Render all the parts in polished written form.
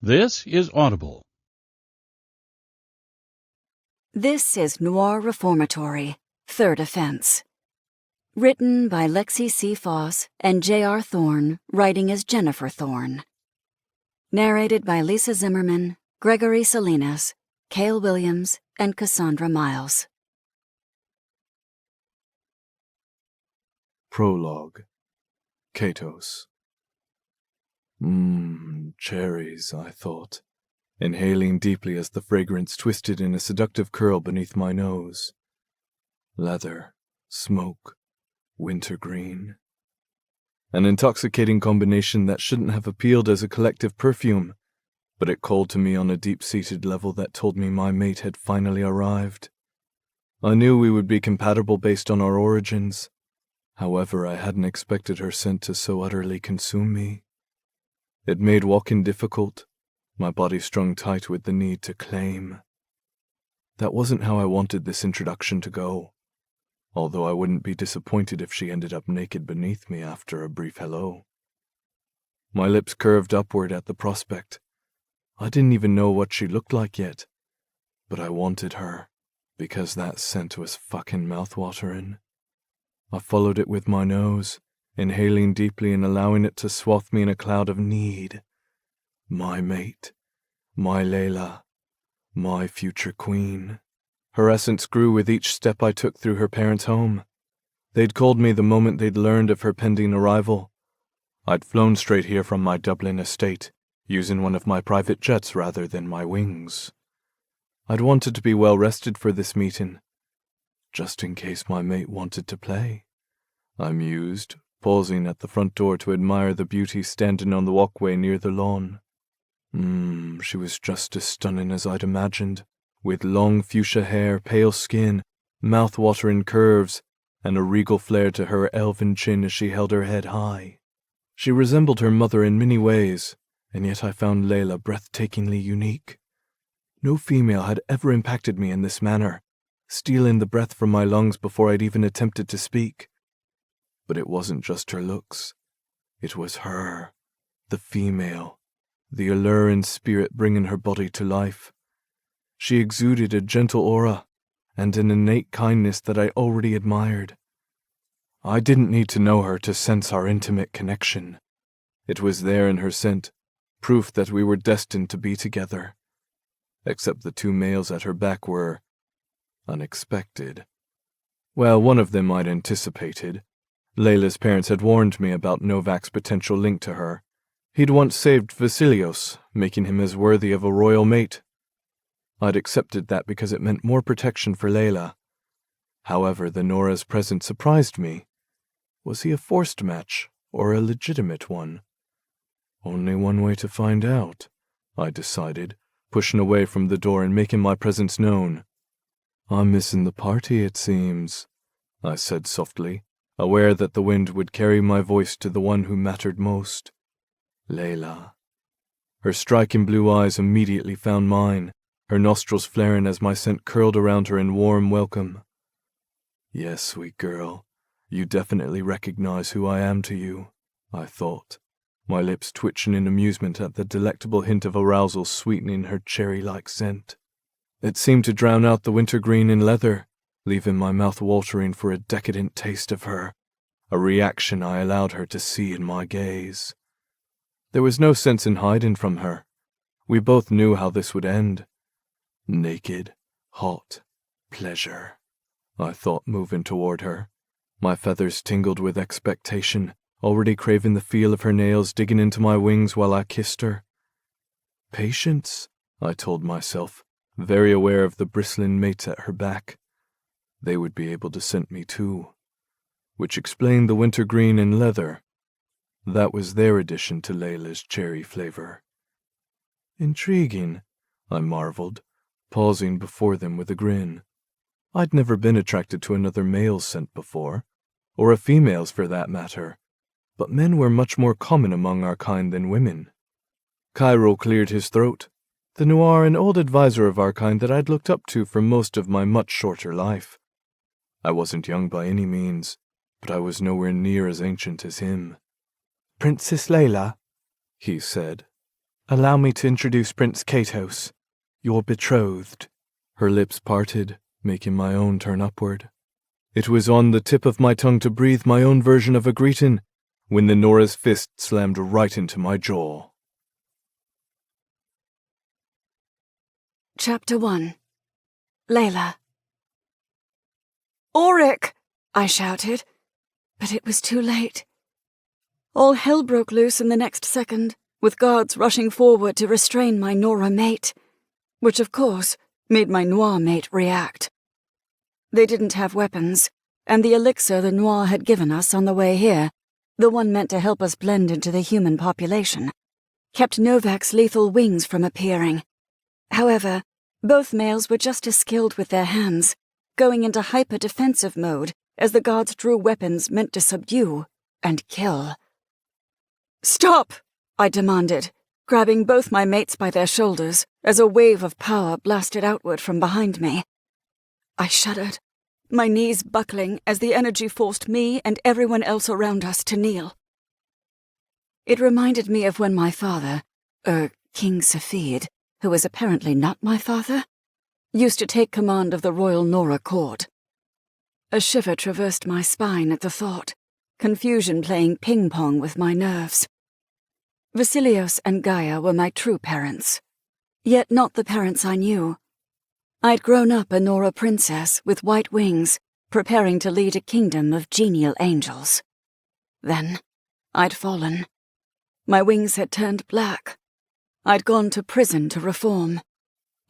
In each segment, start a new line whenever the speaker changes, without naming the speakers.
This is Audible.
This is Noir Reformatory, Third Offense. Written by Lexi C Foss and J.R. Thorne, writing as Jennifer Thorne. Narrated by Lisa Zimmerman, Gregory Salinas, Cale Williams, and Cassandra Miles.
Prologue. Katos. Cherries, I thought, inhaling deeply as the fragrance twisted in a seductive curl beneath my nose. Leather, smoke, wintergreen. An intoxicating combination that shouldn't have appealed as a collective perfume, but it called to me on a deep-seated level that told me my mate had finally arrived. I knew we would be compatible based on our origins. However, I hadn't expected her scent to so utterly consume me. It made walking difficult, my body strung tight with the need to claim. That wasn't how I wanted this introduction to go, although I wouldn't be disappointed if she ended up naked beneath me after a brief hello. My lips curved upward at the prospect. I didn't even know what she looked like yet, but I wanted her, because that scent was fucking mouthwatering. I followed it with my nose, inhaling deeply and allowing it to swathe me in a cloud of need. My mate, my Layla, my future queen. Her essence grew with each step I took through her parents' home. They'd called me the moment they'd learned of her pending arrival. I'd flown straight here from my Dublin estate, using one of my private jets rather than my wings. I'd wanted to be well rested for this meeting, just in case my mate wanted to play. I mused, pausing at the front door to admire the beauty standing on the walkway near the lawn. She was just as stunning as I'd imagined, with long fuchsia hair, pale skin, mouth-watering curves, and a regal flair to her elven chin as she held her head high. She resembled her mother in many ways, and yet I found Layla breathtakingly unique. No female had ever impacted me in this manner, stealing the breath from my lungs before I'd even attempted to speak. But it wasn't just her looks. It was her, the female, the alluring spirit bringing her body to life. She exuded a gentle aura and an innate kindness that I already admired. I didn't need to know her to sense our intimate connection. It was there in her scent, proof that we were destined to be together. Except the two males at her back were unexpected. Well, one of them I'd anticipated. Layla's parents had warned me about Novak's potential link to her. He'd once saved Vasilios, making him as worthy of a royal mate. I'd accepted that because it meant more protection for Layla. However, the Nora's presence surprised me. Was he a forced match, or a legitimate one? Only one way to find out, I decided, pushing away from the door and making my presence known. I'm missing the party, it seems, I said softly, aware that the wind would carry my voice to the one who mattered most. Layla. Her striking blue eyes immediately found mine, her nostrils flaring as my scent curled around her in warm welcome. Yes, sweet girl, you definitely recognize who I am to you, I thought, my lips twitching in amusement at the delectable hint of arousal sweetening her cherry-like scent. It seemed to drown out the wintergreen in leather, leaving my mouth watering for a decadent taste of her, a reaction I allowed her to see in my gaze. There was no sense in hiding from her. We both knew how this would end. Naked, hot, pleasure, I thought, moving toward her. My feathers tingled with expectation, already craving the feel of her nails digging into my wings while I kissed her. Patience, I told myself, very aware of the bristling mates at her back. They would be able to scent me too, which explained the wintergreen and leather. That was their addition to Layla's cherry flavor. Intriguing, I marveled, pausing before them with a grin. I'd never been attracted to another male's scent before, or a female's for that matter, but men were much more common among our kind than women. Cairo cleared his throat, the Noir an old advisor of our kind that I'd looked up to for most of my much shorter life. I wasn't young by any means, but I was nowhere near as ancient as him. Princess Layla, he said. Allow me to introduce Prince Katos, your betrothed. Her lips parted, making my own turn upward. It was on the tip of my tongue to breathe my own version of a greeting when the Nora's fist slammed right into my jaw.
Chapter 1. Layla. "Auric!" I shouted, but it was too late. All hell broke loose in the next second, with guards rushing forward to restrain my Nora mate, which of course made my Noir mate react. They didn't have weapons, and the elixir the Noir had given us on the way here, the one meant to help us blend into the human population, kept Novak's lethal wings from appearing. However, both males were just as skilled with their hands, going into hyper-defensive mode as the guards drew weapons meant to subdue and kill. "Stop!" I demanded, grabbing both my mates by their shoulders as a wave of power blasted outward from behind me. I shuddered, my knees buckling as the energy forced me and everyone else around us to kneel. It reminded me of when my father, King Safid, who was apparently not my father, used to take command of the Royal Nora court. A shiver traversed my spine at the thought, confusion playing ping-pong with my nerves. Vasilios and Gaia were my true parents, yet not the parents I knew. I'd grown up a Nora princess with white wings, preparing to lead a kingdom of genial angels. Then, I'd fallen. My wings had turned black. I'd gone to prison to reform.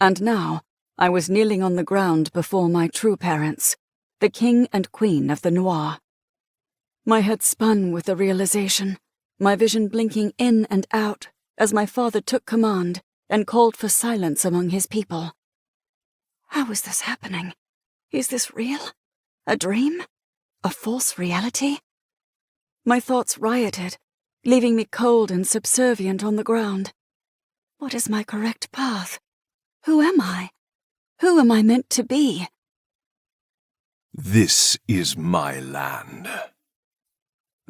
And now, I was kneeling on the ground before my true parents, the king and queen of the Noir. My head spun with the realization, my vision blinking in and out as my father took command and called for silence among his people. How is this happening? Is this real? A dream? A false reality? My thoughts rioted, leaving me cold and subservient on the ground. What is my correct path? Who am I? Who am I meant to be?
This is my land.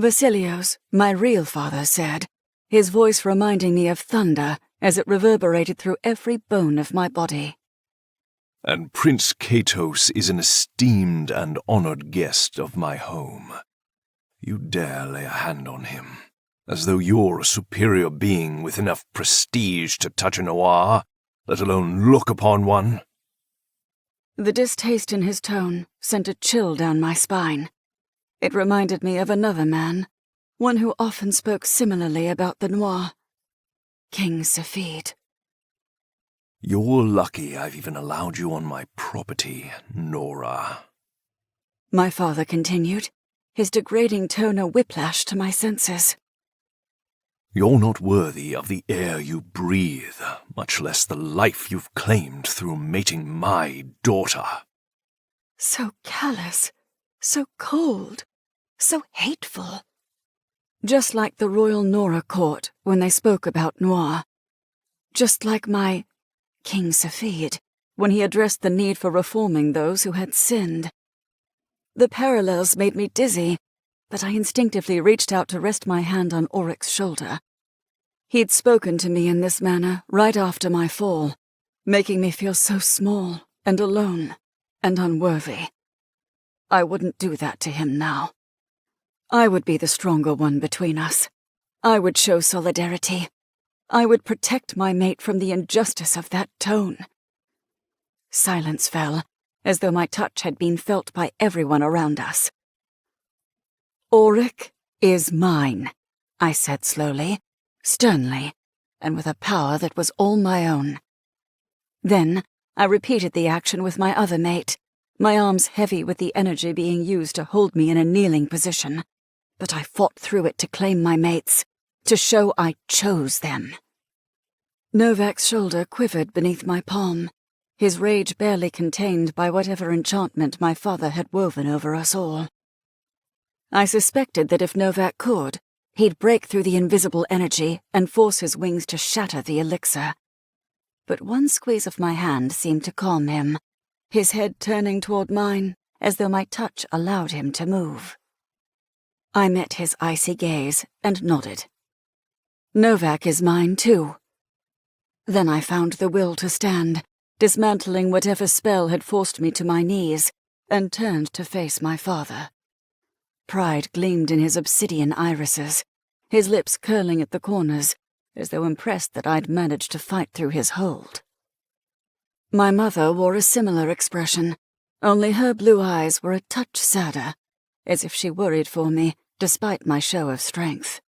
Vasilios, my real father, said, his voice reminding me of thunder as it reverberated through every bone of my body.
And Prince Katos is an esteemed and honored guest of my home. You dare lay a hand on him, as though you're a superior being with enough prestige to touch a Noir, let alone look upon one?
The distaste in his tone sent a chill down my spine. It reminded me of another man, one who often spoke similarly about the Noir, King Safid.
You're lucky I've even allowed you on my property, Nora.
My father continued, his degrading tone a whiplash to my senses.
You're not worthy of the air you breathe, much less the life you've claimed through mating my daughter.
So callous, so cold, so hateful. Just like the Royal Nora court when they spoke about Noir. Just like my King Safid when he addressed the need for reforming those who had sinned. The parallels made me dizzy, but I instinctively reached out to rest my hand on Auric's shoulder. He'd spoken to me in this manner right after my fall, making me feel so small and alone and unworthy. I wouldn't do that to him now. I would be the stronger one between us. I would show solidarity. I would protect my mate from the injustice of that tone. Silence fell, as though my touch had been felt by everyone around us. Auric is mine, I said slowly, sternly, and with a power that was all my own. Then I repeated the action with my other mate, my arms heavy with the energy being used to hold me in a kneeling position. But I fought through it to claim my mates, to show I chose them. Novak's shoulder quivered beneath my palm, his rage barely contained by whatever enchantment my father had woven over us all. I suspected that if Novak could, he'd break through the invisible energy and force his wings to shatter the elixir. But one squeeze of my hand seemed to calm him, his head turning toward mine as though my touch allowed him to move. I met his icy gaze and nodded. Novak is mine too. Then I found the will to stand, dismantling whatever spell had forced me to my knees, and turned to face my father. Pride gleamed in his obsidian irises, his lips curling at the corners, as though impressed that I'd managed to fight through his hold. My mother wore a similar expression, only her blue eyes were a touch sadder, as if she worried for me, despite my show of strength.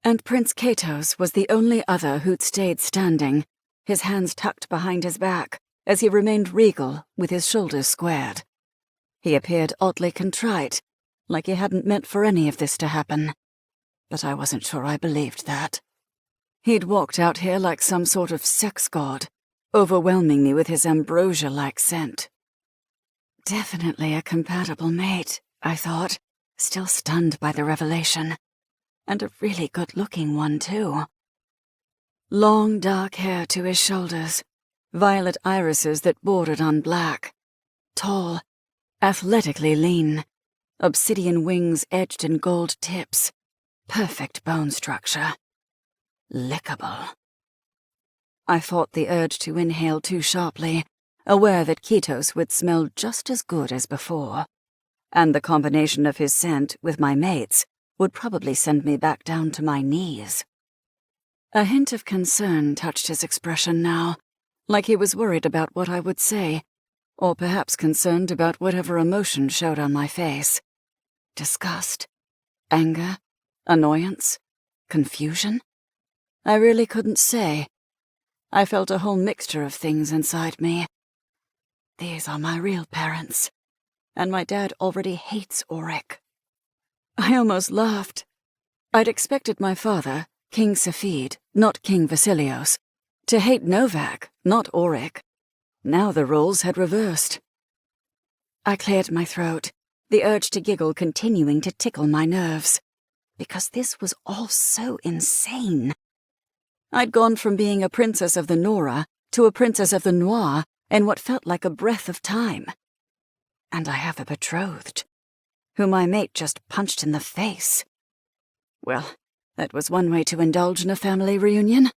And Prince Katos was the only other who'd stayed standing, his hands tucked behind his back, as he remained regal with his shoulders squared. He appeared oddly contrite, like he hadn't meant for any of this to happen. But I wasn't sure I believed that. He'd walked out here like some sort of sex god, overwhelming me with his ambrosia-like scent. Definitely a compatible mate, I thought, still stunned by the revelation. And a really good-looking one, too. Long dark hair to his shoulders, violet irises that bordered on black. Tall, athletically lean, obsidian wings edged in gold tips, perfect bone structure. Lickable. I fought the urge to inhale too sharply, aware that Katos would smell just as good as before, and the combination of his scent with my mate's would probably send me back down to my knees. A hint of concern touched his expression now, like he was worried about what I would say, or perhaps concerned about whatever emotion showed on my face. Disgust? Anger? Annoyance? Confusion? I really couldn't say. I felt a whole mixture of things inside me. These are my real parents, and my dad already hates Auric. I almost laughed. I'd expected my father, King Safid, not King Vasilios, to hate Novak, not Auric. Now the roles had reversed. I cleared my throat, the urge to giggle continuing to tickle my nerves, because this was all so insane. I'd gone from being a princess of the Nora to a princess of the Noir in what felt like a breath of time. And I have a betrothed, who my mate just punched in the face. Well, that was one way to indulge in a family reunion.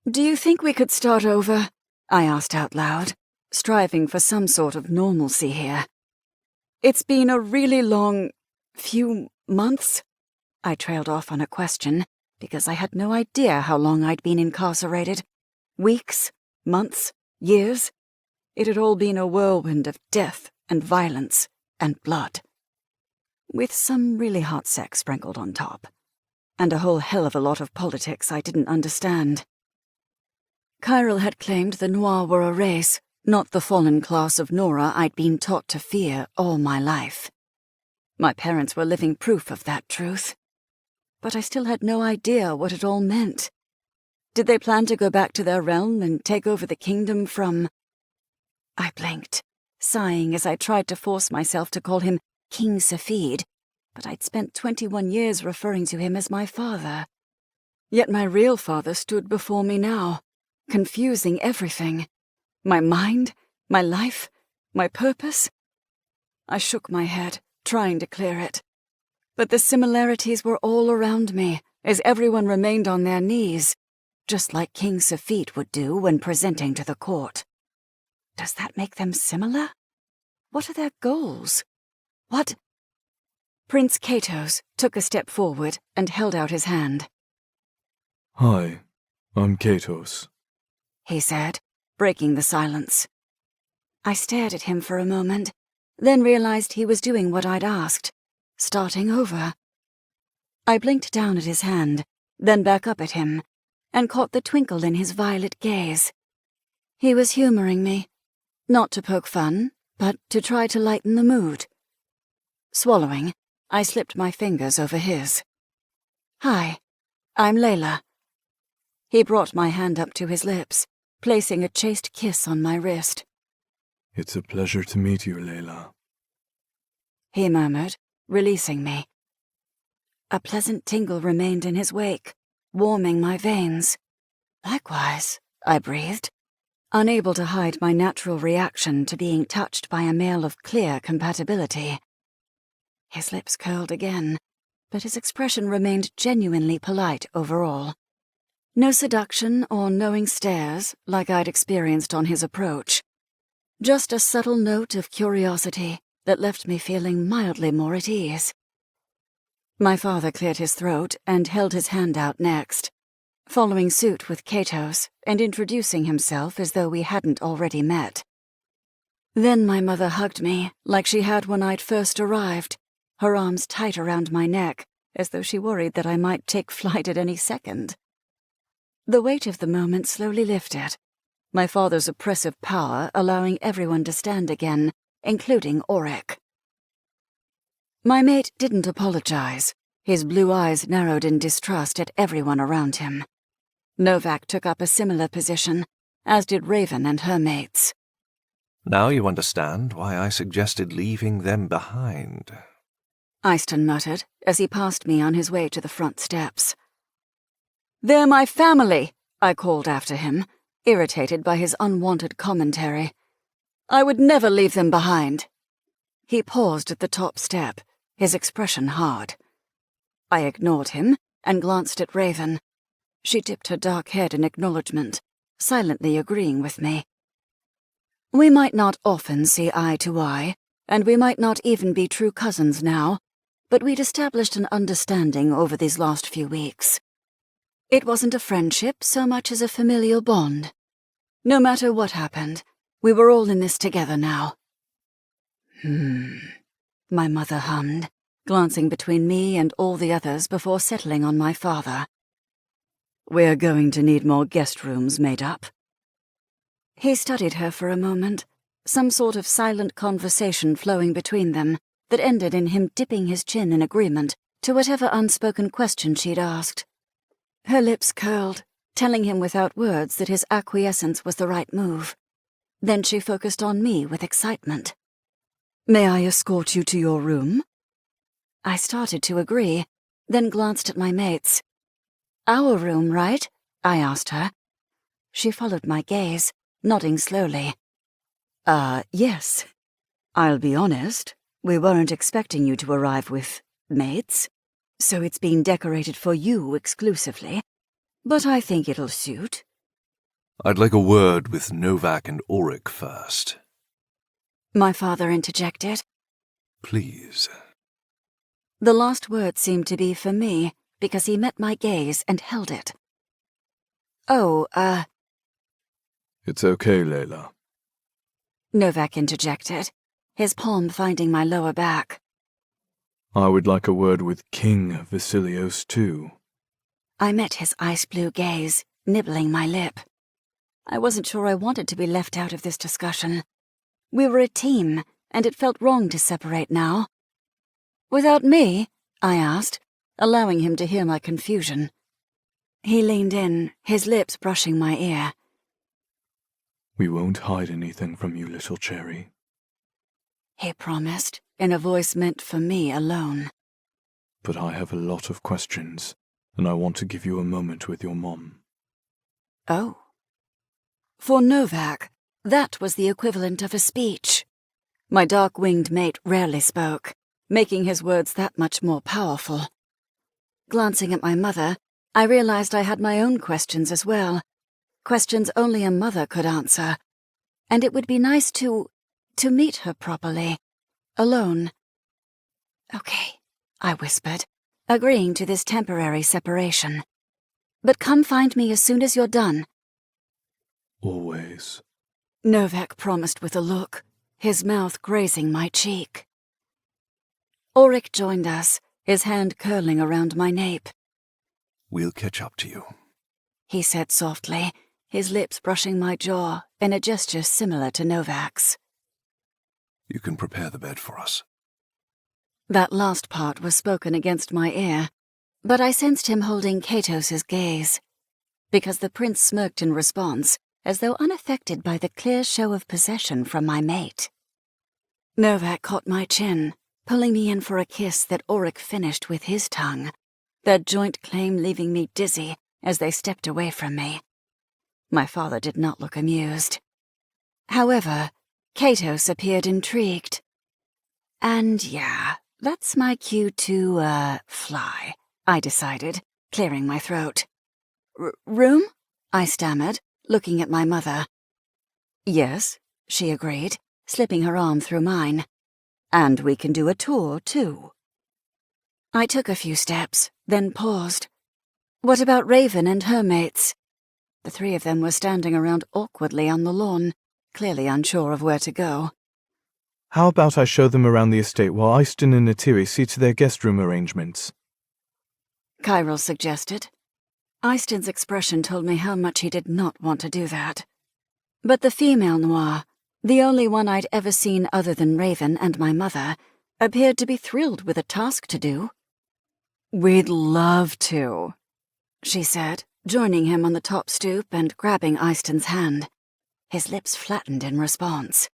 "Do you think we could start over?" I asked out loud, striving for some sort of normalcy here. "It's been a really long few months." I trailed off on a question, because I had no idea how long I'd been incarcerated. Weeks, months, years. It had all been a whirlwind of death and violence and blood, with some really hot sex sprinkled on top, and a whole hell of a lot of politics I didn't understand. Kyril had claimed the Noir were a race, not the fallen class of Nora I'd been taught to fear all my life. My parents were living proof of that truth. But I still had no idea what it all meant. Did they plan to go back to their realm and take over the kingdom from... I blinked, sighing as I tried to force myself to call him King Safid, but I'd spent 21 years referring to him as my father. Yet my real father stood before me now, confusing everything. My mind, my life, my purpose. I shook my head, trying to clear it. But the similarities were all around me, as everyone remained on their knees, just like King Safid would do when presenting to the court. Does that make them similar? What are their goals? What? Prince Katos took a step forward and held out his hand.
"Hi, I'm Katos,"
he said, breaking the silence. I stared at him for a moment, then realized he was doing what I'd asked. Starting over. I blinked down at his hand, then back up at him, and caught the twinkle in his violet gaze. He was humoring me, not to poke fun, but to try to lighten the mood. Swallowing, I slipped my fingers over his. "Hi, I'm Layla." He brought my hand up to his lips, placing a chaste kiss on my wrist.
"It's a pleasure to meet you, Layla,"
he murmured, releasing me. A pleasant tingle remained in his wake, warming my veins. "Likewise," I breathed, unable to hide my natural reaction to being touched by a male of clear compatibility. His lips curled again, but his expression remained genuinely polite overall. No seduction or knowing stares like I'd experienced on his approach. Just a subtle note of curiosity that left me feeling mildly more at ease. My father cleared his throat and held his hand out next, following suit with Kato's and introducing himself as though we hadn't already met. Then my mother hugged me like she had when I'd first arrived, her arms tight around my neck, as though she worried that I might take flight at any second. The weight of the moment slowly lifted, my father's oppressive power allowing everyone to stand again, including Auric. My mate didn't apologize. His blue eyes narrowed in distrust at everyone around him. Novak took up a similar position, as did Raven and her mates.
Now you understand why I suggested leaving them behind.
Eyston muttered as he passed me on his way to the front steps. "They're my family," I called after him, irritated by his unwanted commentary. "I would never leave them behind." He paused at the top step, his expression hard. I ignored him and glanced at Raven. She tipped her dark head in acknowledgement, silently agreeing with me. We might not often see eye to eye, and we might not even be true cousins now, but we'd established an understanding over these last few weeks. It wasn't a friendship so much as a familial bond. No matter what happened, we were all in this together now. My mother hummed, glancing between me and all the others before settling on my father. "We're going to need more guest rooms made up." He studied her for a moment, some sort of silent conversation flowing between them that ended in him dipping his chin in agreement to whatever unspoken question she'd asked. Her lips curled, telling him without words that his acquiescence was the right move. Then she focused on me with excitement. "May I escort you to your room?" I started to agree, then glanced at my mates. "Our room, right?" I asked her. She followed my gaze, nodding slowly. Yes. I'll be honest, we weren't expecting you to arrive with mates, so it's been decorated for you exclusively, but I think it'll suit."
I'd like a word with Novak and Auric first.
My father interjected.
Please.
The last word seemed to be for me, because he met my gaze and held it.
It's okay, Layla.
Novak interjected, his palm finding my lower back.
I would like a word with King Vasilios too.
I met his ice-blue gaze, nibbling my lip. I wasn't sure I wanted to be left out of this discussion. We were a team, and it felt wrong to separate now. "Without me?" I asked, allowing him to hear my confusion. He leaned in, his lips brushing my ear.
We won't hide anything from you, little cherry.
He promised, in a voice meant for me alone.
But I have a lot of questions, and I want to give you a moment with your mom.
Oh. For Novak, that was the equivalent of a speech. My dark-winged mate rarely spoke, making his words that much more powerful. Glancing at my mother, I realized I had my own questions as well. Questions only a mother could answer. And it would be nice to meet her properly. Alone. "Okay," I whispered, agreeing to this temporary separation. "But come find me as soon as you're done."
Always.
Novak promised with a look, his mouth grazing my cheek. Auric joined us, his hand curling around my nape.
We'll catch up to you,
He said softly, his lips brushing my jaw in a gesture similar to Novak's.
You can prepare the bed for us.
That last part was spoken against my ear, but I sensed him holding Katos's gaze, because the prince smirked in response, as though unaffected by the clear show of possession from my mate. Novak caught my chin, pulling me in for a kiss that Auric finished with his tongue, their joint claim leaving me dizzy as they stepped away from me. My father did not look amused. However, Katos appeared intrigued. And yeah, that's my cue to, fly, I decided, clearing my throat. Room? I stammered, looking at my mother. Yes, she agreed, slipping her arm through mine. And we can do a tour, too. I took a few steps, then paused. What about Raven and her mates? The three of them were standing around awkwardly on the lawn, clearly unsure of where to go.
How about I show them around the estate while Eyston and Natiri see to their guest room arrangements?
Kyril suggested. Eyston's expression told me how much he did not want to do that. But the female Noir, the only one I'd ever seen other than Raven and my mother, appeared to be thrilled with a task to do. "We'd love to," she said, joining him on the top stoop and grabbing Eyston's hand. His lips flattened in response.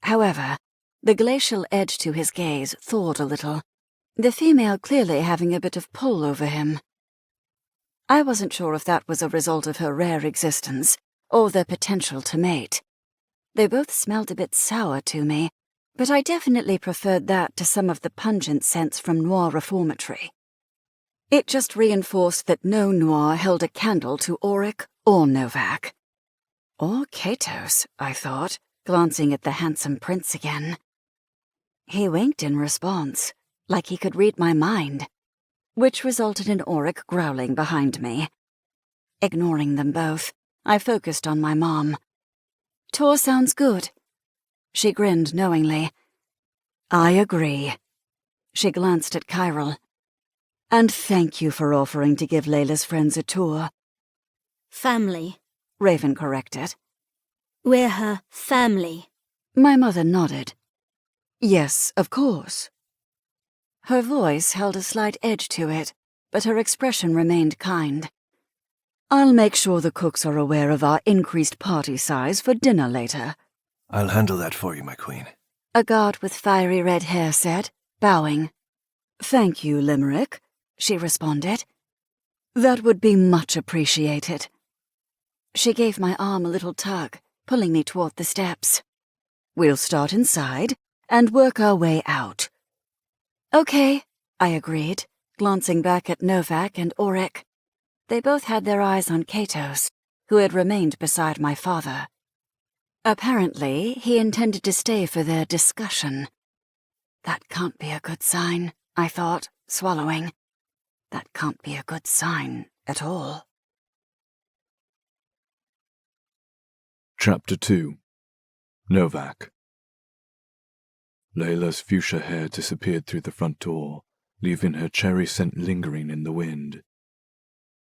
However, the glacial edge to his gaze thawed a little, the female clearly having a bit of pull over him. I wasn't sure if that was a result of her rare existence or their potential to mate. They both smelled a bit sour to me, but I definitely preferred that to some of the pungent scents from Noir Reformatory. It just reinforced that no Noir held a candle to Auric or Novak. Or Katos, I thought, glancing at the handsome prince again. He winked in response, like he could read my mind, which resulted in Auric growling behind me. Ignoring them both, I focused on my mom. "Tour sounds good." She grinned knowingly. "I agree." She glanced at Kyril. "And thank you for offering to give Layla's friends a tour."
Family.
Raven corrected.
We're her family.
My mother nodded. "Yes, of course." Her voice held a slight edge to it, but her expression remained kind. "I'll make sure the cooks are aware of our increased party size for dinner later."
I'll handle that for you, my queen.
A guard with fiery red hair said, bowing. "Thank you, Limerick," she responded. "That would be much appreciated." She gave my arm a little tug, pulling me toward the steps. "We'll start inside and work our way out." "Okay," I agreed, glancing back at Novak and Auric. They both had their eyes on Katos, who had remained beside my father. Apparently, he intended to stay for their discussion. That can't be a good sign, I thought, swallowing. That can't be a good sign at all.
Chapter 2. Novak. Layla's fuchsia hair disappeared through the front door, leaving her cherry scent lingering in the wind.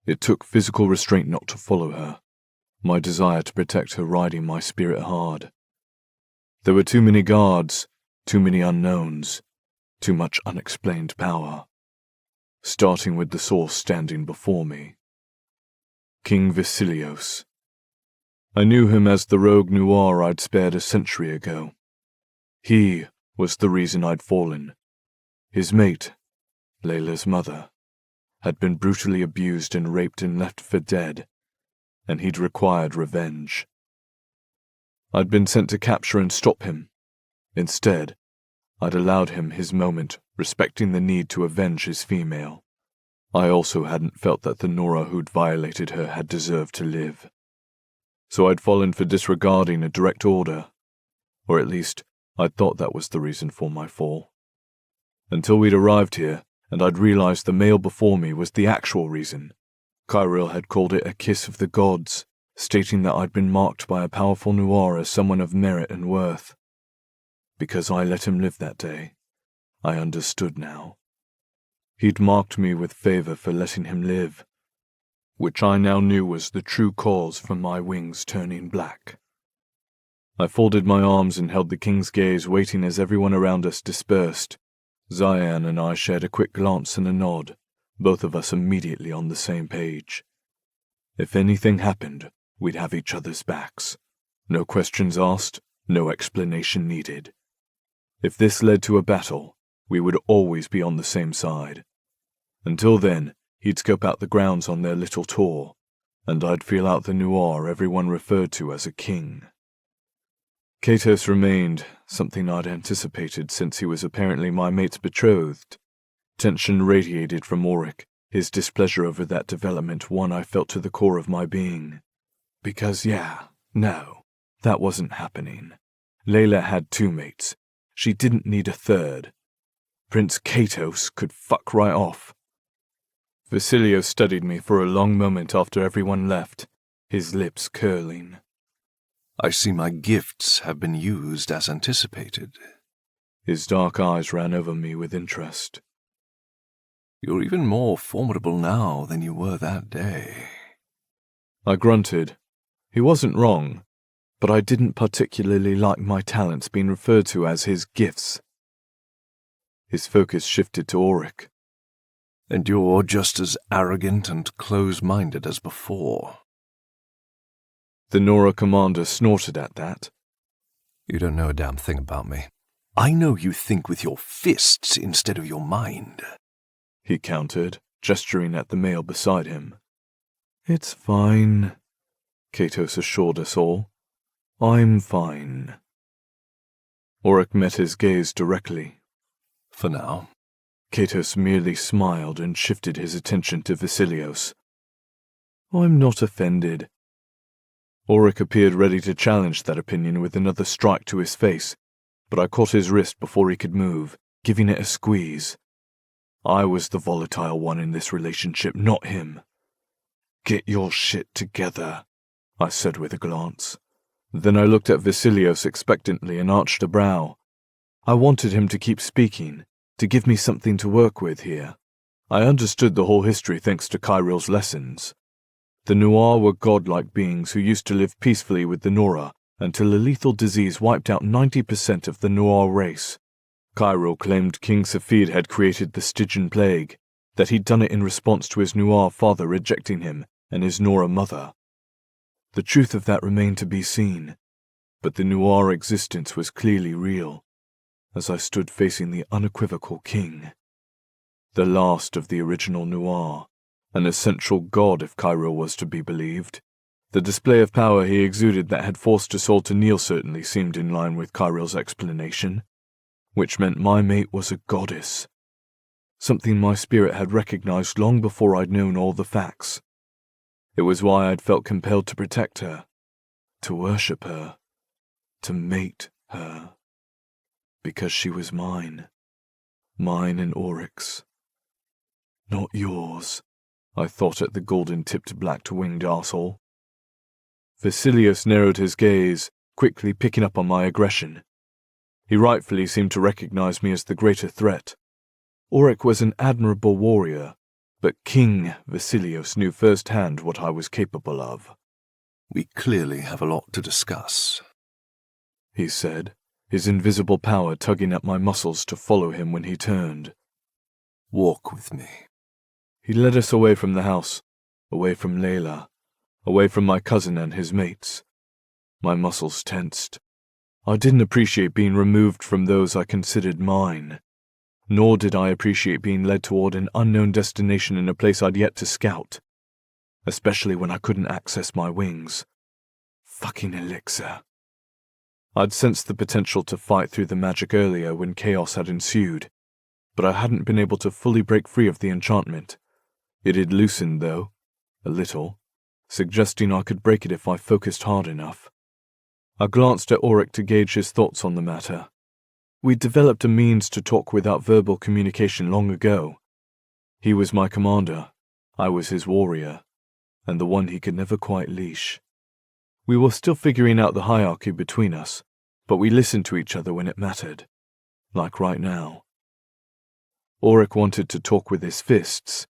It took physical restraint not to follow her, my desire to protect her riding my spirit hard. There were too many guards, too many unknowns, too much unexplained power. Starting with the source standing before me. King Vasilios. I knew him as the rogue Noir I'd spared a century ago. He was the reason I'd fallen. His mate, Layla's mother, had been brutally abused and raped and left for dead, and he'd required revenge. I'd been sent to capture and stop him. Instead, I'd allowed him his moment, respecting the need to avenge his female. I also hadn't felt that the Nora who'd violated her had deserved to live. So I'd fallen for disregarding a direct order, or at least I'd thought that was the reason for my fall. Until we'd arrived here, and I'd realized the male before me was the actual reason. Kyril had called it a kiss of the gods, stating that I'd been marked by a powerful Noir as someone of merit and worth. Because I let him live that day, I understood now. He'd marked me with favor for letting him live, which I now knew was the true cause for my wings turning black. I folded my arms and held the king's gaze, waiting as everyone around us dispersed. Zayan and I shared a quick glance and a nod, both of us immediately on the same page. If anything happened, we'd have each other's backs. No questions asked, no explanation needed. If this led to a battle, we would always be on the same side. Until then, he'd scope out the grounds on their little tour, and I'd feel out the Noir everyone referred to as a king. Katos remained, something I'd anticipated since he was apparently my mate's betrothed. Tension radiated from Auric, his displeasure over that development one I felt to the core of my being. Because no, that wasn't happening. Layla had 2 mates. She didn't need a third. Prince Katos could fuck right off. Vasilios studied me for a long moment after everyone left, his lips curling.
I see my gifts have been used as anticipated.
His dark eyes ran over me with interest.
You're even more formidable now than you were that day.
I grunted. He wasn't wrong, but I didn't particularly like my talents being referred to as his gifts. His focus shifted to Auric.
And you're just as arrogant and close-minded as before.
The Nora commander snorted at that.
You don't know a damn thing about me. I know you think with your fists instead of your mind.
He countered, gesturing at the male beside him. It's fine, Katos assured us all. I'm fine. Auric met his gaze directly.
For now.
Katos merely smiled and shifted his attention to Vasilios. I'm not offended. Auric appeared ready to challenge that opinion with another strike to his face, but I caught his wrist before he could move, giving it a squeeze. I was the volatile one in this relationship, not him. Get your shit together, I said with a glance. Then I looked at Vasilios expectantly and arched a brow. I wanted him to keep speaking, to give me something to work with here. I understood the whole history thanks to Kyril's lessons. The Noir were godlike beings who used to live peacefully with the Nora until a lethal disease wiped out 90% of the Noir race. Kyril claimed King Safid had created the Stygian plague, that he'd done it in response to his Noir father rejecting him and his Nora mother. The truth of that remained to be seen, but the Noir existence was clearly real, as I stood facing the unequivocal king. The last of the original Noir, an essential god if Kyril was to be believed. The display of power he exuded that had forced us all to kneel certainly seemed in line with Kyril's explanation, which meant my mate was a goddess, something my spirit had recognized long before I'd known all the facts. It was why I'd felt compelled to protect her, to worship her, to mate her, because she was mine and Auric's. Not yours, I thought at the golden-tipped black-winged arsehole. Vasilios narrowed his gaze, quickly picking up on my aggression. He rightfully seemed to recognize me as the greater threat. Auric was an admirable warrior, but King Vasilios knew firsthand what I was capable of.
We clearly have a lot to discuss,
he said, his invisible power tugging at my muscles to follow him when he turned.
Walk with me.
He led us away from the house, away from Layla, away from my cousin and his mates. My muscles tensed. I didn't appreciate being removed from those I considered mine, nor did I appreciate being led toward an unknown destination in a place I'd yet to scout, especially when I couldn't access my wings. Fucking elixir. I'd sensed the potential to fight through the magic earlier when chaos had ensued, but I hadn't been able to fully break free of the enchantment. It had loosened, though, a little, suggesting I could break it if I focused hard enough. I glanced at Auric to gauge his thoughts on the matter. We'd developed a means to talk without verbal communication long ago. He was my commander, I was his warrior, and the one he could never quite leash. We were still figuring out the hierarchy between us, but we listened to each other when it mattered, like right now. Auric wanted to talk with his fists,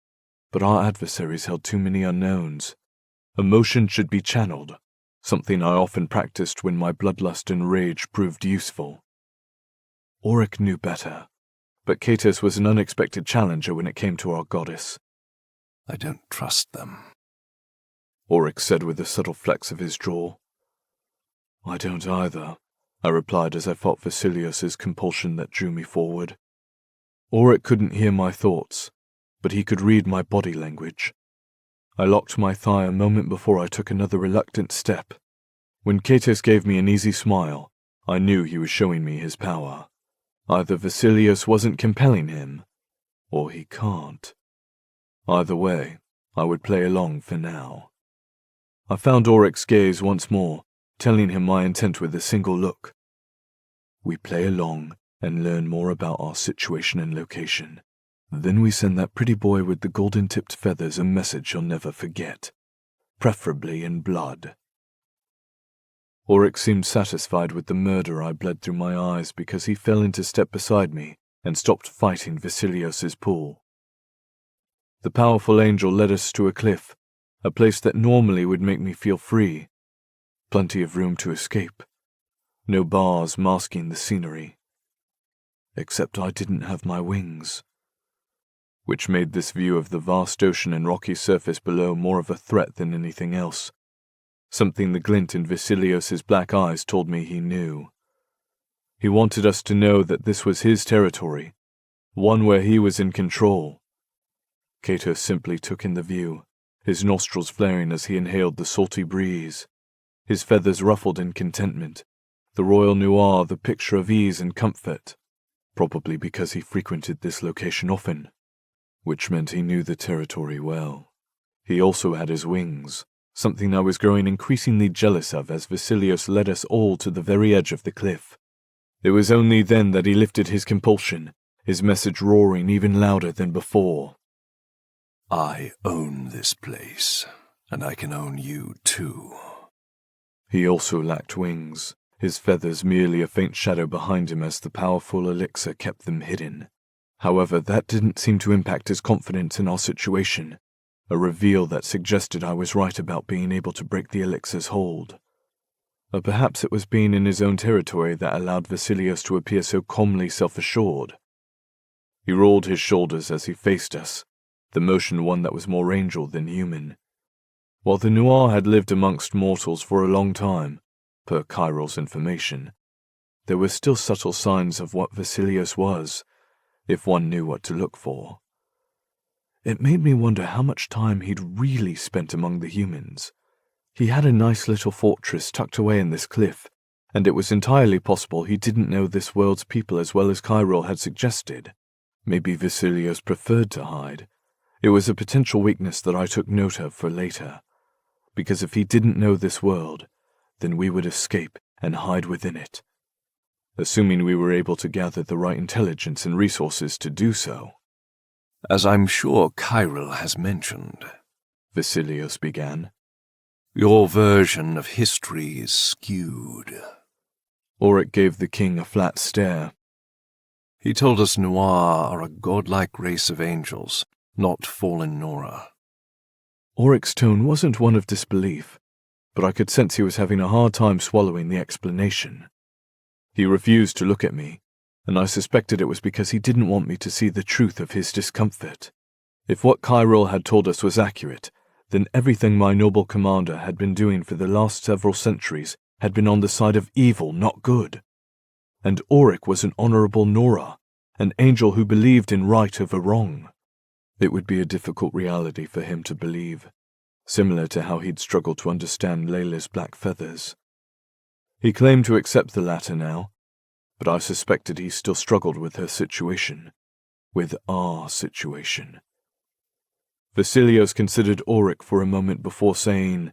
but our adversaries held too many unknowns. Emotion should be channeled, something I often practiced when my bloodlust and rage proved useful. Auric knew better, but Katos was an unexpected challenger when it came to our goddess.
I don't trust them,
Auric said with a subtle flex of his jaw. I don't either, I replied as I fought Vasilios's compulsion that drew me forward. Auric couldn't hear my thoughts, but he could read my body language. I locked my thigh a moment before I took another reluctant step. When Katos gave me an easy smile, I knew he was showing me his power. Either Vasilios wasn't compelling him, or he can't. Either way, I would play along for now. I found Auric's gaze once more, telling him my intent with a single look. We play along and learn more about our situation and location. Then we send that pretty boy with the golden-tipped feathers a message he'll never forget, preferably in blood. Auric seemed satisfied with the murder I bled through my eyes because he fell into step beside me and stopped fighting Vasilios's pull. The powerful angel led us to a cliff, a place that normally would make me feel free. Plenty of room to escape. No bars masking the scenery. Except I didn't have my wings, which made this view of the vast ocean and rocky surface below more of a threat than anything else. Something the glint in Vasilios's black eyes told me he knew. He wanted us to know that this was his territory, one where he was in control. Cato simply took in the view, his nostrils flaring as he inhaled the salty breeze, his feathers ruffled in contentment, the royal noir the picture of ease and comfort, probably because he frequented this location often, which meant he knew the territory well. He also had his wings, something I was growing increasingly jealous of as Vasilios led us all to the very edge of the cliff. It was only then that he lifted his compulsion, his message roaring even louder than before.
I own this place, and I can own you too.
He also lacked wings, his feathers merely a faint shadow behind him as the powerful elixir kept them hidden. However, that didn't seem to impact his confidence in our situation, a reveal that suggested I was right about being able to break the elixir's hold. Or perhaps it was being in his own territory that allowed Vasilios to appear so calmly self-assured. He rolled his shoulders as he faced us, the motion one that was more angel than human. While the Noir had lived amongst mortals for a long time, per Chiral's information, there were still subtle signs of what Vasilios was, if one knew what to look for. It made me wonder how much time he'd really spent among the humans. He had a nice little fortress tucked away in this cliff, and it was entirely possible he didn't know this world's people as well as Chiral had suggested. Maybe Vasilios preferred to hide. It was a potential weakness that I took note of for later, because if he didn't know this world, then we would escape and hide within it, assuming we were able to gather the right intelligence and resources to do so.
As I'm sure Chiral has mentioned,
Vasilios began,
your version of history is skewed.
Auric gave the king a flat stare.
He told us Noir are a godlike race of angels, not fallen Nora.
Auric's tone wasn't one of disbelief, but I could sense he was having a hard time swallowing the explanation. He refused to look at me, and I suspected it was because he didn't want me to see the truth of his discomfort. If what Chiral had told us was accurate, then everything my noble commander had been doing for the last several centuries had been on the side of evil, not good. And Auric was an honorable Nora, an angel who believed in right over wrong. It would be a difficult reality for him to believe, similar to how he'd struggled to understand Layla's black feathers. He claimed to accept the latter now, but I suspected he still struggled with her situation, with our situation. Vasilios considered Auric for a moment before saying,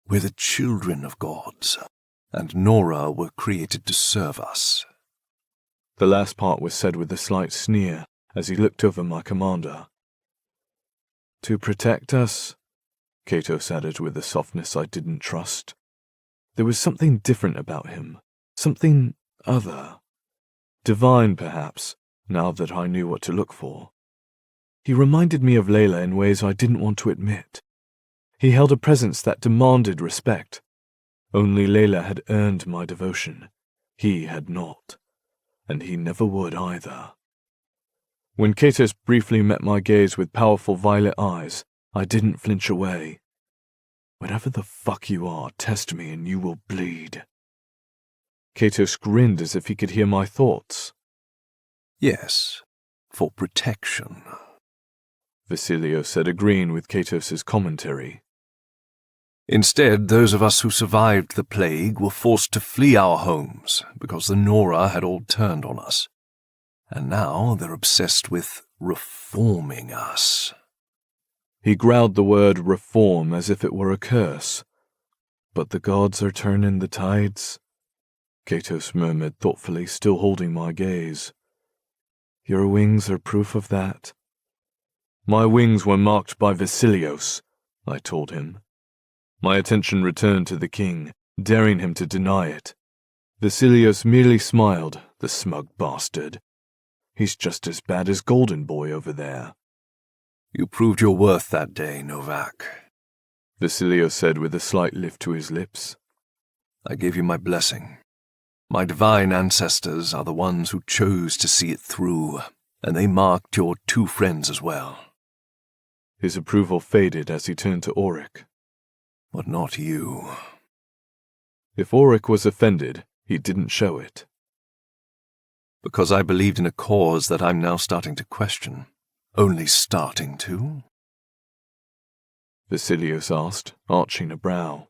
We're the children of gods, and Nora were created to serve us.
The last part was said with a slight sneer as he looked over my commander. To protect us, Catos added with a softness I didn't trust. There was something different about him, something other. Divine, perhaps, now that I knew what to look for. He reminded me of Layla in ways I didn't want to admit. He held a presence that demanded respect. Only Layla had earned my devotion. He had not. And he never would either. When Catus briefly met my gaze with powerful violet eyes, I didn't flinch away. Whatever the fuck you are, test me and you will bleed. Catus grinned as if he could hear my thoughts.
Yes, for protection.
Vasilios said, agreeing with Catos's commentary.
Instead, those of us who survived the plague were forced to flee our homes because the Nora had all turned on us. And now they're obsessed with reforming us.
He growled the word reform as if it were a curse. But the gods are turning the tides, Katos murmured thoughtfully, still holding my gaze. Your wings are proof of that. My wings were marked by Vasilios, I told him. My attention returned to the king, daring him to deny it. Vasilios merely smiled, the smug bastard. He's just as bad as Golden Boy over there.
You proved your worth that day, Novak,
Vasilios said with a slight lift to his lips.
I gave you my blessing. My divine ancestors are the ones who chose to see it through, and they marked your two friends as well.
His approval faded as he turned to Auric.
But not you.
If Auric was offended, he didn't show it.
Because I believed in a cause that I'm now starting to question. Only starting to?
Vasilios asked, arching a brow.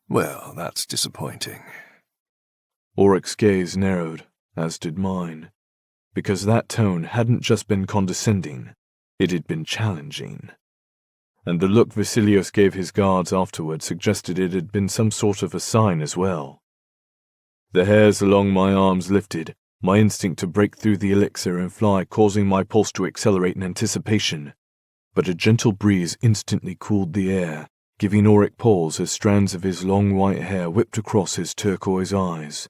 Well, that's disappointing.
Auric's gaze narrowed, as did mine, because that tone hadn't just been condescending, it had been challenging. And the look Vasilios gave his guards afterward suggested it had been some sort of a sign as well. The hairs along my arms lifted, my instinct to break through the elixir and fly causing my pulse to accelerate in anticipation. But a gentle breeze instantly cooled the air, giving Auric pause as strands of his long white hair whipped across his turquoise eyes.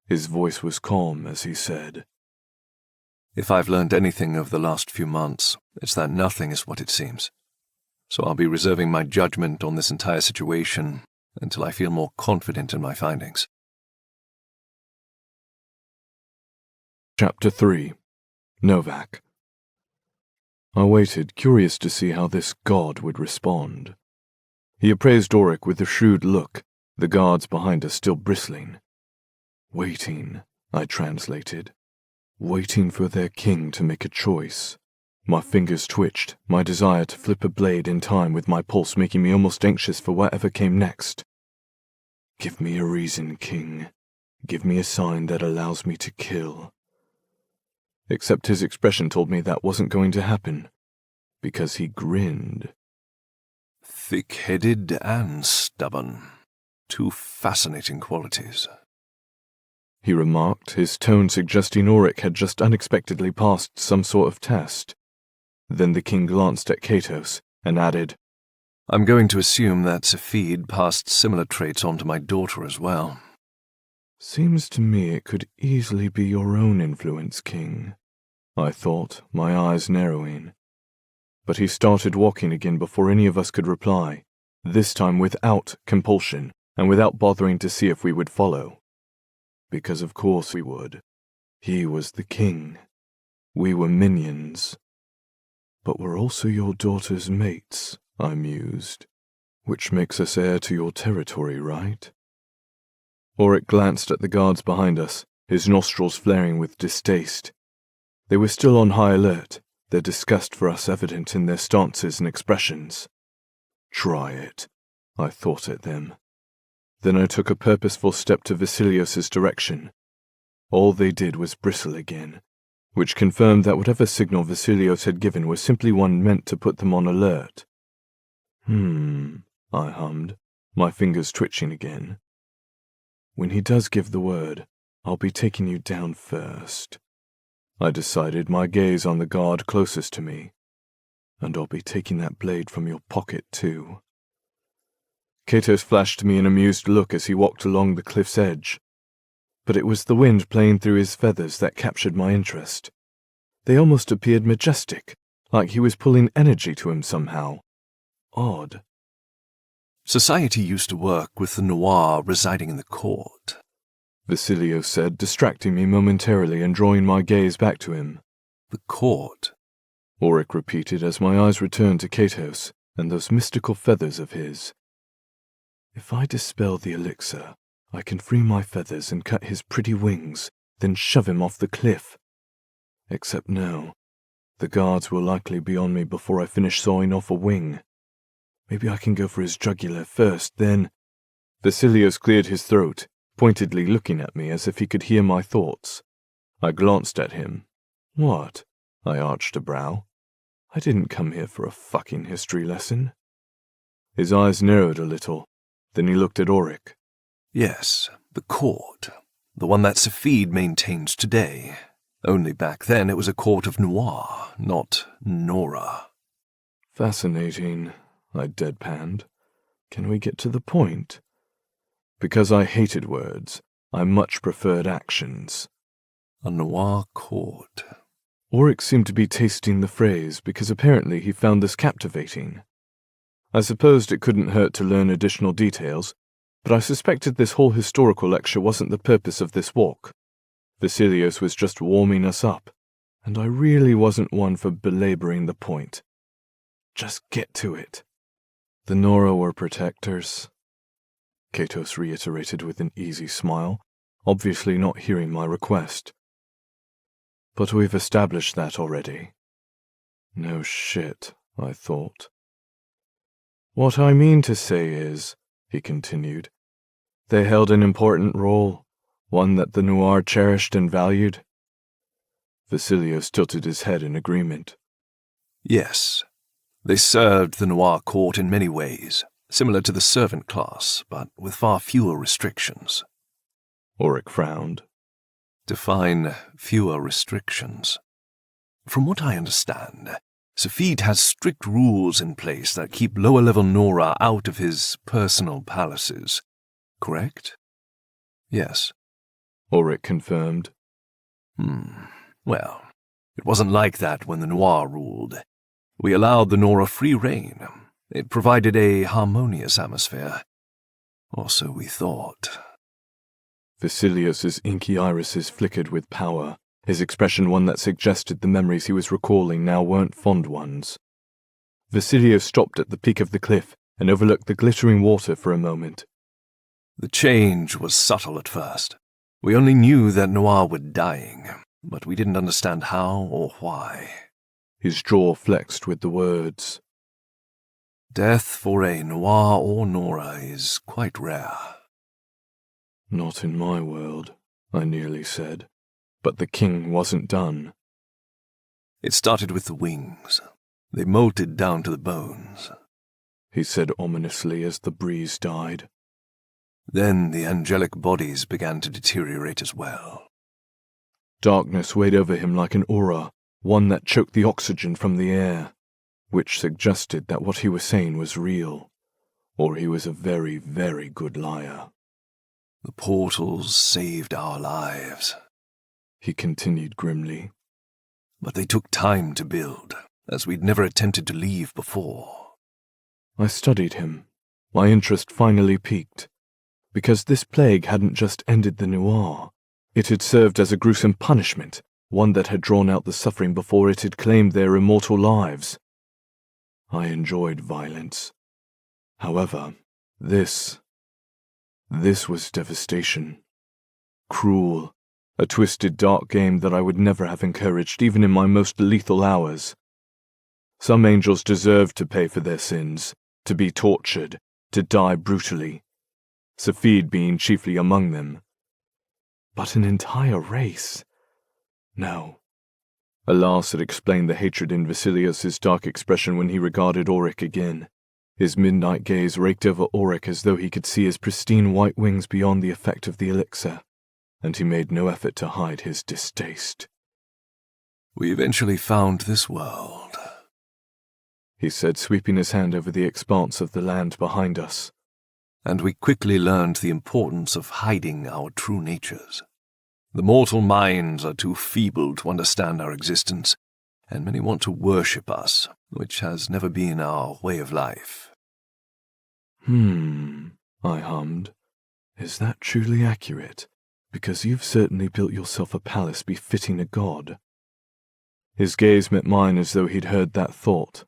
His voice was calm as he said,
If I've learned anything over the last few months, it's that nothing is what it seems. So I'll be reserving my judgment on this entire situation until I feel more confident in my findings.
Chapter 3. Novak. I waited, curious to see how this god would respond. He appraised Auric with a shrewd look, the guards behind us still bristling. Waiting, I translated. Waiting for their king to make a choice. My fingers twitched, my desire to flip a blade in time with my pulse making me almost anxious for whatever came next. Give me a reason, king. Give me a sign that allows me to kill. Except his expression told me that wasn't going to happen, because he grinned.
Thick-headed and stubborn. Two fascinating qualities.
He remarked, his tone suggesting Auric had just unexpectedly passed some sort of test. Then the king glanced at Katos and added,
I'm going to assume that Cepheid passed similar traits on to my daughter as well.
Seems to me it could easily be your own influence, king, I thought, my eyes narrowing. But he started walking again before any of us could reply, this time without compulsion and without bothering to see if we would follow. Because of course we would. He was the king. We were minions. But we're also your daughter's mates, I mused, which makes us heir to your territory, right? Auric glanced at the guards behind us, his nostrils flaring with distaste. They were still on high alert, their disgust for us evident in their stances and expressions. Try it, I thought at them. Then I took a purposeful step to Vasilios's direction. All they did was bristle again, which confirmed that whatever signal Vasilios had given was simply one meant to put them on alert. I hummed, my fingers twitching again. When he does give the word, I'll be taking you down first. I decided, my gaze on the guard closest to me. And I'll be taking that blade from your pocket too. Katos flashed me an amused look as he walked along the cliff's edge. But it was the wind playing through his feathers that captured my interest. They almost appeared majestic, like he was pulling energy to him somehow. Odd.
Society used to work with the noir residing in the court,
Vasilios said, distracting me momentarily and drawing my gaze back to him.
The court,
Auric repeated as my eyes returned to Katos and those mystical feathers of his. If I dispel the elixir, I can free my feathers and cut his pretty wings, then shove him off the cliff. Except no, the guards will likely be on me before I finish sawing off a wing. Maybe I can go for his jugular first, then... Vasilios cleared his throat, pointedly looking at me as if he could hear my thoughts. I glanced at him, What? I arched a brow. I didn't come here for a fucking history lesson. His eyes narrowed a little. Then he looked at Auric.
Yes, the court. The one that Safid maintains today. Only back then it was a court of Noir, not Nora.
Fascinating, I deadpanned. Can we get to the point? Because I hated words, I much preferred actions.
A Noir court.
Auric seemed to be tasting the phrase because apparently he found this captivating. I supposed it couldn't hurt to learn additional details, but I suspected this whole historical lecture wasn't the purpose of this walk. Vasilios was just warming us up, and I really wasn't one for belaboring the point. Just get to it. The Nora were protectors, Katos reiterated with an easy smile, obviously not hearing my request. But we've established that already. No shit, I thought. What I mean to say is, he continued, they held an important role, one that the Noir cherished and valued. Vasilios tilted his head in agreement.
Yes. They served the Noir court in many ways, similar to the servant class, but with far fewer restrictions.
Auric frowned.
Define fewer restrictions. From what I understand, Safid has strict rules in place that keep lower-level Nora out of his personal palaces. Correct? Yes.
Auric confirmed.
Well, it wasn't like that when the Noir ruled. We allowed the Nora free rein. It provided a harmonious atmosphere. Or so we thought.
Vasilios's inky irises flickered with power, his expression one that suggested the memories he was recalling now weren't fond ones. Vasilios stopped at the peak of the cliff and overlooked the glittering water for a moment.
The change was subtle at first. We only knew that Noir were dying, but we didn't understand how or why.
His jaw flexed with the words.
Death for a Noir or Nora is quite rare.
Not in my world, I nearly said. But the king wasn't done.
It started with the wings. They molted down to the bones,
he said ominously as the breeze died.
Then the angelic bodies began to deteriorate as well.
Darkness weighed over him like an aura, one that choked the oxygen from the air, which suggested that what he was saying was real, or he was a very, very good liar.
The portals saved our lives,
he continued grimly.
But they took time to build, as we'd never attempted to leave before.
I studied him. My interest finally peaked, because this plague hadn't just ended the Noir. It had served as a gruesome punishment, one that had drawn out the suffering before it had claimed their immortal lives. I enjoyed violence. However, this was devastation. Cruel, a twisted, dark game that I would never have encouraged even in my most lethal hours. Some angels deserved to pay for their sins, to be tortured, to die brutally, Safid being chiefly among them. But an entire race? No. Alas had explained the hatred in Vasilios's dark expression when he regarded Auric again. His midnight gaze raked over Auric as though he could see his pristine white wings beyond the effect of the elixir, and he made no effort to hide his distaste.
We eventually found this world,
he said, sweeping his hand over the expanse of the land behind us.
And we quickly learned the importance of hiding our true natures. The mortal minds are too feeble to understand our existence, and many want to worship us, which has never been our way of life.
I hummed. Is that truly accurate? Because you've certainly built yourself a palace befitting a god. His gaze met mine as though he'd heard that thought.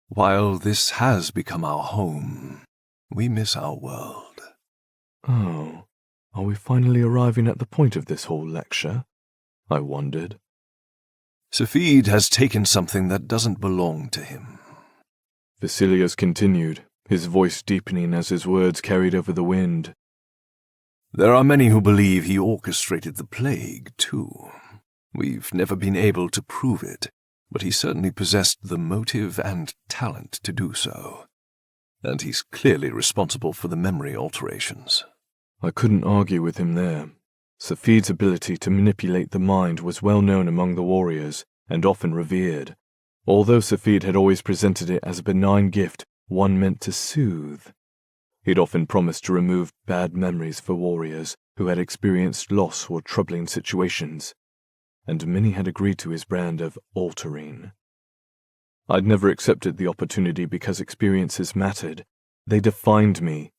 While this has become our home, we miss our world.
Oh, are we finally arriving at the point of this whole lecture? I wondered.
Safid has taken something that doesn't belong to him.
Vasilios continued, his voice deepening as his words carried over the wind.
There are many who believe he orchestrated the plague, too. We've never been able to prove it, but he certainly possessed the motive and talent to do so. And he's clearly responsible for the memory alterations.
I couldn't argue with him there. Safid's ability to manipulate the mind was well known among the warriors, and often revered, although Safid had always presented it as a benign gift, one meant to soothe. He'd often promised to remove bad memories for warriors who had experienced loss or troubling situations, and many had agreed to his brand of altering. I'd never accepted the opportunity because experiences mattered. They defined me,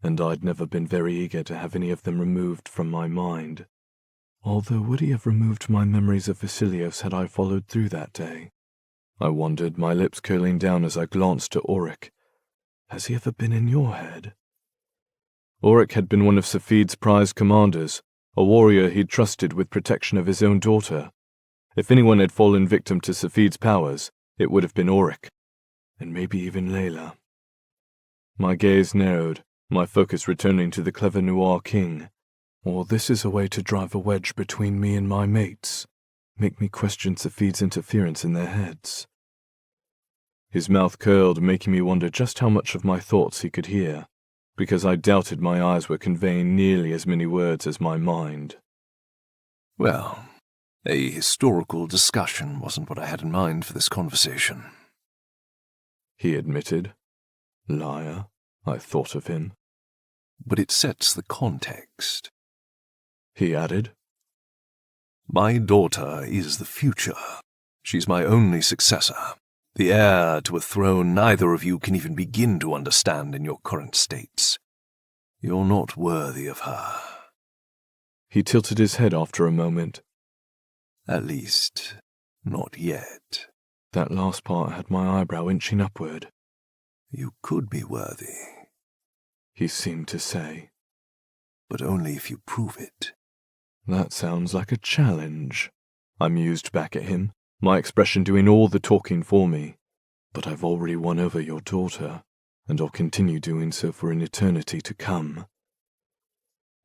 and I'd never been very eager to have any of them removed from my mind. Although would he have removed my memories of Vasilios had I followed through that day? I wondered, my lips curling down as I glanced at Auric. Has he ever been in your head? Auric had been one of Safid's prized commanders, a warrior he'd trusted with protection of his own daughter. If anyone had fallen victim to Safid's powers, it would have been Auric, and maybe even Layla. My gaze narrowed, my focus returning to the clever Noir king. Or this is a way to drive a wedge between me and my mates, make me question Safid's interference in their heads. His mouth curled, making me wonder just how much of my thoughts he could hear, because I doubted my eyes were conveying nearly as many words as my mind.
Well, a historical discussion wasn't what I had in mind for this conversation,
he admitted. Liar, I thought of him.
But it sets the context,
he added.
My daughter is the future. She's my only successor, the heir to a throne neither of you can even begin to understand in your current states. You're not worthy of her.
He tilted his head after a moment.
At least, not yet.
That last part had my eyebrow inching upward.
You could be worthy,
he seemed to say.
But only if you prove it.
That sounds like a challenge. I mused back at him, my expression doing all the talking for me. But I've already won over your daughter, and I'll continue doing so for an eternity to come.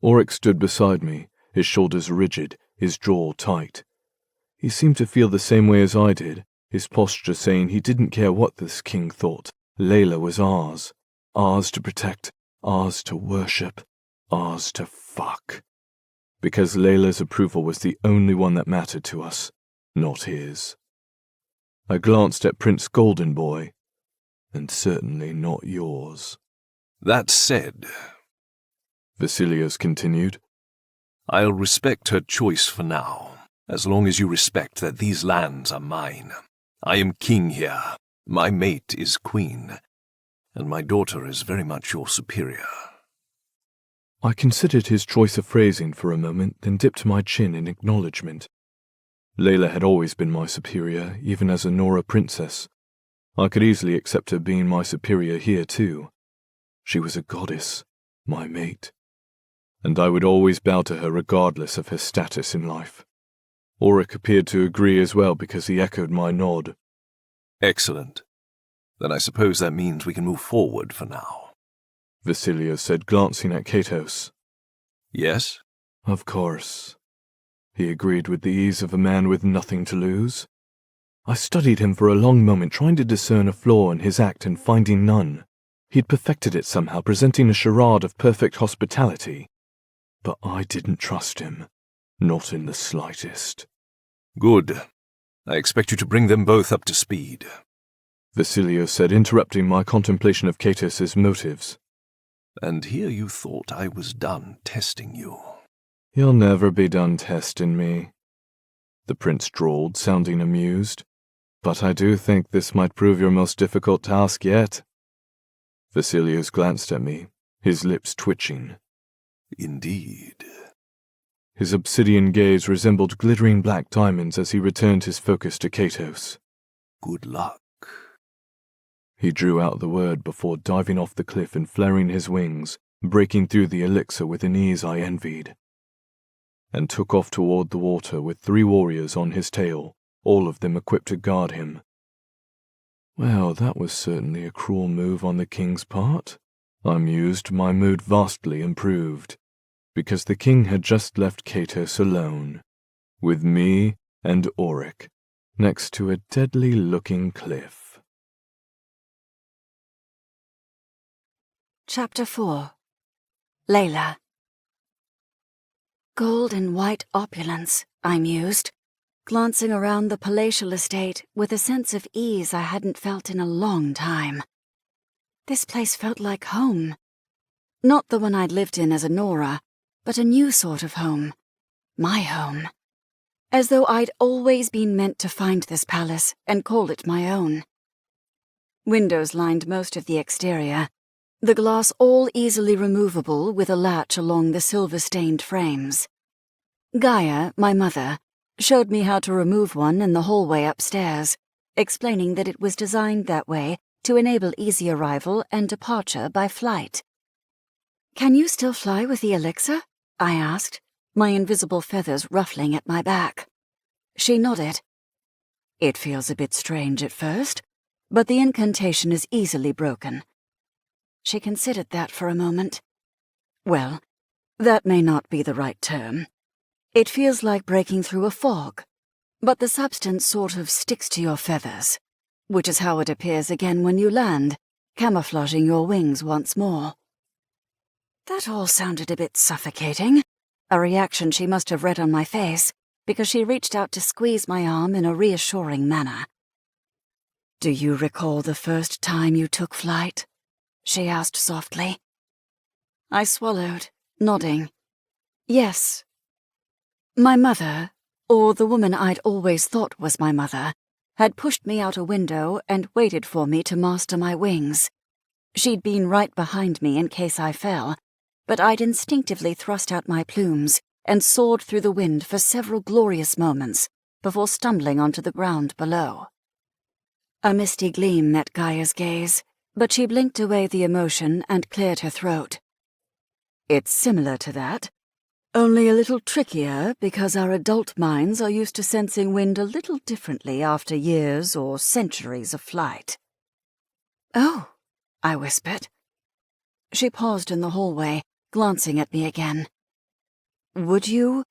Auric stood beside me, his shoulders rigid, his jaw tight. He seemed to feel the same way as I did, his posture saying he didn't care what this king thought. Layla was ours. Ours to protect, ours to worship, ours to fuck. Because Layla's approval was the only one that mattered to us, not his. I glanced at Prince Golden Boy, and certainly not yours.
That said,
Vasilios continued,
I'll respect her choice for now, as long as you respect that these lands are mine. I am king here, my mate is queen, and my daughter is very much your superior.
I considered his choice of phrasing for a moment, then dipped my chin in acknowledgement. Layla had always been my superior, even as a Nora princess. I could easily accept her being my superior here too. She was a goddess, my mate, and I would always bow to her regardless of her status in life. Auric appeared to agree as well because he echoed my nod.
Excellent. Then I suppose that means we can move forward for now,
Vasilios said, glancing at Katos.
Yes?
Of course. He agreed with the ease of a man with nothing to lose. I studied him for a long moment, trying to discern a flaw in his act and finding none. He'd perfected it somehow, presenting a charade of perfect hospitality. But I didn't trust him. Not in the slightest.
Good. I expect you to bring them both up to speed,
Vasilios said, interrupting my contemplation of Katos' motives.
And here you thought I was done testing you.
You'll never be done testing me, the prince drawled, sounding amused. But I do think this might prove your most difficult task yet. Vasilios glanced at me, his lips twitching.
Indeed.
His obsidian gaze resembled glittering black diamonds as he returned his focus to Katos.
Good luck.
He drew out the word before diving off the cliff and flaring his wings, breaking through the elixir with an ease I envied, and took off toward the water with 3 warriors on his tail, all of them equipped to guard him. Well, that was certainly a cruel move on the king's part. I mused, my mood vastly improved, because the king had just left Katos alone, with me and Auric, next to a deadly-looking cliff.
Chapter 4. Layla. Gold and white opulence, I mused, glancing around the palatial estate with a sense of ease I hadn't felt in a long time. This place felt like home. Not the one I'd lived in as a Nora, but a new sort of home. My home. As though I'd always been meant to find this palace and call it my own. Windows lined most of the exterior, the glass all easily removable with a latch along the silver-stained frames. Gaia, my mother, showed me how to remove one in the hallway upstairs, explaining that it was designed that way to enable easy arrival and departure by flight. "Can you still fly with the elixir?" I asked, my invisible feathers ruffling at my back. She nodded. "It feels a bit strange at first, but the incantation is easily broken." She considered that for a moment. "Well, that may not be the right term. It feels like breaking through a fog, but the substance sort of sticks to your feathers, which is how it appears again when you land, camouflaging your wings once more." That all sounded a bit suffocating, a reaction she must have read on my face, because she reached out to squeeze my arm in a reassuring manner. "Do you recall the first time you took flight?" she asked softly. I swallowed, nodding. Yes. My mother, or the woman I'd always thought was my mother, had pushed me out a window and waited for me to master my wings. She'd been right behind me in case I fell, but I'd instinctively thrust out my plumes and soared through the wind for several glorious moments before stumbling onto the ground below. A misty gleam met Gaia's gaze, but she blinked away the emotion and cleared her throat. "It's similar to that, only a little trickier because our adult minds are used to sensing wind a little differently after years or centuries of flight." "Oh," I whispered. She paused in the hallway, glancing at me again. Would you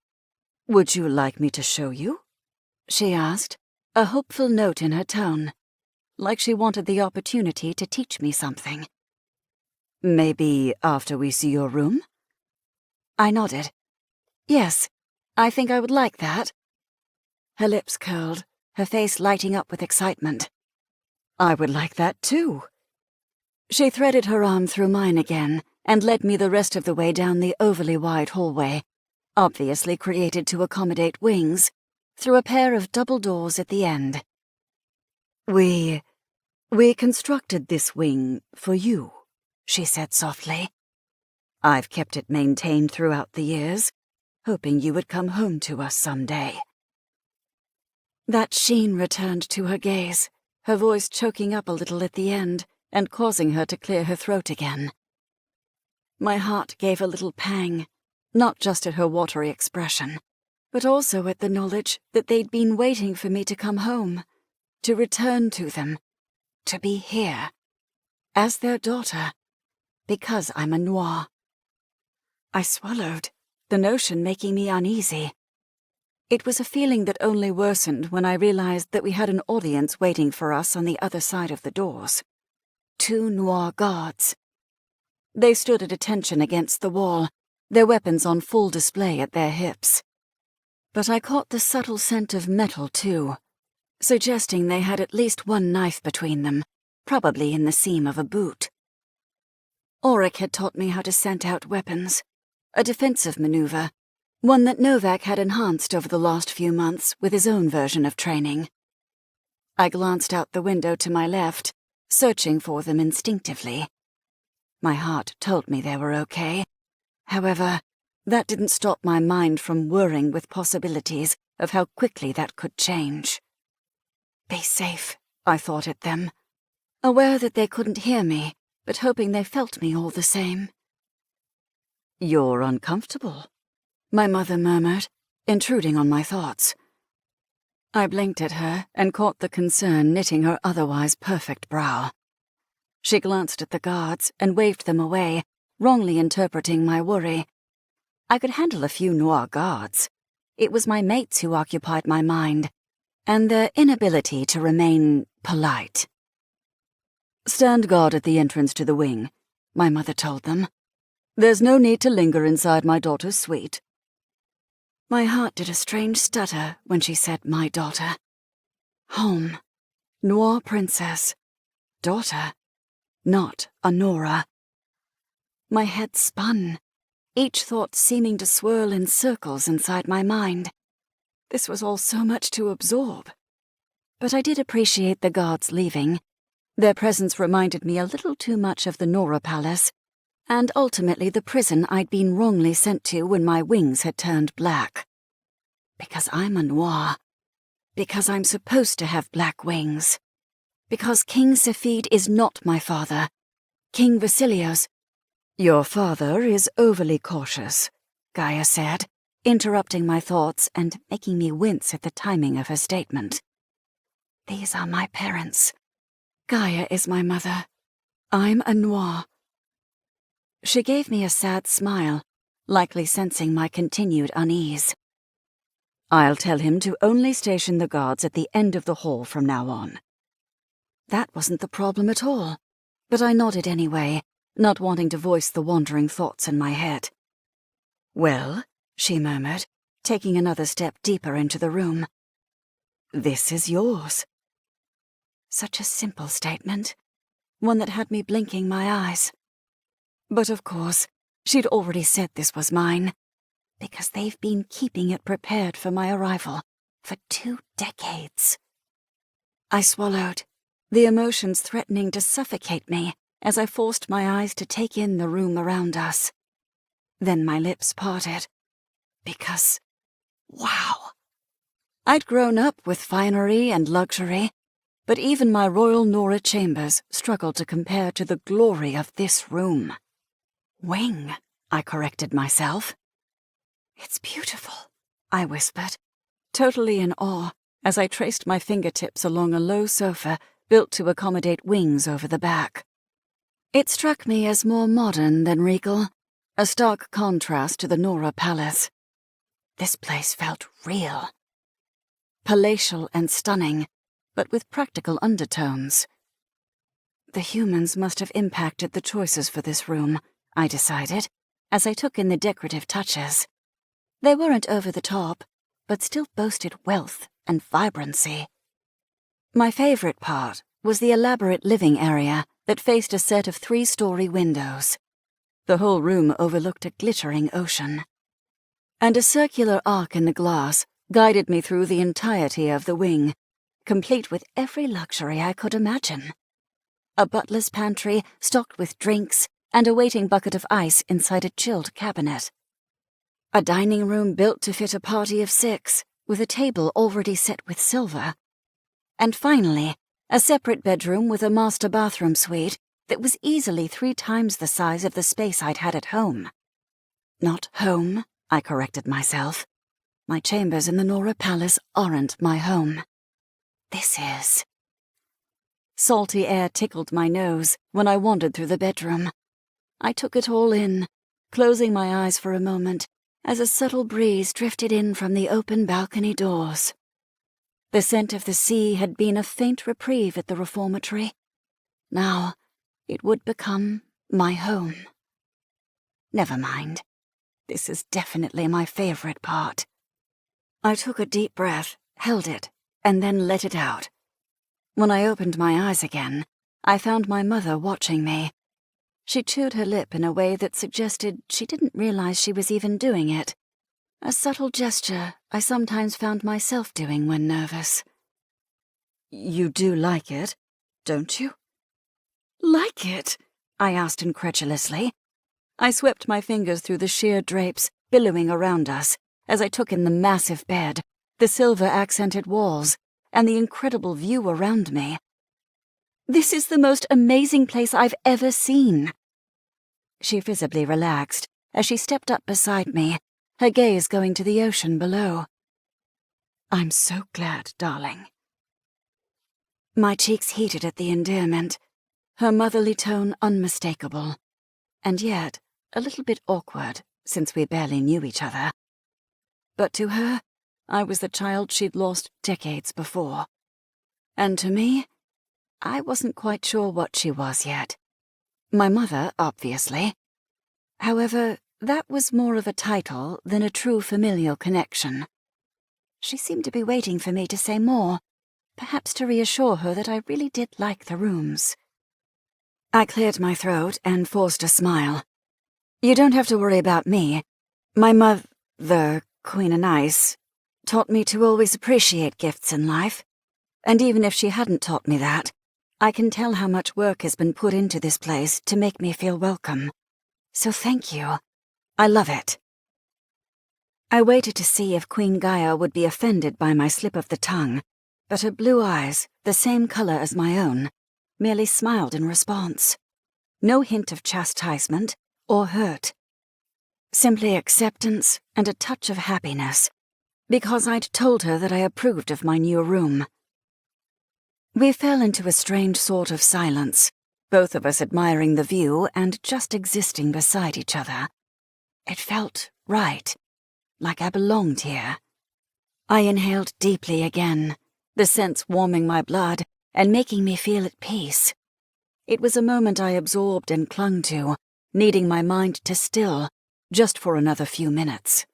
like me to show you?" she asked, a hopeful note in her tone, like she wanted the opportunity to teach me something. "Maybe after we see your room?" I nodded. "Yes, I think I would like that." Her lips curled, her face lighting up with excitement. "I would like that too." She threaded her arm through mine again and led me the rest of the way down the overly wide hallway, obviously created to accommodate wings, through a pair of double doors at the end. We constructed this wing for you," she said softly. "I've kept it maintained throughout the years, hoping you would come home to us someday." That sheen returned to her gaze, her voice choking up a little at the end and causing her to clear her throat again. My heart gave a little pang, not just at her watery expression, but also at the knowledge that they'd been waiting for me to come home, to return to them, to be here, as their daughter, because I'm a Noir. I swallowed, the notion making me uneasy. It was a feeling that only worsened when I realized that we had an audience waiting for us on the other side of the doors. 2 Noir guards. They stood at attention against the wall, their weapons on full display at their hips. But I caught the subtle scent of metal, too, suggesting they had at least one knife between them, probably in the seam of a boot. Auric had taught me how to scent out weapons, a defensive maneuver, one that Novak had enhanced over the last few months with his own version of training. I glanced out the window to my left, searching for them instinctively. My heart told me they were okay. However, that didn't stop my mind from whirring with possibilities of how quickly that could change. Be safe, I thought at them, aware that they couldn't hear me, but hoping they felt me all the same. "You're uncomfortable," my mother murmured, intruding on my thoughts. I blinked at her and caught the concern knitting her otherwise perfect brow. She glanced at the guards and waved them away, wrongly interpreting my worry. I could handle a few Noir guards. It was my mates who occupied my mind, and their inability to remain polite. "Stand guard at the entrance to the wing," my mother told them. "There's no need to linger inside my daughter's suite." My heart did a strange stutter when she said my daughter. Home. Noir princess. Daughter. Not Honora. My head spun, each thought seeming to swirl in circles inside my mind. This was all so much to absorb. But I did appreciate the guards leaving. Their presence reminded me a little too much of the Nora Palace, and ultimately the prison I'd been wrongly sent to when my wings had turned black. Because I'm a noir. Because I'm supposed to have black wings. Because King Cephid is not my father. King Vasilios— "Your father is overly cautious," Gaia said, interrupting my thoughts and making me wince at the timing of her statement. These are my parents. Gaia is my mother. I'm a noir. She gave me a sad smile, likely sensing my continued unease. "I'll tell him to only station the guards at the end of the hall from now on." That wasn't the problem at all, but I nodded anyway, not wanting to voice the wandering thoughts in my head. "Well," she murmured, taking another step deeper into the room. "This is yours." Such a simple statement, one that had me blinking my eyes. But of course, she'd already said this was mine, because they've been keeping it prepared for my arrival for 2 decades. I swallowed, the emotions threatening to suffocate me as I forced my eyes to take in the room around us. Then my lips parted, because, wow! I'd grown up with finery and luxury, but even my royal Nora chambers struggled to compare to the glory of this room. "Wing," I corrected myself. "It's beautiful," I whispered, totally in awe as I traced my fingertips along a low sofa built to accommodate wings over the back. It struck me as more modern than regal, a stark contrast to the Nora Palace. This place felt real. Palatial and stunning, but with practical undertones. The humans must have impacted the choices for this room, I decided, as I took in the decorative touches. They weren't over the top, but still boasted wealth and vibrancy. My favorite part was the elaborate living area that faced a set of 3-story windows. The whole room overlooked a glittering ocean. And a circular arc in the glass guided me through the entirety of the wing, complete with every luxury I could imagine. A butler's pantry stocked with drinks and a waiting bucket of ice inside a chilled cabinet. A dining room built to fit a party of 6, with a table already set with silver. And finally, a separate bedroom with a master bathroom suite that was easily 3 times the size of the space I'd had at home. Not home, I corrected myself. My chambers in the Nora Palace aren't my home. This is. Salty air tickled my nose when I wandered through the bedroom. I took it all in, closing my eyes for a moment as a subtle breeze drifted in from the open balcony doors. The scent of the sea had been a faint reprieve at the reformatory. Now, it would become my home. Never mind. This is definitely my favorite part. I took a deep breath, held it, and then let it out. When I opened my eyes again, I found my mother watching me. She chewed her lip in a way that suggested she didn't realize she was even doing it. A subtle gesture I sometimes found myself doing when nervous. "You do like it, don't you?" "Like it?" I asked incredulously. I swept my fingers through the sheer drapes billowing around us as I took in the massive bed, the silver-accented walls, and the incredible view around me. "This is the most amazing place I've ever seen." She visibly relaxed as she stepped up beside me, her gaze going to the ocean below. "I'm so glad, darling." My cheeks heated at the endearment, her motherly tone unmistakable, and yet a little bit awkward since we barely knew each other. but to her, I was the child she'd lost decades before. And to me, I wasn't quite sure what she was yet. My mother, obviously. However, that was more of a title than a true familial connection. She seemed to be waiting for me to say more, perhaps to reassure her that I really did like the rooms. I cleared my throat and forced a smile. You don't have to worry about me. My mother, Queen and Ice, taught me to always appreciate gifts in life. And even if she hadn't taught me that, I can tell how much work has been put into this place to make me feel welcome. So thank you. I love it. I waited to see if Queen Gaia would be offended by my slip of the tongue, but her blue eyes, the same color as my own, merely smiled in response. No hint of chastisement or hurt. Simply acceptance and a touch of happiness, because I'd told her that I approved of my new room. We fell into a strange sort of silence, both of us admiring the view and just existing beside each other. It felt right, like I belonged here. I inhaled deeply again, the sense warming my blood and making me feel at peace. It was a moment I absorbed and clung to, needing my mind to still, just for another few minutes.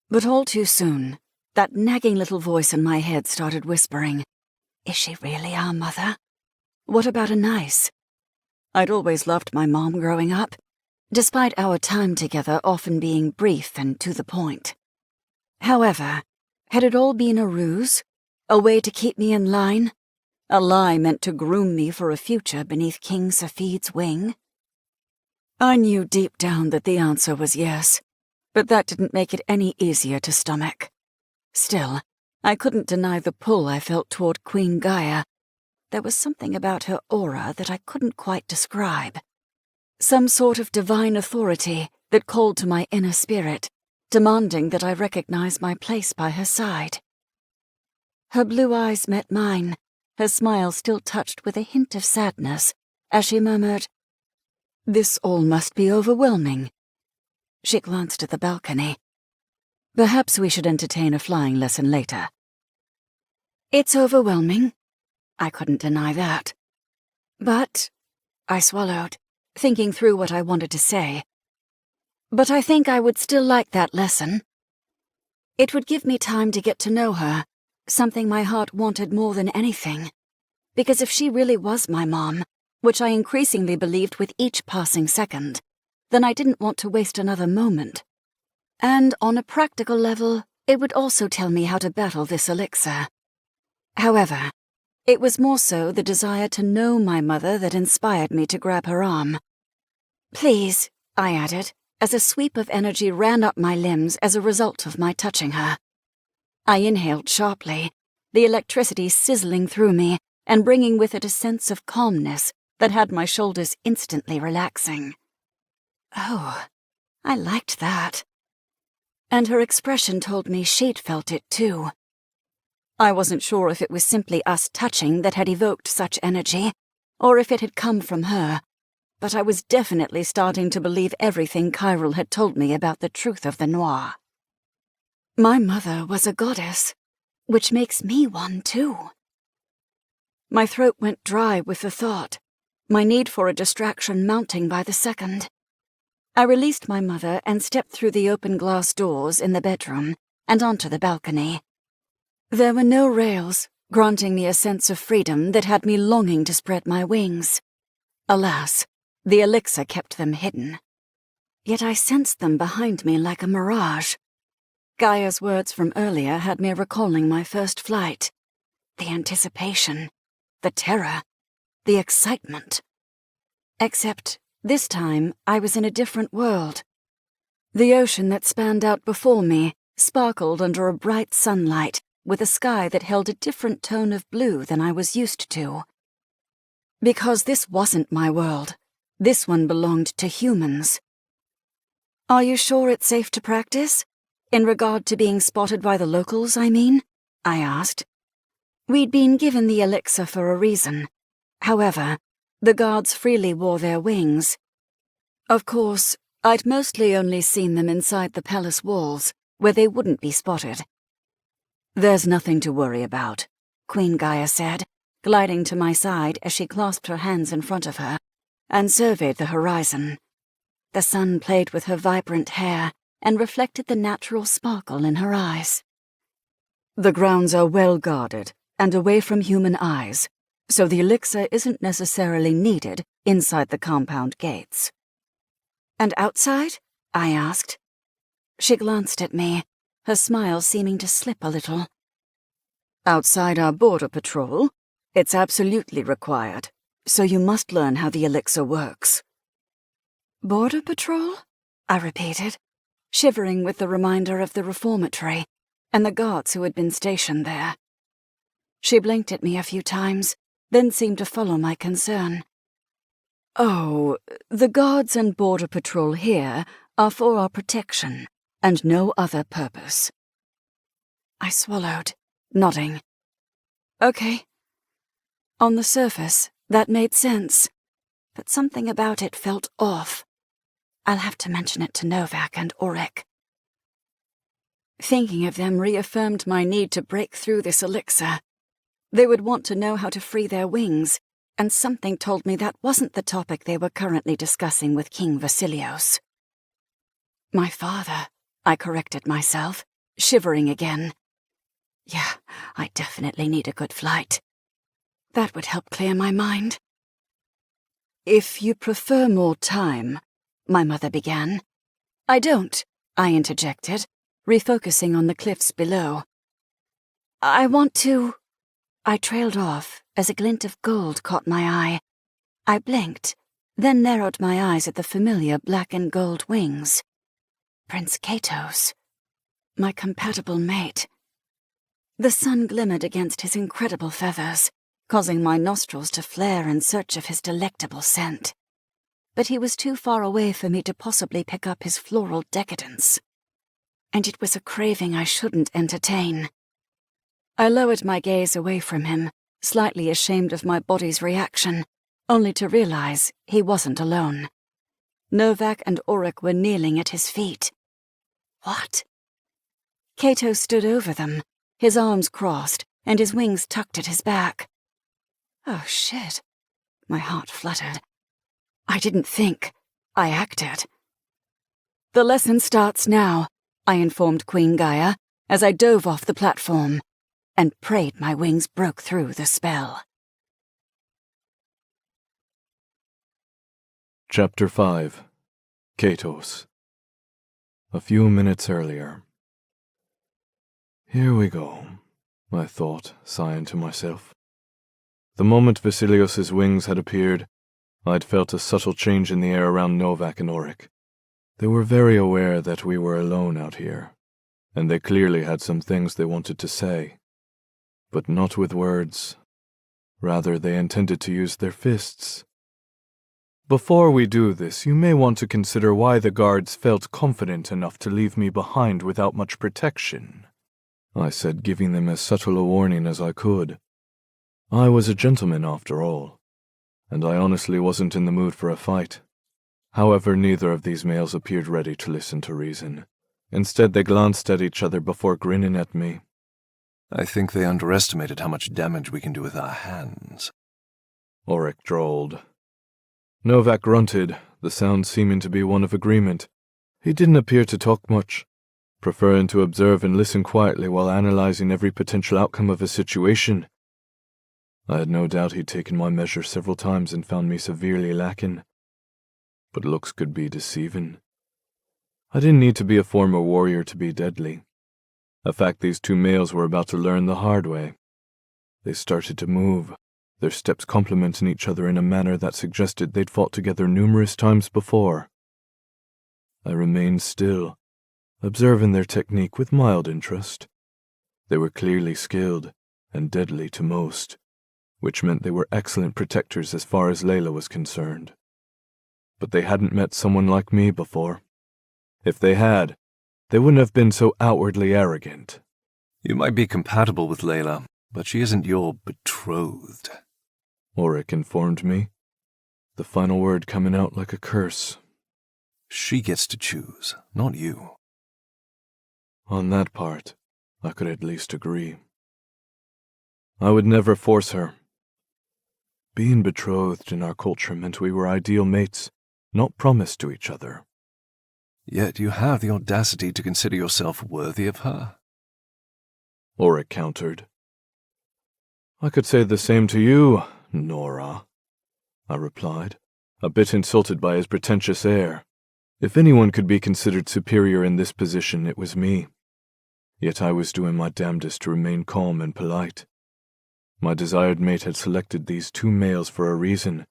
But all too soon, that nagging little voice in my head started whispering, "Is she really our mother? What about a nice?" I'd always loved my mom growing up, despite our time together often being brief and to the point. However, had it all been a ruse? A way to keep me in line? A lie meant to groom me for a future beneath King Safid's wing? I knew deep down that the answer was yes, but that didn't make it any easier to stomach. Still, I couldn't deny the pull I felt toward Queen Gaia. There was something about her aura that I couldn't quite describe. Some sort of divine authority that called to my inner spirit, demanding that I recognize my place by her side. Her blue eyes met mine, her smile still touched with a hint of sadness, as she murmured, "This all must be overwhelming." She glanced at the balcony. "Perhaps we should entertain a flying lesson later." "It's overwhelming." I couldn't deny that. "But," I swallowed, thinking through what I wanted to say, "but I think I would still like that lesson. It would give me time to get to know her, something my heart wanted more than anything. Because if she really was my mom, which I increasingly believed with each passing second, then I didn't want to waste another moment. And on a practical level, it would also tell me how to battle this elixir. However, it was more so the desire to know my mother that inspired me to grab her arm. "Please," I added, as a sweep of energy ran up my limbs as a result of my touching her. I inhaled sharply, the electricity sizzling through me and bringing with it a sense of calmness that had my shoulders instantly relaxing. Oh, I liked that. And her expression told me she'd felt it too. I wasn't sure if it was simply us touching that had evoked such energy, or if it had come from her, but I was definitely starting to believe everything Chiral had told me about the truth of the Noir. My mother was a goddess, which makes me one too. My throat went dry with the thought, my need for a distraction mounting by the second. I released my mother and stepped through the open glass doors in the bedroom and onto the balcony. There were no rails, granting me a sense of freedom that had me longing to spread my wings. Alas, the elixir kept them hidden. Yet I sensed them behind me like a mirage. Gaia's words from earlier had me recalling my first flight. The anticipation, the terror, the excitement. Except, this time, I was in a different world. The ocean that spanned out before me sparkled under a bright sunlight, with a sky that held a different tone of blue than I was used to. Because this wasn't my world. This one belonged to humans. "Are you sure it's safe to practice? In regard to being spotted by the locals, I mean?" I asked. We'd been given the elixir for a reason. However, the guards freely wore their wings. Of course, I'd mostly only seen them inside the palace walls, where they wouldn't be spotted. "There's nothing to worry about," Queen Gaia said, gliding to my side as she clasped her hands in front of her and surveyed the horizon. The sun played with her vibrant hair and reflected the natural sparkle in her eyes. "The grounds are well guarded and away from human eyes, so the elixir isn't necessarily needed inside the compound gates." "And outside?" I asked. She glanced at me, her smile seeming to slip a little. "Outside our border patrol, it's absolutely required, so you must learn how the elixir works." "Border patrol?" I repeated, shivering with the reminder of the reformatory and the guards who had been stationed there. She blinked at me a few times, then seemed to follow my concern. "Oh, the guards and border patrol here are for our protection and no other purpose." I swallowed, nodding. "Okay." On the surface, that made sense, but something about it felt off. I'll have to mention it to Novak and Auric. Thinking of them reaffirmed my need to break through this elixir. They would want to know how to free their wings, and something told me that wasn't the topic they were currently discussing with King Vasilios. "My father," I corrected myself, shivering again. Yeah, I definitely need a good flight. That would help clear my mind. "If you prefer more time," my mother began. "I don't," I interjected, refocusing on the cliffs below. "I want to—" I trailed off as a glint of gold caught my eye. I blinked, then narrowed my eyes at the familiar black and gold wings. Prince Katos, my compatible mate. The sun glimmered against his incredible feathers, causing my nostrils to flare in search of his delectable scent. But he was too far away for me to possibly pick up his floral decadence. And it was a craving I shouldn't entertain. I lowered my gaze away from him, slightly ashamed of my body's reaction, only to realize he wasn't alone. Novak and Auric were kneeling at his feet. What? Kato stood over them, his arms crossed and his wings tucked at his back. Oh, shit. My heart fluttered. I didn't think. I acted. "The lesson starts now," I informed Queen Gaia as I dove off the platform and prayed my wings broke through the spell.
Chapter 5. Katos. A few minutes earlier. Here we go, I thought, sighing to myself. The moment Vasilios's wings had appeared, I'd felt a subtle change in the air around Novak and Auric. They were very aware that we were alone out here, and they clearly had some things they wanted to say. But not with words. Rather, they intended to use their fists. Before we do this, you may want to consider why the guards felt confident enough to leave me behind without much protection, I said, giving them as subtle a warning as I could. I was a gentleman after all, and I honestly wasn't in the mood for a fight. However, neither of these males appeared ready to listen to reason. Instead, they glanced at each other before grinning at me.
"I think they underestimated how much damage we can do with our hands,"
Auric drawled. Novak grunted, the sound seeming to be one of agreement. He didn't appear to talk much, preferring to observe and listen quietly while analyzing every potential outcome of a situation. I had no doubt he'd taken my measure several times and found me severely lacking. But looks could be deceiving. I didn't need to be a former warrior to be deadly. A fact these two males were about to learn the hard way. They started to move, their steps complementing each other in a manner that suggested they'd fought together numerous times before. I remained still, observing their technique with mild interest. They were clearly skilled and deadly to most, which meant they were excellent protectors as far as Layla was concerned. But they hadn't met someone like me before. If they had, they wouldn't have been so outwardly arrogant.
"You might be compatible with Layla, but she isn't your betrothed,"
Auric informed me, the final word coming out like a curse.
"She gets to choose, not you."
On that part, I could at least agree. I would never force her. Being betrothed in our culture meant we were ideal mates, not promised to each other.
Yet you have the audacity to consider yourself worthy of her.
Auric countered. I could say the same to you, Nora, I replied, a bit insulted by his pretentious air. If anyone could be considered superior in this position, it was me. Yet I was doing my damnedest to remain calm and polite. My desired mate had selected these two males for a reason,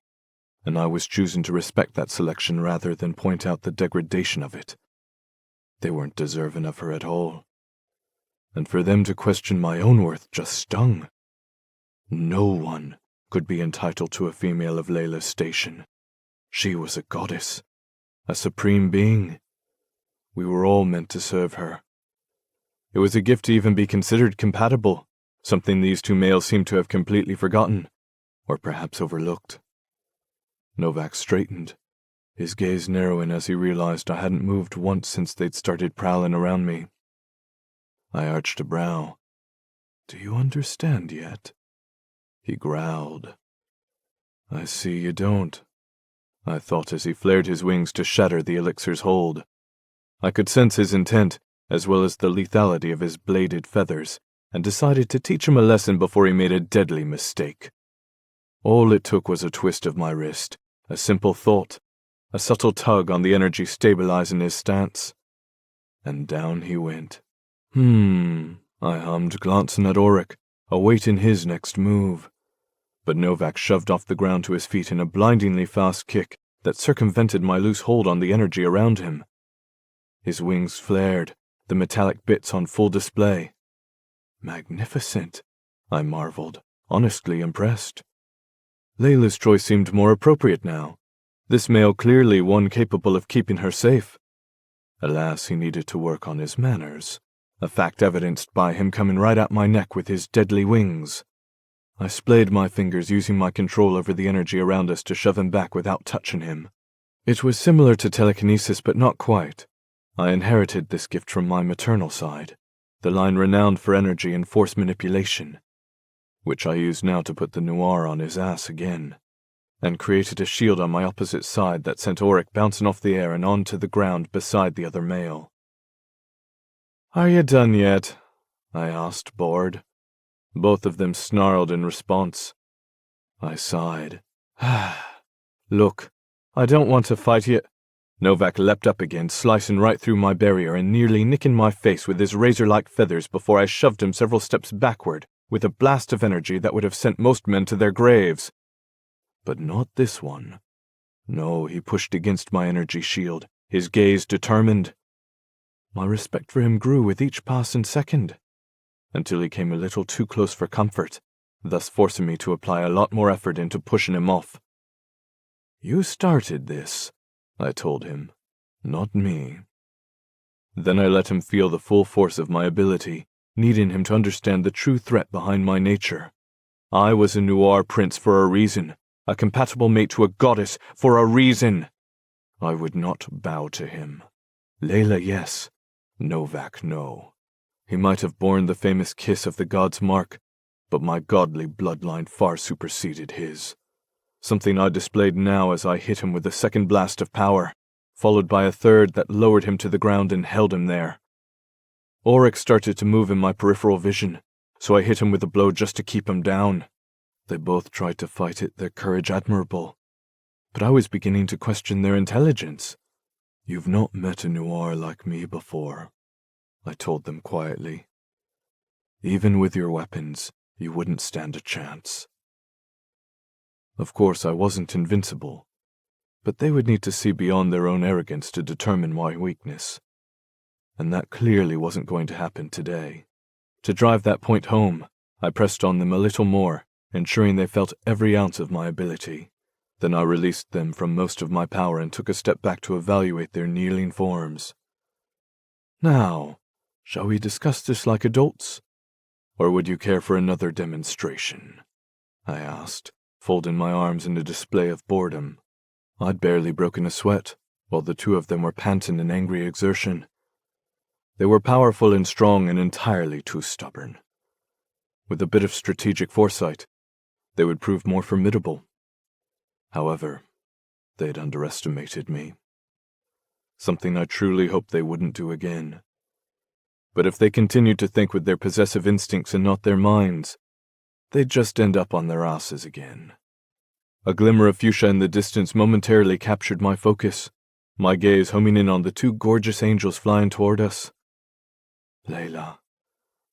and I was choosing to respect that selection rather than point out the degradation of it. They weren't deserving of her at all. And for them to question my own worth just stung. No one could be entitled to a female of Layla's station. She was a goddess, a supreme being. We were all meant to serve her. It was a gift to even be considered compatible, something these two males seemed to have completely forgotten, or perhaps overlooked. Novak straightened, his gaze narrowing as he realized I hadn't moved once since they'd started prowling around me. I arched a brow. Do you understand yet? He growled. I see you don't, I thought as he flared his wings to shatter the elixir's hold. I could sense his intent, as well as the lethality of his bladed feathers, and decided to teach him a lesson before he made a deadly mistake. All it took was a twist of my wrist, a simple thought, a subtle tug on the energy stabilizing his stance. And down he went. I hummed, glancing at Auric, awaiting his next move. But Novak shoved off the ground to his feet in a blindingly fast kick that circumvented my loose hold on the energy around him. His wings flared, the metallic bits on full display. Magnificent, I marveled, honestly impressed. Layla's choice seemed more appropriate now. This male clearly one capable of keeping her safe. Alas, he needed to work on his manners, a fact evidenced by him coming right at my neck with his deadly wings. I splayed my fingers, using my control over the energy around us to shove him back without touching him. It was similar to telekinesis, but not quite. I inherited this gift from my maternal side, the line renowned for energy and force manipulation, which I used now to put the noir on his ass again, and created a shield on my opposite side that sent Auric bouncing off the air and onto the ground beside the other male. Are you done yet? I asked, bored. Both of them snarled in response. I sighed. Look, I don't want to fight you. Novak leapt up again, slicing right through my barrier and nearly nicking my face with his razor-like feathers before I shoved him several steps backward with a blast of energy that would have sent most men to their graves. But not this one. No, he pushed against my energy shield, his gaze determined. My respect for him grew with each passing second, until he came a little too close for comfort, thus forcing me to apply a lot more effort into pushing him off. You started this, I told him, not me. Then I let him feel the full force of my ability, needing him to understand the true threat behind my nature. I was a noir prince for a reason, a compatible mate to a goddess for a reason. I would not bow to him. Layla, yes. Novak, no. He might have borne the famous kiss of the god's mark, but my godly bloodline far superseded his. Something I displayed now as I hit him with a second blast of power, followed by a third that lowered him to the ground and held him there. Auric started to move in my peripheral vision, so I hit him with a blow just to keep him down. They both tried to fight it, their courage admirable. But I was beginning to question their intelligence. You've not met a noir like me before, I told them quietly. Even with your weapons, you wouldn't stand a chance. Of course, I wasn't invincible, but they would need to see beyond their own arrogance to determine my weakness. And that clearly wasn't going to happen today. To drive that point home, I pressed on them a little more, ensuring they felt every ounce of my ability. Then I released them from most of my power and took a step back to evaluate their kneeling forms. Now, shall we discuss this like adults? Or would you care for another demonstration? I asked, folding my arms in a display of boredom. I'd barely broken a sweat, while the two of them were panting in angry exertion. They were powerful and strong and entirely too stubborn. With a bit of strategic foresight, they would prove more formidable. However, they'd underestimated me. Something I truly hoped they wouldn't do again. But if they continued to think with their possessive instincts and not their minds, they'd just end up on their asses again. A glimmer of fuchsia in the distance momentarily captured my focus, my gaze homing in on the two gorgeous angels flying toward us. Layla,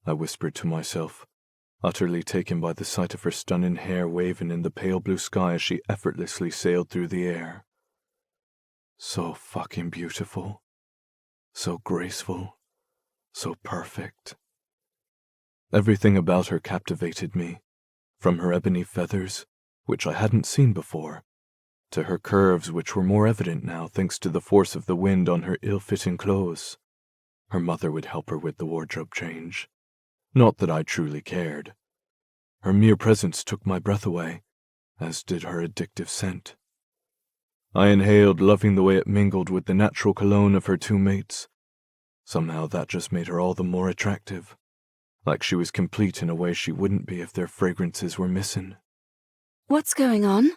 I whispered to myself, utterly taken by the sight of her stunning hair waving in the pale blue sky as she effortlessly sailed through the air. So fucking beautiful. So graceful. So perfect. Everything about her captivated me, from her ebony feathers, which I hadn't seen before, to her curves which were more evident now thanks to the force of the wind on her ill-fitting clothes. Her mother would help her with the wardrobe change. Not that I truly cared. Her mere presence took my breath away, as did her addictive scent. I inhaled, loving the way it mingled with the natural cologne of her two mates. Somehow that just made her all the more attractive, like she was complete in a way she wouldn't be if their fragrances were missing.
What's going on?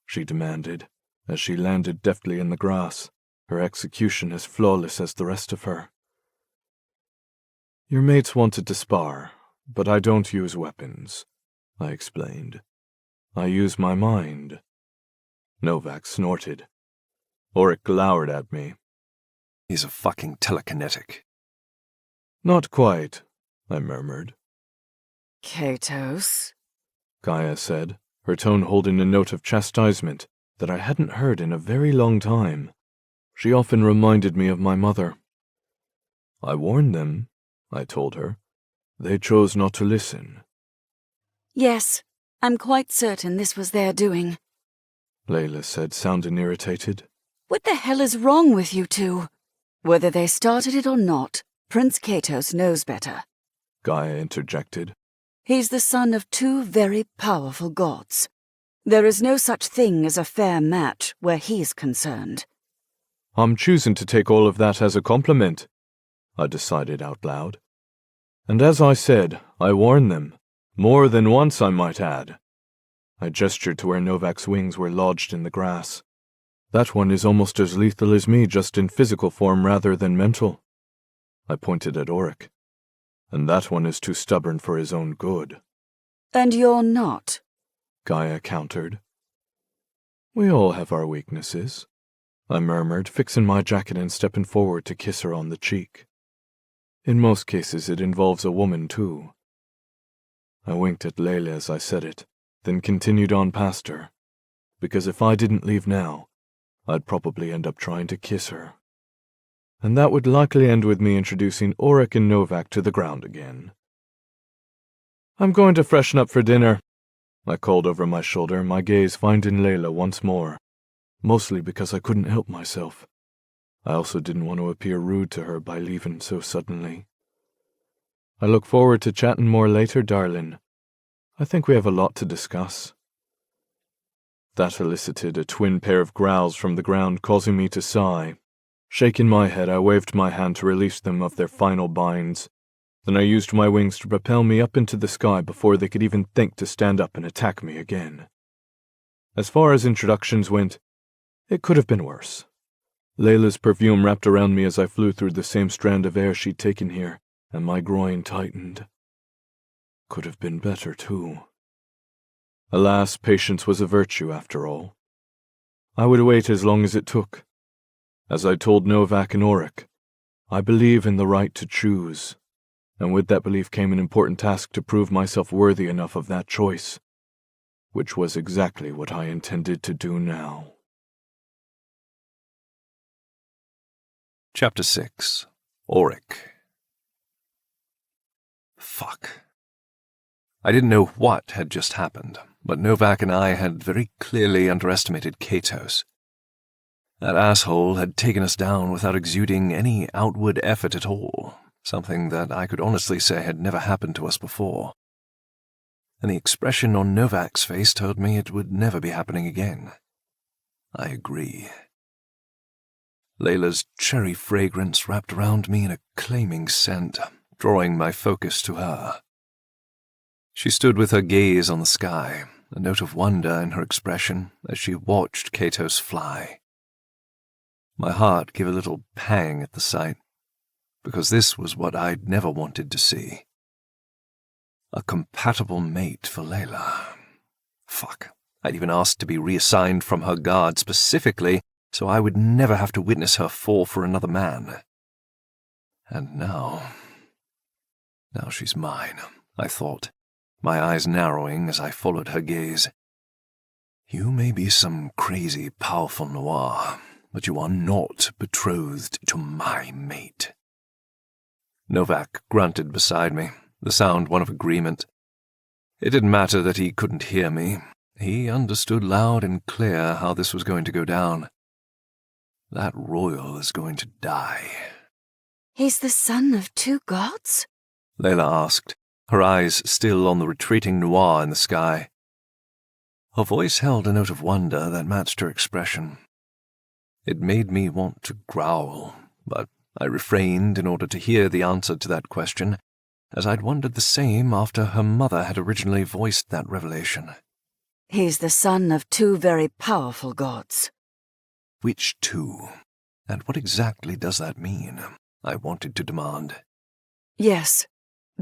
She demanded, as she landed deftly in the grass, her execution as flawless as the rest of her. Your mates wanted to spar, but I don't use weapons, I explained. I use my mind. Novak snorted. Auric glowered at me.
He's a fucking telekinetic.
Not quite, I murmured.
Katos?
Gaia said, her tone holding a note of chastisement that I hadn't heard in a very long time. She often reminded me of my mother. I warned them, I told her. They chose not to listen.
Yes, I'm quite certain this was their doing.
Layla said, sounding irritated.
What the hell is wrong with you two? Whether they started it or not, Prince Katos knows better.
Gaia interjected.
He's the son of two very powerful gods. There is no such thing as a fair match where he's concerned.
I'm choosing to take all of that as a compliment, I decided out loud. And as I said, I warned them. More than once, I might add. I gestured to where Novak's wings were lodged in the grass. That one is almost as lethal as me, just in physical form rather than mental. I pointed at Auric. And that one is too stubborn for his own good.
And you're not?
Gaia countered. We all have our weaknesses, I murmured, fixing my jacket and stepping forward to kiss her on the cheek. In most cases it involves a woman, too. I winked at Layla as I said it, then continued on past her, because if I didn't leave now, I'd probably end up trying to kiss her. And that would likely end with me introducing Auric and Novak to the ground again. I'm going to freshen up for dinner, I called over my shoulder, my gaze finding Layla once more, mostly because I couldn't help myself. I also didn't want to appear rude to her by leaving so suddenly. I look forward to chatting more later, darling. I think we have a lot to discuss. That elicited a twin pair of growls from the ground, causing me to sigh. Shaking my head, I waved my hand to release them of their final binds. Then I used my wings to propel me up into the sky before they could even think to stand up and attack me again. As far as introductions went, it could have been worse. Layla's perfume wrapped around me as I flew through the same strand of air she'd taken here, and my groin tightened. Could have been better, too. Alas, patience was a virtue after all. I would wait as long as it took. As I told Novak and Auric, I believe in the right to choose, and with that belief came an important task to prove myself worthy enough of that choice, which was exactly what I intended to do now.
Chapter 6. Auric. Fuck. I didn't know what had just happened, but Novak and I had very clearly underestimated Katos. That asshole had taken us down without exuding any outward effort at all, something that I could honestly say had never happened to us before. And the expression on Novak's face told me it would never be happening again. I agree. Layla's cherry fragrance wrapped around me in a claiming scent, drawing my focus to her. She stood with her gaze on the sky, a note of wonder in her expression as she watched Katos fly. My heart gave a little pang at the sight, because this was what I'd never wanted to see. A compatible mate for Layla. Fuck, I'd even asked to be reassigned from her guard specifically so I would never have to witness her fall for another man. And now she's mine, I thought, my eyes narrowing as I followed her gaze. You may be some crazy, powerful noir, but you are not betrothed to my mate. Novak grunted beside me, the sound one of agreement. It didn't matter that he couldn't hear me. He understood loud and clear how this was going to go down. That royal is going to die.
He's the son of two gods?
Layla asked, her eyes still on the retreating noir in the sky. Her voice held a note of wonder that matched her expression. It made me want to growl, but I refrained in order to hear the answer to that question, as I'd wondered the same after her mother had originally voiced that revelation.
He's the son of two very powerful gods.
Which two? And what exactly does that mean? I wanted to demand.
Yes,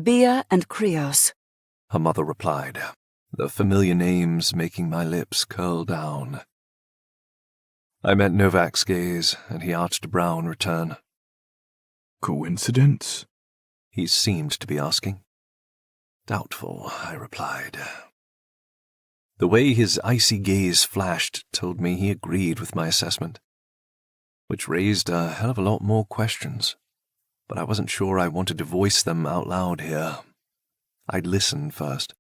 Bia and Krios,
Her mother replied, the familiar names making my lips curl down. I met Novak's gaze, and he arched a brow in return.
Coincidence?
He seemed to be asking. Doubtful, I replied. The way his icy gaze flashed told me he agreed with my assessment, which raised a hell of a lot more questions, but I wasn't sure I wanted to voice them out loud here. I'd listen first.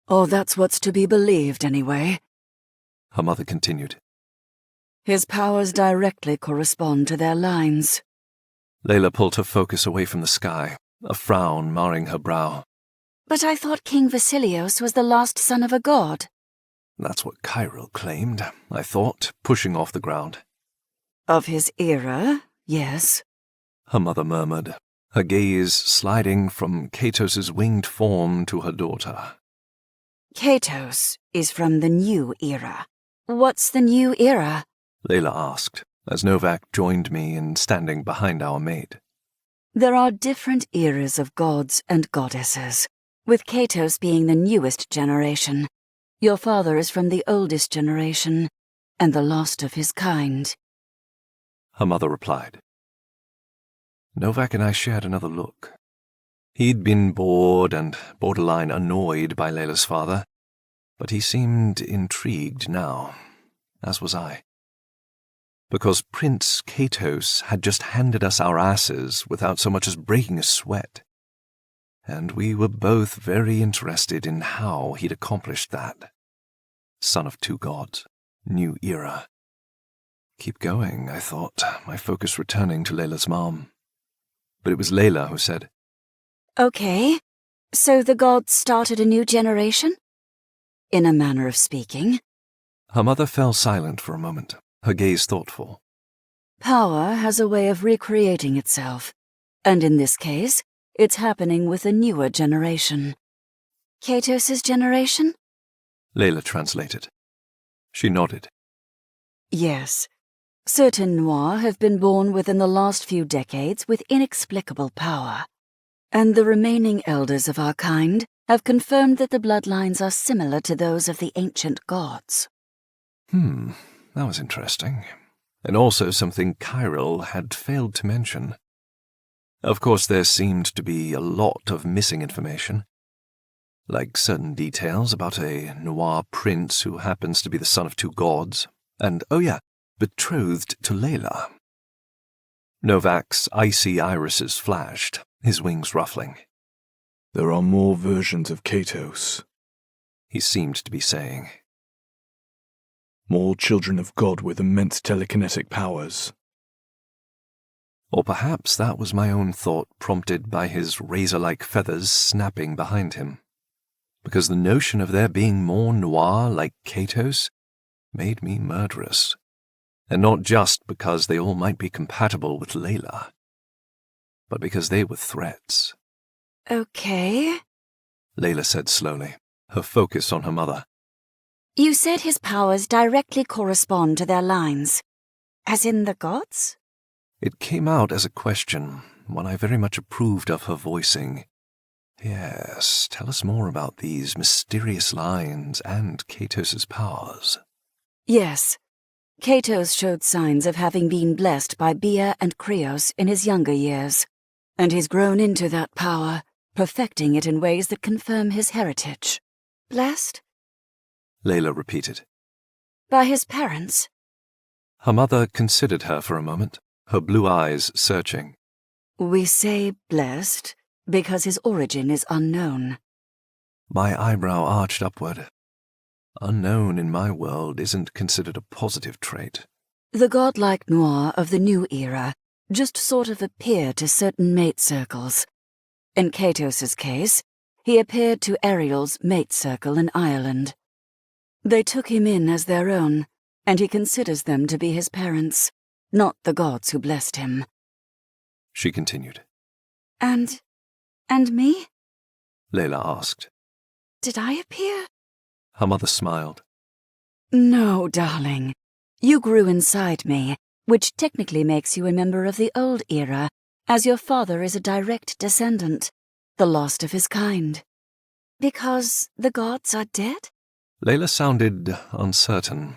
Oh, that's what's to be believed anyway.
Her mother continued.
His powers directly correspond to their lines.
Layla pulled her focus away from the sky, a frown marring her brow.
But I thought King Vasilios was the last son of a god.
That's what Kyril claimed, I thought, pushing off the ground.
Of his era, yes.
Her mother murmured, her gaze sliding from Katos's winged form to her daughter.
Katos is from the new era. What's the new era?
Layla asked, as Novak joined me in standing behind our mate.
There are different eras of gods and goddesses, with Katos being the newest generation. Your father is from the oldest generation, and the last of his kind.
Her mother replied. Novak and I shared another look. He'd been bored and borderline annoyed by Layla's father, but he seemed intrigued now, as was I. Because Prince Katos had just handed us our asses without so much as breaking a sweat. And we were both very interested in how he'd accomplished that. Son of two gods, new era. Keep going, I thought, my focus returning to Layla's mom. But it was Layla who said,
Okay, so the gods started a new generation? In a manner of speaking.
Her mother fell silent for a moment, her gaze thoughtful.
Power has a way of recreating itself, and in this case, it's happening with a newer generation. Katos's generation?
Layla translated. She nodded.
Yes. Certain Noirs have been born within the last few decades with inexplicable power, and the remaining elders of our kind have confirmed that the bloodlines are similar to those of the ancient gods.
That was interesting. And also something Kyril had failed to mention. Of course, there seemed to be a lot of missing information, like certain details about a noir prince who happens to be the son of two gods, and, oh yeah, betrothed to Layla. Novak's icy irises flashed, his wings ruffling.
There are more versions of Katos.
He seemed to be saying.
More children of God with immense telekinetic powers.
Or perhaps that was my own thought prompted by his razor-like feathers snapping behind him, because the notion of there being more noir like Katos made me murderous. And not just because they all might be compatible with Layla, but because they were threats.
Okay.
Layla said slowly, her focus on her mother.
You said his powers directly correspond to their lines. As in the gods?
It came out as a question, one I very much approved of her voicing. Yes, tell us more about these mysterious lines and Katos's powers.
Yes. Katos showed signs of having been blessed by Bia and Krios in his younger years, and he's grown into that power, perfecting it in ways that confirm his heritage. Blessed?
Layla repeated.
By his parents?
Her mother considered her for a moment, her blue eyes searching.
We say blessed because his origin is unknown.
My eyebrow arched upward. Unknown in my world isn't considered a positive trait.
The godlike noir of the new era just sort of appeared to certain mate circles. In Katos's case, he appeared to Ariel's mate circle in Ireland. They took him in as their own, and he considers them to be his parents, not the gods who blessed him.
She continued.
And me?
Layla asked.
Did I appear?
Her mother smiled.
No, darling. You grew inside me, which technically makes you a member of the old era, as your father is a direct descendant, the lost of his kind. Because the gods are dead?
Layla sounded uncertain.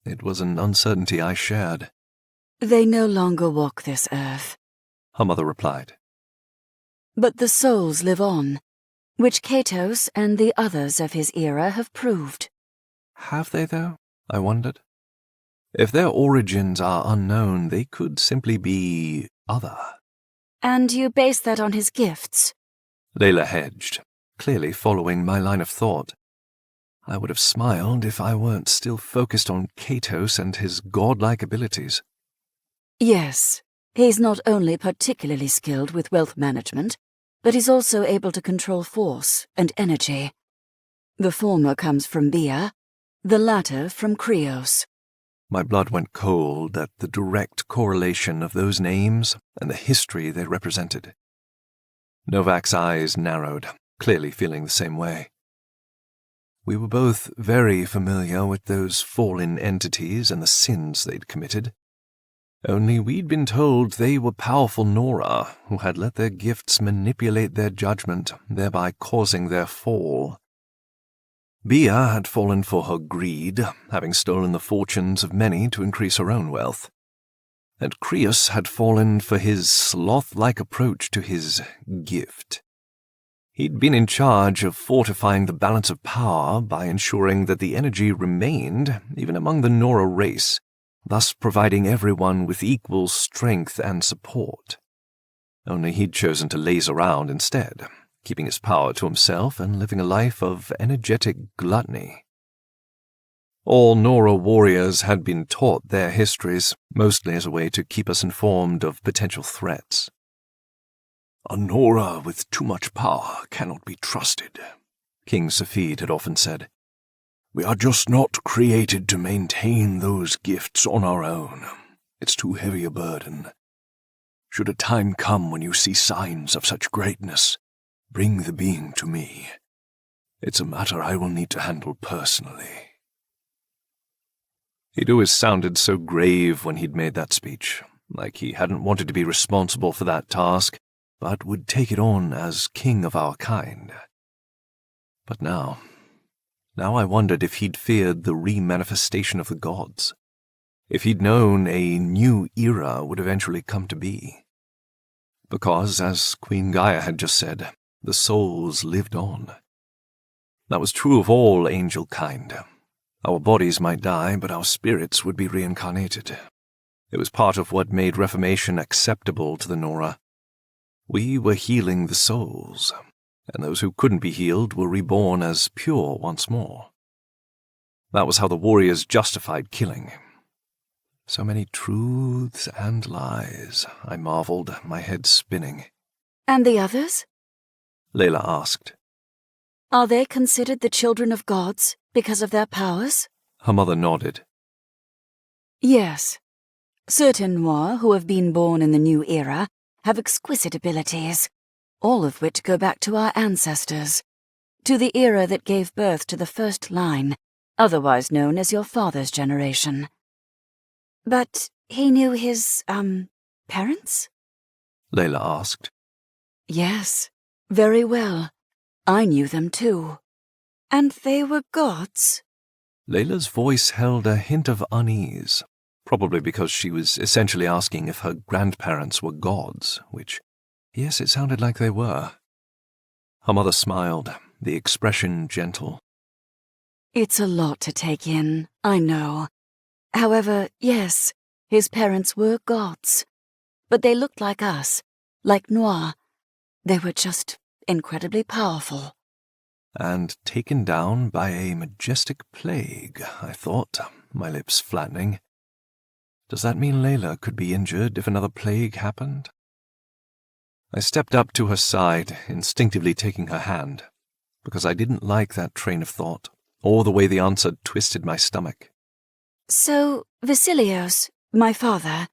It was an uncertainty I shared.
They no longer walk this earth,
Her mother replied.
but the souls live on, which Katos and the others of his era have proved.
Have they, though? I wondered. If their origins are unknown, they could simply be other.
And you base that on his gifts?
Layla hedged, clearly following my line of thought. I would have smiled if I weren't still focused on Katos and his godlike abilities.
Yes, he's not only particularly skilled with wealth management, but he's also able to control force and energy. The former comes from Bia, the latter from Krios.
My blood went cold at the direct correlation of those names and the history they represented. Novak's eyes narrowed, clearly feeling the same way. We were both very familiar with those fallen entities and the sins they'd committed. Only we'd been told they were powerful Nora who had let their gifts manipulate their judgment, thereby causing their fall. Bia had fallen for her greed, having stolen the fortunes of many to increase her own wealth. And Krios had fallen for his sloth-like approach to his gift. He'd been in charge of fortifying the balance of power by ensuring that the energy remained even among the Nora race, thus providing everyone with equal strength and support. Only he'd chosen to laze around instead, keeping his power to himself and living a life of energetic gluttony. All Nora warriors had been taught their histories, mostly as a way to keep us informed of potential threats. A Nora with too much power cannot be trusted, King Safid had often said. We are just not created to maintain those gifts on our own. It's too heavy a burden. Should a time come when you see signs of such greatness, bring the being to me. It's a matter I will need to handle personally. He'd always sounded so grave when he'd made that speech, like he hadn't wanted to be responsible for that task, but would take it on as king of our kind. But now I wondered if he'd feared the re-manifestation of the gods, if he'd known a new era would eventually come to be. Because, as Queen Gaia had just said, the souls lived on. That was true of all angel kind. Our bodies might die, but our spirits would be reincarnated. It was part of what made Reformation acceptable to the Nora. We were healing the souls, and those who couldn't be healed were reborn as pure once more. That was how the warriors justified killing. So many truths and lies, I marveled, my head spinning.
And the others?
Layla asked.
Are they considered the children of gods because of their powers?
Her mother nodded.
Yes. Certain Noirs who have been born in the new era have exquisite abilities, all of which go back to our ancestors, to the era that gave birth to the first line, otherwise known as your father's generation. But he knew his, parents?
Layla asked.
Yes, very well. I knew them too. And they were gods?
Layla's voice held a hint of unease, probably because she was essentially asking if her grandparents were gods, which, yes, it sounded like they were. Her mother smiled, the expression gentle.
It's a lot to take in, I know. However, yes, his parents were gods. But they looked like us, like Noir. They were just incredibly powerful.
And taken down by a majestic plague, I thought, my lips flattening. Does that mean Layla could be injured if another plague happened? I stepped up to her side, instinctively taking her hand, because I didn't like that train of thought, or the way the answer twisted my stomach.
So, Vasilios, my father,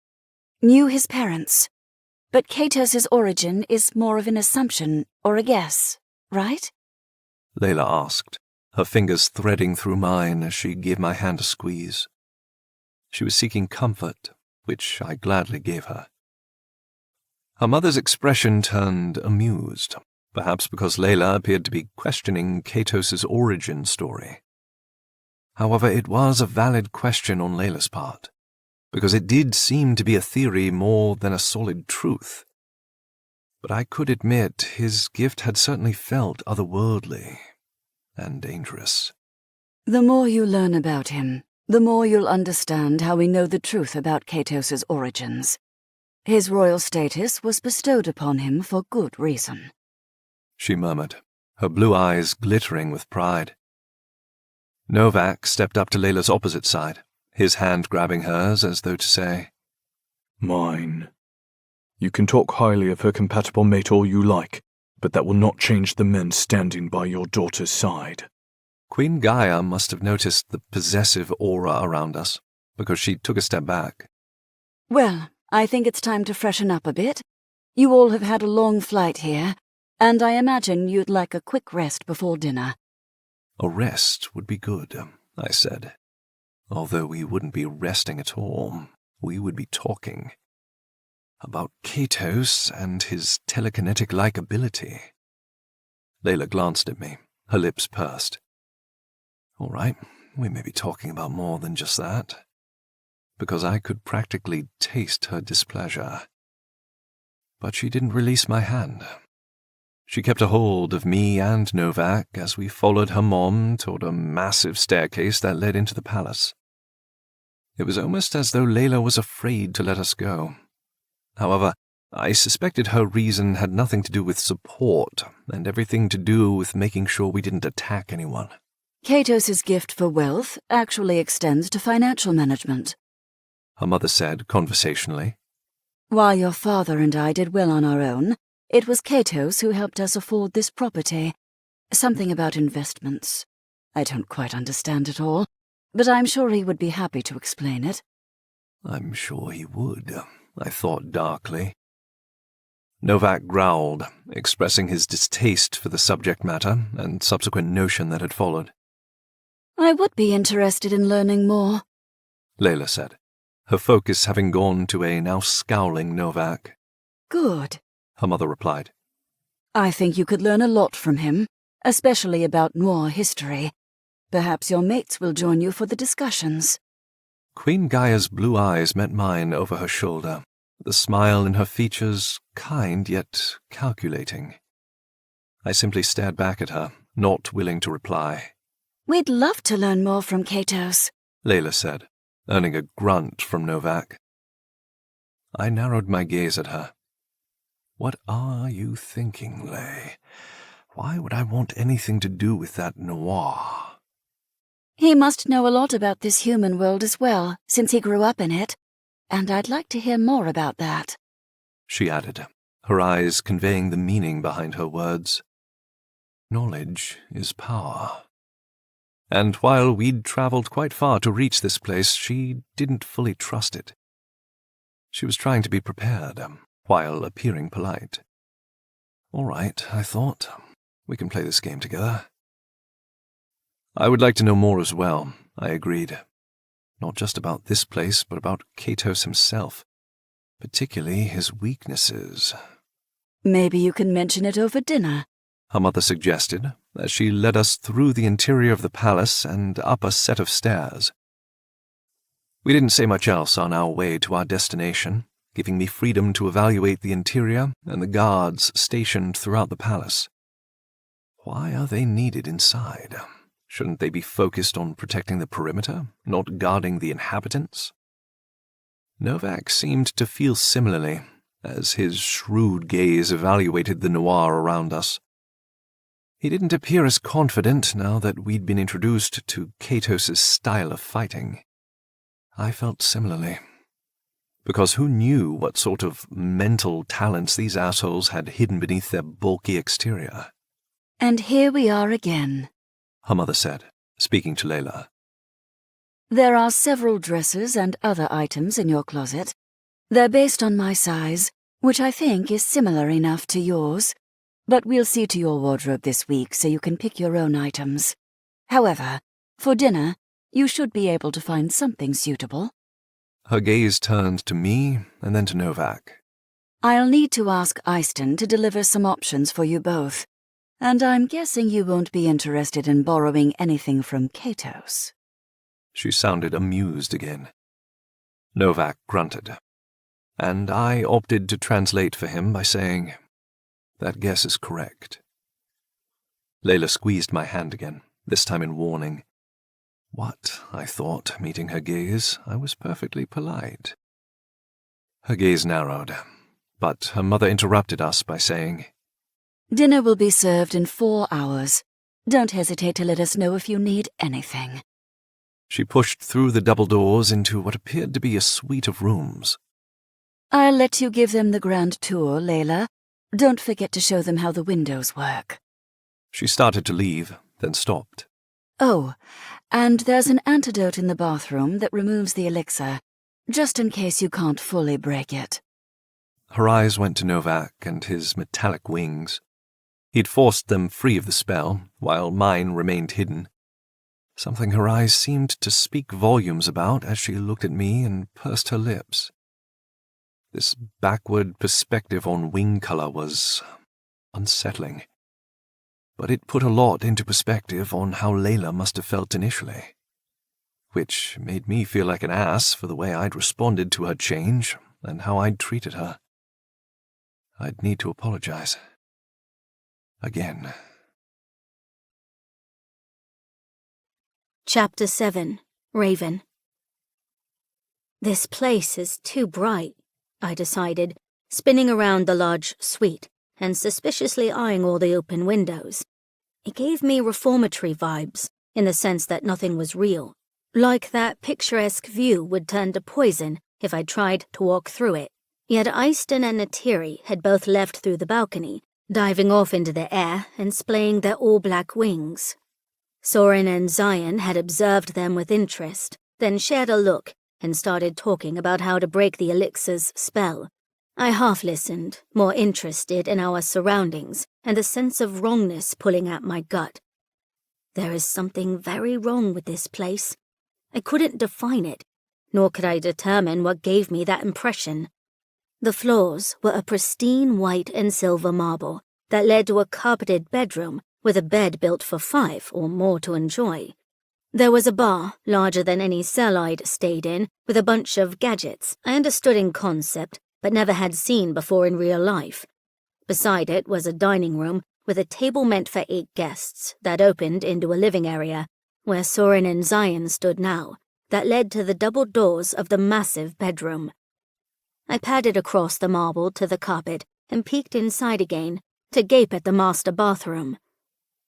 knew his parents. But Katos' origin is more of an assumption or a guess, right?
Layla asked, her fingers threading through mine as she gave my hand a squeeze. She was seeking comfort, which I gladly gave her. Her mother's expression turned amused, perhaps because Layla appeared to be questioning Katos' origin story. However, it was a valid question on Layla's part, because it did seem to be a theory more than a solid truth. But I could admit his gift had certainly felt otherworldly and dangerous.
The more you learn about him, the more you'll understand how we know the truth about Katos' origins. His royal status was bestowed upon him for good reason.
She murmured, her blue eyes glittering with pride. Novak stepped up to Layla's opposite side, his hand grabbing hers as though to say,
Mine. You can talk highly of her compatible mate all you like, but that will not change the men standing by your daughter's side.
Queen Gaia must have noticed the possessive aura around us, because she took a step back.
Well, I think it's time to freshen up a bit. You all have had a long flight here, and I imagine you'd like a quick rest before dinner.
A rest would be good, I said. Although we wouldn't be resting at all, we would be talking. About Katos and his telekinetic-like ability. Layla glanced at me, her lips pursed. All right, we may be talking about more than just that, because I could practically taste her displeasure. But she didn't release my hand. She kept a hold of me and Novak as we followed her mom toward a massive staircase that led into the palace. It was almost as though Layla was afraid to let us go. However, I suspected her reason had nothing to do with support and everything to do with making sure we didn't attack anyone.
Katos' gift for wealth actually extends to financial management.
Her mother said conversationally.
While your father and I did well on our own, it was Katos who helped us afford this property. Something about investments. I don't quite understand it all, but I'm sure he would be happy to explain it.
I'm sure he would, I thought darkly. Novak growled, expressing his distaste for the subject matter and subsequent notion that had followed.
I would be interested in learning more,
Layla said, her focus having gone to a now scowling Novak.
Good,
Her mother replied.
I think you could learn a lot from him, especially about Noir history. Perhaps your mates will join you for the discussions.
Queen Gaia's blue eyes met mine over her shoulder, the smile in her features kind yet calculating. I simply stared back at her, not willing to reply.
We'd love to learn more from Katos,
Layla said, earning a grunt from Novak. I narrowed my gaze at her. What are you thinking, Lay? Why would I want anything to do with that Noir?
He must know a lot about this human world as well, since he grew up in it, and I'd like to hear more about that,
she added, her eyes conveying the meaning behind her words. Knowledge is power. And while we'd traveled quite far to reach this place, she didn't fully trust it. She was trying to be prepared, while appearing polite. All right, I thought. We can play this game together. I would like to know more as well, I agreed. Not just about this place, but about Katos himself, particularly his weaknesses.
Maybe you can mention it over dinner,
her mother suggested, as she led us through the interior of the palace and up a set of stairs. We didn't say much else on our way to our destination, giving me freedom to evaluate the interior and the guards stationed throughout the palace. Why are they needed inside? Shouldn't they be focused on protecting the perimeter, not guarding the inhabitants? Novak seemed to feel similarly, as his shrewd gaze evaluated the noir around us. He didn't appear as confident now that we'd been introduced to Katos' style of fighting. I felt similarly. Because who knew what sort of mental talents these assholes had hidden beneath their bulky exterior?
And here we are again,
her mother said, speaking to Layla.
There are several dresses and other items in your closet. They're based on my size, which I think is similar enough to yours. But we'll see to your wardrobe this week so you can pick your own items. However, for dinner, you should be able to find something suitable.
Her gaze turned to me and then to Novak.
I'll need to ask Eyston to deliver some options for you both. And I'm guessing you won't be interested in borrowing anything from Katos.
She sounded amused again. Novak grunted, and I opted to translate for him by saying, "That guess is correct." Layla squeezed my hand again, this time in warning. What, I thought, meeting her gaze, I was perfectly polite. Her gaze narrowed, but her mother interrupted us by saying,
Dinner will be served in 4 hours. Don't hesitate to let us know if you need anything.
She pushed through the double doors into what appeared to be a suite of rooms.
I'll let you give them the grand tour, Layla. Don't forget to show them how the windows work.
She started to leave, then stopped.
Oh, and there's an antidote in the bathroom that removes the elixir, just in case you can't fully break it.
Her eyes went to Novak and his metallic wings. He'd forced them free of the spell, while mine remained hidden. Something her eyes seemed to speak volumes about as she looked at me and pursed her lips. This backward perspective on wing color was unsettling. But it put a lot into perspective on how Layla must have felt initially, which made me feel like an ass for the way I'd responded to her change and how I'd treated her. I'd need to apologize. Again.
Chapter 7. Raven. This place is too bright, I decided, spinning around the large suite and suspiciously eyeing all the open windows. It gave me reformatory vibes, in the sense that nothing was real, like that picturesque view would turn to poison if I tried to walk through it. Yet Eyston and Natiri had both left through the balcony, diving off into the air and splaying their all-black wings. Soren and Zion had observed them with interest, then shared a look and started talking about how to break the elixir's spell. I half-listened, more interested in our surroundings and the sense of wrongness pulling at my gut. There is something very wrong with this place. I couldn't define it, nor could I determine what gave me that impression. The floors were a pristine white and silver marble that led to a carpeted bedroom with a bed built for 5 or more to enjoy. There was a bar, larger than any cell I'd stayed in, with a bunch of gadgets I understood in concept, but never had seen before in real life. Beside it was a dining room with a table meant for 8 guests that opened into a living area, where Soren and Zion stood now, that led to the double doors of the massive bedroom. I padded across the marble to the carpet and peeked inside again to gape at the master bathroom.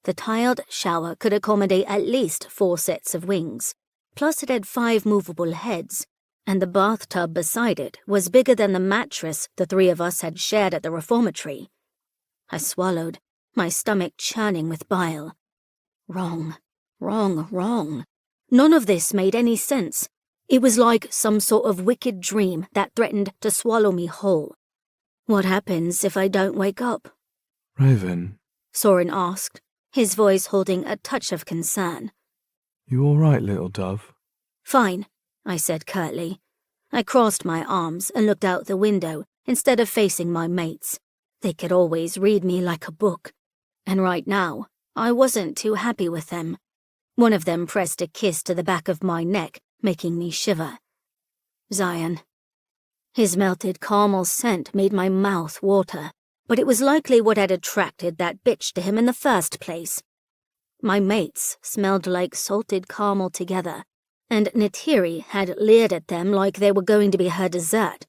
The tiled shower could accommodate at least 4 sets of wings, plus it had 5 movable heads, and the bathtub beside it was bigger than the mattress the 3 of us had shared at the reformatory. I swallowed, my stomach churning with bile. Wrong. Wrong. None of this made any sense. It was like some sort of wicked dream that threatened to swallow me whole. What happens if I don't wake up?
Raven,
Soren asked, his voice holding a touch of concern.
you all right, little dove?
Fine, I said curtly. I crossed my arms and looked out the window instead of facing my mates. They could always read me like a book. And right now, I wasn't too happy with them. One of them pressed a kiss to the back of my neck, making me shiver. Zion. His melted caramel scent made my mouth water, but it was likely what had attracted that bitch to him in the first place. My mates smelled like salted caramel together, and Nitiri had leered at them like they were going to be her dessert.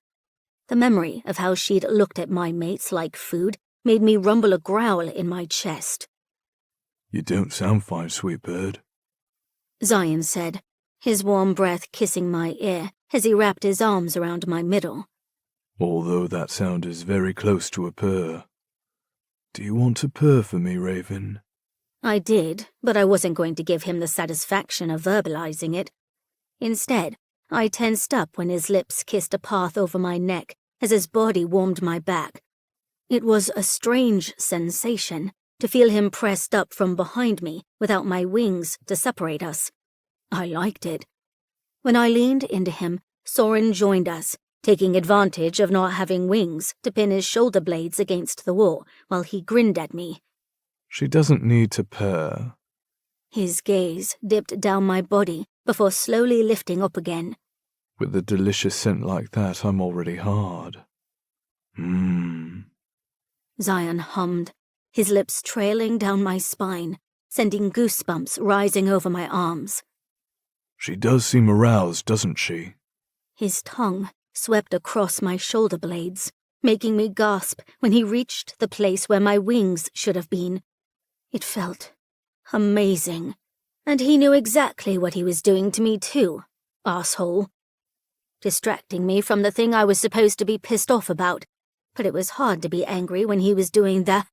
The memory of how she'd looked at my mates like food made me rumble a growl in my chest.
You don't sound fine, sweet bird.
Zion said, his warm breath kissing my ear as he wrapped his arms around my middle.
Although that sound is very close to a purr. Do you want to purr for me, Raven?
I did, but I wasn't going to give him the satisfaction of verbalizing it. Instead, I tensed up when his lips kissed a path over my neck as his body warmed my back. It was a strange sensation to feel him pressed up from behind me without my wings to separate us. I liked it. When I leaned into him, Soren joined us, taking advantage of not having wings to pin his shoulder blades against the wall while he grinned at me.
She doesn't need to purr.
His gaze dipped down my body before slowly lifting up again.
With a delicious scent like that, I'm already hard.
Zion hummed, his lips trailing down my spine, sending goosebumps rising over my arms.
She does seem aroused, doesn't she?
His tongue swept across my shoulder blades, making me gasp when he reached the place where my wings should have been. It felt amazing. And he knew exactly what he was doing to me too, asshole. Distracting me from the thing I was supposed to be pissed off about, but it was hard to be angry when he was doing that.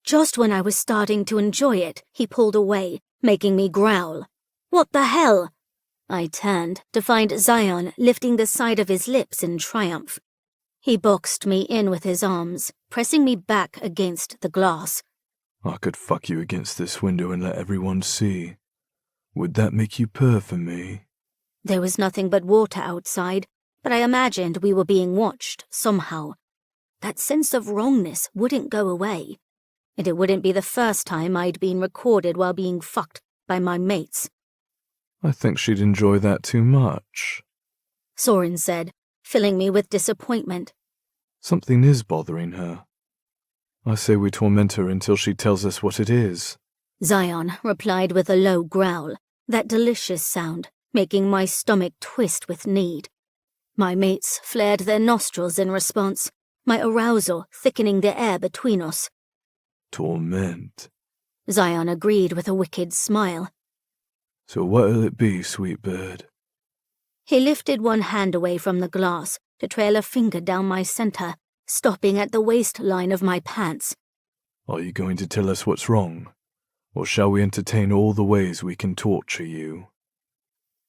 Just when I was starting to enjoy it, he pulled away, making me growl. What the hell? I turned to find Zion lifting the side of his lips in triumph. He boxed me in with his arms, pressing me back against the glass.
I could fuck you against this window and let everyone see. Would that make you purr for me?
There was nothing but water outside, but I imagined we were being watched somehow. That sense of wrongness wouldn't go away, and it wouldn't be the first time I'd been recorded while being fucked by my mates.
I think she'd enjoy that too much.
Soren said, filling me with disappointment.
Something is bothering her. I say we torment her until she tells us what it is.
Zion replied with a low growl, that delicious sound, making my stomach twist with need. My mates flared their nostrils in response, my arousal thickening the air between us.
Torment.
Zion agreed with a wicked smile.
So what'll it be, sweet bird?
He lifted one hand away from the glass to trail a finger down my center, stopping at the waistline of my pants.
Are you going to tell us what's wrong? Or shall we entertain all the ways we can torture you?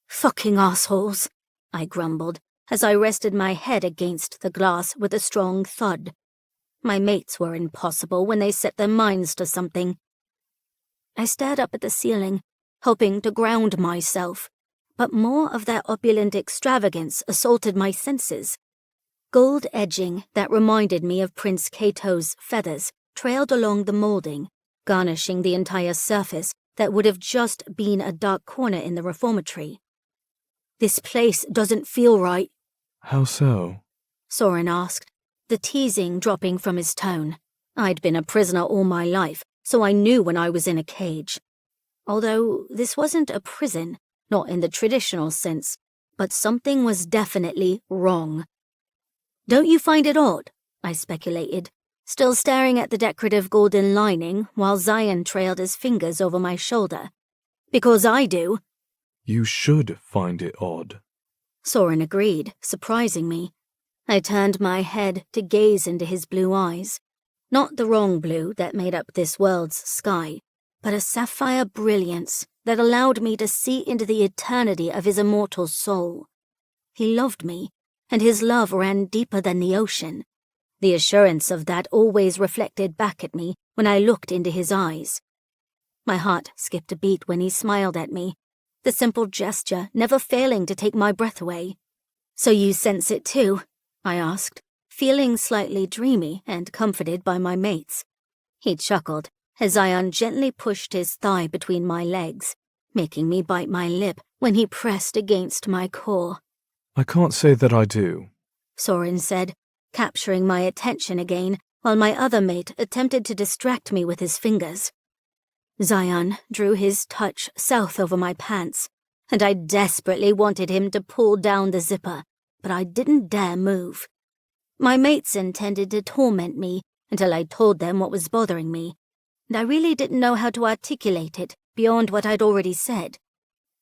Fucking assholes, I grumbled as I rested my head against the glass with a strong thud. My mates were impossible when they set their minds to something. I stared up at the ceiling, hoping to ground myself, but more of their opulent extravagance assaulted my senses. Gold edging that reminded me of Prince Cato's feathers trailed along the molding, garnishing the entire surface that would have just been a dark corner in the reformatory. This place doesn't feel right.
How so?
Soren asked, the teasing dropping from his tone. I'd been a prisoner all my life, so I knew when I was in a cage. Although this wasn't a prison, not in the traditional sense, but something was definitely wrong. Don't you find it odd? I speculated, still staring at the decorative golden lining while Zion trailed his fingers over my shoulder. Because I do.
You should find it odd.
Soren agreed, surprising me. I turned my head to gaze into his blue eyes. Not the wrong blue that made up this world's sky, but a sapphire brilliance that allowed me to see into the eternity of his immortal soul. He loved me, and his love ran deeper than the ocean. The assurance of that always reflected back at me when I looked into his eyes. My heart skipped a beat when he smiled at me, the simple gesture never failing to take my breath away. "So you sense it too?" I asked, feeling slightly dreamy and comforted by my mates. He chuckled as Zion gently pushed his thigh between my legs, making me bite my lip when he pressed against my core.
"I can't say that I do,"
Soren said, capturing my attention again while my other mate attempted to distract me with his fingers. Zion drew his touch south over my pants, and I desperately wanted him to pull down the zipper, but I didn't dare move. My mates intended to torment me until I told them what was bothering me, and I really didn't know how to articulate it beyond what I'd already said.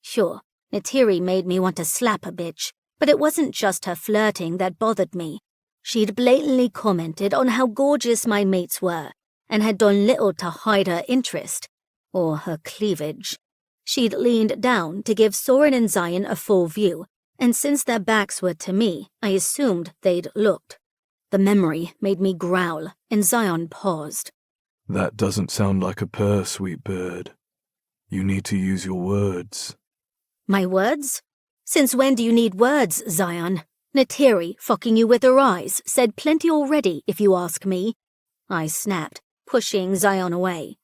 Sure, Neytiri made me want to slap a bitch, but it wasn't just her flirting that bothered me. She'd blatantly commented on how gorgeous my mates were, and had done little to hide her interest, or her cleavage. She'd leaned down to give Soren and Zion a full view, and since their backs were to me, I assumed they'd looked. The memory made me growl, and Zion paused.
"That doesn't sound like a purr, sweet bird. You need to use your words."
My words? Since when do you need words, Zion? Neytiri, fucking you with her eyes, said plenty already, if you ask me. I snapped, pushing Zion away.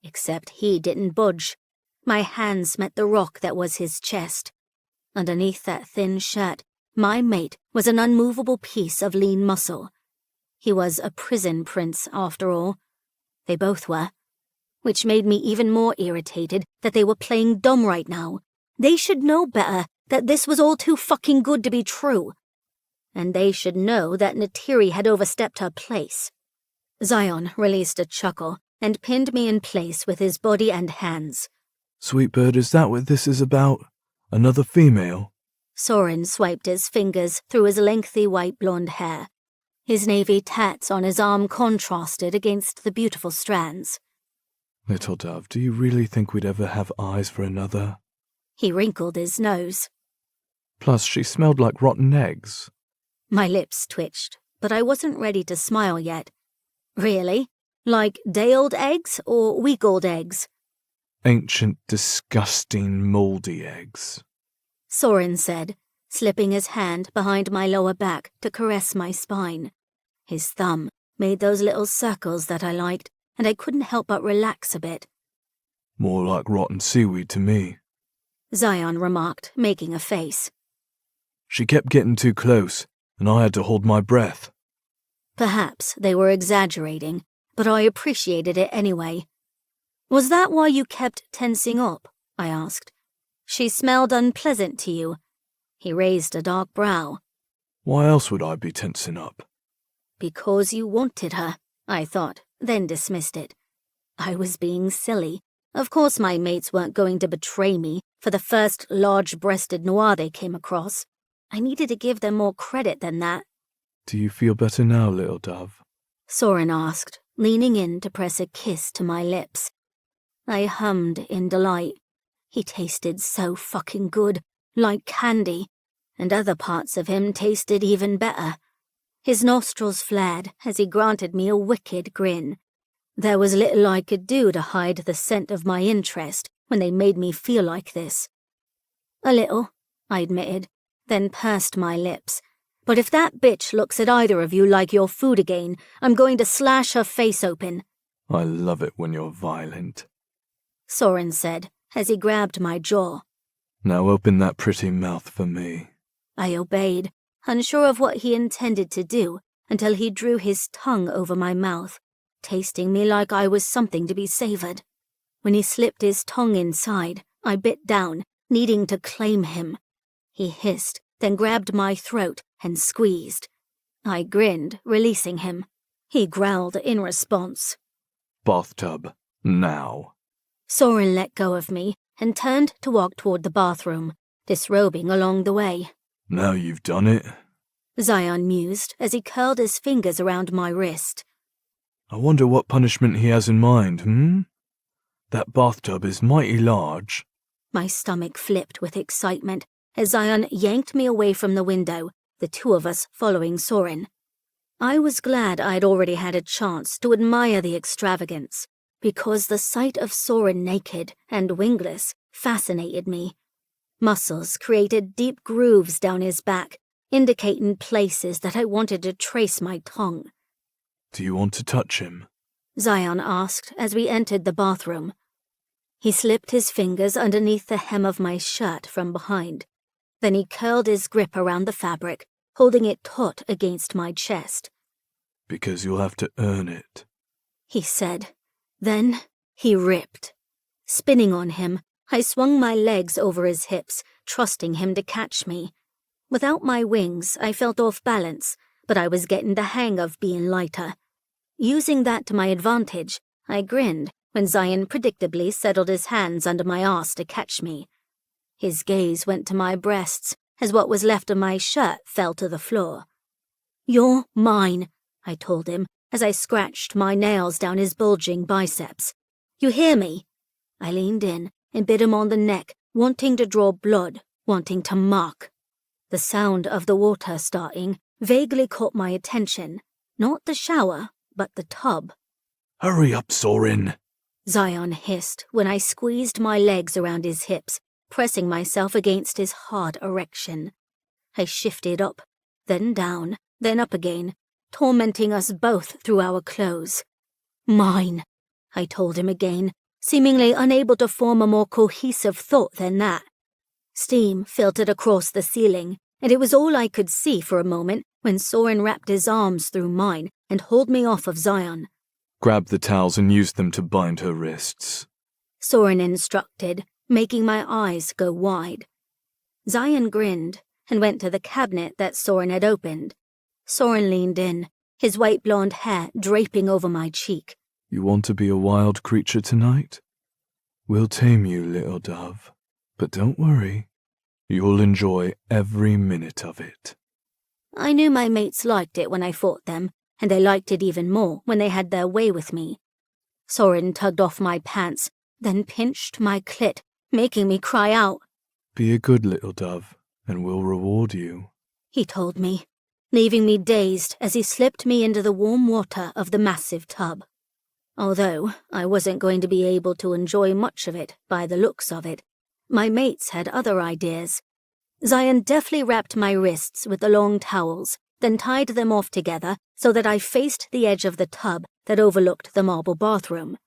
Except he didn't budge. My hands met the rock that was his chest. Underneath that thin shirt, my mate was an unmovable piece of lean muscle. He was a prison prince, after all. They both were. Which made me even more irritated that they were playing dumb right now. They should know better that this was all too fucking good to be true. And they should know that Neytiri had overstepped her place. Zion released a chuckle and pinned me in place with his body and hands.
"Sweet bird, is that what this is about? Another female?"
Soren swiped his fingers through his lengthy white blonde hair. His navy tats on his arm contrasted against the beautiful strands.
"Little dove, do you really think we'd ever have eyes for another?"
He wrinkled his nose.
"Plus, she smelled like rotten eggs."
My lips twitched, but I wasn't ready to smile yet. Really? Like day-old eggs or week-old eggs?
"Ancient, disgusting, mouldy eggs,"
Soren said, slipping his hand behind my lower back to caress my spine. His thumb made those little circles that I liked, and I couldn't help but relax a bit.
"More like rotten seaweed to me,"
Zion remarked, making a face.
"She kept getting too close, and I had to hold my breath."
Perhaps they were exaggerating, but I appreciated it anyway. "Was that why you kept tensing up?" I asked. "She smelled unpleasant to you." He raised a dark brow.
"Why else would I be tensing up?"
"Because you wanted her," I thought, then dismissed it. I was being silly. Of course my mates weren't going to betray me for the first large-breasted noir they came across. I needed to give them more credit than that.
"Do you feel better now, little dove?"
Soren asked, leaning in to press a kiss to my lips. I hummed in delight. He tasted so fucking good, like candy, and other parts of him tasted even better. His nostrils flared as he granted me a wicked grin. There was little I could do to hide the scent of my interest when they made me feel like this. "A little," I admitted, then pursed my lips. "But if that bitch looks at either of you like your food again, I'm going to slash her face open."
"I love it when you're violent,"
Soren said, as he grabbed my jaw.
"Now open that pretty mouth for me."
I obeyed, unsure of what he intended to do, until he drew his tongue over my mouth, tasting me like I was something to be savored. When he slipped his tongue inside, I bit down, needing to claim him. He hissed, then grabbed my throat and squeezed. I grinned, releasing him. He growled in response.
"Bathtub, now."
Soren let go of me and turned to walk toward the bathroom, disrobing along the way.
"Now you've done it."
Zion mused as he curled his fingers around my wrist.
"I wonder what punishment he has in mind, That bathtub is mighty large."
My stomach flipped with excitement as Zion yanked me away from the window, the two of us following Soren. I was glad I'd already had a chance to admire the extravagance, because the sight of Soren naked and wingless fascinated me. Muscles created deep grooves down his back, indicating places that I wanted to trace my tongue.
Do you want to touch him?
Zion asked as we entered the bathroom. He slipped his fingers underneath the hem of my shirt from behind. Then he curled his grip around the fabric, holding it taut against my chest.
Because you'll have to earn it,
he said. Then he ripped. Spinning on him, I swung my legs over his hips, trusting him to catch me. Without my wings, I felt off balance, but I was getting the hang of being lighter. Using that to my advantage, I grinned when Zion predictably settled his hands under my arse to catch me. His gaze went to my breasts as what was left of my shirt fell to the floor. "You're mine," I told him as I scratched my nails down his bulging biceps. "You hear me?" I leaned in and bit him on the neck, wanting to draw blood, wanting to mark. The sound of the water starting vaguely caught my attention, not the shower, but the tub.
Hurry up, Soren,
Zion hissed when I squeezed my legs around his hips, pressing myself against his hard erection. I shifted up, then down, then up again, tormenting us both through our clothes. "Mine," I told him again, seemingly unable to form a more cohesive thought than that. Steam filtered across the ceiling, and it was all I could see for a moment when Soren wrapped his arms through mine and hauled me off of Zion.
Grab the towels and use them to bind her wrists,
Soren instructed, making my eyes go wide. Zion grinned and went to the cabinet that Soren had opened. Soren leaned in, his white blonde hair draping over my cheek.
You want to be a wild creature tonight? We'll tame you, little dove. But don't worry, you'll enjoy every minute of it.
I knew my mates liked it when I fought them, and they liked it even more when they had their way with me. Soren tugged off my pants, then pinched my clit, making me cry out.
Be a good little dove, and we'll reward you,
he told me, leaving me dazed as he slipped me into the warm water of the massive tub. Although I wasn't going to be able to enjoy much of it by the looks of it, my mates had other ideas. Zion deftly wrapped my wrists with the long towels, then tied them off together so that I faced the edge of the tub that overlooked the marble bathroom.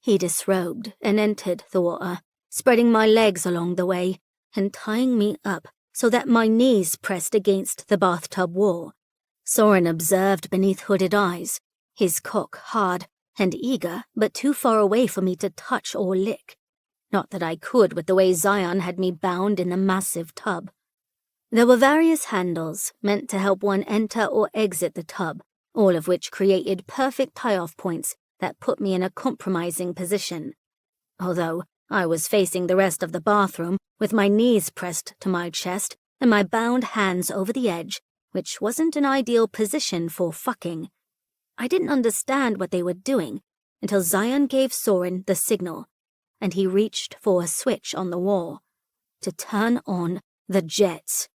He disrobed and entered the water, spreading my legs along the way and tying me up so that my knees pressed against the bathtub wall. Soren observed beneath hooded eyes, his cock hard and eager but too far away for me to touch or lick. Not that I could with the way Zion had me bound in the massive tub. There were various handles meant to help one enter or exit the tub, all of which created perfect tie-off points that put me in a compromising position. Although I was facing the rest of the bathroom with my knees pressed to my chest and my bound hands over the edge, which wasn't an ideal position for fucking. I didn't understand what they were doing until Zion gave Soren the signal, and he reached for a switch on the wall to turn on the jets.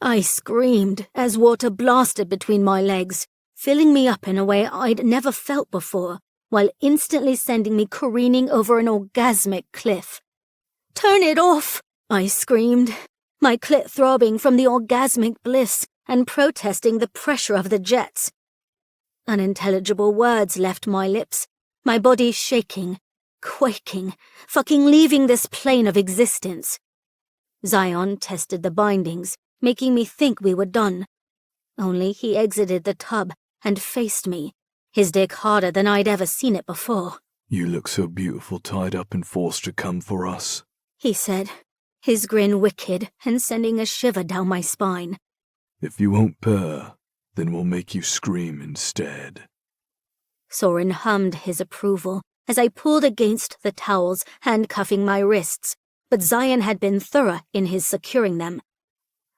I screamed as water blasted between my legs, filling me up in a way I'd never felt before, while instantly sending me careening over an orgasmic cliff. "Turn it off!" I screamed, my clit throbbing from the orgasmic bliss and protesting the pressure of the jets. Unintelligible words left my lips, my body shaking, quaking, fucking leaving this plane of existence. Zion tested the bindings, making me think we were done. Only he exited the tub and faced me, his dick harder than I'd ever seen it before.
You look so beautiful tied up and forced to come for us,
he said, his grin wicked and sending a shiver down my spine.
If you won't purr, then we'll make you scream instead.
Soren hummed his approval as I pulled against the towels, handcuffing my wrists, but Zion had been thorough in his securing them.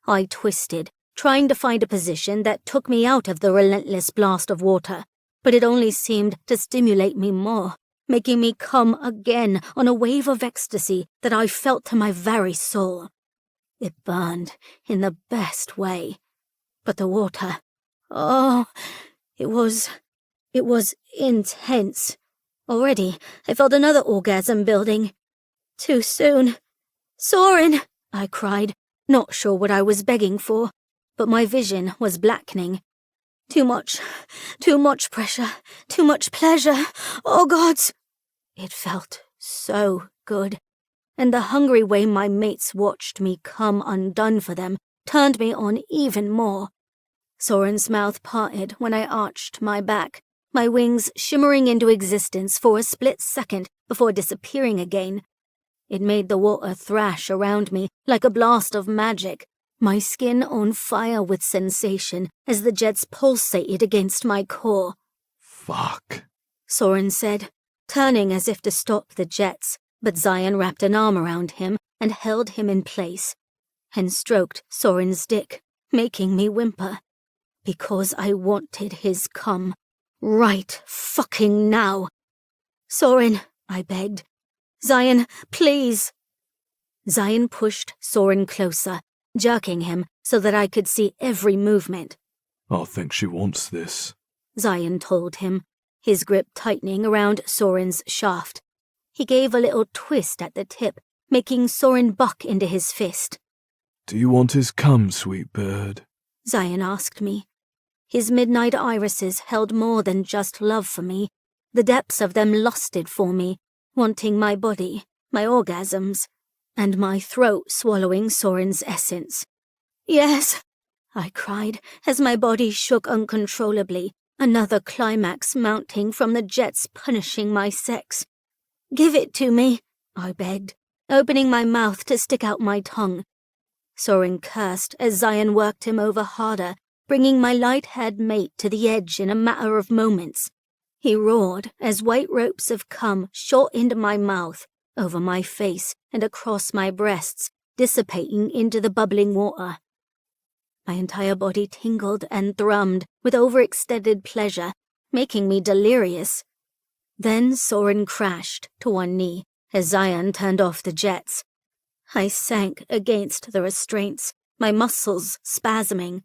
I twisted, trying to find a position that took me out of the relentless blast of water, but it only seemed to stimulate me more, making me come again on a wave of ecstasy that I felt to my very soul. It burned in the best way. But the water, oh, it was intense. Already, I felt another orgasm building. Too soon. "Soren!" I cried, not sure what I was begging for, but my vision was blackening. Too much pressure, too much pleasure. Oh, gods! It felt so good, and the hungry way my mates watched me come undone for them turned me on even more. Soren's mouth parted when I arched my back, my wings shimmering into existence for a split second before disappearing again. It made the water thrash around me like a blast of magic, my skin on fire with sensation as the jets pulsated against my core.
Fuck,
Soren said, turning as if to stop the jets, but Zion wrapped an arm around him and held him in place, and stroked Soren's dick, making me whimper. Because I wanted his cum. Right fucking now. "Soren," I begged. "Zion, please." Zion pushed Soren closer, jerking him so that I could see every movement.
"I think she wants this,"
Zion told him, his grip tightening around Soren's shaft. He gave a little twist at the tip, making Soren buck into his fist.
"Do you want his cum, sweet bird?"
Zion asked me. His midnight irises held more than just love for me. The depths of them lusted for me, wanting my body, my orgasms, and my throat swallowing Soren's essence. "Yes," I cried as my body shook uncontrollably, another climax mounting from the jets punishing my sex. "Give it to me," I begged, opening my mouth to stick out my tongue. Soren cursed as Zion worked him over harder, bringing my light-haired mate to the edge in a matter of moments. He roared as white ropes of cum shot into my mouth, over my face and across my breasts, dissipating into the bubbling water. My entire body tingled and thrummed with overextended pleasure, making me delirious. Then Soren crashed to one knee as Zion turned off the jets. I sank against the restraints, my muscles spasming,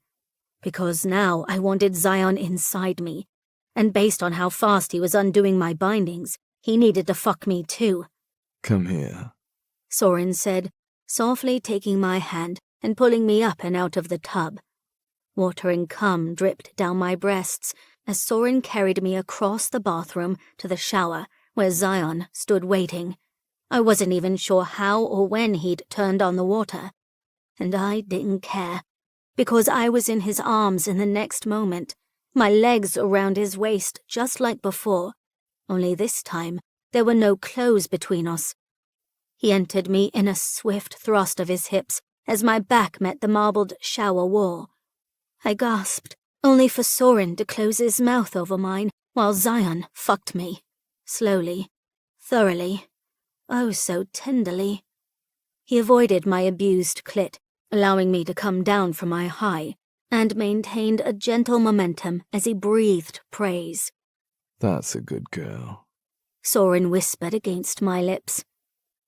because now I wanted Zion inside me, and based on how fast he was undoing my bindings, he needed to fuck me too.
"Come here,"
Soren said, softly taking my hand and pulling me up and out of the tub. Water and cum dripped down my breasts as Soren carried me across the bathroom to the shower where Zion stood waiting. I wasn't even sure how or when he'd turned on the water, and I didn't care, because I was in his arms in the next moment, my legs around his waist just like before, only this time there were no clothes between us. He entered me in a swift thrust of his hips as my back met the marbled shower wall. I gasped, only for Soren to close his mouth over mine while Zion fucked me, slowly, thoroughly, oh so tenderly. He avoided my abused clit, allowing me to come down from my high, and maintained a gentle momentum as he breathed praise.
"That's a good girl,"
Soren whispered against my lips.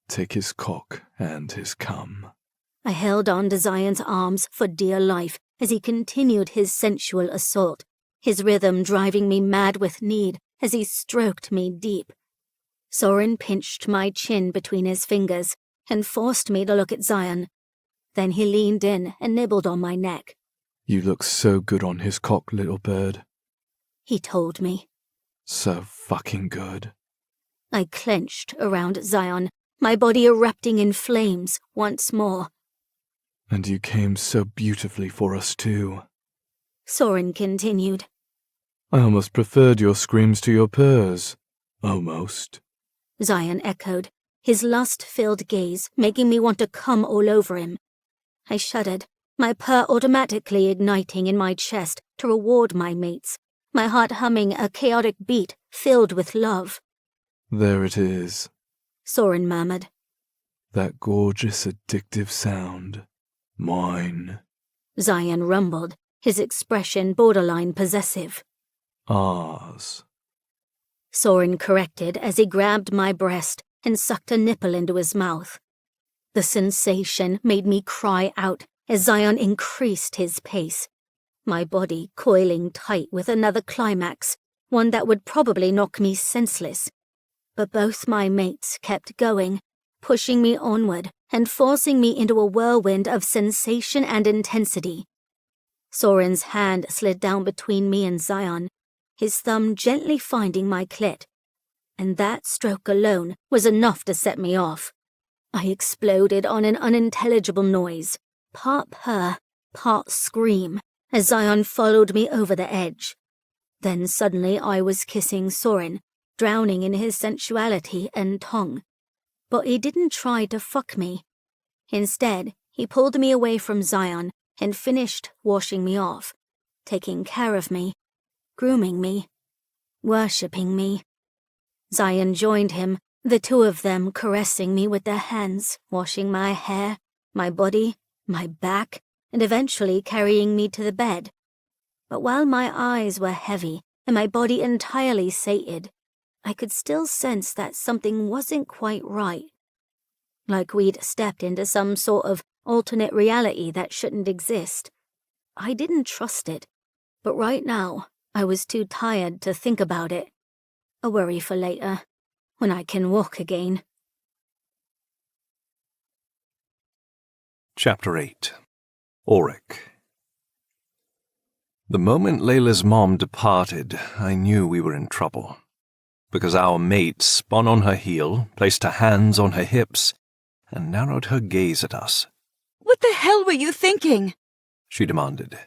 "Take his cock and his cum."
I held on to Zion's arms for dear life as he continued his sensual assault, his rhythm driving me mad with need as he stroked me deep. Soren pinched my chin between his fingers and forced me to look at Zion. Then he leaned in and nibbled on my neck.
"You look so good on his cock, little bird."
He told me.
"So fucking good."
I clenched around Zion, my body erupting in flames once more.
"And you came so beautifully for us too."
Soren continued.
"I almost preferred your screams to your purrs. Almost."
Zion echoed, his lust-filled gaze making me want to come all over him. I shuddered, my purr automatically igniting in my chest to reward my mates, my heart humming a chaotic beat filled with love.
"There it is,"
Soren murmured.
"that gorgeous addictive sound. Mine."
Zion rumbled, his expression borderline possessive.
"Ours."
Soren corrected as he grabbed my breast and sucked a nipple into his mouth. The sensation made me cry out as Zion increased his pace, my body coiling tight with another climax, one that would probably knock me senseless. But both my mates kept going, pushing me onward and forcing me into a whirlwind of sensation and intensity. Soren's hand slid down between me and Zion, his thumb gently finding my clit, and that stroke alone was enough to set me off. I exploded on an unintelligible noise, part purr, part scream, as Zion followed me over the edge. Then suddenly I was kissing Soren, drowning in his sensuality and tongue. But he didn't try to fuck me. Instead, he pulled me away from Zion and finished washing me off, taking care of me, grooming me, worshipping me. Zion joined him, the two of them caressing me with their hands, washing my hair, my body, my back, and eventually carrying me to the bed. But while my eyes were heavy and my body entirely sated, I could still sense that something wasn't quite right. Like we'd stepped into some sort of alternate reality that shouldn't exist. I didn't trust it, but right now I was too tired to think about it. A worry for later, when I can walk again.
Chapter 8. Auric. The moment Layla's mom departed, I knew we were in trouble. Because our mate spun on her heel, placed her hands on her hips, and narrowed her gaze at us.
"What the hell were you thinking?"
She demanded.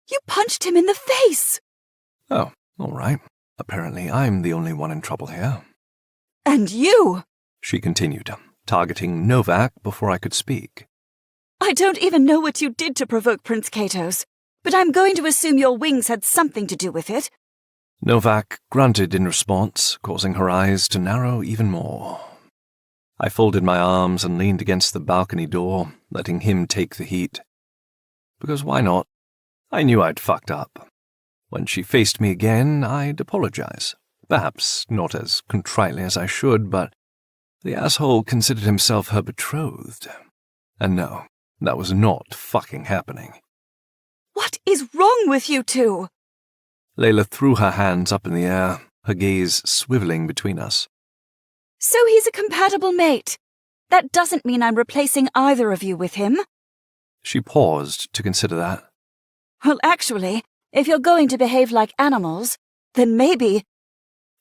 "You punched him in the face!"
Oh, all right. Apparently I'm the only one in trouble here.
"And you!"
She continued, targeting Novak before I could speak.
"I don't even know what you did to provoke Prince Katos, but I'm going to assume your wings had something to do with it."
Novak grunted in response, causing her eyes to narrow even more. I folded my arms and leaned against the balcony door, letting him take the heat. Because why not? I knew I'd fucked up. When she faced me again, I'd apologize. Perhaps not as contritely as I should, but the asshole considered himself her betrothed. And no, that was not fucking happening.
"What is wrong with you two?"
Layla threw her hands up in the air, her gaze swiveling between us.
"So he's a compatible mate. That doesn't mean I'm replacing either of you with him."
She paused to consider that.
"Well, actually, if you're going to behave like animals, then maybe—"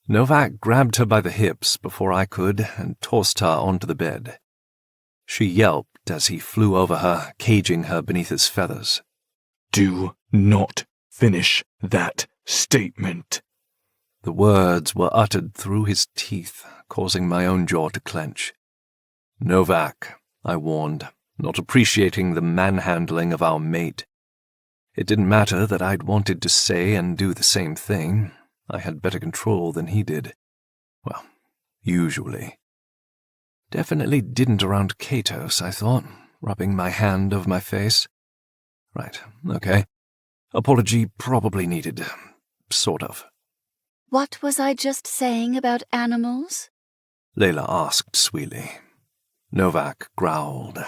Novak grabbed her by the hips before I could and tossed her onto the bed. She yelped as he flew over her, caging her beneath his feathers.
Do not finish that statement.
The words were uttered through his teeth, causing my own jaw to clench. Novak, I warned, not appreciating the manhandling of our mate. It didn't matter that I'd wanted to say and do the same thing. I had better control than he did. Well, usually. Definitely didn't around Katos, I thought, rubbing my hand over my face. Right, okay. Apology probably needed. Sort of.
"What was I just saying about animals?"
Layla asked sweetly. Novak growled.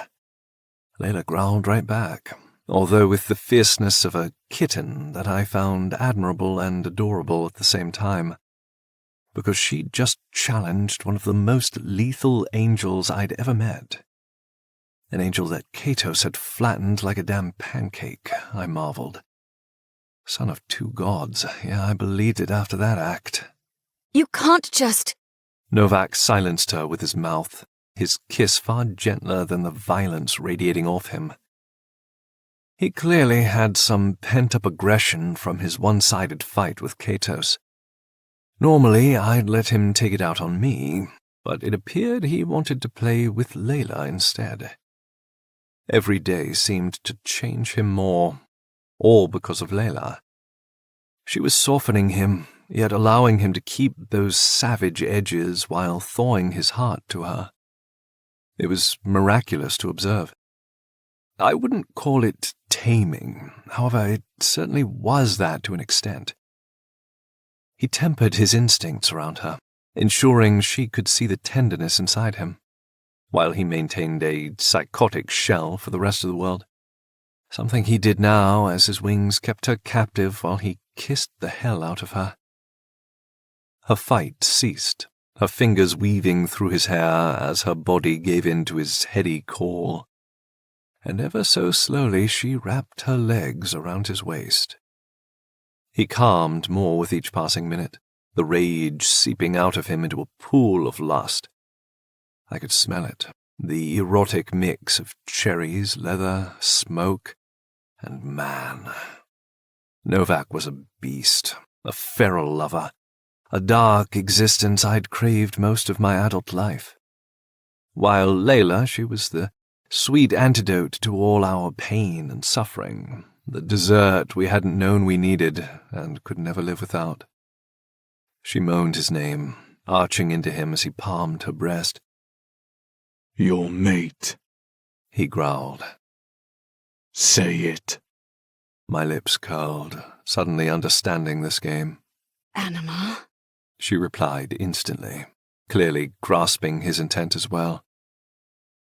Layla growled right back, although with the fierceness of a kitten that I found admirable and adorable at the same time, because she'd just challenged one of the most lethal angels I'd ever met. An angel that Katos had flattened like a damn pancake, I marveled. Son of two gods, yeah, I believed it after that act.
"You can't just—"
Novak silenced her with his mouth, his kiss far gentler than the violence radiating off him. He clearly had some pent-up aggression from his one-sided fight with Katos. Normally, I'd let him take it out on me, but it appeared he wanted to play with Layla instead. Every day seemed to change him more, all because of Layla. She was softening him, yet allowing him to keep those savage edges while thawing his heart to her. It was miraculous to observe. I wouldn't call it taming, however, it certainly was that to an extent. He tempered his instincts around her, ensuring she could see the tenderness inside him, while he maintained a psychotic shell for the rest of the world. Something he did now as his wings kept her captive while he kissed the hell out of her. Her fight ceased, her fingers weaving through his hair as her body gave in to his heady call, and ever so slowly she wrapped her legs around his waist. He calmed more with each passing minute, the rage seeping out of him into a pool of lust. I could smell it, the erotic mix of cherries, leather, smoke, and man. Novak was a beast, a feral lover, a dark existence I'd craved most of my adult life. While Layla, she was the sweet antidote to all our pain and suffering, the dessert we hadn't known we needed and could never live without. She moaned his name, arching into him as he palmed her breast.
"Your mate,"
he growled.
"Say it."
My lips curled, suddenly understanding this game.
Animal?
She replied instantly, clearly grasping his intent as well.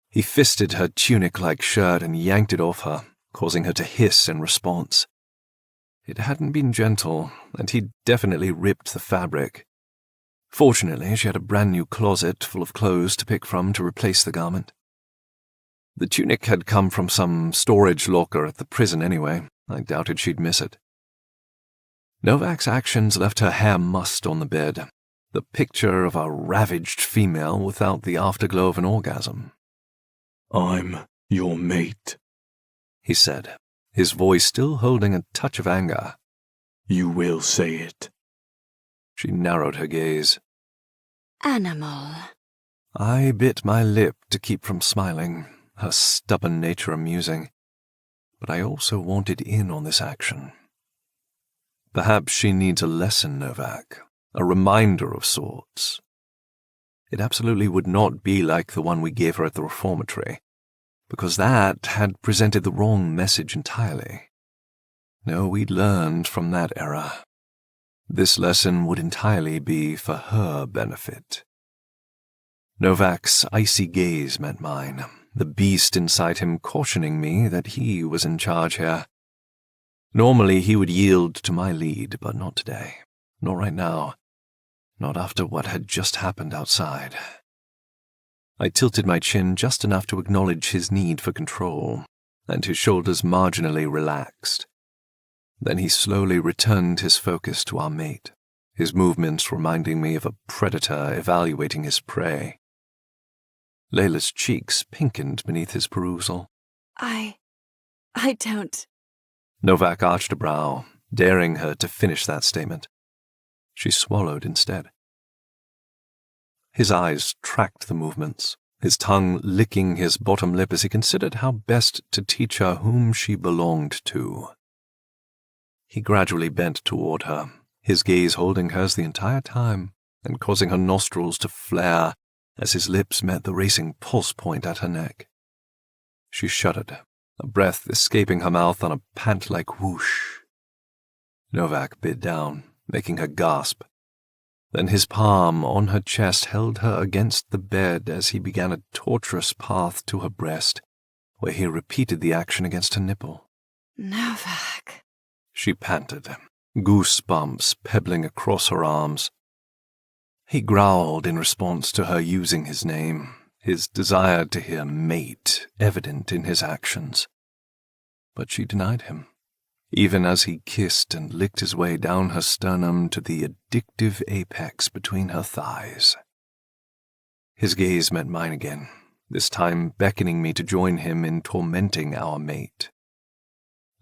He fisted her tunic-like shirt and yanked it off her, causing her to hiss in response. It hadn't been gentle, and he'd definitely ripped the fabric. Fortunately, she had a brand-new closet full of clothes to pick from to replace the garment. The tunic had come from some storage locker at the prison anyway. I doubted she'd miss it. Novak's actions left her hair mussed on the bed, the picture of a ravaged female without the afterglow of an orgasm.
"I'm your mate,"
he said, his voice still holding a touch of anger.
"You will say it."
She narrowed her gaze.
Animal.
I bit my lip to keep from smiling, her stubborn nature amusing, but I also wanted in on this action. Perhaps she needs a lesson, Novak, a reminder of sorts. It absolutely would not be like the one we gave her at the reformatory, because that had presented the wrong message entirely. No, we'd learned from that era. This lesson would entirely be for her benefit. Novak's icy gaze met mine, the beast inside him cautioning me that he was in charge here. Normally he would yield to my lead, but not today, nor right now, not after what had just happened outside. I tilted my chin just enough to acknowledge his need for control, and his shoulders marginally relaxed. Then he slowly returned his focus to our mate, his movements reminding me of a predator evaluating his prey. Layla's cheeks pinkened beneath his perusal.
I don't.
Novak arched a brow, daring her to finish that statement. She swallowed instead. His eyes tracked the movements, his tongue licking his bottom lip as he considered how best to teach her whom she belonged to. He gradually bent toward her, his gaze holding hers the entire time and causing her nostrils to flare as his lips met the racing pulse point at her neck. She shuddered, a breath escaping her mouth on a pant-like whoosh. Novak bit down, making her gasp. Then his palm on her chest held her against the bed as he began a torturous path to her breast, where he repeated the action against her nipple.
Novak.
She panted, goosebumps pebbling across her arms. He growled in response to her using his name, his desire to hear mate evident in his actions. But she denied him, even as he kissed and licked his way down her sternum to the addictive apex between her thighs. His gaze met mine again, this time beckoning me to join him in tormenting our mate.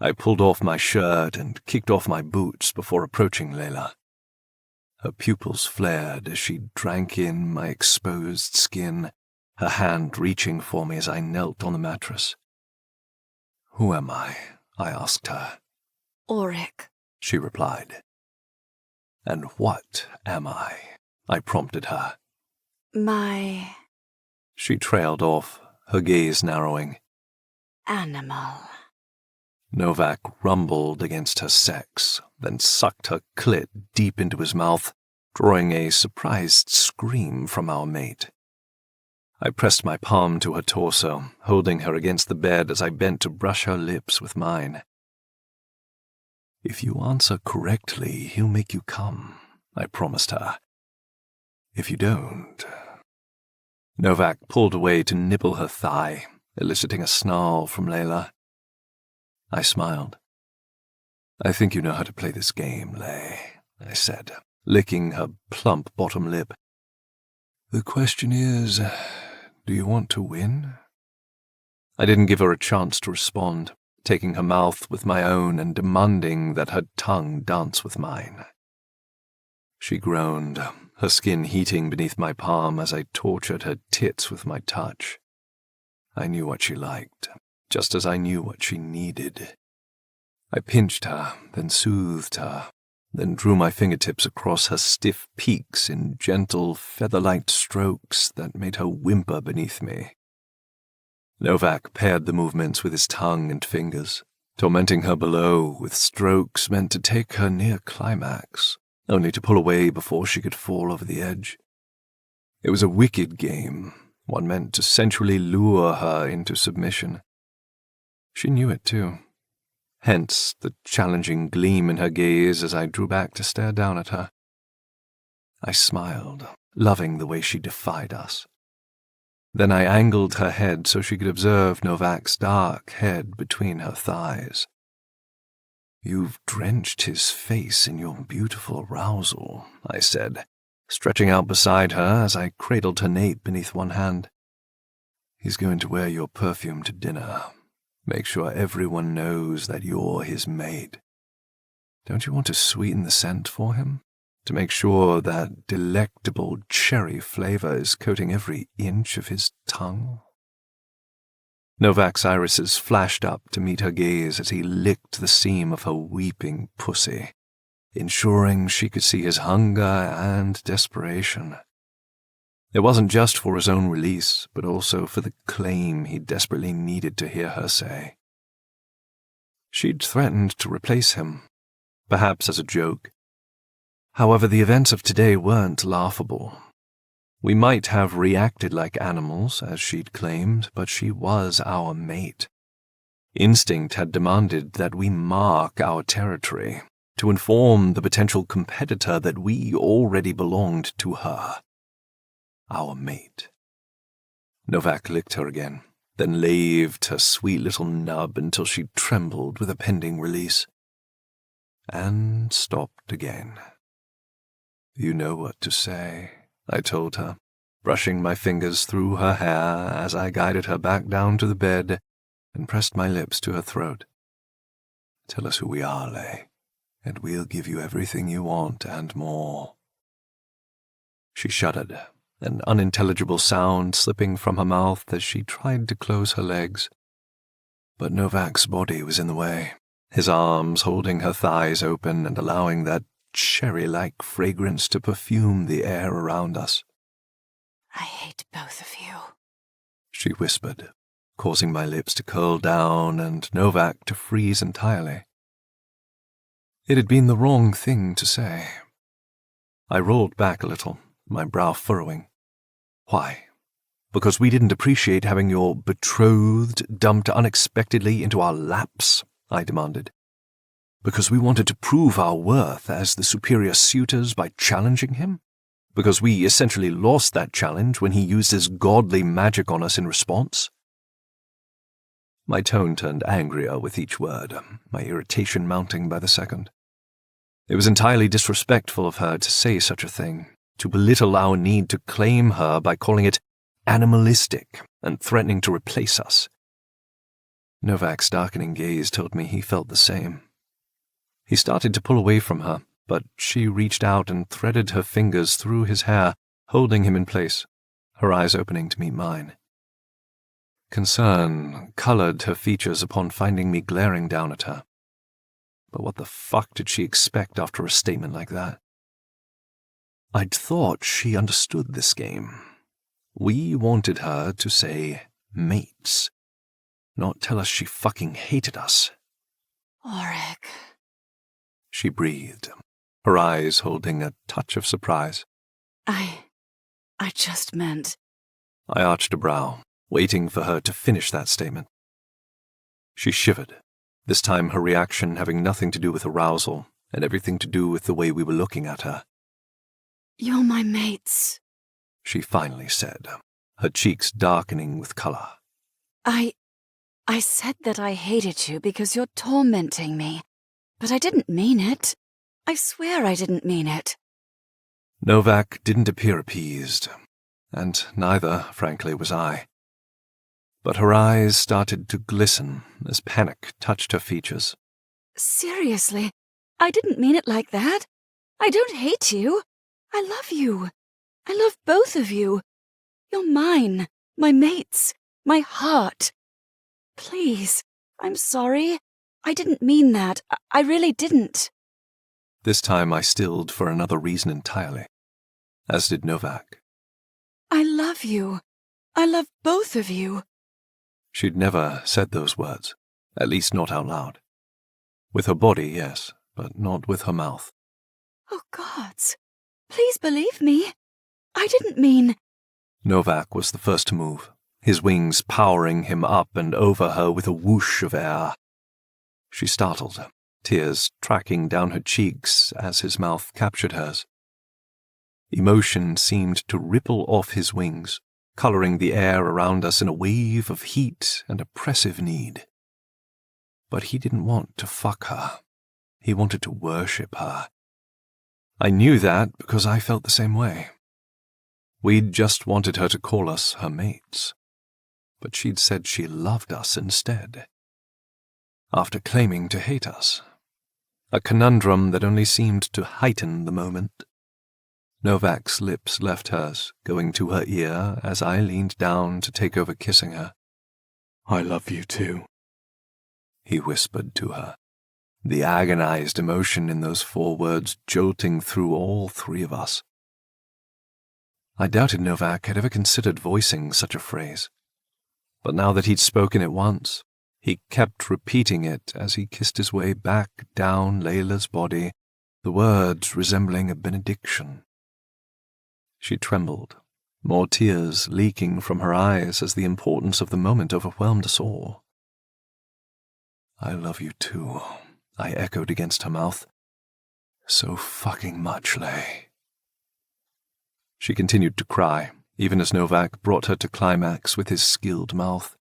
I pulled off my shirt and kicked off my boots before approaching Layla. Her pupils flared as she drank in my exposed skin, her hand reaching for me as I knelt on the mattress. "Who am I?" I asked her.
Auric.
She replied. "And what am I?" I prompted her.
My
She trailed off, her gaze narrowing.
animal.
Novak rumbled against her sex, then sucked her clit deep into his mouth, drawing a surprised scream from our mate. I pressed my palm to her torso, holding her against the bed as I bent to brush her lips with mine. "If you answer correctly, he'll make you come," I promised her. "If you don't—" Novak pulled away to nibble her thigh, eliciting a snarl from Layla. I smiled. "I think you know how to play this game, Lay," I said, licking her plump bottom lip. "The question is, do you want to win?" I didn't give her a chance to respond, taking her mouth with my own and demanding that her tongue dance with mine. She groaned, her skin heating beneath my palm as I tortured her tits with my touch. I knew what she liked, just as I knew what she needed. I pinched her, then soothed her, then drew my fingertips across her stiff peaks in gentle, feather-light strokes that made her whimper beneath me. Novak paired the movements with his tongue and fingers, tormenting her below with strokes meant to take her near climax, only to pull away before she could fall over the edge. It was a wicked game, one meant to sensually lure her into submission. She knew it too. Hence the challenging gleam in her gaze as I drew back to stare down at her. I smiled, loving the way she defied us. Then I angled her head so she could observe Novak's dark head between her thighs. "You've drenched his face in your beautiful arousal," I said, stretching out beside her as I cradled her nape beneath one hand. "He's going to wear your perfume to dinner. Make sure everyone knows that you're his mate. Don't you want to sweeten the scent for him? To make sure that delectable cherry flavor is coating every inch of his tongue?" Novak's irises flashed up to meet her gaze as he licked the seam of her weeping pussy, ensuring she could see his hunger and desperation. It wasn't just for his own release, but also for the claim he desperately needed to hear her say. She'd threatened to replace him, perhaps as a joke. However, the events of today weren't laughable. We might have reacted like animals, as she'd claimed, but she was our mate. Instinct had demanded that we mark our territory, to inform the potential competitor that we already belonged to her. Our mate. Novak licked her again, then laved her sweet little nub until she trembled with a pending release. And stopped again. "You know what to say," I told her, brushing my fingers through her hair as I guided her back down to the bed and pressed my lips to her throat. "Tell us who we are, Lay, and we'll give you everything you want and more." She shuddered, an unintelligible sound slipping from her mouth as she tried to close her legs. But Novak's body was in the way, his arms holding her thighs open and allowing that cherry-like fragrance to perfume the air around us.
"I hate both of you,"
she whispered, causing my lips to curl down and Novak to freeze entirely. It had been the wrong thing to say. I rolled back a little, my brow furrowing. "Why? Because we didn't appreciate having your betrothed dumped unexpectedly into our laps?" I demanded. "Because we wanted to prove our worth as the superior suitors by challenging him? Because we essentially lost that challenge when he used his godly magic on us in response?" My tone turned angrier with each word, my irritation mounting by the second. It was entirely disrespectful of her to say such a thing, to belittle our need to claim her by calling it animalistic and threatening to replace us. Novak's darkening gaze told me he felt the same. He started to pull away from her, but she reached out and threaded her fingers through his hair, holding him in place, her eyes opening to meet mine. Concern colored her features upon finding me glaring down at her. But what the fuck did she expect after a statement like that? I'd thought she understood this game. We wanted her to say mates, not tell us she fucking hated us.
Auric.
She breathed, her eyes holding a touch of surprise.
I just meant...
I arched a brow, waiting for her to finish that statement. She shivered, this time her reaction having nothing to do with arousal and everything to do with the way we were looking at her.
You're my mates,
she finally said, her cheeks darkening with color.
I said that I hated you because you're tormenting me, but I didn't mean it. I swear I didn't mean it.
Novak didn't appear appeased, and neither, frankly, was I. But her eyes started to glisten as panic touched her features.
Seriously, I didn't mean it like that. I don't hate you. I love you. I love both of you. You're mine, my mates, my heart. Please, I'm sorry. I didn't mean that. I really didn't.
This time I stilled for another reason entirely, as did Novak.
I love you. I love both of you.
She'd never said those words, at least not out loud. With her body, yes, but not with her mouth.
Oh, gods. Please believe me. I didn't mean...
Novak was the first to move, his wings powering him up and over her with a whoosh of air. She startled, tears tracking down her cheeks as his mouth captured hers. Emotion seemed to ripple off his wings, coloring the air around us in a wave of heat and oppressive need. But he didn't want to fuck her. He wanted to worship her. I knew that because I felt the same way. We'd just wanted her to call us her mates, but she'd said she loved us instead, after claiming to hate us. A conundrum that only seemed to heighten the moment. Novak's lips left hers, going to her ear as I leaned down to take over kissing her.
I love you too,
he whispered to her, the agonized emotion in those 4 words jolting through all 3 of us. I doubted Novak had ever considered voicing such a phrase, but now that he'd spoken it once, he kept repeating it as he kissed his way back down Layla's body, the words resembling a benediction. She trembled, more tears leaking from her eyes as the importance of the moment overwhelmed us all. I love you too, I echoed against her mouth. So fucking much, Lay. She continued to cry, even as Novak brought her to climax with his skilled mouth.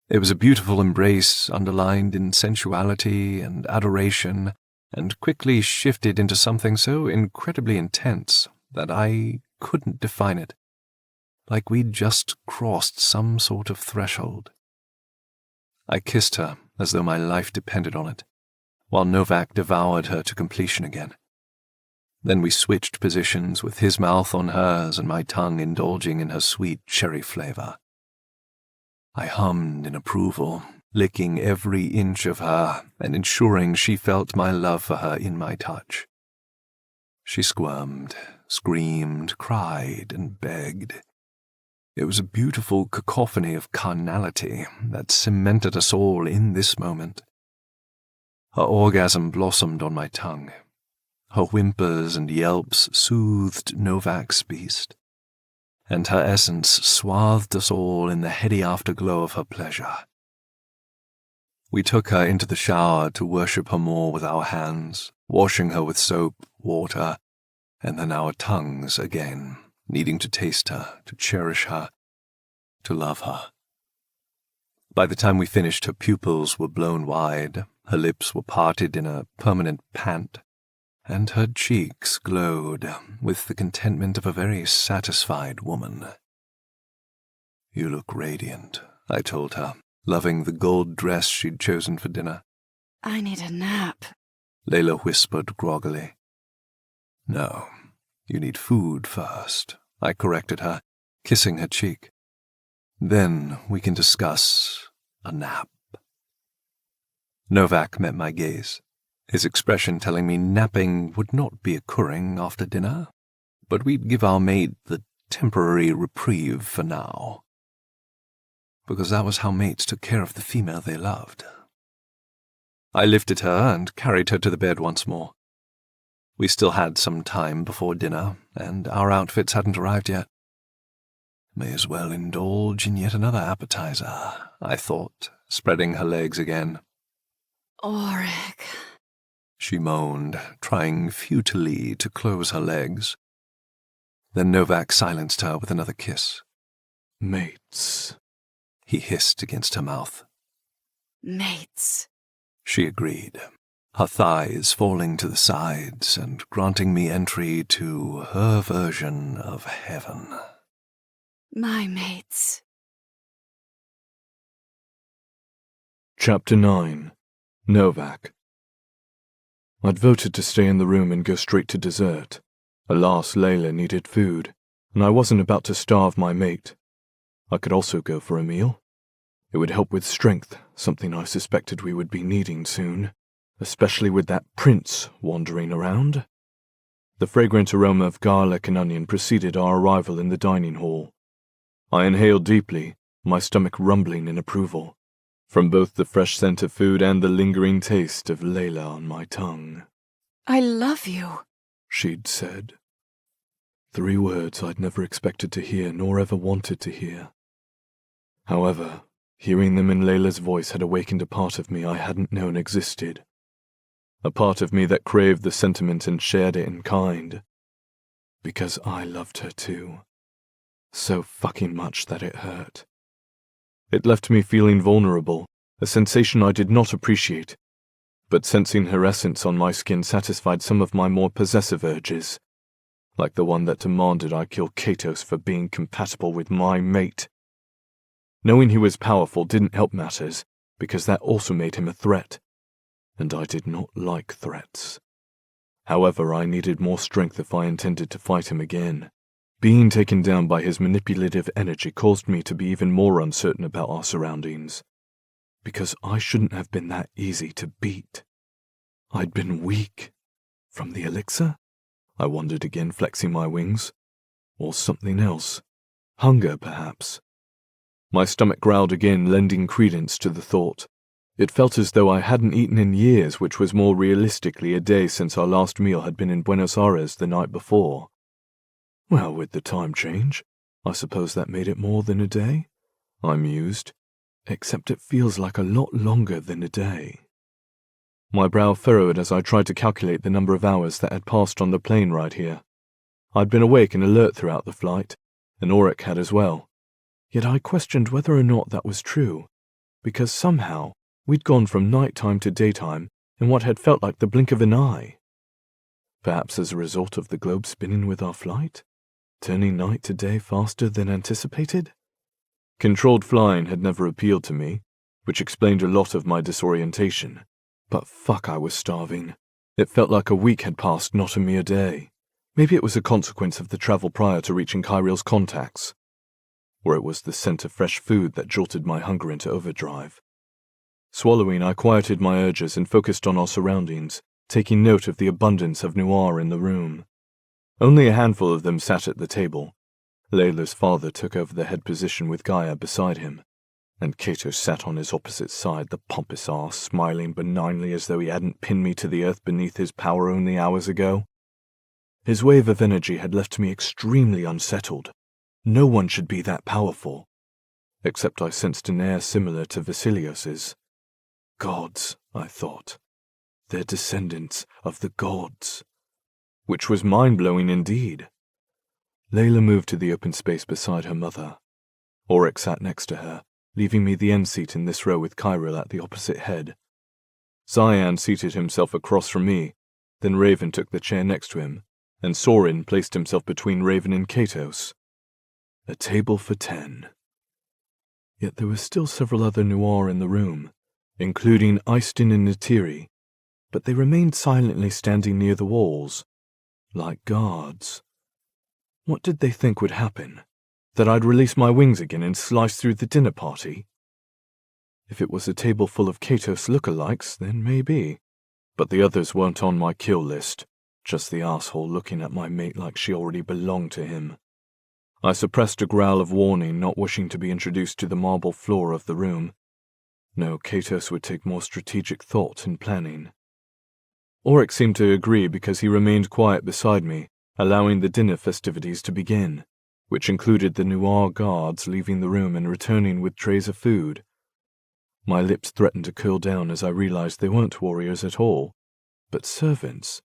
It was a beautiful embrace underlined in sensuality and adoration, and quickly shifted into something so incredibly intense that I couldn't define it, like we'd just crossed some sort of threshold. I kissed her as though my life depended on it, while Novak devoured her to completion again. Then we switched positions with his mouth on hers and my tongue indulging in her sweet cherry flavor. I hummed in approval, licking every inch of her and ensuring she felt my love for her in my touch. She squirmed, screamed, cried, and begged. It was a beautiful cacophony of carnality that cemented us all in this moment. Her orgasm blossomed on my tongue. Her whimpers and yelps soothed Novak's beast, and her essence swathed us all in the heady afterglow of her pleasure. We took her into the shower to worship her more with our hands, washing her with soap, water, and then our tongues again, needing to taste her, to cherish her, to love her. By the time we finished, her pupils were blown wide, her lips were parted in a permanent pant, and her cheeks glowed with the contentment of a very satisfied woman. You look radiant, I told her, loving the gold dress she'd chosen for dinner.
I need a nap,
Layla whispered groggily. No, you need food first, I corrected her, kissing her cheek. Then we can discuss a nap. Novak met my gaze, his expression telling me napping would not be occurring after dinner, but we'd give our mate the temporary reprieve for now. Because that was how mates took care of the female they loved. I lifted her and carried her to the bed once more. We still had some time before dinner, and our outfits hadn't arrived yet. May as well indulge in yet another appetizer, I thought, spreading her legs again.
Auric,
She moaned, trying futilely to close her legs. Then Novak silenced her with another kiss.
Mates,
He hissed against her mouth.
mates.
She agreed, her thighs falling to the sides and granting me entry to her version of heaven.
My mates.
Chapter 9. Novak. I'd voted to stay in the room and go straight to dessert. Alas, Layla needed food, and I wasn't about to starve my mate. I could also go for a meal. It would help with strength, something I suspected we would be needing soon, especially with that prince wandering around. The fragrant aroma of garlic and onion preceded our arrival in the dining hall. I inhaled deeply, my stomach rumbling in approval, from both the fresh scent of food and the lingering taste of Layla on my tongue.
I love you,
She'd said. 3 words I'd never expected to hear nor ever wanted to hear. However, hearing them in Layla's voice had awakened a part of me I hadn't known existed. A part of me that craved the sentiment and shared it in kind. Because I loved her too. So fucking much that it hurt. It left me feeling vulnerable, a sensation I did not appreciate, but sensing her essence on my skin satisfied some of my more possessive urges, like the one that demanded I kill Katos for being compatible with my mate. Knowing he was powerful didn't help matters, because that also made him a threat, and I did not like threats. However, I needed more strength if I intended to fight him again. Being taken down by his manipulative energy caused me to be even more uncertain about our surroundings, because I shouldn't have been that easy to beat. I'd been weak. From the elixir? I wondered again, flexing my wings. Or something else. Hunger, perhaps. My stomach growled again, lending credence to the thought. It felt as though I hadn't eaten in years, which was more realistically a day since our last meal had been in Buenos Aires the night before. Well, with the time change, I suppose that made it more than a day, I mused, except it feels like a lot longer than a day. My brow furrowed as I tried to calculate the number of hours that had passed on the plane ride here. I'd been awake and alert throughout the flight, and Auric had as well. Yet I questioned whether or not that was true, because somehow we'd gone from nighttime to daytime in what had felt like the blink of an eye. Perhaps as a result of the globe spinning with our flight? Turning night to day faster than anticipated? Controlled flying had never appealed to me, which explained a lot of my disorientation. But fuck, I was starving. It felt like a week had passed, not a mere day. Maybe it was a consequence of the travel prior to reaching Kyriel's contacts. Or it was the scent of fresh food that jolted my hunger into overdrive. Swallowing, I quieted my urges and focused on our surroundings, taking note of the abundance of noir in the room. Only a handful of them sat at the table. Layla's father took over the head position with Gaia beside him, and Kato sat on his opposite side, the pompous arse, smiling benignly as though he hadn't pinned me to the earth beneath his power only hours ago. His wave of energy had left me extremely unsettled. No one should be that powerful. Except I sensed an air similar to Vasilios's. Gods, I thought. They're descendants of the gods. Which was mind-blowing indeed. Layla moved to the open space beside her mother. Auric sat next to her, leaving me the end seat in this row with Kyriel at the opposite head. Cyan seated himself across from me, then Raven took the chair next to him, and Sorin placed himself between Raven and Katos. A table for 10. Yet there were still several other noir in the room, including Eistin and Natiri, but they remained silently standing near the walls, like guards. What did they think would happen? That I'd release my wings again and slice through the dinner party? If it was a table full of Katos lookalikes, then maybe. But the others weren't on my kill list, just the asshole looking at my mate like she already belonged to him. I suppressed a growl of warning, not wishing to be introduced to the marble floor of the room. No, Katos would take more strategic thought and planning. Auric seemed to agree because he remained quiet beside me, allowing the dinner festivities to begin, which included the Noir guards leaving the room and returning with trays of food. My lips threatened to curl down as I realized they weren't warriors at all, but servants,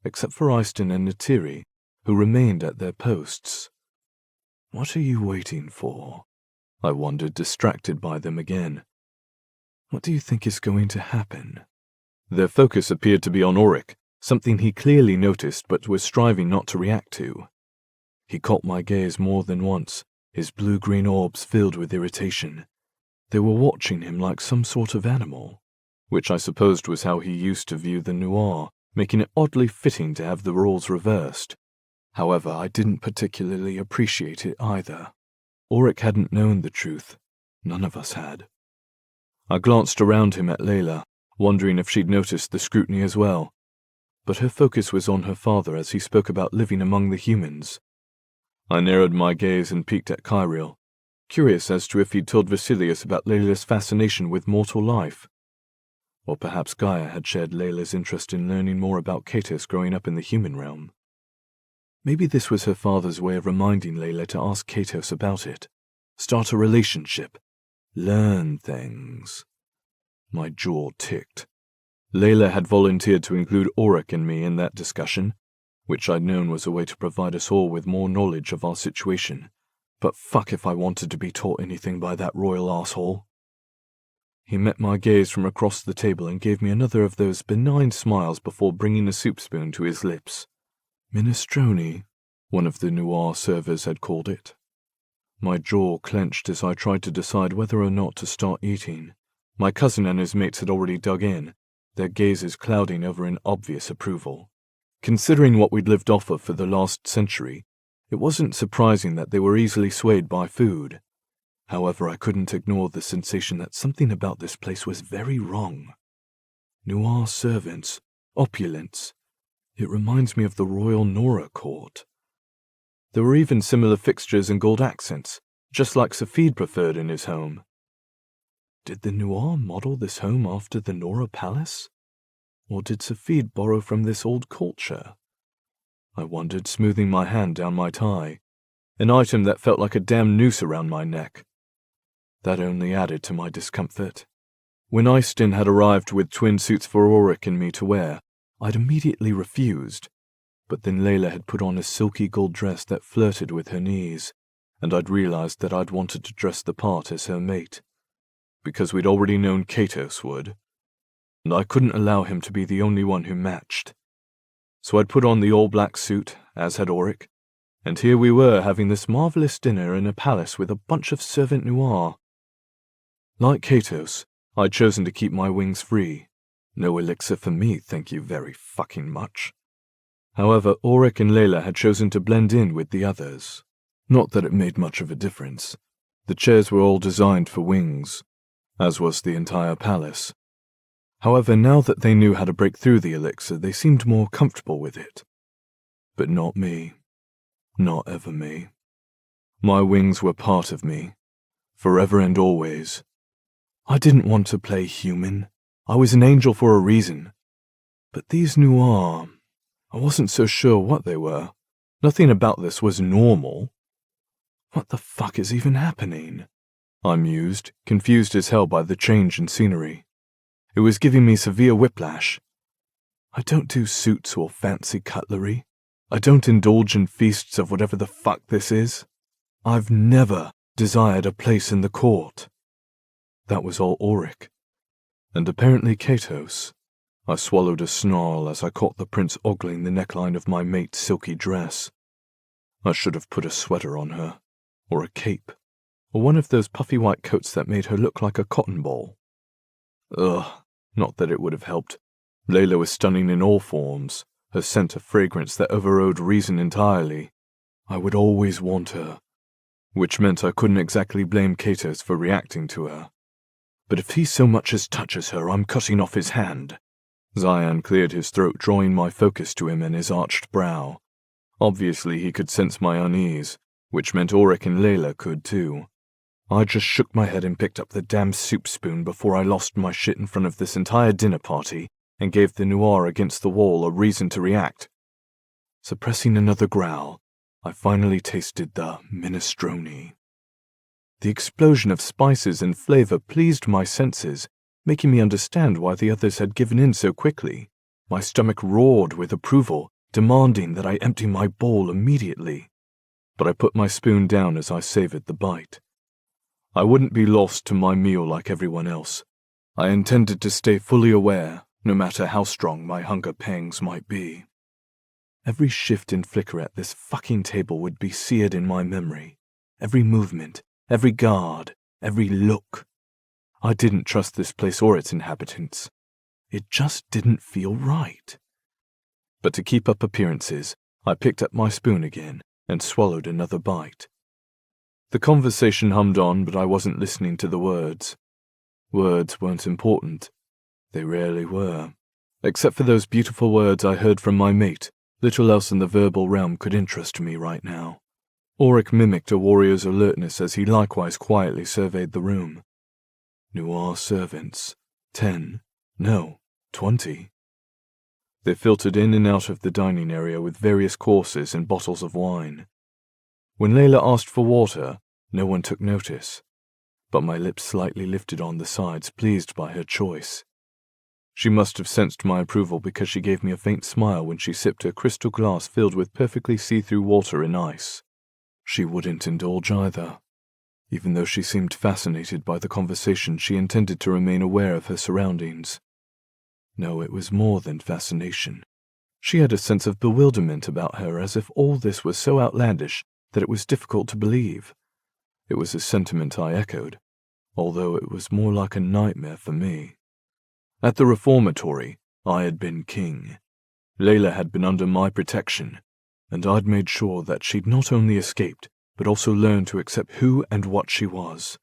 except for Easton and Natiri, who remained at their posts. What are you waiting for? I wondered, distracted by them again. What do you think is going to happen? Their focus appeared to be on Auric, something he clearly noticed but was striving not to react to. He caught my gaze more than once, his blue-green orbs filled with irritation. They were watching him like some sort of animal, which I supposed was how he used to view the Noir, making it oddly fitting to have the roles reversed. However, I didn't particularly appreciate it either. Auric hadn't known the truth. None of us had. I glanced around him at Layla, wondering if she'd noticed the scrutiny as well, but her focus was on her father as he spoke about living among the humans. I narrowed my gaze and peeked at Kyriel, curious as to if he'd told Vasilius about Layla's fascination with mortal life. Or perhaps Gaia had shared Layla's interest in learning more about Katos growing up in the human realm. Maybe this was her father's way of reminding Layla to ask Katos about it, start a relationship, learn things. My jaw ticked. Layla had volunteered to include Auric and me in that discussion, which I'd known was a way to provide us all with more knowledge of our situation. But fuck if I wanted to be taught anything by that royal asshole. He met my gaze from across the table and gave me another of those benign smiles before bringing a soup spoon to his lips. Minestrone, one of the Noir servers had called it. My jaw clenched as I tried to decide whether or not to start eating. My cousin and his mates had already dug in, their gazes clouding over in obvious approval. Considering what we'd lived off of for the last century, it wasn't surprising that they were easily swayed by food. However, I couldn't ignore the sensation that something about this place was very wrong. Noir servants, opulence. It reminds me of the royal Nora court. There were even similar fixtures and gold accents, just like Safid preferred in his home. Did the Noir model this home after the Nora palace? Or did Safid borrow from this old culture? I wondered, smoothing my hand down my tie, an item that felt like a damn noose around my neck. That only added to my discomfort. When Easton had arrived with twin suits for Auric and me to wear, I'd immediately refused, but then Layla had put on a silky gold dress that flirted with her knees, and I'd realized that I'd wanted to dress the part as her mate, because we'd already known Katos would, and I couldn't allow him to be the only one who matched. So I'd put on the all-black suit, as had Auric, and here we were having this marvelous dinner in a palace with a bunch of servant Noir. Like Katos, I'd chosen to keep my wings free. No elixir for me, thank you very fucking much. However, Auric and Layla had chosen to blend in with the others. Not that it made much of a difference. The chairs were all designed for wings, as was the entire palace. However, now that they knew how to break through the elixir, they seemed more comfortable with it. But not me. Not ever me. My wings were part of me, forever and always. I didn't want to play human. I was an angel for a reason. But these Noir, I wasn't so sure what they were. Nothing about this was normal. What the fuck is even happening? I mused, confused as hell by the change in scenery. It was giving me severe whiplash. I don't do suits or fancy cutlery. I don't indulge in feasts of whatever the fuck this is. I've never desired a place in the court. That was all Auric. And apparently Katos. I swallowed a snarl as I caught the prince ogling the neckline of my mate's silky dress. I should have put a sweater on her, or a cape, or one of those puffy white coats that made her look like a cotton ball. Ugh, not that it would have helped. Layla was stunning in all forms, her scent a fragrance that overrode reason entirely. I would always want her, which meant I couldn't exactly blame Katos for reacting to her. But if he so much as touches her, I'm cutting off his hand. Zion cleared his throat, drawing my focus to him and his arched brow. Obviously he could sense my unease, which meant Auric and Layla could too. I just shook my head and picked up the damn soup spoon before I lost my shit in front of this entire dinner party and gave the noir against the wall a reason to react. Suppressing another growl, I finally tasted the minestrone. The explosion of spices and flavor pleased my senses, making me understand why the others had given in so quickly. My stomach roared with approval, demanding that I empty my bowl immediately. But I put my spoon down as I savored the bite. I wouldn't be lost to my meal like everyone else. I intended to stay fully aware, no matter how strong my hunger pangs might be. Every shift and flicker at this fucking table would be seared in my memory. Every movement, every guard, every look. I didn't trust this place or its inhabitants. It just didn't feel right. But to keep up appearances, I picked up my spoon again and swallowed another bite. The conversation hummed on, but I wasn't listening to the words. Words weren't important. They rarely were. Except for those beautiful words I heard from my mate, little else in the verbal realm could interest me right now. Auric mimicked a warrior's alertness as he likewise quietly surveyed the room. Noir servants. 10. No, 20. They filtered in and out of the dining area with various courses and bottles of wine. When Layla asked for water, no one took notice, but my lips slightly lifted on the sides, pleased by her choice. She must have sensed my approval because she gave me a faint smile when she sipped a crystal glass filled with perfectly see-through water and ice. She wouldn't indulge either. Even though she seemed fascinated by the conversation, she intended to remain aware of her surroundings. No, it was more than fascination. She had a sense of bewilderment about her, as if all this was so outlandish that it was difficult to believe. It was a sentiment I echoed, although it was more like a nightmare for me. At the reformatory, I had been king. Layla had been under my protection, and I'd made sure that she'd not only escaped, but also learned to accept who and what she was.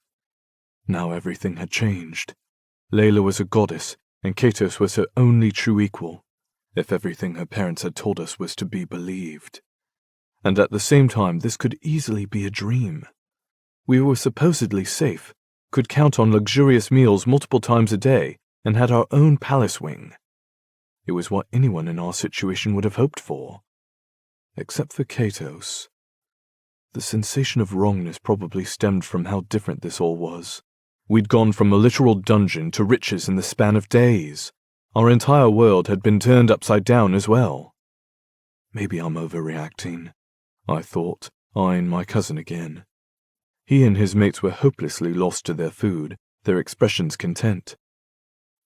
Now everything had changed. Layla was a goddess, and Katos was her only true equal, if everything her parents had told us was to be believed. And at the same time, this could easily be a dream. We were supposedly safe, could count on luxurious meals multiple times a day, and had our own palace wing. It was what anyone in our situation would have hoped for. Except for Katos. The sensation of wrongness probably stemmed from how different this all was. We'd gone from a literal dungeon to riches in the span of days. Our entire world had been turned upside down as well. Maybe I'm overreacting, I thought, eyeing my cousin again. He and his mates were hopelessly lost to their food, their expressions content.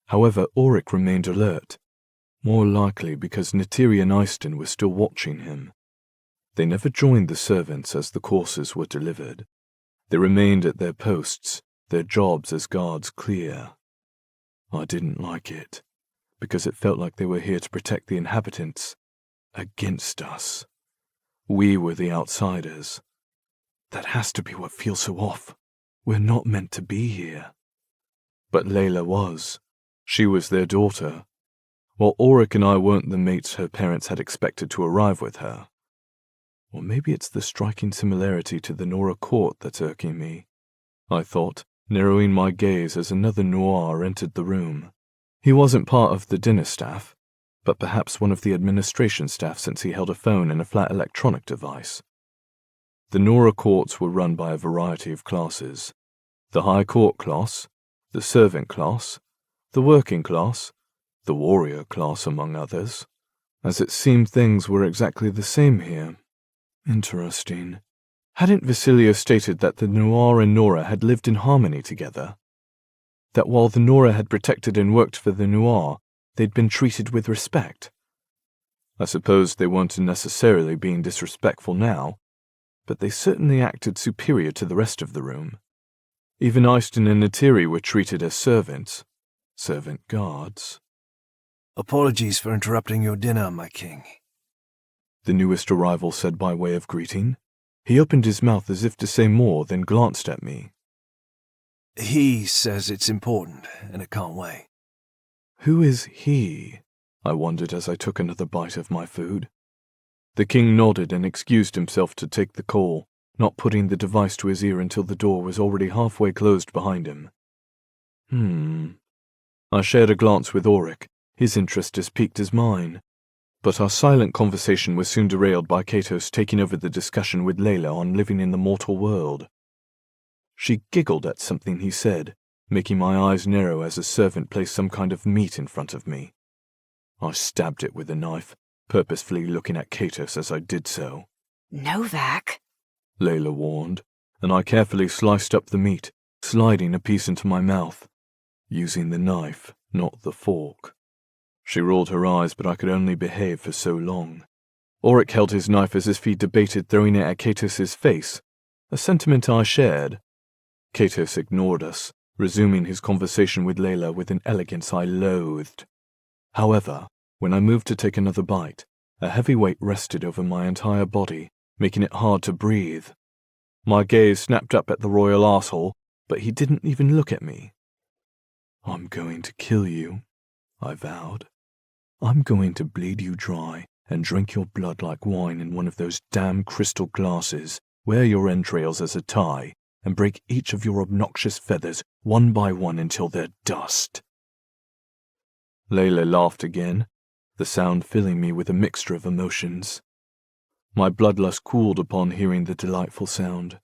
However, Auric remained alert, more likely because Neytiri and Eyston were still watching him. They never joined the servants as the courses were delivered. They remained at their posts, their jobs as guards clear. I didn't like it, because it felt like they were here to protect the inhabitants against us. We were the outsiders. That has to be what feels so off. We're not meant to be here. But Layla was. She was their daughter, while Auric and I weren't the mates her parents had expected to arrive with her. Or maybe it's the striking similarity to the Nora court that's irking me, I thought, narrowing my gaze as another noir entered the room. He wasn't part of the dinner staff, but perhaps one of the administration staff since he held a phone and a flat electronic device. The Nora courts were run by a variety of classes. The high court class, the servant class, the working class, the warrior class among others. As it seemed things were exactly the same here. Interesting. Hadn't Vasilio stated that the Noir and Nora had lived in harmony together? That while the Nora had protected and worked for the Noir, they'd been treated with respect? I suppose they weren't necessarily being disrespectful now, but they certainly acted superior to the rest of the room. Even Eyston and Neytiri were treated as servants. Servant guards.
Apologies for interrupting your dinner, my king.
The newest arrival said by way of greeting. He opened his mouth as if to say more, then glanced at me.
He says it's important, and it can't wait.
Who is he? I wondered as I took another bite of my food. The king nodded and excused himself to take the call, not putting the device to his ear until the door was already halfway closed behind him. I shared a glance with Auric, his interest as piqued as mine. But our silent conversation was soon derailed by Katos taking over the discussion with Layla on living in the mortal world. She giggled at something he said, making my eyes narrow as a servant placed some kind of meat in front of me. I stabbed it with a knife, purposefully looking at Katos as I did so.
Novak,
Layla warned, and I carefully sliced up the meat, sliding a piece into my mouth, using the knife, not the fork. She rolled her eyes, but I could only behave for so long. Auric held his knife as if he debated throwing it at Katos' face, a sentiment I shared. Katos ignored us, resuming his conversation with Layla with an elegance I loathed. However, when I moved to take another bite, a heavy weight rested over my entire body, making it hard to breathe. My gaze snapped up at the royal arsehole, but he didn't even look at me. "I'm going to kill you," I vowed. "I'm going to bleed you dry and drink your blood like wine in one of those damn crystal glasses, wear your entrails as a tie, and break each of your obnoxious feathers one by one until they're dust." Layla laughed again, the sound filling me with a mixture of emotions. My bloodlust cooled upon hearing the delightful sound,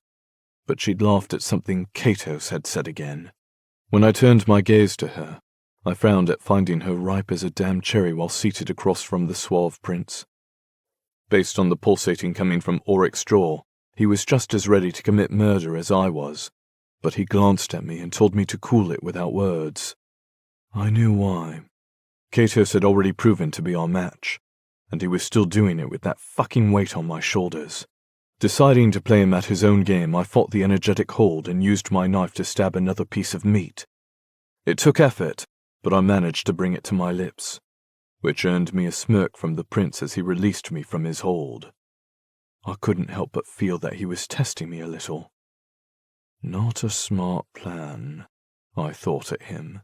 but she'd laughed at something Katos had said again. When I turned my gaze to her, I frowned at finding her ripe as a damn cherry while seated across from the suave prince. Based on the pulsating coming from Auric's jaw, he was just as ready to commit murder as I was, but he glanced at me and told me to cool it without words. I knew why. Katos had already proven to be our match, and he was still doing it with that fucking weight on my shoulders. Deciding to play him at his own game, I fought the energetic hold and used my knife to stab another piece of meat. It took effort, but I managed to bring it to my lips, which earned me a smirk from the prince as he released me from his hold. I couldn't help but feel that he was testing me a little. Not a smart plan, I thought at him.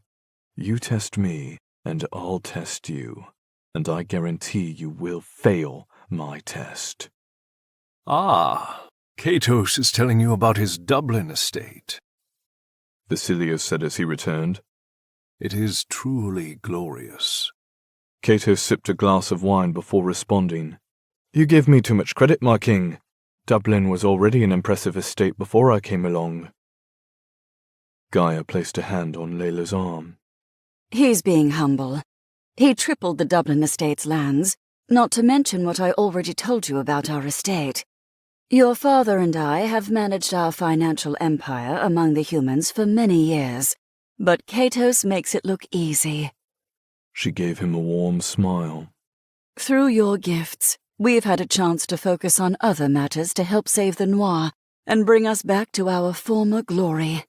You test me, and I'll test you, and I guarantee you will fail my test.
Ah, Katos is telling you about his Dublin estate.
Vasilios said as he returned.
It is truly glorious.
Katos sipped a glass of wine before responding. You give me too much credit, my king. Dublin was already an impressive estate before I came along. Gaia placed a hand on Layla's arm.
He's being humble. He tripled the Dublin estate's lands, not to mention what I already told you about our estate. Your father and I have managed our financial empire among the humans for many years, but Katos makes it look easy.
She gave him a warm smile.
Through your gifts, we've had a chance to focus on other matters to help save the Noir and bring us back to our former glory.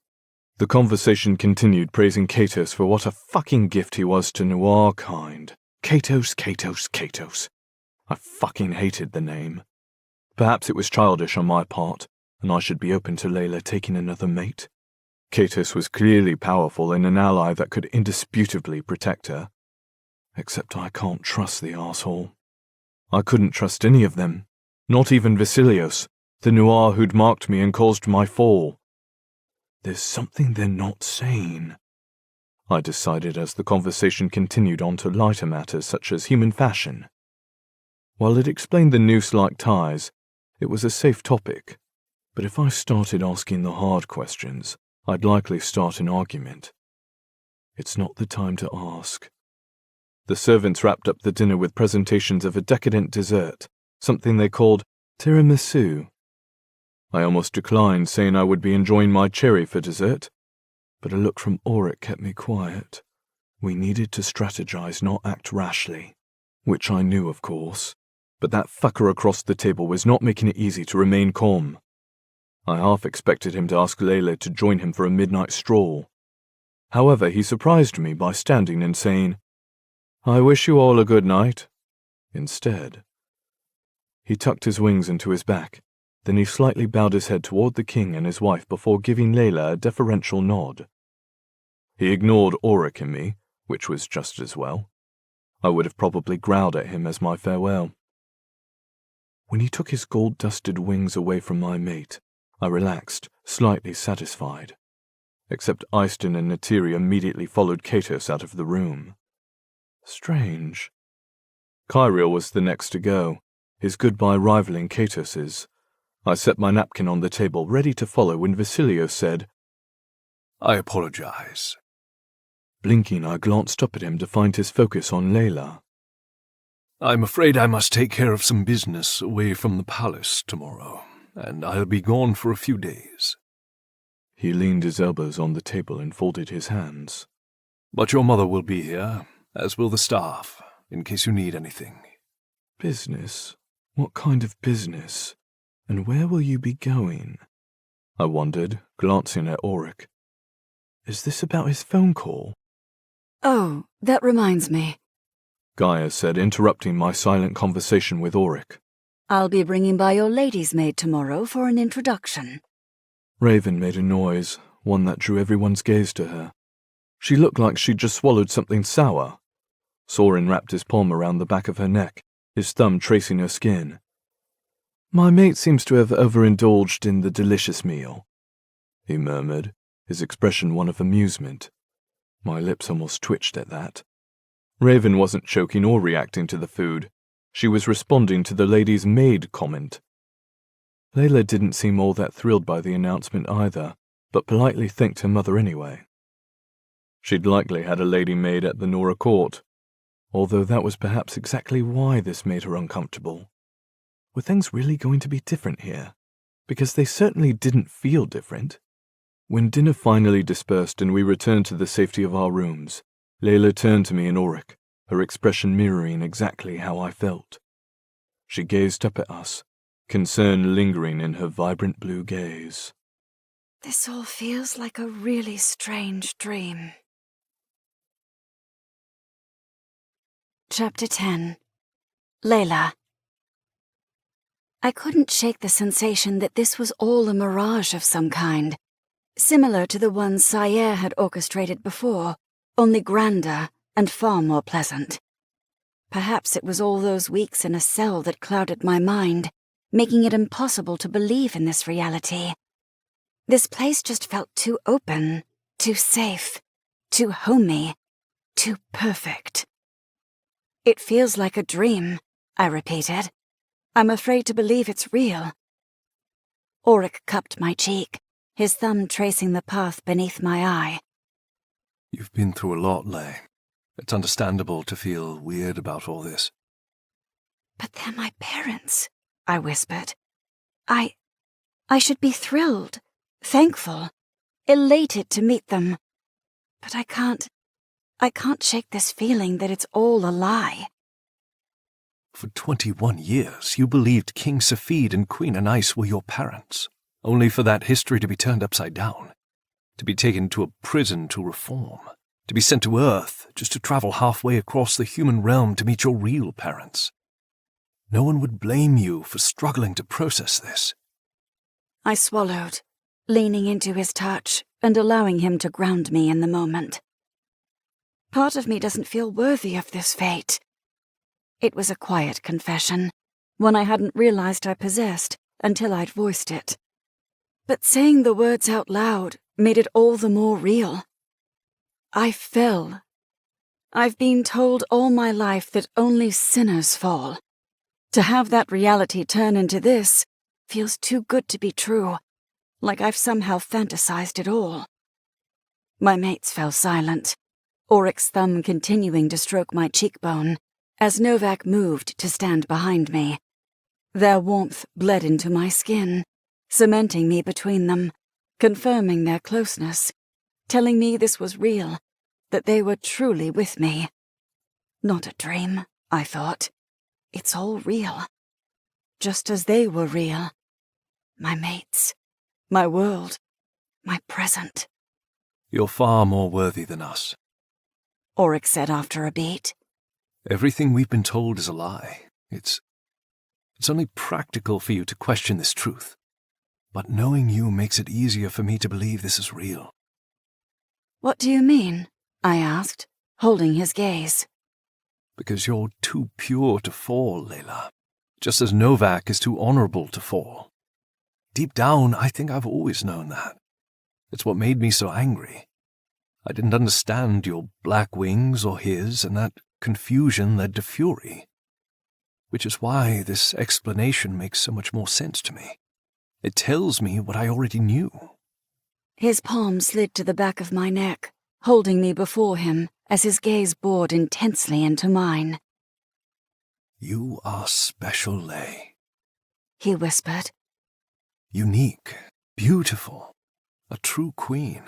The conversation continued, praising Katos for what a fucking gift he was to Noir kind. Katos, Katos, Katos. I fucking hated the name. Perhaps it was childish on my part, and I should be open to Layla taking another mate. Katos was clearly powerful and an ally that could indisputably protect her. Except I can't trust the arsehole. I couldn't trust any of them, not even Vasilios, the Noir who'd marked me and caused my fall. There's something they're not saying, I decided as the conversation continued on to lighter matters such as human fashion. While it explained the noose-like ties, it was a safe topic, but if I started asking the hard questions, I'd likely start an argument. It's not the time to ask. The servants wrapped up the dinner with presentations of a decadent dessert, something they called tiramisu. I almost declined, saying I would be enjoying my cherry for dessert, but a look from Auric kept me quiet. We needed to strategize, not act rashly, which I knew, of course, but that fucker across the table was not making it easy to remain calm. I half expected him to ask Layla to join him for a midnight stroll. However, he surprised me by standing and saying, I wish you all a good night, instead. He tucked his wings into his back, then he slightly bowed his head toward the king and his wife before giving Layla a deferential nod. He ignored Auric and me, which was just as well. I would have probably growled at him as my farewell. When he took his gold-dusted wings away from my mate, I relaxed, slightly satisfied. Except Eyston and Natiri immediately followed Katos out of the room. Strange. Kyriel was the next to go, his goodbye rivaling Katos's. I set my napkin on the table, ready to follow, when Vasilio said,
I apologize.
Blinking, I glanced up at him to find his focus on Layla.
I'm afraid I must take care of some business away from the palace tomorrow, and I'll be gone for a few days.
He leaned his elbows on the table and folded his hands.
But your mother will be here, as will the staff, in case you need anything.
Business? What kind of business? And where will you be going? I wondered, glancing at Auric. Is this about his phone call?
Oh, that reminds me.
Gaia said, interrupting my silent conversation with Auric.
I'll be bringing by your lady's maid tomorrow for an introduction.
Raven made a noise, one that drew everyone's gaze to her. She looked like she'd just swallowed something sour. Soren wrapped his palm around the back of her neck, his thumb tracing her skin. My mate seems to have overindulged in the delicious meal, he murmured, his expression one of amusement. My lips almost twitched at that. Raven wasn't choking or reacting to the food. She was responding to the lady's maid comment. Layla didn't seem all that thrilled by the announcement either, but politely thanked her mother anyway. She'd likely had a lady maid at the Nora court, although that was perhaps exactly why this made her uncomfortable. Were things really going to be different here? Because they certainly didn't feel different. When dinner finally dispersed and we returned to the safety of our rooms, Layla turned to me and Auric, her expression mirroring exactly how I felt. She gazed up at us, concern lingering in her vibrant blue gaze.
This all feels like a really strange dream. Chapter 10. Layla. I couldn't shake the sensation that this was all a mirage of some kind, similar to the ones Sayer had orchestrated before, only grander and far more pleasant. Perhaps it was all those weeks in a cell that clouded my mind, making it impossible to believe in this reality. This place just felt too open, too safe, too homey, too perfect. It feels like a dream, I repeated. I'm afraid to believe it's real. Auric cupped my cheek, his thumb tracing the path beneath my eye.
You've been through a lot, Lay. It's understandable to feel weird about all this.
But they're my parents, I whispered. I should be thrilled, thankful, elated to meet them. But I can't shake this feeling that it's all a lie.
For 21 years, you believed King Safid and Queen Anais were your parents, only for that history to be turned upside down, to be taken to a prison to reform, to be sent to Earth just to travel halfway across the human realm to meet your real parents. No one would blame you for struggling to process this.
I swallowed, leaning into his touch and allowing him to ground me in the moment. Part of me doesn't feel worthy of this fate. It was a quiet confession, one I hadn't realized I possessed until I'd voiced it. But saying the words out loud made it all the more real. I fell. I've been told all my life that only sinners fall. To have that reality turn into this feels too good to be true, like I've somehow fantasized it all. My mates fell silent, Auric's thumb continuing to stroke my cheekbone, as Novak moved to stand behind me. Their warmth bled into my skin, cementing me between them, confirming their closeness, telling me this was real, that they were truly with me. Not a dream, I thought. It's all real. Just as they were real. My mates, my world, my present.
You're far more worthy than us.
Auric said after a beat.
Everything we've been told is a lie. It's only practical for you to question this truth. But knowing you makes it easier for me to believe this is real.
What do you mean? I asked, holding his gaze.
Because you're too pure to fall, Layla. Just as Novak is too honorable to fall. Deep down, I think I've always known that. It's what made me so angry. I didn't understand your black wings or his, and that confusion led to fury. Which is why this explanation makes so much more sense to me. It tells me what I already knew.
His palm slid to the back of my neck, holding me before him as his gaze bored intensely into mine.
You are special, Lay.
He whispered.
Unique, beautiful, a true queen.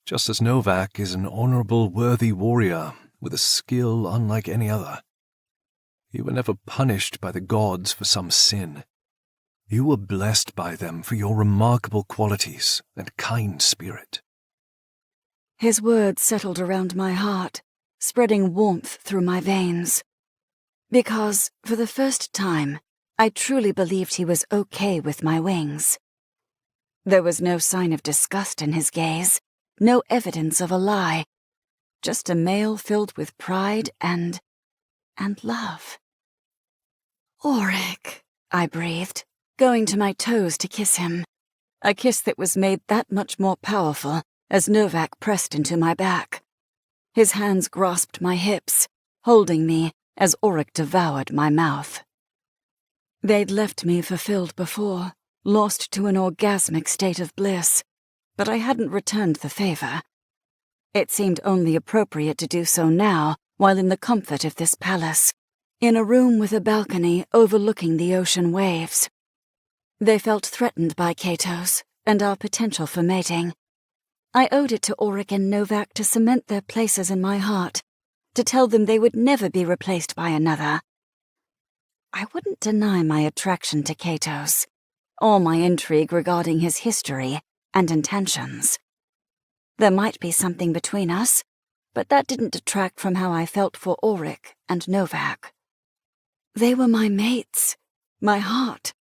Just as Novak is an honorable, worthy warrior with a skill unlike any other. You were never punished by the gods for some sin. You were blessed by them for your remarkable qualities and kind spirit.
His words settled around my heart, spreading warmth through my veins. Because, for the first time, I truly believed he was okay with my wings. There was no sign of disgust in his gaze, no evidence of a lie, just a male filled with pride and love. "Auric," I breathed, going to my toes to kiss him, a kiss that was made that much more powerful as Novak pressed into my back. His hands grasped my hips, holding me as Auric devoured my mouth. They'd left me fulfilled before, lost to an orgasmic state of bliss, but I hadn't returned the favor. It seemed only appropriate to do so now, while in the comfort of this palace, in a room with a balcony overlooking the ocean waves. They felt threatened by Katos and our potential for mating. I owed it to Auric and Novak to cement their places in my heart, to tell them they would never be replaced by another. I wouldn't deny my attraction to Katos, or my intrigue regarding his history and intentions. There might be something between us, but that didn't detract from how I felt for Auric and Novak. They were my mates, my heart,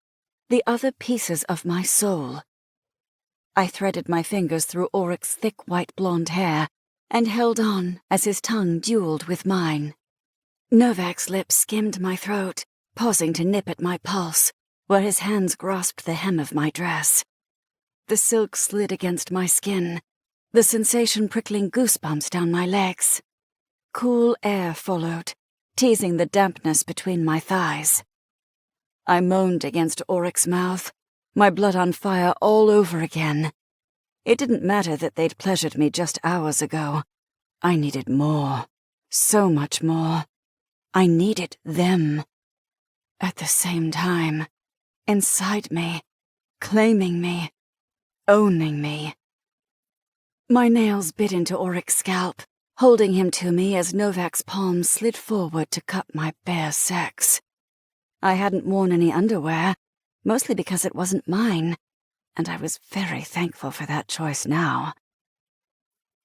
the other pieces of my soul. I threaded my fingers through Auric's thick white blonde hair and held on as his tongue dueled with mine. Novak's lips skimmed my throat, pausing to nip at my pulse, where his hands grasped the hem of my dress. The silk slid against my skin, the sensation prickling goosebumps down my legs. Cool air followed, teasing the dampness between my thighs. I moaned against Auric's mouth, my blood on fire all over again. It didn't matter that they'd pleasured me just hours ago. I needed more, so much more. I needed them. At the same time, inside me, claiming me, owning me. My nails bit into Auric's scalp, holding him to me as Novak's palm slid forward to cup my bare sex. I hadn't worn any underwear, mostly because it wasn't mine, and I was very thankful for that choice now.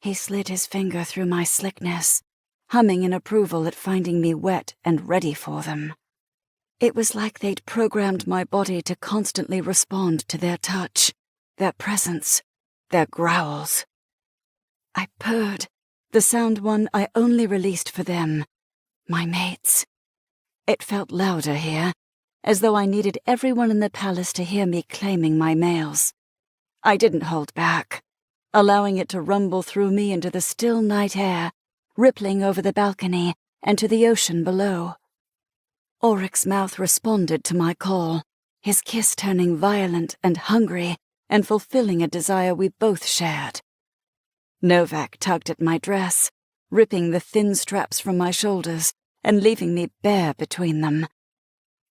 He slid his finger through my slickness, humming in approval at finding me wet and ready for them. It was like they'd programmed my body to constantly respond to their touch, their presence, their growls. I purred, the sound one I only released for them, my mates. It felt louder here, as though I needed everyone in the palace to hear me claiming my males. I didn't hold back, allowing it to rumble through me into the still night air, rippling over the balcony and to the ocean below. Auric's mouth responded to my call, his kiss turning violent and hungry and fulfilling a desire we both shared. Novak tugged at my dress, ripping the thin straps from my shoulders and leaving me bare between them.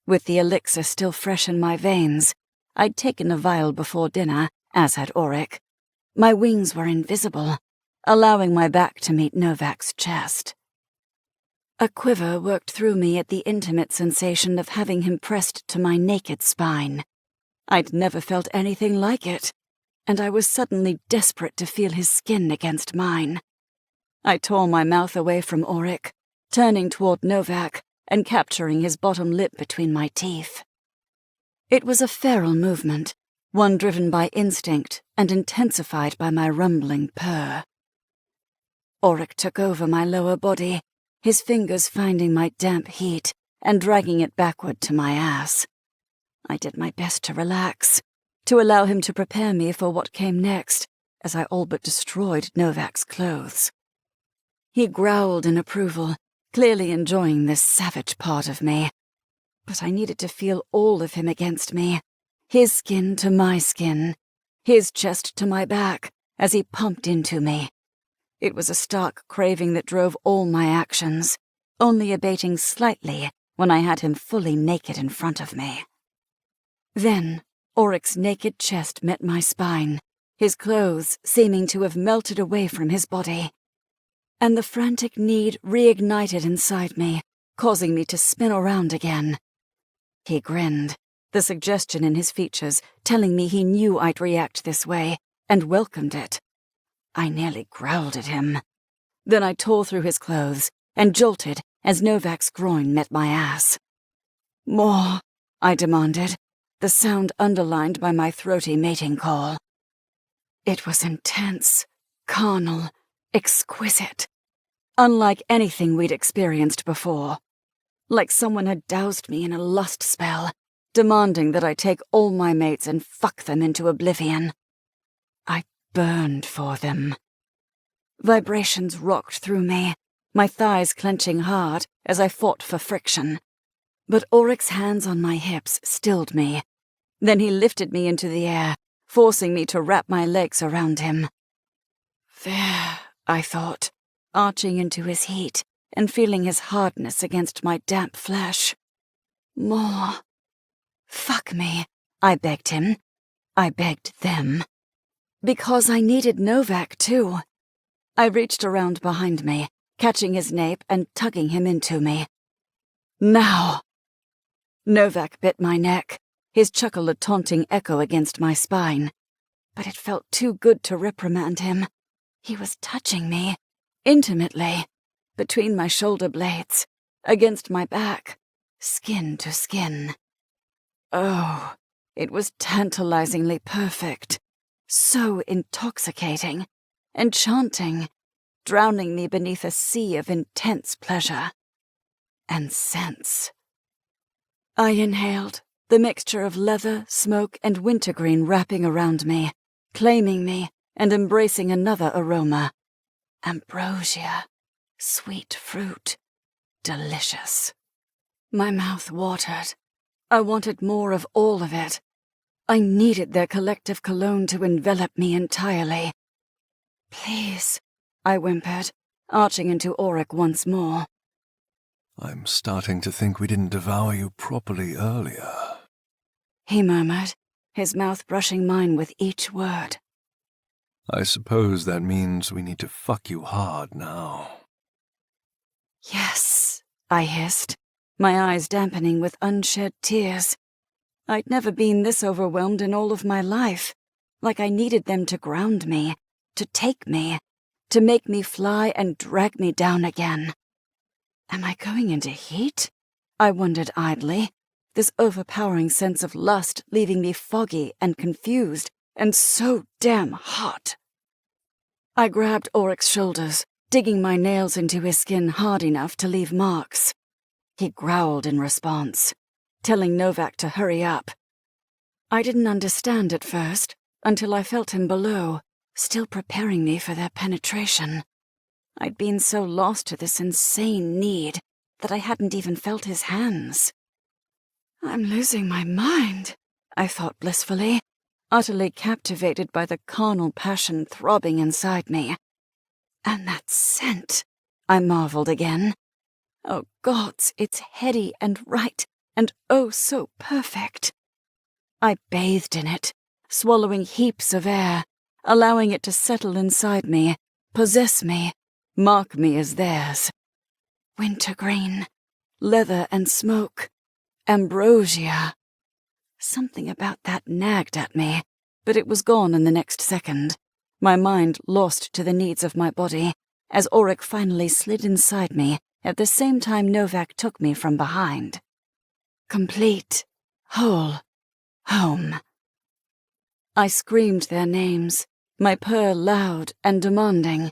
With the elixir still fresh in my veins, I'd taken a vial before dinner, as had Auric. My wings were invisible, allowing my back to meet Novak's chest. A quiver worked through me at the intimate sensation of having him pressed to my naked spine. I'd never felt anything like it, and I was suddenly desperate to feel his skin against mine. I tore my mouth away from Auric, turning toward Novak and capturing his bottom lip between my teeth. It was a feral movement, one driven by instinct and intensified by my rumbling purr. Auric took over my lower body, his fingers finding my damp heat and dragging it backward to my ass. I did my best to relax, to allow him to prepare me for what came next, as I all but destroyed Novak's clothes. He growled in approval, clearly enjoying this savage part of me. But I needed to feel all of him against me, his skin to my skin, his chest to my back, as he pumped into me. It was a stark craving that drove all my actions, only abating slightly when I had him fully naked in front of me. Then, Oryx's naked chest met my spine, his clothes seeming to have melted away from his body. And the frantic need reignited inside me, causing me to spin around again. He grinned, the suggestion in his features telling me he knew I'd react this way, and welcomed it. I nearly growled at him. Then I tore through his clothes and jolted as Novak's groin met my ass. "More," I demanded, the sound underlined by my throaty mating call. It was intense, carnal, exquisite, unlike anything we'd experienced before. Like someone had doused me in a lust spell, demanding that I take all my mates and fuck them into oblivion. I burned for them. Vibrations rocked through me, my thighs clenching hard as I fought for friction. But Oryx's hands on my hips stilled me. Then he lifted me into the air, forcing me to wrap my legs around him. There, I thought, arching into his heat and feeling his hardness against my damp flesh. More. Fuck me, I begged him. I begged them. Because I needed Novak, too. I reached around behind me, catching his nape and tugging him into me. Now! Novak bit my neck, his chuckle a taunting echo against my spine. But it felt too good to reprimand him. He was touching me, intimately, between my shoulder blades, against my back, skin to skin. Oh, it was tantalizingly perfect. So intoxicating, enchanting, drowning me beneath a sea of intense pleasure and sense. I inhaled, the mixture of leather, smoke, and wintergreen wrapping around me, claiming me and embracing another aroma. Ambrosia, sweet fruit, delicious. My mouth watered. I wanted more of all of it. I needed their collective cologne to envelop me entirely. Please, I whimpered, arching into Oryx once more.
I'm starting to think we didn't devour you properly earlier,
He murmured, his mouth brushing mine with each word.
I suppose that means we need to fuck you hard now.
Yes, I hissed, my eyes dampening with unshed tears. I'd never been this overwhelmed in all of my life, like I needed them to ground me, to take me, to make me fly and drag me down again. Am I going into heat? I wondered idly, this overpowering sense of lust leaving me foggy and confused and so damn hot. I grabbed Oryx's shoulders, digging my nails into his skin hard enough to leave marks. He growled in response, telling Novak to hurry up. I didn't understand at first, until I felt him below, still preparing me for their penetration. I'd been so lost to this insane need that I hadn't even felt his hands. I'm losing my mind, I thought blissfully, utterly captivated by the carnal passion throbbing inside me. And that scent, I marveled again. Oh gods, it's heady and right, and oh so perfect. I bathed in it, swallowing heaps of air, allowing it to settle inside me, possess me, mark me as theirs. Wintergreen, leather and smoke, ambrosia. Something about that nagged at me, but it was gone in the next second, my mind lost to the needs of my body, as Oryx finally slid inside me at the same time Novak took me from behind. Complete, whole, home. I screamed their names, my purr loud and demanding,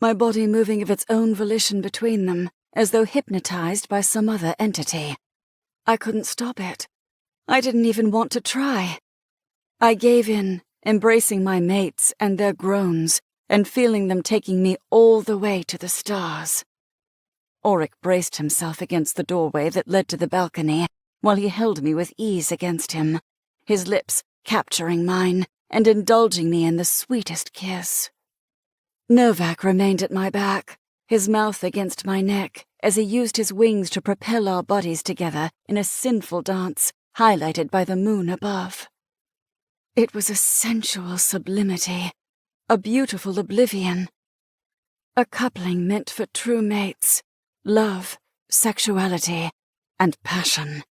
my body moving of its own volition between them, as though hypnotized by some other entity. I couldn't stop it. I didn't even want to try. I gave in, embracing my mates and their groans, and feeling them taking me all the way to the stars. Auric braced himself against the doorway that led to the balcony, while he held me with ease against him, his lips capturing mine and indulging me in the sweetest kiss. Novak remained at my back, his mouth against my neck, as he used his wings to propel our bodies together in a sinful dance, highlighted by the moon above. It was a sensual sublimity, a beautiful oblivion. A coupling meant for true mates, love, sexuality, and passion.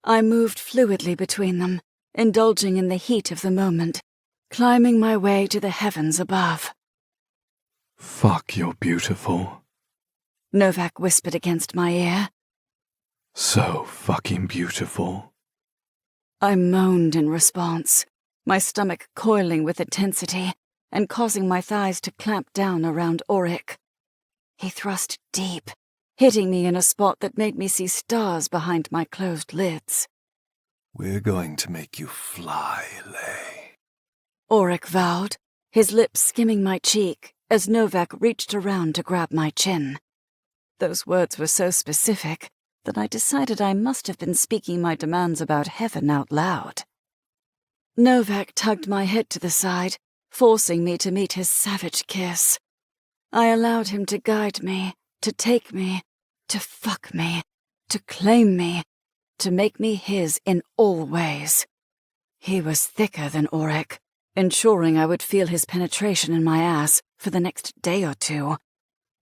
I moved fluidly between them, indulging in the heat of the moment, climbing my way to the heavens above.
Fuck, you're beautiful.
Novak whispered against my ear.
So fucking beautiful.
I moaned in response, my stomach coiling with intensity and causing my thighs to clamp down around Auric. He thrust deep, hitting me in a spot that made me see stars behind my closed lids.
We're going to make you fly, Lay.
Auric vowed, his lips skimming my cheek as Novak reached around to grab my chin. Those words were so specific that I decided I must have been speaking my demands about heaven out loud. Novak tugged my head to the side, forcing me to meet his savage kiss. I allowed him to guide me, to take me, to fuck me, to claim me, to make me his in all ways. He was thicker than Auric, ensuring I would feel his penetration in my ass for the next day or two.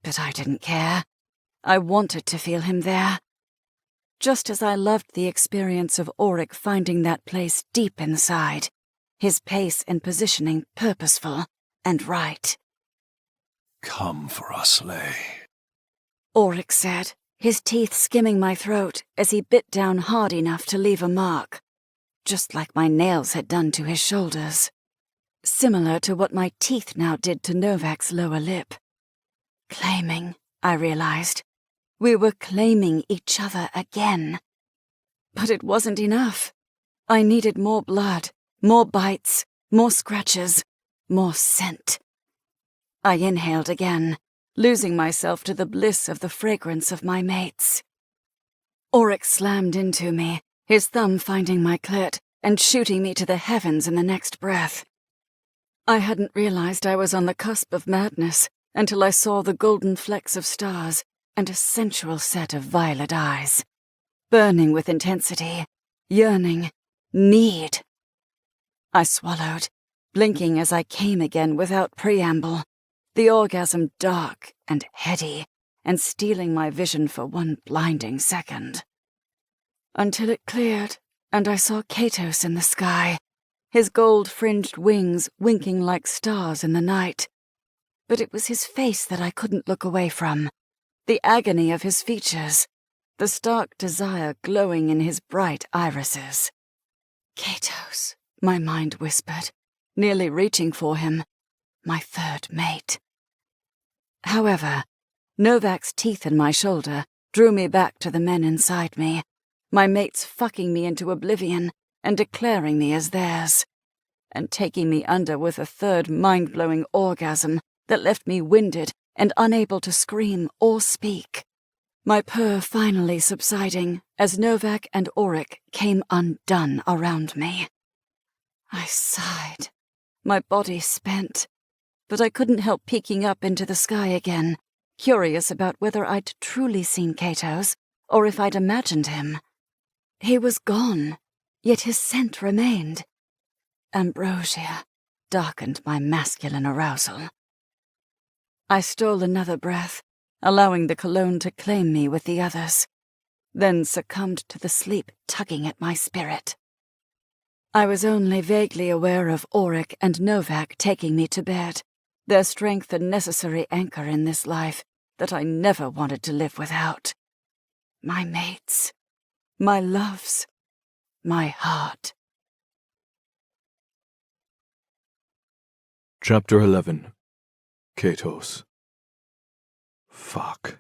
But I didn't care. I wanted to feel him there. Just as I loved the experience of Auric finding that place deep inside, his pace and positioning purposeful and right.
Come for us, Lay.
Auric said, his teeth skimming my throat as he bit down hard enough to leave a mark, just like my nails had done to his shoulders, similar to what my teeth now did to Novak's lower lip. Claiming, I realized. We were claiming each other again. But it wasn't enough. I needed more blood, more bites, more scratches, more scent. I inhaled again, losing myself to the bliss of the fragrance of my mates. Auric slammed into me, his thumb finding my clit and shooting me to the heavens in the next breath. I hadn't realized I was on the cusp of madness until I saw the golden flecks of stars and a sensual set of violet eyes, burning with intensity, yearning, need. I swallowed, blinking as I came again without preamble, the orgasm dark and heady, and stealing my vision for one blinding second. Until it cleared, and I saw Katos in the sky, his gold-fringed wings winking like stars in the night. But it was his face that I couldn't look away from, the agony of his features, the stark desire glowing in his bright irises. Katos, my mind whispered, nearly reaching for him, my third mate. However, Novak's teeth in my shoulder drew me back to the men inside me, my mates fucking me into oblivion and declaring me as theirs, and taking me under with a third mind-blowing orgasm that left me winded and unable to scream or speak. My purr finally subsiding as Novak and Auric came undone around me. I sighed, my body spent, but I couldn't help peeking up into the sky again, curious about whether I'd truly seen Katos or if I'd imagined him. He was gone, yet his scent remained. Ambrosia darkened my masculine arousal. I stole another breath, allowing the cologne to claim me with the others, then succumbed to the sleep tugging at my spirit. I was only vaguely aware of Auric and Novak taking me to bed, their strength a necessary anchor in this life that I never wanted to live without. My mates, my loves, my heart.
Chapter 11. Katos. Fuck.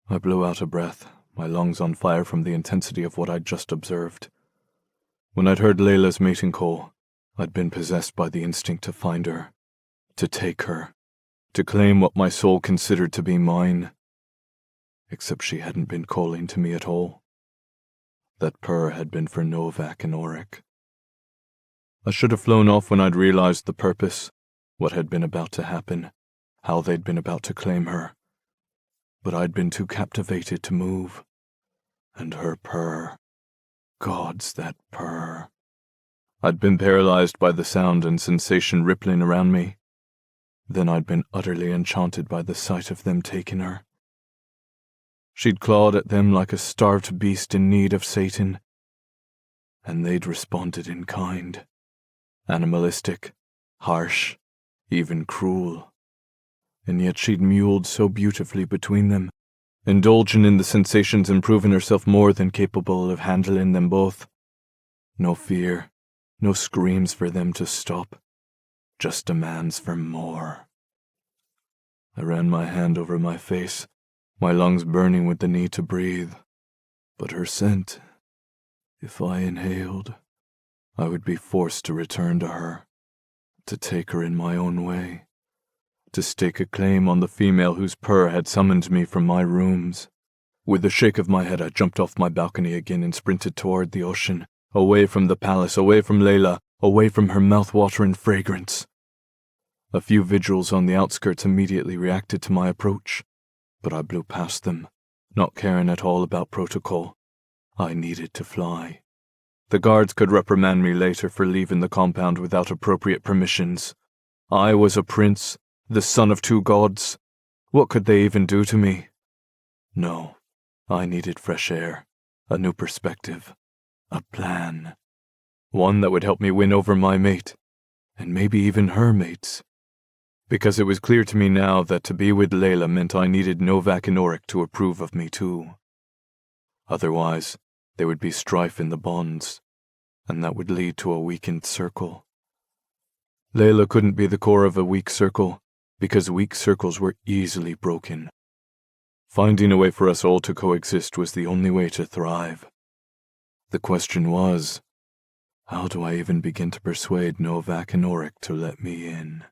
I blew out a breath, my lungs on fire from the intensity of what I'd just observed. When I'd heard Layla's mating call, I'd been possessed by the instinct to find her, to take her, to claim what my soul considered to be mine. Except she hadn't been calling to me at all. That purr had been for Novak and Auric. I should have flown off when I'd realized the purpose, what had been about to happen, how they'd been about to claim her. But I'd been too captivated to move. And her purr. Gods, that purr. I'd been paralyzed by the sound and sensation rippling around me. Then I'd been utterly enchanted by the sight of them taking her. She'd clawed at them like a starved beast in need of Satan. And they'd responded in kind. Animalistic, harsh, even cruel. And yet she'd mewled so beautifully between them, indulging in the sensations and proving herself more than capable of handling them both. No fear, no screams for them to stop, just demands for more. I ran my hand over my face, my lungs burning with the need to breathe. But her scent, if I inhaled, I would be forced to return to her, to take her in my own way, to stake a claim on the female whose purr had summoned me from my rooms. With a shake of my head, I jumped off my balcony again and sprinted toward the ocean, away from the palace, away from Layla, away from her mouth-watering fragrance. A few vigils on the outskirts immediately reacted to my approach, but I blew past them, not caring at all about protocol. I needed to fly. The guards could reprimand me later for leaving the compound without appropriate permissions. I was a prince, the son of two gods. What could they even do to me? No, I needed fresh air, a new perspective, a plan. One that would help me win over my mate, and maybe even her mates. Because it was clear to me now that to be with Layla meant I needed Novak and Auric to approve of me too. Otherwise, there would be strife in the bonds, and that would lead to a weakened circle. Layla couldn't be the core of a weak circle, because weak circles were easily broken. Finding a way for us all to coexist was the only way to thrive. The question was, how do I even begin to persuade Novak and Auric to let me in?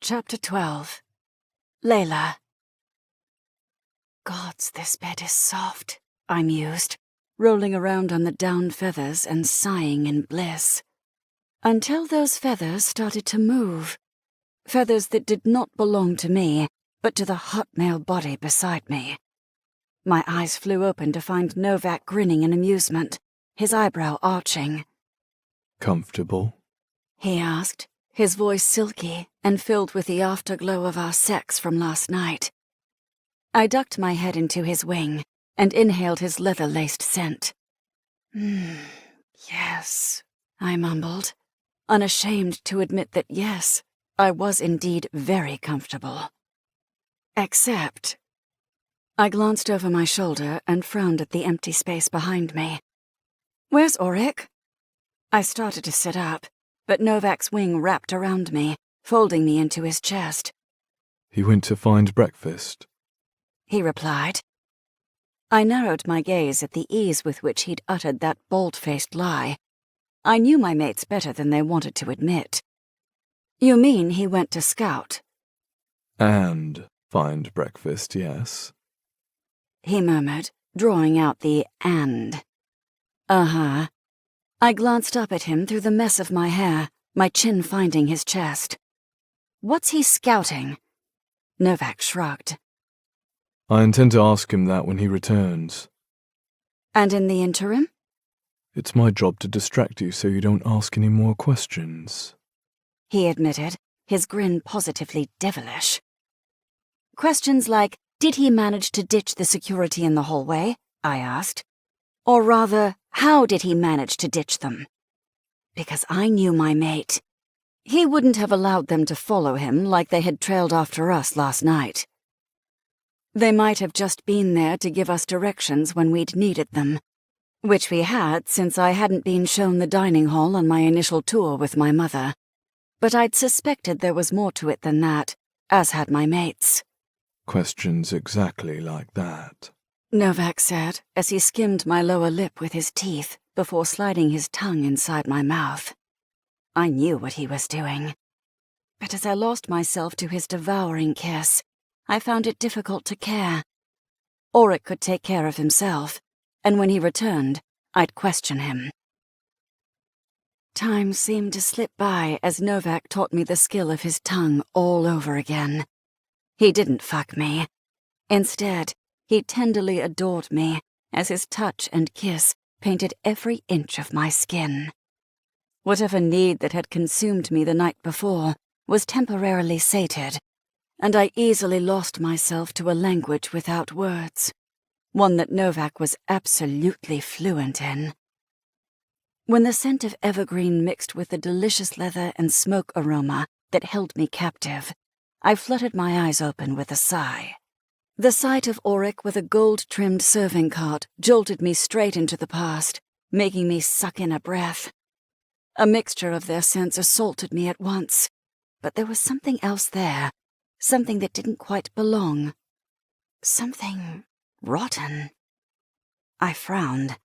Chapter 12. Layla. Gods, this bed is soft, I mused, rolling around on the down feathers and sighing in bliss. Until those feathers started to move. Feathers that did not belong to me, but to the hot male body beside me. My eyes flew open to find Novak grinning in amusement, his eyebrow arching.
Comfortable?
He asked, his voice silky and filled with the afterglow of our sex from last night. I ducked my head into his wing and inhaled his leather-laced scent. Yes, I mumbled, unashamed to admit that yes, I was indeed very comfortable. Except... I glanced over my shoulder and frowned at the empty space behind me. Where's Auric? I started to sit up, but Novak's wing wrapped around me, folding me into his chest.
He went to find breakfast,
He replied. I narrowed my gaze at the ease with which he'd uttered that bold-faced lie. I knew my mates better than they wanted to admit. You mean he went to scout?
And find breakfast, yes.
He murmured, drawing out the and. Uh-huh. I glanced up at him through the mess of my hair, my chin finding his chest. What's he scouting? Novak shrugged.
I intend to ask him that when he returns.
And in the interim?
It's my job to distract you so you don't ask any more questions,
He admitted, his grin positively devilish. Questions like, did he manage to ditch the security in the hallway? I asked. Or rather, how did he manage to ditch them? Because I knew my mate. He wouldn't have allowed them to follow him like they had trailed after us last night. They might have just been there to give us directions when we'd needed them, which we had since I hadn't been shown the dining hall on my initial tour with my mother. But I'd suspected there was more to it than that, as had my mates.
Questions exactly like that.
Novak said as he skimmed my lower lip with his teeth before sliding his tongue inside my mouth. I knew what he was doing. But as I lost myself to his devouring kiss, I found it difficult to care. Auric could take care of himself, and when he returned, I'd question him. Time seemed to slip by as Novak taught me the skill of his tongue all over again. He didn't fuck me. Instead, he tenderly adored me as his touch and kiss painted every inch of my skin. Whatever need that had consumed me the night before was temporarily sated, and I easily lost myself to a language without words, one that Novak was absolutely fluent in. When the scent of evergreen mixed with the delicious leather and smoke aroma that held me captive, I fluttered my eyes open with a sigh. The sight of Auric with a gold-trimmed serving cart jolted me straight into the past, making me suck in a breath. A mixture of their scents assaulted me at once, but there was something else there, something that didn't quite belong. Something rotten. I frowned.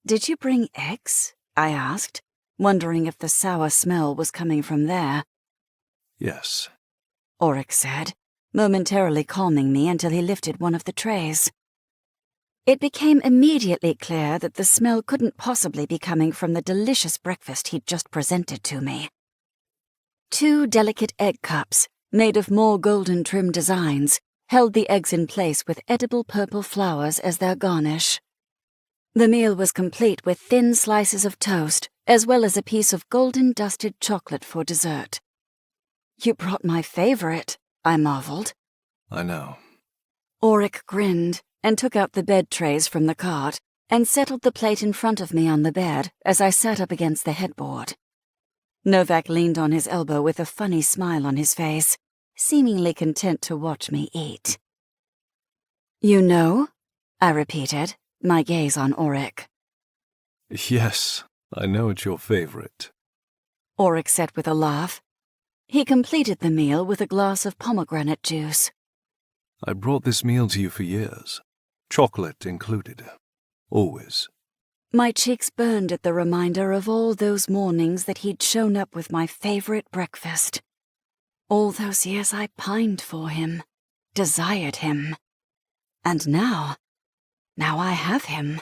"Did you bring eggs?" I asked, wondering if the sour smell was coming from there.
Yes.
Auric said, momentarily calming me until he lifted one of the trays. It became immediately clear that the smell couldn't possibly be coming from the delicious breakfast he'd just presented to me. 2 delicate egg cups, made of more golden trim designs, held the eggs in place with edible purple flowers as their garnish. The meal was complete with thin slices of toast, as well as a piece of golden-dusted chocolate for dessert. "You brought my favorite," I marveled.
I know.
Auric grinned and took out the bed trays from the cart and settled the plate in front of me on the bed as I sat up against the headboard. Novak leaned on his elbow with a funny smile on his face, seemingly content to watch me eat. "You know?" I repeated, my gaze on Auric.
Yes, I know it's your favorite.
Auric said with a laugh. He completed the meal with a glass of pomegranate juice.
I brought this meal to you for years. Chocolate included. Always.
My cheeks burned at the reminder of all those mornings that he'd shown up with my favorite breakfast. All those years I pined for him, desired him. And now I have him.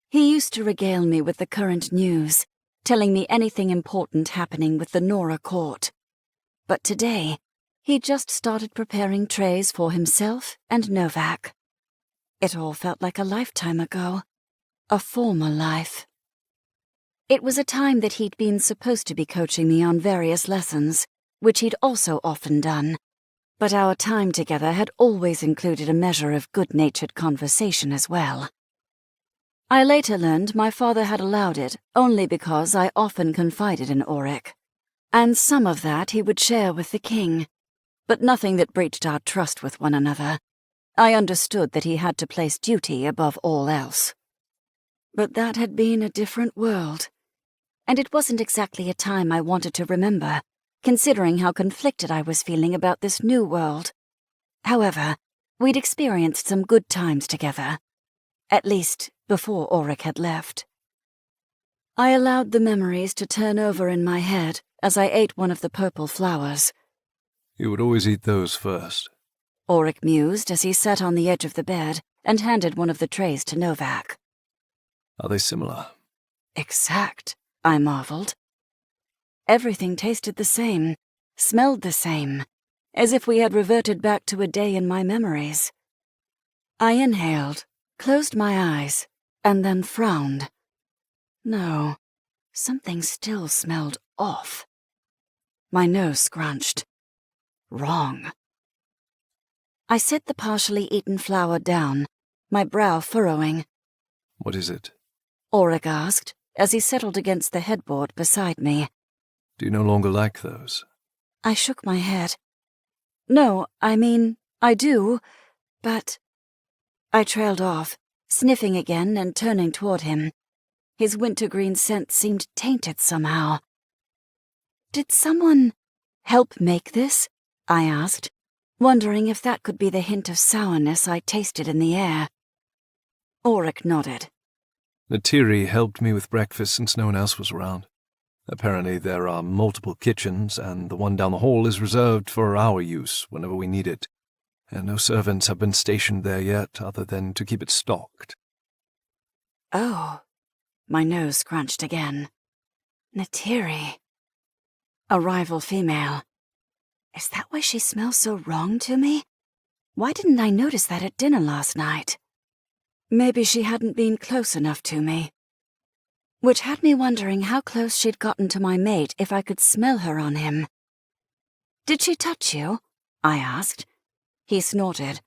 He used to regale me with the current news, telling me anything important happening with the Nora court. But today, he just started preparing trays for himself and Novak. It all felt like a lifetime ago. A former life. It was a time that he'd been supposed to be coaching me on various lessons, which he'd also often done, but our time together had always included a measure of good-natured conversation as well. I later learned my father had allowed it only because I often confided in Auric, and some of that he would share with the king, but nothing that breached our trust with one another. I understood that he had to place duty above all else. But that had been a different world, and it wasn't exactly a time I wanted to remember, considering how conflicted I was feeling about this new world. However, we'd experienced some good times together, at least before Auric had left. I allowed the memories to turn over in my head as I ate one of the purple flowers.
You would always eat those first.
Auric mused as he sat on the edge of the bed and handed one of the trays to Novak.
Are they similar?
Exact, I marveled. Everything tasted the same, smelled the same, as if we had reverted back to a day in my memories. I inhaled, closed my eyes, and then frowned. No, something still smelled off. My nose scrunched. Wrong. I set the partially eaten flower down, my brow furrowing.
What is it?
Auric asked, as he settled against the headboard beside me.
Do you no longer like those?
I shook my head. No, I mean, I do, but... I trailed off, sniffing again and turning toward him. His wintergreen scent seemed tainted somehow. "Did someone help make this?" I asked. wondering if that could be the hint of sourness I tasted in the air. Auric nodded.
Natiri helped me with breakfast since no one else was around. Apparently there are multiple kitchens, and the one down the hall is reserved for our use whenever we need it, and no servants have been stationed there yet other than to keep it stocked.
Oh, my nose scrunched again. Natiri. A rival female. Is that why she smells so wrong to me? Why didn't I notice that at dinner last night? Maybe she hadn't been close enough to me. Which had me wondering how close she'd gotten to my mate if I could smell her on him. "Did she touch you?" I asked. He snorted.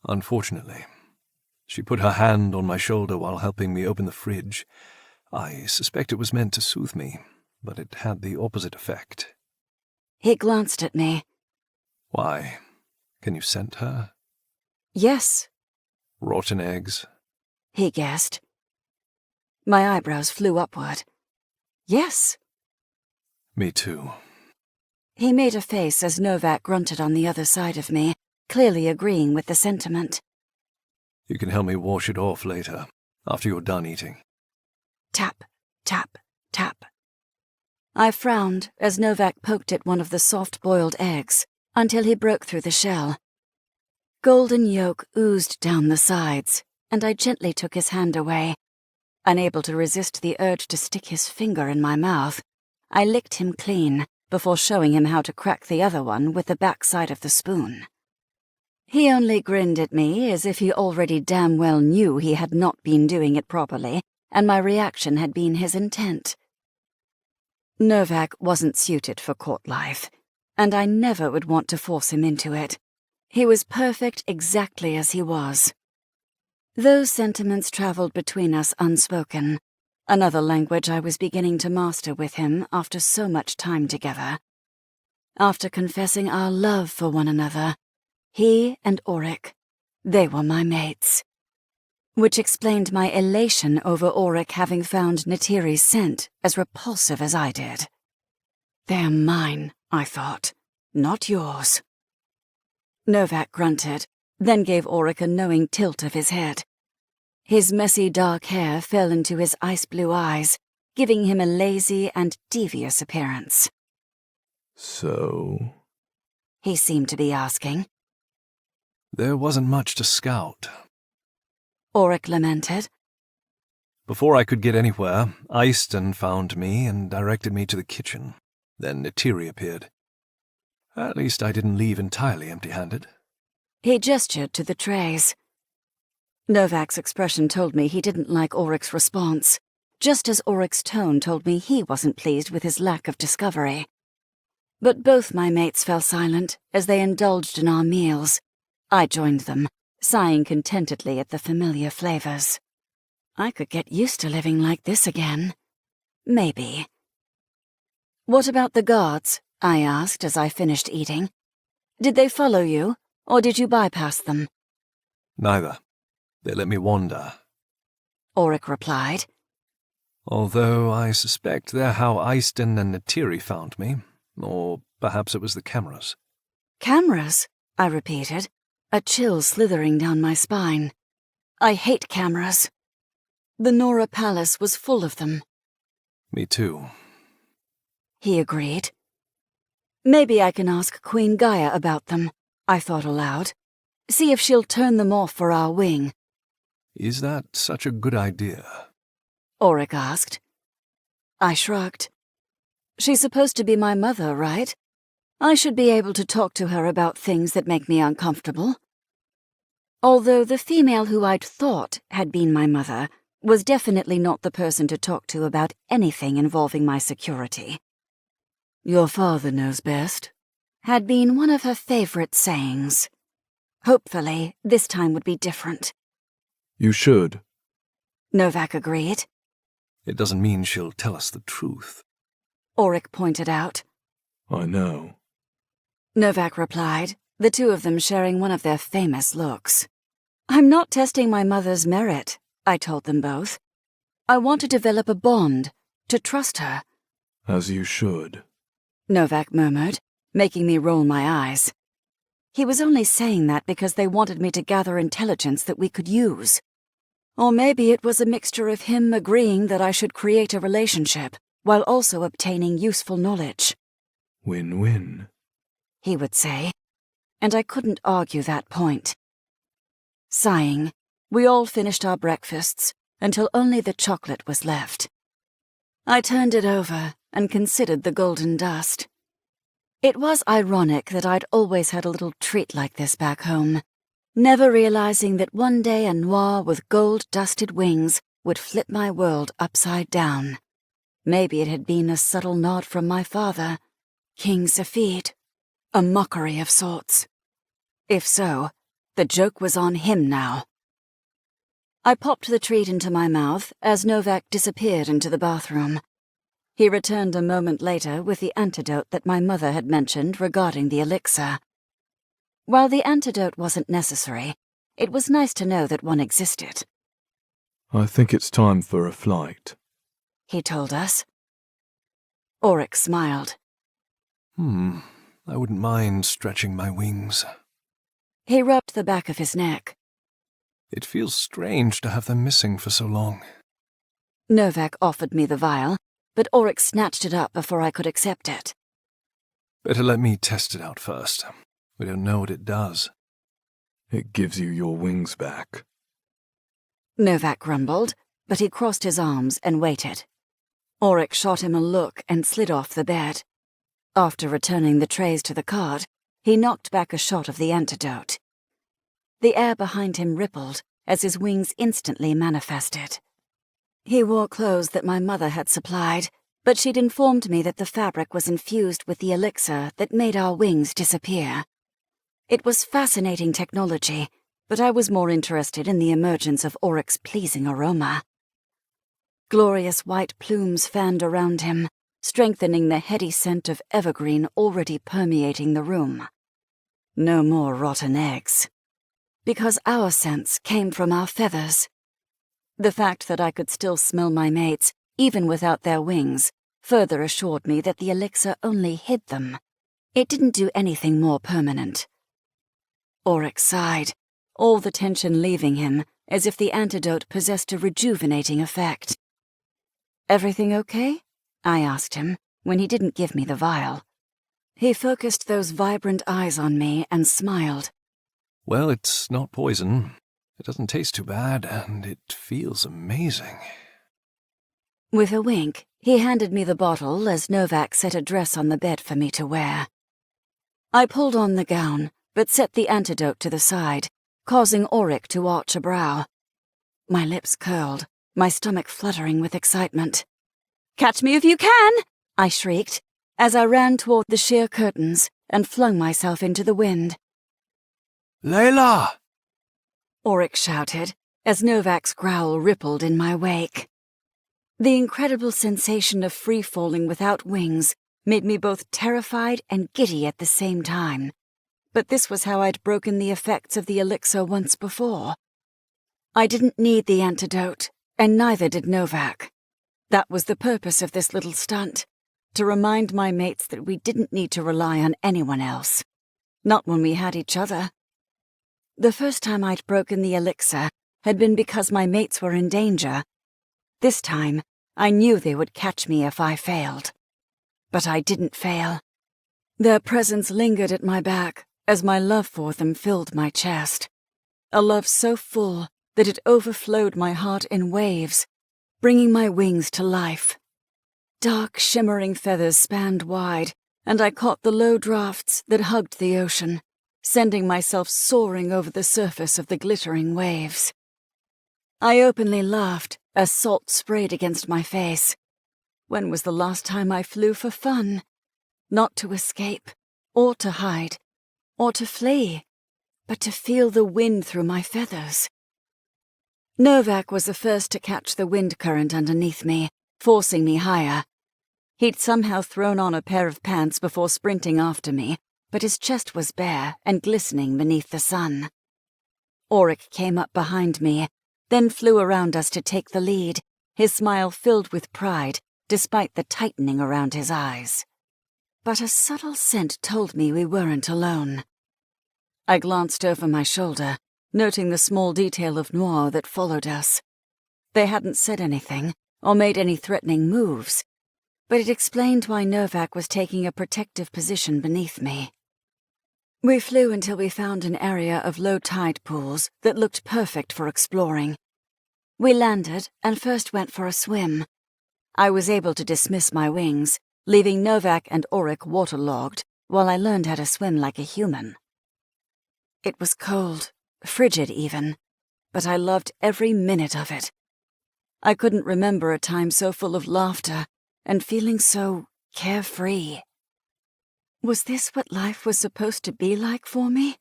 Unfortunately. She put her hand on my shoulder while helping me open the fridge. I suspect it was meant to soothe me, but it had the opposite effect.
He glanced at me.
Why? Can you scent her?
Yes,
Rotten eggs?
he guessed. My eyebrows flew upward. Yes.
Me too.
He made a face as Novak grunted on the other side of me, clearly agreeing with the sentiment.
You can help me wash it off later, after you're done eating.
Tap, tap, tap. I frowned as Novak poked at one of the soft-boiled eggs until he broke through the shell. Golden yolk oozed down the sides, and I gently took his hand away. Unable to resist the urge to stick his finger in my mouth, I licked him clean before showing him how to crack the other one with the backside of the spoon. He only grinned at me as if he already damn well knew he had not been doing it properly, and my reaction had been his intent. Novak wasn't suited for court life, and I never would want to force him into it. He was perfect exactly as he was. Those sentiments traveled between us unspoken, another language I was beginning to master with him after so much time together. After confessing our love for one another, he and Auric, they were my mates. Which explained my elation over Auric having found Natiri's scent as repulsive as I did. They're mine, I thought, not yours. Novak grunted, then gave Auric a knowing tilt of his head. His messy dark hair fell into his ice-blue eyes, giving him a lazy and devious appearance.
So?
He seemed to be asking.
There wasn't much to scout.
Auric lamented.
Before I could get anywhere, Easton found me and directed me to the kitchen. Then Natiri appeared. At least I didn't leave entirely empty-handed.
He gestured to the trays. Novak's expression told me he didn't like Auric's response, just as Auric's tone told me he wasn't pleased with his lack of discovery. But both my mates fell silent as they indulged in our meals. I joined them, sighing contentedly at the familiar flavors. I could get used to living like this again. Maybe. "What about the guards?" I asked as I finished eating. "Did they follow you, or did you bypass them?"
Neither. They let me wander.
Auric replied.
Although I suspect they're how Easton and Natiri found me, or perhaps it was the cameras.
"Cameras?" I repeated, a chill slithering down my spine. I hate cameras. The Nora Palace was full of them.
Me too.
He agreed. Maybe I can ask Queen Gaia about them, I thought aloud. See if she'll turn them off for our wing.
Is that such a good idea?
Auric asked. I shrugged. She's supposed to be my mother, right? I should be able to talk to her about things that make me uncomfortable. Although the female who I'd thought had been my mother was definitely not the person to talk to about anything involving my security. "Your father knows best," had been one of her favorite sayings. Hopefully, this time would be different.
You should.
Novak agreed.
It doesn't mean she'll tell us the truth.
Auric pointed out.
I know.
Novak replied, the two of them sharing one of their famous looks. "I'm not testing my mother's merit," I told them both. "I want to develop a bond, to trust her."
As you should.
Novak murmured, making me roll my eyes. he was only saying that because they wanted me to gather intelligence that we could use. Or maybe it was a mixture of him agreeing that I should create a relationship while also obtaining useful knowledge.
Win-win,
he would say, and I couldn't argue that point. Sighing, we all finished our breakfasts until only the chocolate was left. I turned it over and considered the golden dust. It was ironic that I'd always had a little treat like this back home, never realizing that one day a noir with gold-dusted wings would flip my world upside down. Maybe it had been a subtle nod from my father, King Zafid, a mockery of sorts. If so, the joke was on him now. I popped the treat into my mouth as Novak disappeared into the bathroom. He returned a moment later with the antidote that my mother had mentioned regarding the elixir. While the antidote wasn't necessary, it was nice to know that one existed.
I think it's time for a flight,
he told us. Oryx smiled.
I wouldn't mind stretching my wings.
He rubbed the back of his neck.
It feels strange to have them missing for so long.
Novak offered me the vial, but Oryx snatched it up before I could accept it.
Better let me test it out first. We don't know what it does.
It gives you your wings back.
Novak grumbled, but he crossed his arms and waited. Oryx shot him a look and slid off the bed. After returning the trays to the cart, he knocked back a shot of the antidote. The air behind him rippled as his wings instantly manifested. He wore clothes that my mother had supplied, but she'd informed me that the fabric was infused with the elixir that made our wings disappear. It was fascinating technology, but I was more interested in the emergence of Oryx's pleasing aroma. Glorious white plumes fanned around him, strengthening the heady scent of evergreen already permeating the room. No more rotten eggs. Because our scents came from our feathers. The fact that I could still smell my mates, even without their wings, further assured me that the elixir only hid them. It didn't do anything more permanent. Oryx sighed, all the tension leaving him, as if the antidote possessed a rejuvenating effect. "Everything okay?" I asked him, when he didn't give me the vial. He focused those vibrant eyes on me and smiled.
Well, it's not poison. It doesn't taste too bad, and it feels amazing.
With a wink, he handed me the bottle as Novak set a dress on the bed for me to wear. I pulled on the gown, but set the antidote to the side, causing Oryx to arch a brow. My lips curled, my stomach fluttering with excitement. "Catch me if you can!" I shrieked, as I ran toward the sheer curtains and flung myself into the wind.
Layla!
Oryx shouted, as Novak's growl rippled in my wake. The incredible sensation of free-falling without wings made me both terrified and giddy at the same time. But this was how I'd broken the effects of the elixir once before. I didn't need the antidote, and neither did Novak. That was the purpose of this little stunt, to remind my mates that we didn't need to rely on anyone else. Not when we had each other. The first time I'd broken the elixir had been because my mates were in danger. This time, I knew they would catch me if I failed. But I didn't fail. Their presence lingered at my back as my love for them filled my chest. A love so full that it overflowed my heart in waves, bringing my wings to life. Dark, shimmering feathers spanned wide, and I caught the low drafts that hugged the ocean, sending myself soaring over the surface of the glittering waves. I openly laughed as salt sprayed against my face. When was the last time I flew for fun? Not to escape, or to hide, or to flee, but to feel the wind through my feathers. Novak was the first to catch the wind current underneath me, forcing me higher. He'd somehow thrown on a pair of pants before sprinting after me, but his chest was bare and glistening beneath the sun. Oryx came up behind me, then flew around us to take the lead, his smile filled with pride despite the tightening around his eyes. But a subtle scent told me we weren't alone. I glanced over my shoulder, noting the small detail of Noir that followed us. They hadn't said anything, or made any threatening moves, but it explained why Novak was taking a protective position beneath me. We flew until we found an area of low tide pools that looked perfect for exploring. We landed and first went for a swim. I was able to dismiss my wings, leaving Novak and Auric waterlogged while I learned how to swim like a human. It was cold, frigid even, but I loved every minute of it. I couldn't remember a time so full of laughter and feeling so carefree. Was this what life was supposed to be like for me?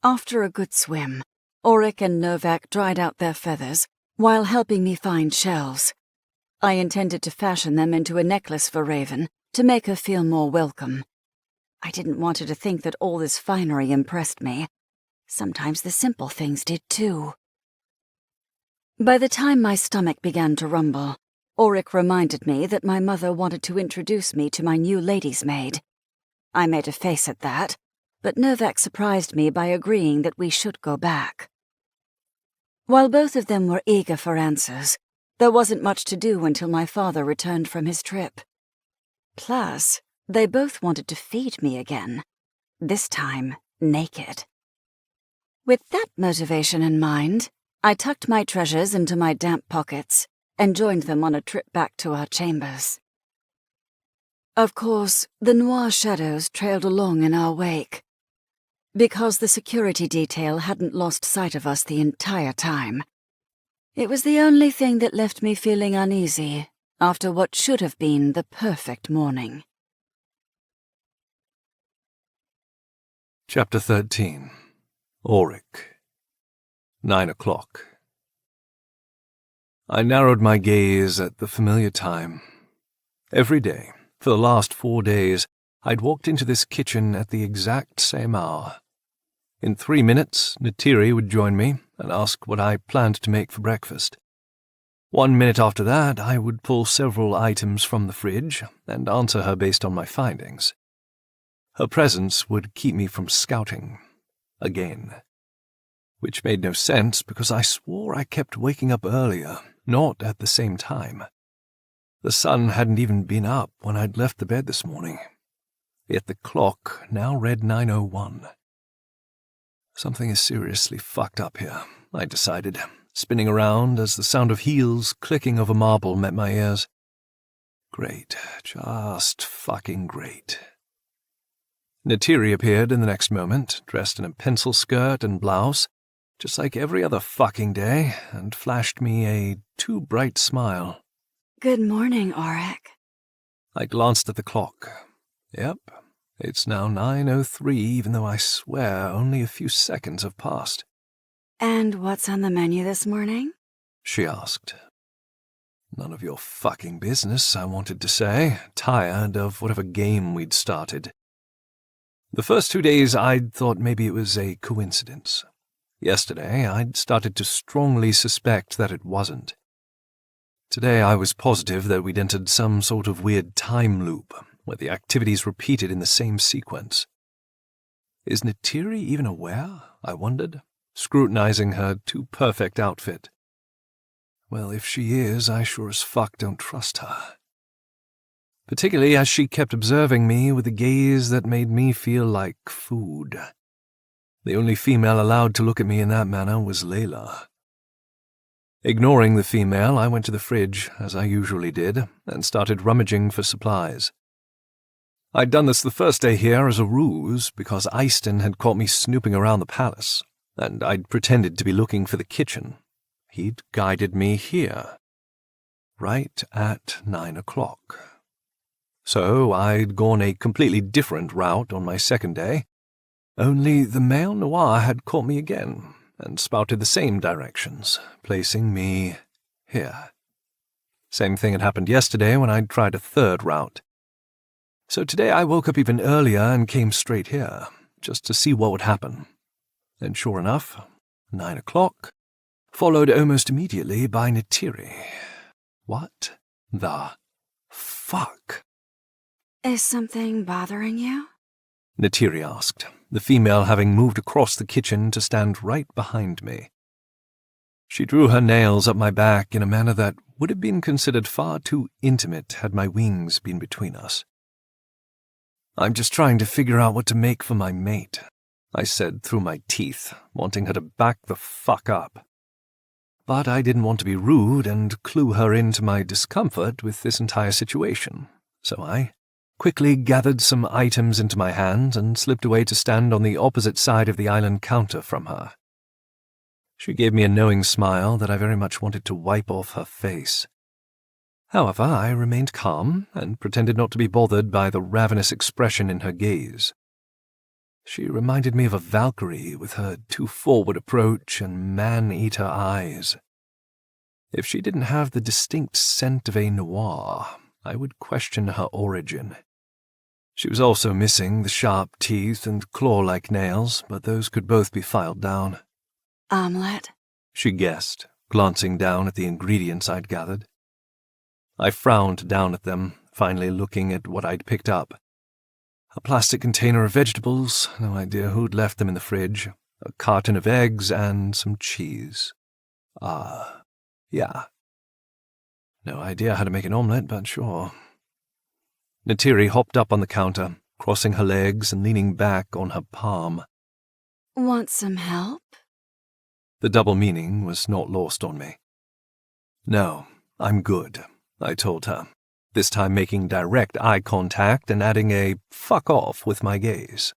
After a good swim, Auric and Novak dried out their feathers while helping me find shells. I intended to fashion them into a necklace for Raven to make her feel more welcome. I didn't want her to think that all this finery impressed me. Sometimes the simple things did too. By the time my stomach began to rumble, Auric reminded me that my mother wanted to introduce me to my new lady's maid. I made a face at that, but Novak surprised me by agreeing that we should go back. While both of them were eager for answers, there wasn't much to do until my father returned from his trip. Plus, they both wanted to feed me again, this time naked. With that motivation in mind, I tucked my treasures into my damp pockets and joined them on a trip back to our chambers. Of course, the Noir shadows trailed along in our wake. Because the security detail hadn't lost sight of us the entire time, it was the only thing that left me feeling uneasy after what should have been the perfect morning.
Chapter 13. Auric. 9 o'clock. I narrowed my gaze at the familiar time. Every day, for the last 4 days, I'd walked into this kitchen at the exact same hour. In 3 minutes, Neytiri would join me and ask what I planned to make for breakfast. 1 minute after that, I would pull several items from the fridge and answer her based on my findings. Her presence would keep me from scouting. Again. Which made no sense because I swore I kept waking up earlier, not at the same time. The sun hadn't even been up when I'd left the bed this morning. Yet the clock now read 9:01. Something is seriously fucked up here, I decided, spinning around as the sound of heels clicking over marble met my ears. Great, just fucking great. Neytiri appeared in the next moment, dressed in a pencil skirt and blouse, just like every other fucking day, and flashed me a too bright smile.
Good morning, Auric.
I glanced at the clock. Yep, it's now 9:03, even though I swear only a few seconds have passed.
And what's on the menu this morning?
She asked. None of your fucking business, I wanted to say, tired of whatever game we'd started. The first 2 days I'd thought maybe it was a coincidence. Yesterday I'd started to strongly suspect that it wasn't. Today I was positive that we'd entered some sort of weird time loop, where the activities repeated in the same sequence. Is Neytiri even aware? I wondered, scrutinizing her too-perfect outfit. Well, if she is, I sure as fuck don't trust her. Particularly as she kept observing me with a gaze that made me feel like food. The only female allowed to look at me in that manner was Layla. Ignoring the female, I went to the fridge, as I usually did, and started rummaging for supplies. I'd done this the first day here as a ruse because Easton had caught me snooping around the palace, and I'd pretended to be looking for the kitchen. He'd guided me here, right at 9 o'clock. So I'd gone a completely different route on my second day, only the male Noir had caught me again and spouted the same directions, placing me here. Same thing had happened yesterday when I'd tried a third route. So today I woke up even earlier and came straight here, just to see what would happen. And sure enough, 9 o'clock, followed almost immediately by Neytiri. What the fuck?
Is something bothering you?
Neytiri asked, the female having moved across the kitchen to stand right behind me. She drew her nails up my back in a manner that would have been considered far too intimate had my wings been between us. "I'm just trying to figure out what to make for my mate," I said through my teeth, wanting her to back the fuck up. But I didn't want to be rude and clue her into my discomfort with this entire situation, so I quickly gathered some items into my hand and slipped away to stand on the opposite side of the island counter from her. She gave me a knowing smile that I very much wanted to wipe off her face. However, I remained calm and pretended not to be bothered by the ravenous expression in her gaze. She reminded me of a Valkyrie with her too-forward approach and man-eater eyes. If she didn't have the distinct scent of a noir, I would question her origin. She was also missing the sharp teeth and claw-like nails, but those could both be filed down.
"Omelette?"
she guessed, glancing down at the ingredients I'd gathered. I frowned down at them, finally looking at what I'd picked up. A plastic container of vegetables, no idea who'd left them in the fridge, a carton of eggs, and some cheese. Yeah. No idea how to make an omelette, but sure. Neytiri hopped up on the counter, crossing her legs and leaning back on her palm.
"Want some help?"
The double meaning was not lost on me. "No, I'm good," I told her, this time making direct eye contact and adding a fuck off with my gaze.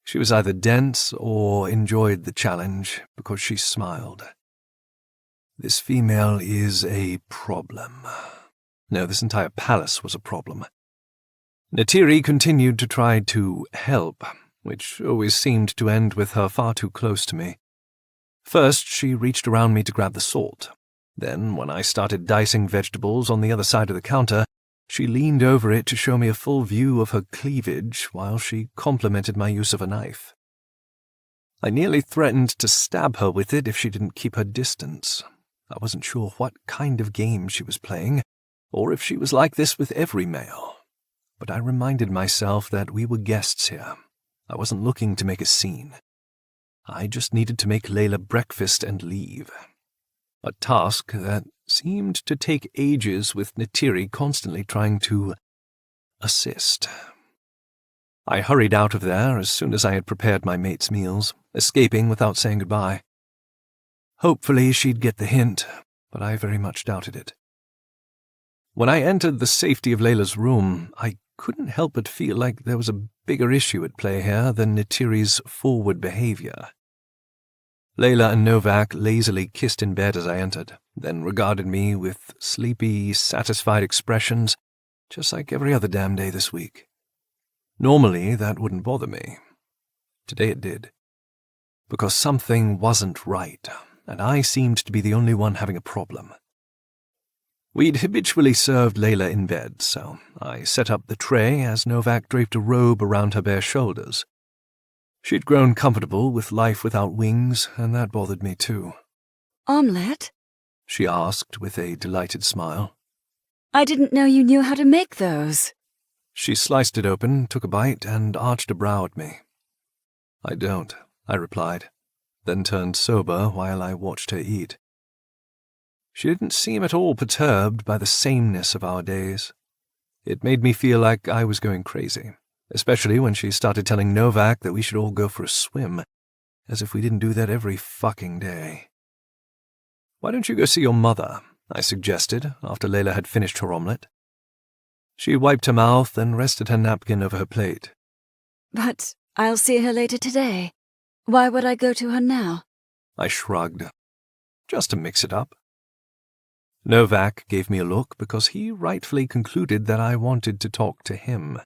She was either dense or enjoyed the challenge because she smiled. This female is a problem. No, this entire palace was a problem. Neytiri continued to try to help, which always seemed to end with her far too close to me. First, she reached around me to grab the salt. Then, when I started dicing vegetables on the other side of the counter, she leaned over it to show me a full view of her cleavage while she complimented my use of a knife. I nearly threatened to stab her with it if she didn't keep her distance. I wasn't sure what kind of game she was playing, or if she was like this with every male. But I reminded myself that we were guests here. I wasn't looking to make a scene. I just needed to make Layla breakfast and leave. A task that seemed to take ages with Neytiri constantly trying to assist. I hurried out of there as soon as I had prepared my mate's meals, escaping without saying goodbye. Hopefully she'd get the hint, but I very much doubted it. When I entered the safety of Layla's room, I couldn't help but feel like there was a bigger issue at play here than Neytiri's forward behavior. Layla and Novak lazily kissed in bed as I entered, then regarded me with sleepy, satisfied expressions, just like every other damn day this week. Normally, that wouldn't bother me. Today it did. Because something wasn't right, and I seemed to be the only one having a problem. We'd habitually served Layla in bed, so I set up the tray as Novak draped a robe around her bare shoulders. She'd grown comfortable with life without wings, and that bothered me too.
"Omelette?"
she asked with a delighted smile.
"I didn't know you knew how to make those."
She sliced it open, took a bite, and arched a brow at me. "I don't," I replied, then turned sober while I watched her eat. She didn't seem at all perturbed by the sameness of our days. It made me feel like I was going crazy, especially when she started telling Novak that we should all go for a swim, as if we didn't do that every fucking day. "Why don't you go see your mother?" I suggested, after Layla had finished her omelette. She wiped her mouth and rested her napkin over her plate.
"But I'll see her later today. Why would I go to her now?"
I shrugged. Just to mix it up. Novak gave me a look because he rightfully concluded that I wanted to talk to him.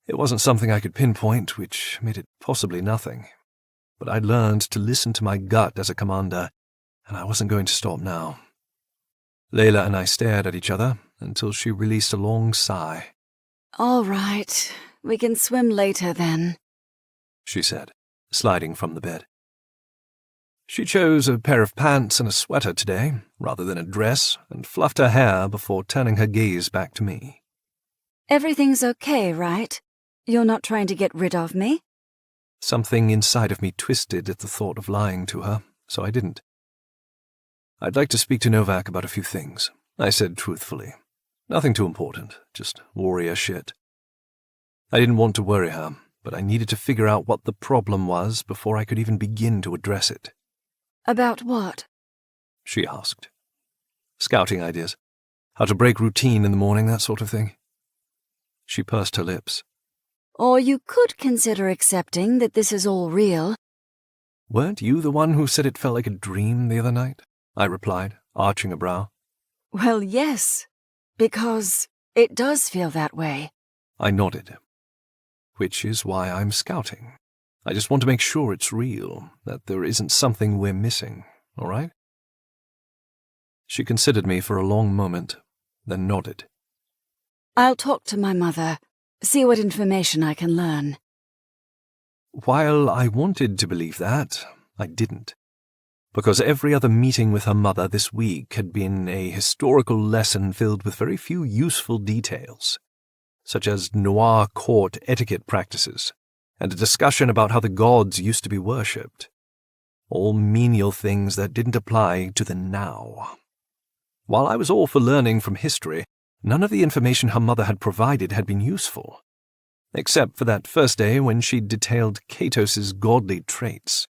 It wasn't something I could pinpoint, which made it possibly nothing. But I'd learned to listen to my gut as a commander, and I wasn't going to stop now. Layla and I stared at each other until she released a long sigh.
"All right, we can swim later then,"
she said, sliding from the bed. She chose a pair of pants and a sweater today, rather than a dress, and fluffed her hair before turning her gaze back to me.
"Everything's okay, right? You're not trying to get rid of me?"
Something inside of me twisted at the thought of lying to her, so I didn't. "I'd like to speak to Novak about a few things," I said truthfully. Nothing too important, just warrior shit. I didn't want to worry her, but I needed to figure out what the problem was before I could even begin to address it.
About what?
She asked. Scouting ideas. How to break routine in the morning, that sort of thing. She pursed her lips.
Or you could consider accepting that this is all real.
"Weren't you the one who said it felt like a dream the other night?" I replied, arching a brow.
Well, yes, because it does feel that way.
I nodded. Which is why I'm scouting. I just want to make sure it's real, that there isn't something we're missing, all right? She considered me for a long moment, then nodded.
I'll talk to my mother, see what information I can learn.
While I wanted to believe that, I didn't. Because every other meeting with her mother this week had been a historical lesson filled with very few useful details, such as noir court etiquette practices, and a discussion about how the gods used to be worshipped. All menial things that didn't apply to the now. While I was all for learning from history, none of the information her mother had provided had been useful, except for that first day when she detailed Katos's godly traits.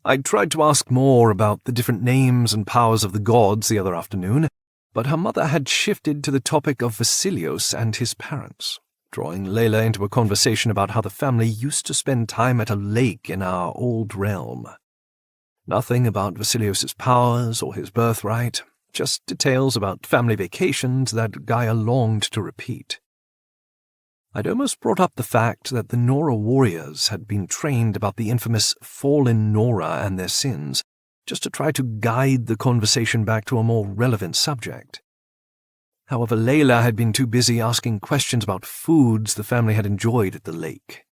I tried to ask more about the different names and powers of the gods the other afternoon, but her mother had shifted to the topic of Vasilios and his parents, drawing Layla into a conversation about how the family used to spend time at a lake in our old realm. Nothing about Vasilios' powers or his birthright, just details about family vacations that Gaia longed to repeat. I'd almost brought up the fact that the Nora warriors had been trained about the infamous fallen Nora and their sins, just to try to guide the conversation back to a more relevant subject. However, Layla had been too busy asking questions about foods the family had enjoyed at the lake,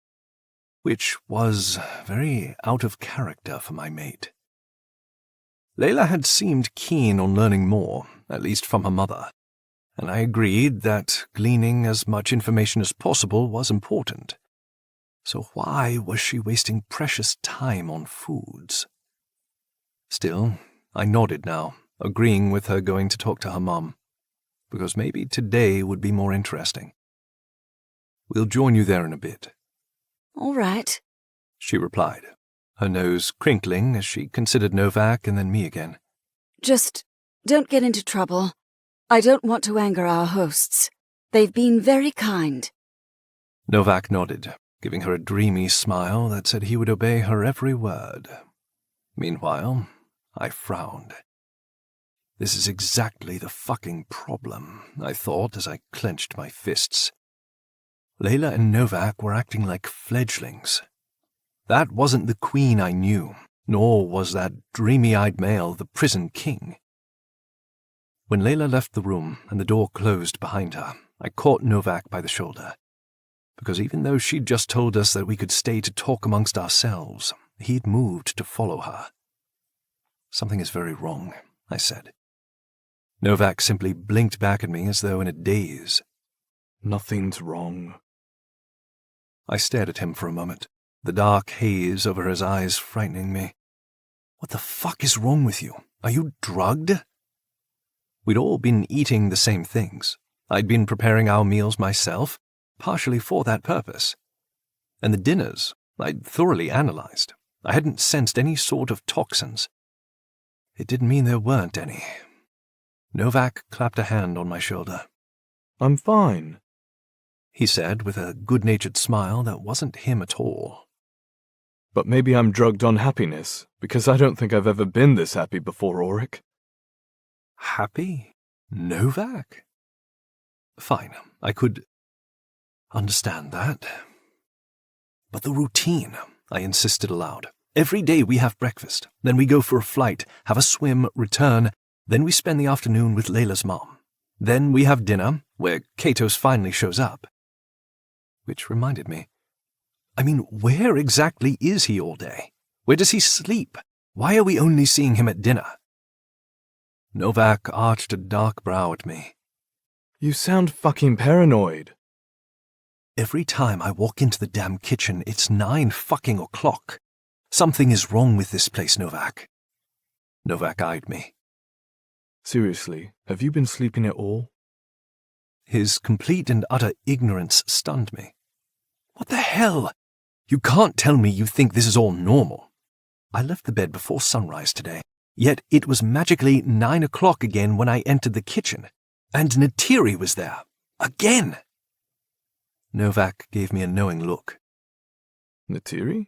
which was very out of character for my mate. Layla had seemed keen on learning more, at least from her mother, and I agreed that gleaning as much information as possible was important. So why was she wasting precious time on foods? Still, I nodded now, agreeing with her going to talk to her mom, because maybe today would be more interesting. "We'll join you there in a bit."
All right.
She replied, her nose crinkling as she considered Novak and then me again.
Just don't get into trouble. I don't want to anger our hosts. They've been very kind.
Novak nodded, giving her a dreamy smile that said he would obey her every word. Meanwhile, I frowned. This is exactly the fucking problem, I thought as I clenched my fists. Layla and Novak were acting like fledglings. That wasn't the queen I knew, nor was that dreamy-eyed male the prison king. When Layla left the room and the door closed behind her, I caught Novak by the shoulder. Because even though she'd just told us that we could stay to talk amongst ourselves, he'd moved to follow her. "Something is very wrong," I said. Novak simply blinked back at me as though in a daze.
"Nothing's wrong."
I stared at him for a moment, the dark haze over his eyes frightening me. "What the fuck is wrong with you? Are you drugged?" We'd all been eating the same things. I'd been preparing our meals myself, partially for that purpose. And the dinners I'd thoroughly analyzed. I hadn't sensed any sort of toxins. It didn't mean there weren't any. Novak clapped a hand on my shoulder.
"I'm fine,"
he said with a good-natured smile that wasn't him at all.
"But maybe I'm drugged on happiness, because I don't think I've ever been this happy before, Auric."
Happy? Novak? Fine, I could understand that. But the routine, I insisted aloud. Every day we have breakfast, then we go for a flight, have a swim, return, then we spend the afternoon with Layla's mom. Then we have dinner, where Katos finally shows up. Which reminded me, I mean, where exactly is he all day? Where does he sleep? Why are we only seeing him at dinner? Novak arched a dark brow at me.
"You sound fucking paranoid."
Every time I walk into the damn kitchen, it's 9 fucking o'clock. Something is wrong with this place, Novak. Novak eyed me.
Seriously, have you been sleeping at all?
His complete and utter ignorance stunned me. What the hell? You can't tell me you think this is all normal. I left the bed before sunrise today, yet it was magically 9 o'clock again when I entered the kitchen, and Natiri was there. Again! Novak gave me a knowing look.
Natiri?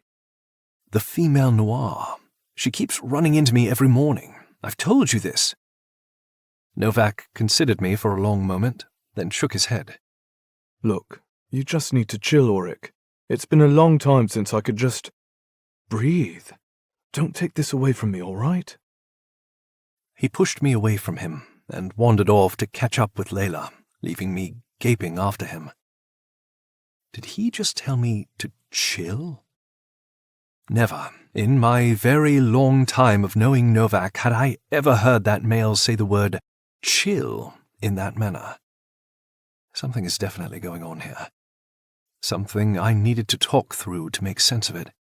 The female noir. She keeps running into me every morning. I've told you this. Novak considered me for a long moment, then shook his head.
Look, you just need to chill, Auric. It's been a long time since I could just breathe. Don't take this away from me, all right?
He pushed me away from him and wandered off to catch up with Layla, leaving me gaping after him. Did he just tell me to chill? Never, in my very long time of knowing Novak, had I ever heard that male say the word chill in that manner. Something is definitely going on here. Something I needed to talk through to make sense of it.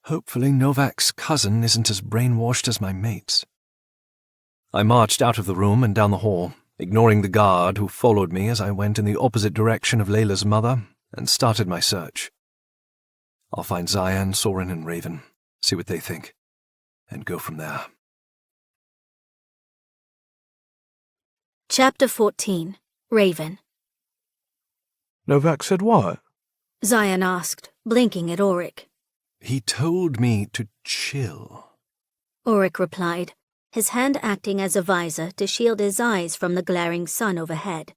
Hopefully Novak's cousin isn't as brainwashed as my mates. I marched out of the room and down the hall, ignoring the guard who followed me as I went in the opposite direction of Layla's mother, and started my search. I'll find Zayan, Soren, and Raven, see what they think, and go from there.
Chapter 14. Raven.
Novak said what?
Zayan asked, blinking at Auric.
He told me to chill.
Auric replied, his hand acting as a visor to shield his eyes from the glaring sun overhead.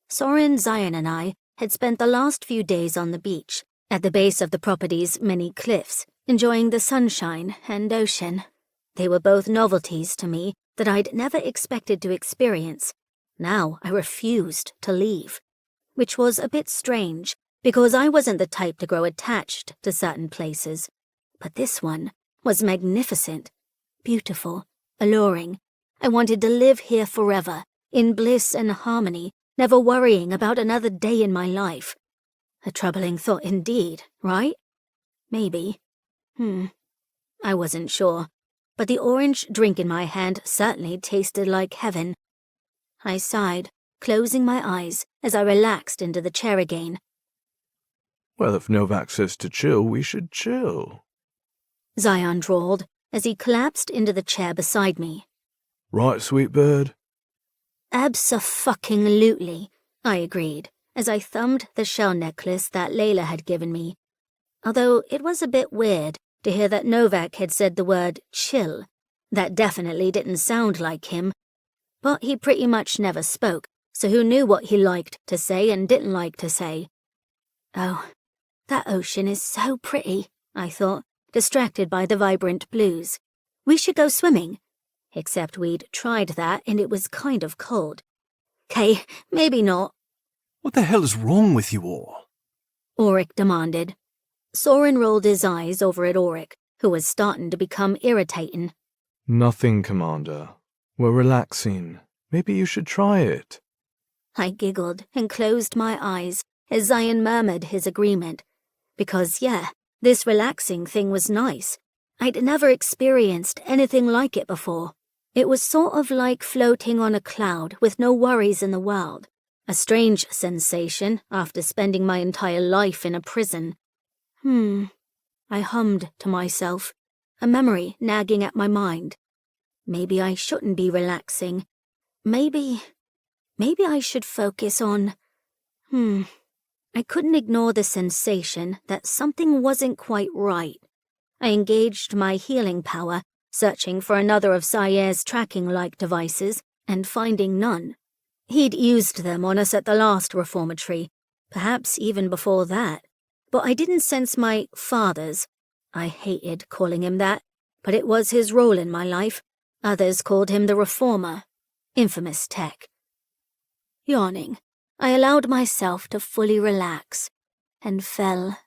Soren, Zayan, and I had spent the last few days on the beach, at the base of the property's many cliffs, enjoying the sunshine and ocean. They were both novelties to me that I'd never expected to experience. Now I refused to leave, which was a bit strange, because I wasn't the type to grow attached to certain places. But this one was magnificent, beautiful, alluring. I wanted to live here forever, in bliss and harmony, never worrying about another day in my life. A troubling thought indeed, right? Maybe. I wasn't sure, but the orange drink in my hand certainly tasted like heaven. I sighed, closing my eyes as I relaxed into the chair again.
Well, if Novak says to chill, we should chill.
Zayan drawled as he collapsed into the chair beside me.
Right, sweet bird?
Abso-fucking-lutely, I agreed, as I thumbed the shell necklace that Layla had given me. Although it was a bit weird to hear that Novak had said the word chill. That definitely didn't sound like him. But he pretty much never spoke, so who knew what he liked to say and didn't like to say? Oh, that ocean is so pretty, I thought, distracted by the vibrant blues. We should go swimming. Except we'd tried that and it was kind of cold. 'Kay, maybe not.
What the hell is wrong with you all?
Auric demanded. Soren rolled his eyes over at Auric, who was starting to become irritating.
Nothing, Commander. We're relaxing. Maybe you should try it.
I giggled and closed my eyes as Zayan murmured his agreement. Because, yeah, this relaxing thing was nice. I'd never experienced anything like it before. It was sort of like floating on a cloud with no worries in the world. A strange sensation after spending my entire life in a prison. I hummed to myself, a memory nagging at my mind. Maybe I shouldn't be relaxing. Maybe I should focus on... I couldn't ignore the sensation that something wasn't quite right. I engaged my healing power, searching for another of Sayer's tracking-like devices, and finding none. He'd used them on us at the last reformatory, perhaps even before that. But I didn't sense my father's. I hated calling him that, but it was his role in my life. Others called him the reformer. Infamous tech. Yawning, I allowed myself to fully relax, and fell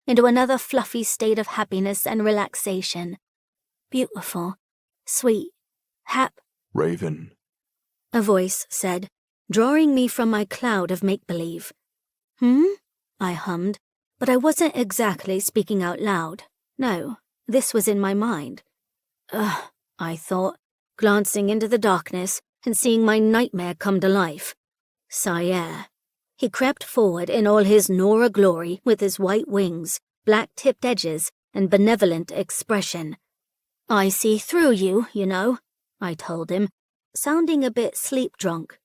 into another fluffy state of happiness and relaxation. Beautiful, sweet,
Raven.
a voice said, drawing me from my cloud of make-believe. I hummed, but I wasn't exactly speaking out loud. No, this was in my mind. Ugh, I thought, glancing into the darkness and seeing my nightmare come to life. Sire. He crept forward in all his Nora glory with his white wings, black-tipped edges, and benevolent expression. I see through you, you know, I told him, sounding a bit sleep-drunk.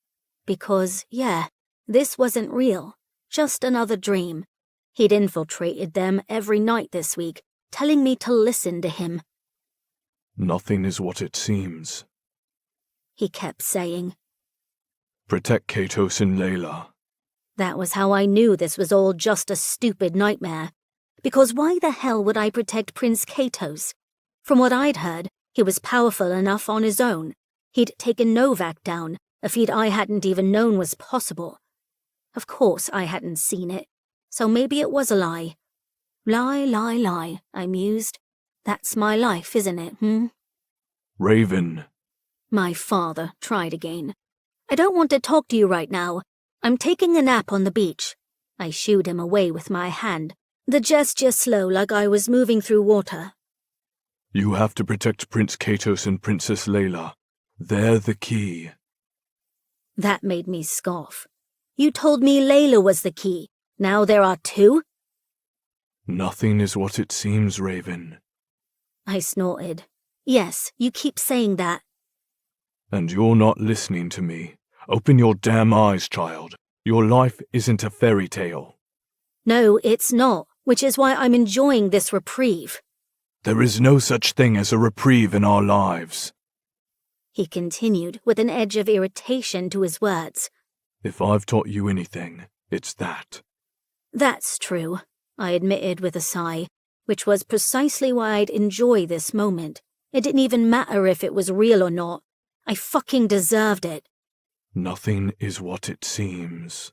Because, yeah, this wasn't real, just another dream. He'd infiltrated them every night this week, telling me to listen to him.
Nothing is what it seems,
he kept saying.
Protect Katos and Layla.
That was how I knew this was all just a stupid nightmare. Because why the hell would I protect Prince Katos? From what I'd heard, he was powerful enough on his own. He'd taken Novak down, a feat I hadn't even known was possible. Of course I hadn't seen it, so maybe it was a lie. Lie, I mused. That's my life, isn't it,
Raven.
My father tried again. I don't want to talk to you right now. I'm taking a nap on the beach. I shooed him away with my hand, the gesture slow like I was moving through water.
You have to protect Prince Katos and Princess Layla. They're the key.
That made me scoff. You told me Layla was the key. Now there are two?
Nothing is what it seems, Raven.
I snorted. Yes, you keep saying that.
And you're not listening to me. Open your damn eyes, child. Your life isn't a fairy tale.
No, it's not, which is why I'm enjoying this reprieve.
There is no such thing as a reprieve in our lives.
He continued with an edge of irritation to his words.
If I've taught you anything, it's that.
That's true, I admitted with a sigh, which was precisely why I'd enjoy this moment. It didn't even matter if it was real or not. I fucking deserved it.
Nothing is what it seems.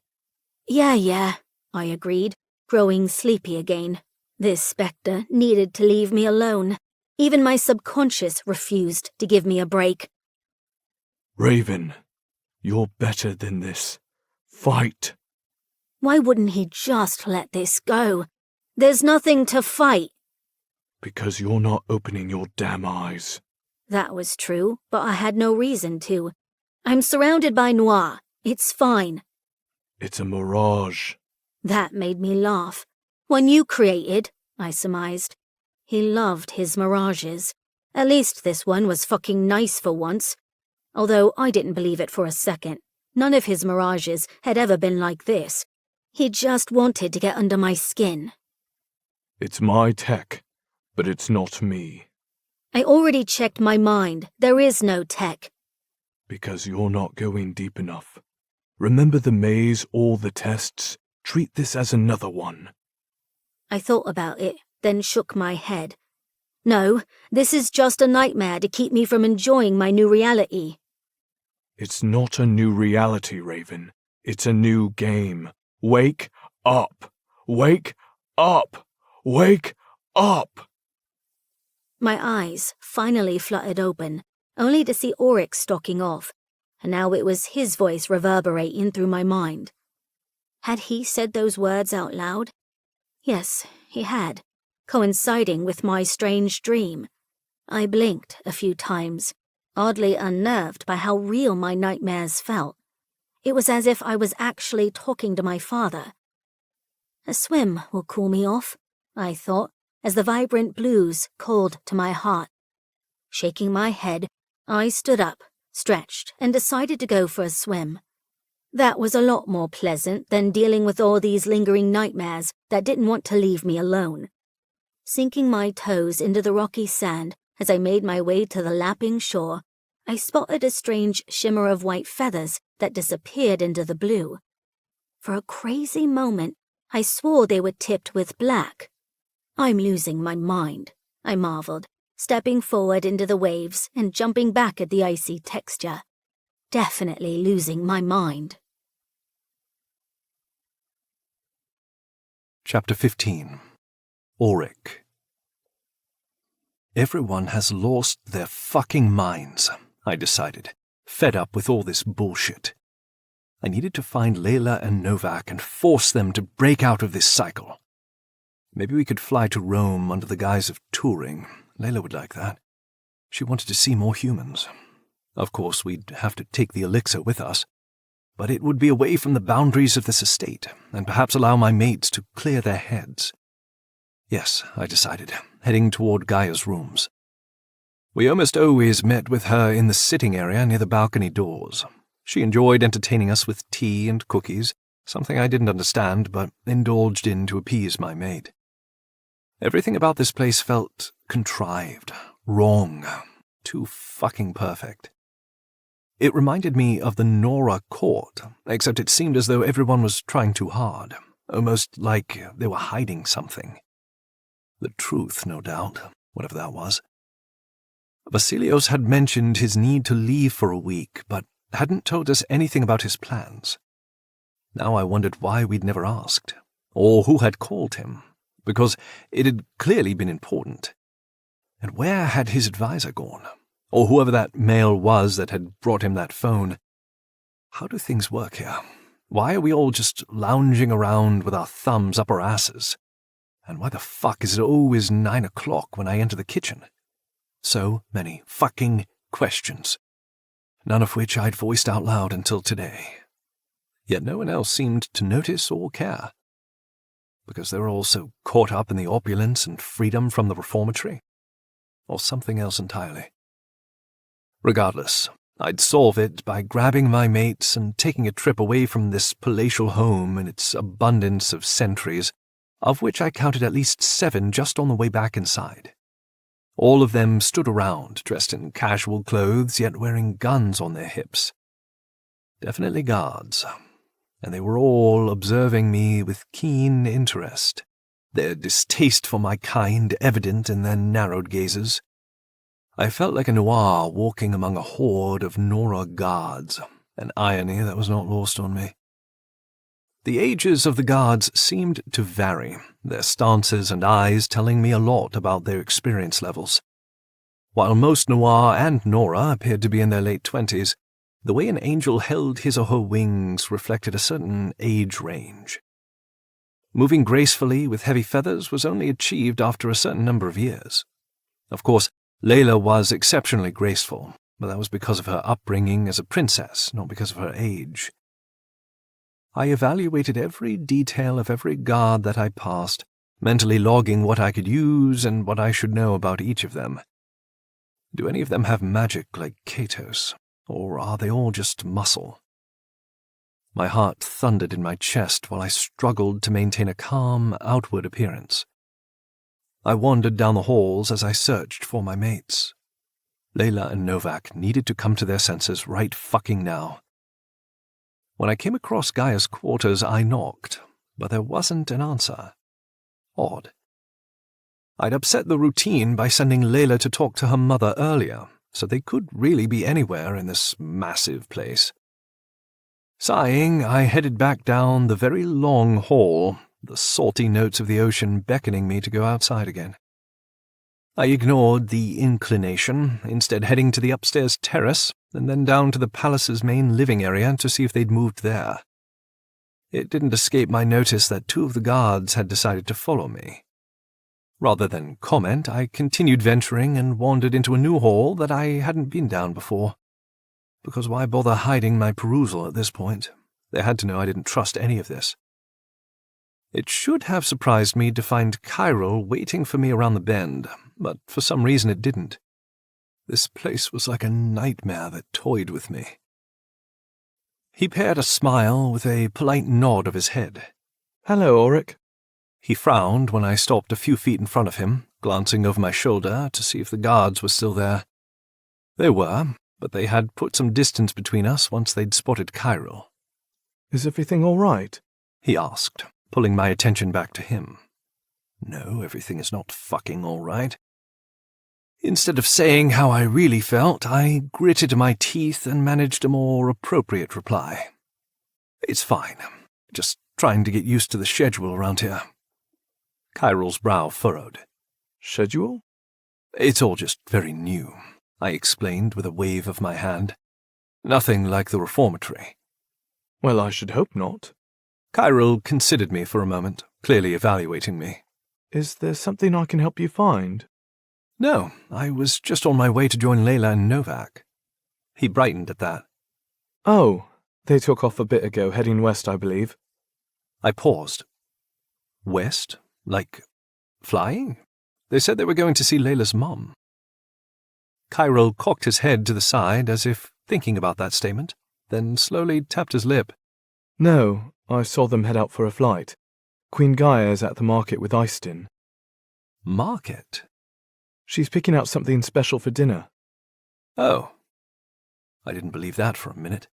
Yeah, I agreed, growing sleepy again. This spectre needed to leave me alone. Even my subconscious refused to give me a break.
Raven, you're better than this. Fight.
Why wouldn't he just let this go? There's nothing to fight.
Because you're not opening your damn eyes.
That was true, but I had no reason to. I'm surrounded by Noir. It's fine.
It's a mirage.
That made me laugh. One you created, I surmised. He loved his mirages. At least this one was fucking nice for once. Although I didn't believe it for a second. None of his mirages had ever been like this. He just wanted to get under my skin.
It's my tech, but it's not me.
I already checked my mind. There is no tech.
Because you're not going deep enough. Remember the maze, all the tests? Treat this as another one.
I thought about it, then shook my head. No, this is just a nightmare to keep me from enjoying my new reality.
It's not a new reality, Raven. It's a new game. Wake up! Wake up! Wake up!
My eyes finally fluttered open, only to see Oryx stalking off, and now it was his voice reverberating through my mind. Had he said those words out loud? Yes, he had, coinciding with my strange dream. I blinked a few times, oddly unnerved by how real my nightmares felt. It was as if I was actually talking to my father. A swim will cool me off, I thought, as the vibrant blues called to my heart. Shaking my head, I stood up, stretched, and decided to go for a swim. That was a lot more pleasant than dealing with all these lingering nightmares that didn't want to leave me alone. Sinking my toes into the rocky sand as I made my way to the lapping shore, I spotted a strange shimmer of white feathers that disappeared into the blue. For a crazy moment, I swore they were tipped with black. I'm losing my mind, I marveled, stepping forward into the waves and jumping back at the icy texture. Definitely losing my mind.
Chapter 15. Auric. Everyone has lost their fucking minds, I decided, fed up with all this bullshit. I needed to find Layla and Novak and force them to break out of this cycle. Maybe we could fly to Rome under the guise of touring. Layla would like that. She wanted to see more humans. Of course, we'd have to take the elixir with us, but it would be away from the boundaries of this estate, and perhaps allow my mates to clear their heads. Yes, I decided, heading toward Gaia's rooms. We almost always met with her in the sitting area near the balcony doors. She enjoyed entertaining us with tea and cookies, something I didn't understand but indulged in to appease my mate. Everything about this place felt contrived, wrong, too fucking perfect. It reminded me of the Nora court, except it seemed as though everyone was trying too hard, almost like they were hiding something. The truth, no doubt, whatever that was. Vasilios had mentioned his need to leave for a week, but hadn't told us anything about his plans. Now I wondered why we'd never asked, or who had called him, because it had clearly been important. And where had his advisor gone, or whoever that male was that had brought him that phone? How do things work here? Why are we all just lounging around with our thumbs up our asses? And why the fuck is it always 9 o'clock when I enter the kitchen? So many fucking questions, none of which I'd voiced out loud until today. Yet no one else seemed to notice or care. Because they were all so caught up in the opulence and freedom from the reformatory? Or something else entirely? Regardless, I'd solve it by grabbing my mates and taking a trip away from this palatial home and its abundance of sentries, of which I counted at least 7 just on the way back inside. All of them stood around, dressed in casual clothes, yet wearing guns on their hips. Definitely guards, and they were all observing me with keen interest, their distaste for my kind evident in their narrowed gazes. I felt like a noir walking among a horde of Nora guards, an irony that was not lost on me. The ages of the guards seemed to vary, their stances and eyes telling me a lot about their experience levels. While most Noir and Nora appeared to be in their late 20s, the way an angel held his or her wings reflected a certain age range. Moving gracefully with heavy feathers was only achieved after a certain number of years. Of course, Layla was exceptionally graceful, but that was because of her upbringing as a princess, not because of her age. I evaluated every detail of every guard that I passed, mentally logging what I could use and what I should know about each of them. Do any of them have magic like Katos, or are they all just muscle? My heart thundered in my chest while I struggled to maintain a calm, outward appearance. I wandered down the halls as I searched for my mates. Layla and Novak needed to come to their senses right fucking now. When I came across Gaia's quarters, I knocked, but there wasn't an answer. Odd. I'd upset the routine by sending Layla to talk to her mother earlier, so they could really be anywhere in this massive place. Sighing, I headed back down the very long hall, the salty notes of the ocean beckoning me to go outside again. I ignored the inclination, instead heading to the upstairs terrace and then down to the palace's main living area to see if they'd moved there. It didn't escape my notice that 2 of the guards had decided to follow me. Rather than comment, I continued venturing and wandered into a new hall that I hadn't been down before. Because why bother hiding my perusal at this point? They had to know I didn't trust any of this. It should have surprised me to find Chiral waiting for me around the bend, but for some reason it didn't. This place was like a nightmare that toyed with me. He paired a smile with a polite nod of his head.
Hello, Auric.
He frowned when I stopped a few feet in front of him, glancing over my shoulder to see if the guards were still there. They were, but they had put some distance between us once they'd spotted Chiral.
Is everything all right?
He asked, pulling my attention back to him. No, everything is not fucking all right. Instead of saying how I really felt, I gritted my teeth and managed a more appropriate reply. It's fine. Just trying to get used to the schedule around here. Chiral's brow furrowed.
Schedule?
It's all just very new, I explained with a wave of my hand. Nothing like the reformatory.
Well, I should hope not.
Kyril considered me for a moment, clearly evaluating me.
Is there something I can help you find?
No, I was just on my way to join Layla and Novak. He brightened at that.
Oh, they took off a bit ago, heading west, I believe.
I paused. West? Like flying? They said they were going to see Layla's mom. Kyril cocked his head to the side as if thinking about that statement, then slowly tapped his lip.
No, I saw them head out for a flight. Queen Gaia is at the market with Eistin.
Market?
She's picking out something special for dinner.
Oh. I didn't believe that for a minute.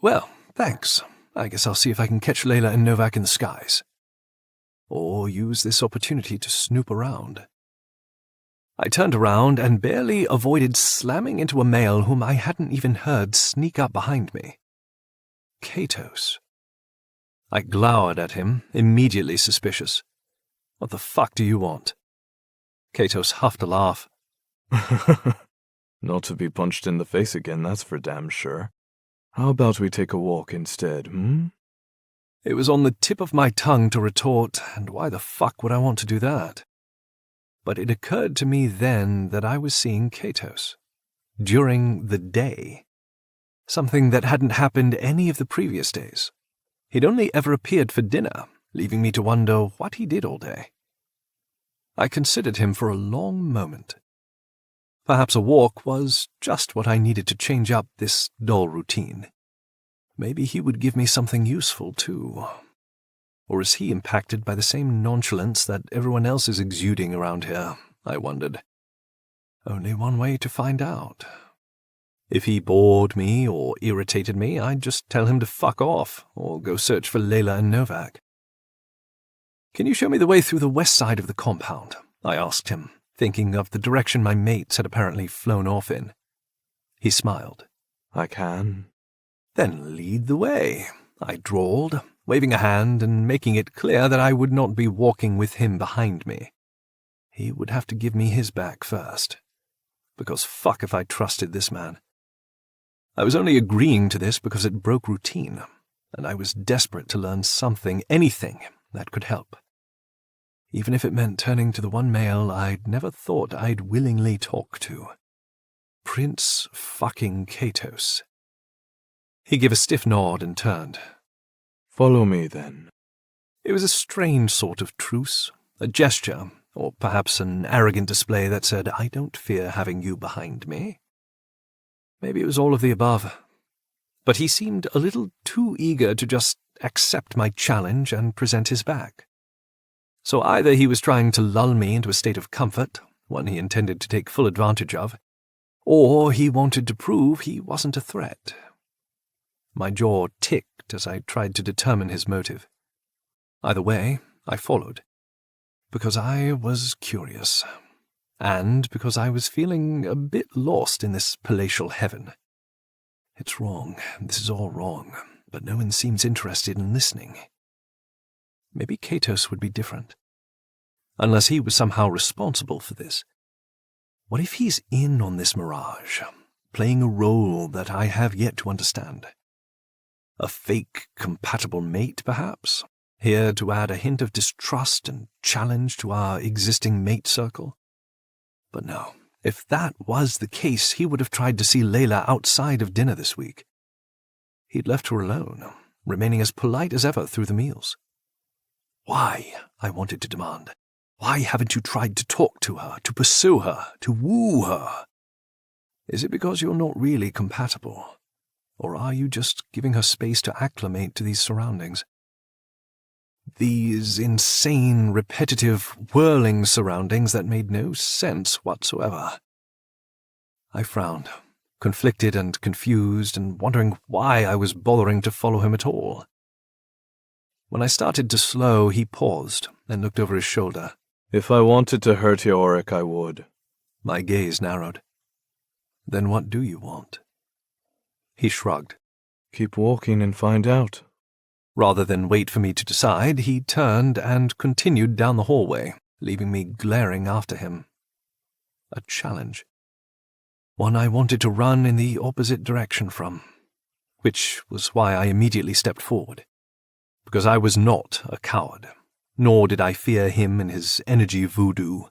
Well, thanks. I guess I'll see if I can catch Layla and Novak in the skies. Or use this opportunity to snoop around. I turned around and barely avoided slamming into a male whom I hadn't even heard sneak up behind me. Katos. I glowered at him, immediately suspicious. What the fuck do you want? Katos huffed a laugh.
Not to be punched in the face again, that's for damn sure. How about we take a walk instead,
It was on the tip of my tongue to retort, and why the fuck would I want to do that? But it occurred to me then that I was seeing Katos. During the day. Something that hadn't happened any of the previous days. He'd only ever appeared for dinner, leaving me to wonder what he did all day. I considered him for a long moment. Perhaps a walk was just what I needed to change up this dull routine. Maybe he would give me something useful, too. Or is he impacted by the same nonchalance that everyone else is exuding around here, I wondered. Only one way to find out. If he bored me or irritated me, I'd just tell him to fuck off, or go search for Layla and Novak. Can you show me the way through the west side of the compound? I asked him, thinking of the direction my mates had apparently flown off in. He smiled.
I can.
Then lead the way, I drawled, waving a hand and making it clear that I would not be walking with him behind me. He would have to give me his back first. Because fuck if I trusted this man. I was only agreeing to this because it broke routine, and I was desperate to learn something, anything, that could help. Even if it meant turning to the one male I'd never thought I'd willingly talk to. Prince fucking Katos. He gave a stiff nod and turned.
Follow me, then.
It was a strange sort of truce, a gesture, or perhaps an arrogant display that said, I don't fear having you behind me. Maybe it was all of the above. But he seemed a little too eager to just accept my challenge and present his back. So either he was trying to lull me into a state of comfort, one he intended to take full advantage of, or he wanted to prove he wasn't a threat. My jaw ticked as I tried to determine his motive. Either way, I followed, because I was curious, and because I was feeling a bit lost in this palatial heaven. It's wrong, this is all wrong, but no one seems interested in listening. Maybe Katos would be different. Unless he was somehow responsible for this. What if he's in on this mirage, playing a role that I have yet to understand? A fake, compatible mate, perhaps, here to add a hint of distrust and challenge to our existing mate circle? But no, if that was the case, he would have tried to see Layla outside of dinner this week. He'd left her alone, remaining as polite as ever through the meals. Why, I wanted to demand, why haven't you tried to talk to her, to pursue her, to woo her? Is it because you're not really compatible? Or are you just giving her space to acclimate to these surroundings? These insane, repetitive, whirling surroundings that made no sense whatsoever. I frowned, conflicted and confused, and wondering why I was bothering to follow him at all. When I started to slow, he paused and looked over his shoulder.
If I wanted to hurt Yorick, I would.
My gaze narrowed. Then what do you want? He shrugged.
Keep walking and find out.
Rather than wait for me to decide, he turned and continued down the hallway, leaving me glaring after him. A challenge. One I wanted to run in the opposite direction from, which was why I immediately stepped forward. Because I was not a coward, nor did I fear him and his energy voodoo.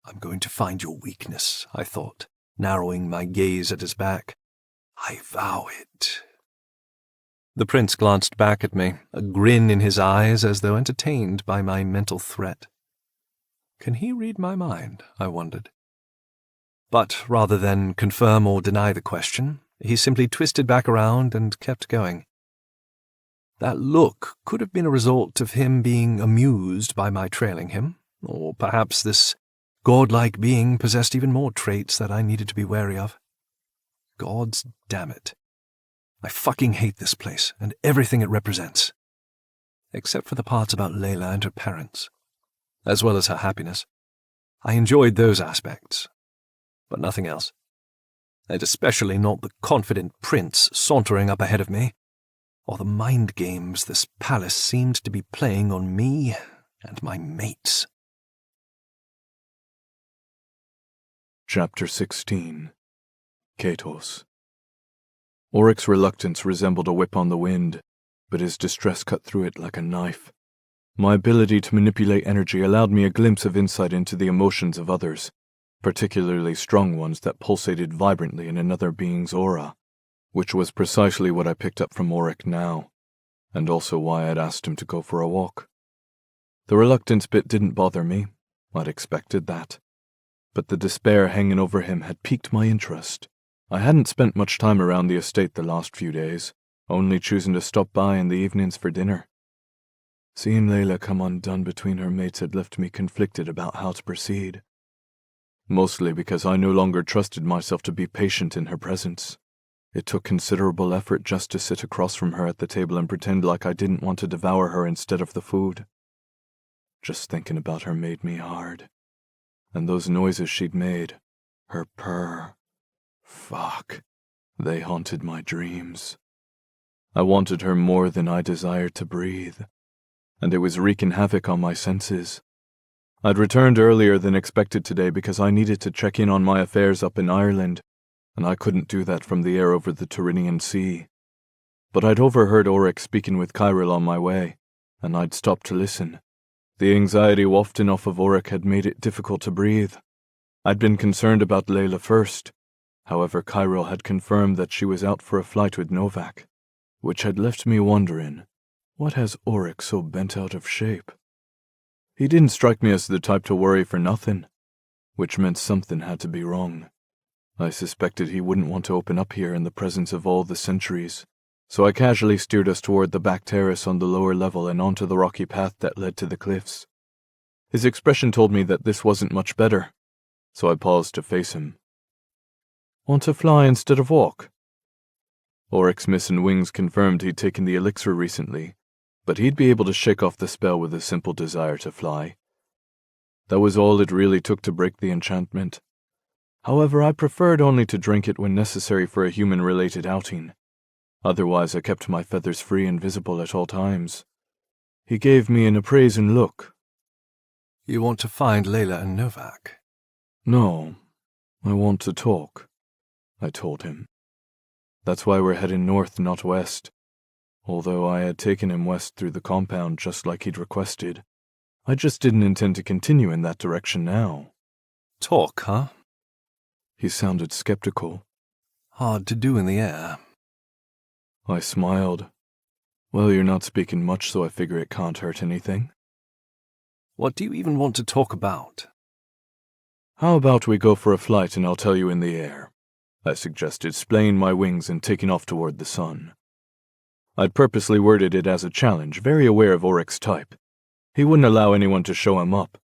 I'm going to find your weakness, I thought, narrowing my gaze at his back. I vow it. The prince glanced back at me, a grin in his eyes as though entertained by my mental threat. Can he read my mind, I wondered. But rather than confirm or deny the question, he simply twisted back around and kept going. That look could have been a result of him being amused by my trailing him, or perhaps this godlike being possessed even more traits that I needed to be wary of. Gods damn it. I fucking hate this place and everything it represents. Except for the parts about Layla and her parents, as well as her happiness. I enjoyed those aspects, but nothing else. And especially not the confident prince sauntering up ahead of me, or the mind games this palace seemed to be playing on me and my mates.
Chapter 16. Katos. Oryx's reluctance resembled a whip on the wind, but his distress cut through it like a knife. My ability to manipulate energy allowed me a glimpse of insight into the emotions of others, particularly strong ones that pulsated vibrantly in another being's aura, which was precisely what I picked up from Oryx now, and also why I'd asked him to go for a walk. The reluctance bit didn't bother me. I'd expected that. But the despair hanging over him had piqued my interest. I hadn't spent much time around the estate the last few days, only choosing to stop by in the evenings for dinner. Seeing Layla come undone between her mates had left me conflicted about how to proceed. Mostly because I no longer trusted myself to be patient in her presence. It took considerable effort just to sit across from her at the table and pretend like I didn't want to devour her instead of the food. Just thinking about her made me hard. And those noises she'd made, her purr, fuck, they haunted my dreams. I wanted her more than I desired to breathe, and it was wreaking havoc on my senses. I'd returned earlier than expected today because I needed to check in on my affairs up in Ireland, and I couldn't do that from the air over the Tyrrhenian Sea. But I'd overheard Oryx speaking with Kyril on my way, and I'd stopped to listen. The anxiety wafting off of Oryx had made it difficult to breathe. I'd been concerned about Layla first. However, Kyril had confirmed that she was out for a flight with Novak, which had left me wondering, what has Oryx so bent out of shape? He didn't strike me as the type to worry for nothing, which meant something had to be wrong. I suspected he wouldn't want to open up here in the presence of all the sentries, so I casually steered us toward the back terrace on the lower level and onto the rocky path that led to the cliffs. His expression told me that this wasn't much better, so I paused to face him. Want to fly instead of walk? Oryx's missing wings confirmed he'd taken the elixir recently, but he'd be able to shake off the spell with a simple desire to fly. That was all it really took to break the enchantment. However, I preferred only to drink it when necessary for a human-related outing. Otherwise, I kept my feathers free and visible at all times. He gave me an appraising look.
You want to find Layla and Novak?
No, I want to talk, I told him. That's why we're heading north, not west. Although I had taken him west through the compound just like he'd requested. I just didn't intend to continue in that direction now.
Talk, huh?
He sounded skeptical.
Hard to do in the air.
I smiled. Well, you're not speaking much, so I figure it can't hurt anything.
What do you even want to talk about?
How about we go for a flight and I'll tell you in the air? I suggested, splaying my wings and taking off toward the sun. I'd purposely worded it as a challenge, very aware of Oryx's type. He wouldn't allow anyone to show him up,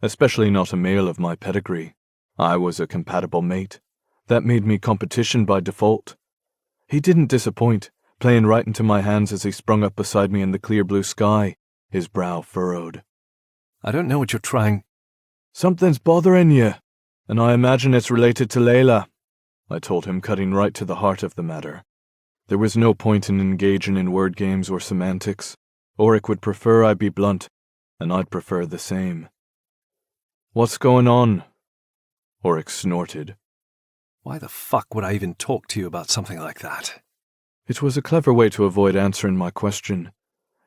especially not a male of my pedigree. I was a compatible mate. That made me competition by default. He didn't disappoint, playing right into my hands as he sprung up beside me in the clear blue sky, his brow furrowed.
I don't know what you're trying.
Something's bothering you, and I imagine it's related to Layla, I told him, cutting right to the heart of the matter. There was no point in engaging in word games or semantics. Oryx would prefer I be blunt, and I'd prefer the same. What's going on? Oryx snorted.
Why the fuck would I even talk to you about something like that?
It was a clever way to avoid answering my question.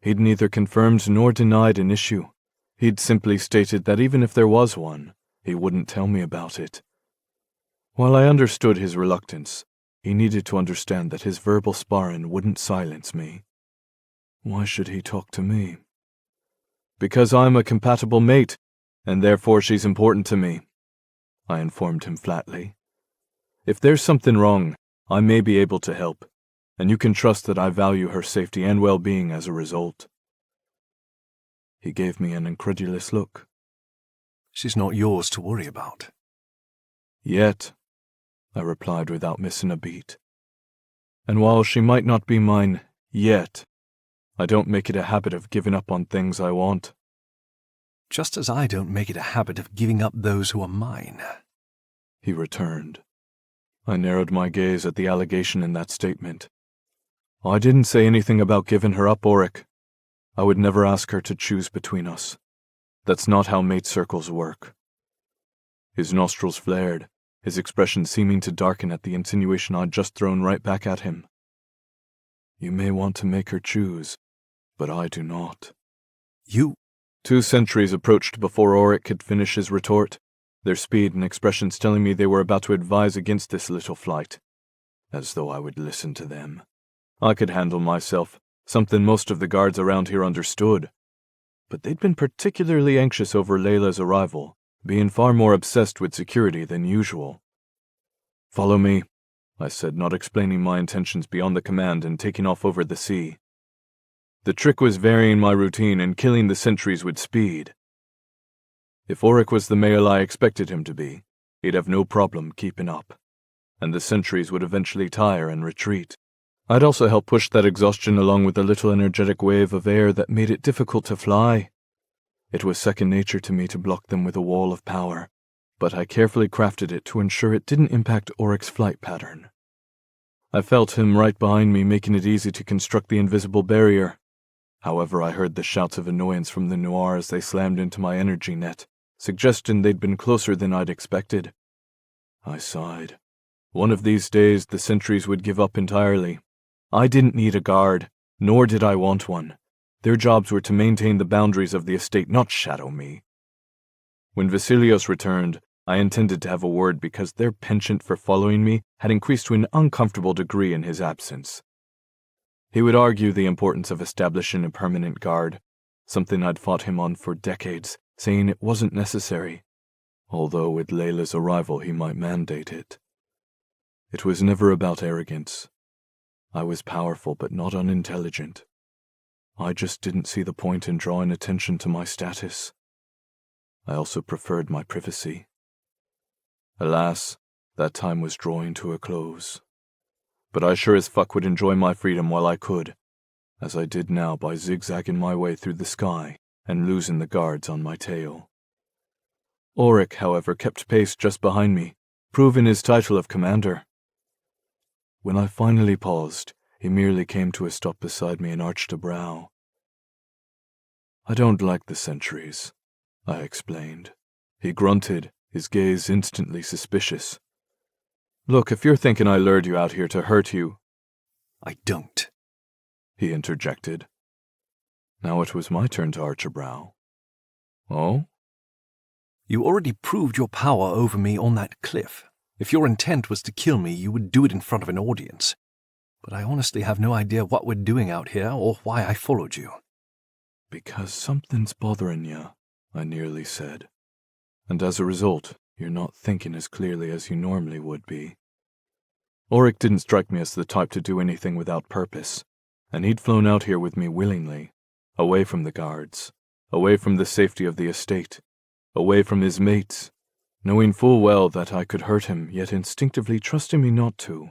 He'd neither confirmed nor denied an issue. He'd simply stated that even if there was one, he wouldn't tell me about it. While I understood his reluctance, he needed to understand that his verbal sparring wouldn't silence me. Why should he talk to me? Because I'm a compatible mate, and therefore she's important to me, I informed him flatly. If there's something wrong, I may be able to help, and you can trust that I value her safety and well-being as a result. He gave me an incredulous look.
She's not yours to worry about.
Yet, I replied without missing a beat. And while she might not be mine yet, I don't make it a habit of giving up on things I want.
Just as I don't make it a habit of giving up those who are mine,
he returned. I narrowed my gaze at the allegation in that statement. I didn't say anything about giving her up, Auric. I would never ask her to choose between us. That's not how mate circles work. His nostrils flared, his expression seeming to darken at the insinuation I'd just thrown right back at him. You may want to make her choose, but I do not.
You...
2 sentries approached before Auric could finish his retort, their speed and expressions telling me they were about to advise against this little flight. As though I would listen to them. I could handle myself, something most of the guards around here understood. But they'd been particularly anxious over Layla's arrival, being far more obsessed with security than usual. Follow me, I said, not explaining my intentions beyond the command and taking off over the sea. The trick was varying my routine and killing the sentries with speed. If Auric was the male I expected him to be, he'd have no problem keeping up, and the sentries would eventually tire and retreat. I'd also help push that exhaustion along with a little energetic wave of air that made it difficult to fly. It was second nature to me to block them with a wall of power, but I carefully crafted it to ensure it didn't impact Auric's flight pattern. I felt him right behind me, making it easy to construct the invisible barrier. However, I heard the shouts of annoyance from the Noir as they slammed into my energy net, suggesting they'd been closer than I'd expected. I sighed. One of these days, the sentries would give up entirely. I didn't need a guard, nor did I want one. Their jobs were to maintain the boundaries of the estate, not shadow me. When Vasilios returned, I intended to have a word because their penchant for following me had increased to an uncomfortable degree in his absence. He would argue the importance of establishing a permanent guard, something I'd fought him on for decades, saying it wasn't necessary, although with Layla's arrival he might mandate it. It was never about arrogance. I was powerful but not unintelligent. I just didn't see the point in drawing attention to my status. I also preferred my privacy. Alas, that time was drawing to a close. But I sure as fuck would enjoy my freedom while I could, as I did now by zigzagging my way through the sky and losing the guards on my tail. Auric, however, kept pace just behind me, proving his title of commander. When I finally paused, he merely came to a stop beside me and arched a brow. I don't like the sentries, I explained. He grunted, his gaze instantly suspicious. Look, if you're thinking I lured you out here to hurt you...
I don't,
he interjected. Now it was my turn to arch a brow. Oh?
You already proved your power over me on that cliff. If your intent was to kill me, you would do it in front of an audience. But I honestly have no idea what we're doing out here or why I followed you.
Because something's bothering you, I nearly said. And as a result, you're not thinking as clearly as you normally would be. Auric didn't strike me as the type to do anything without purpose, and he'd flown out here with me willingly, away from the guards, away from the safety of the estate, away from his mates, knowing full well that I could hurt him, yet instinctively trusting me not to.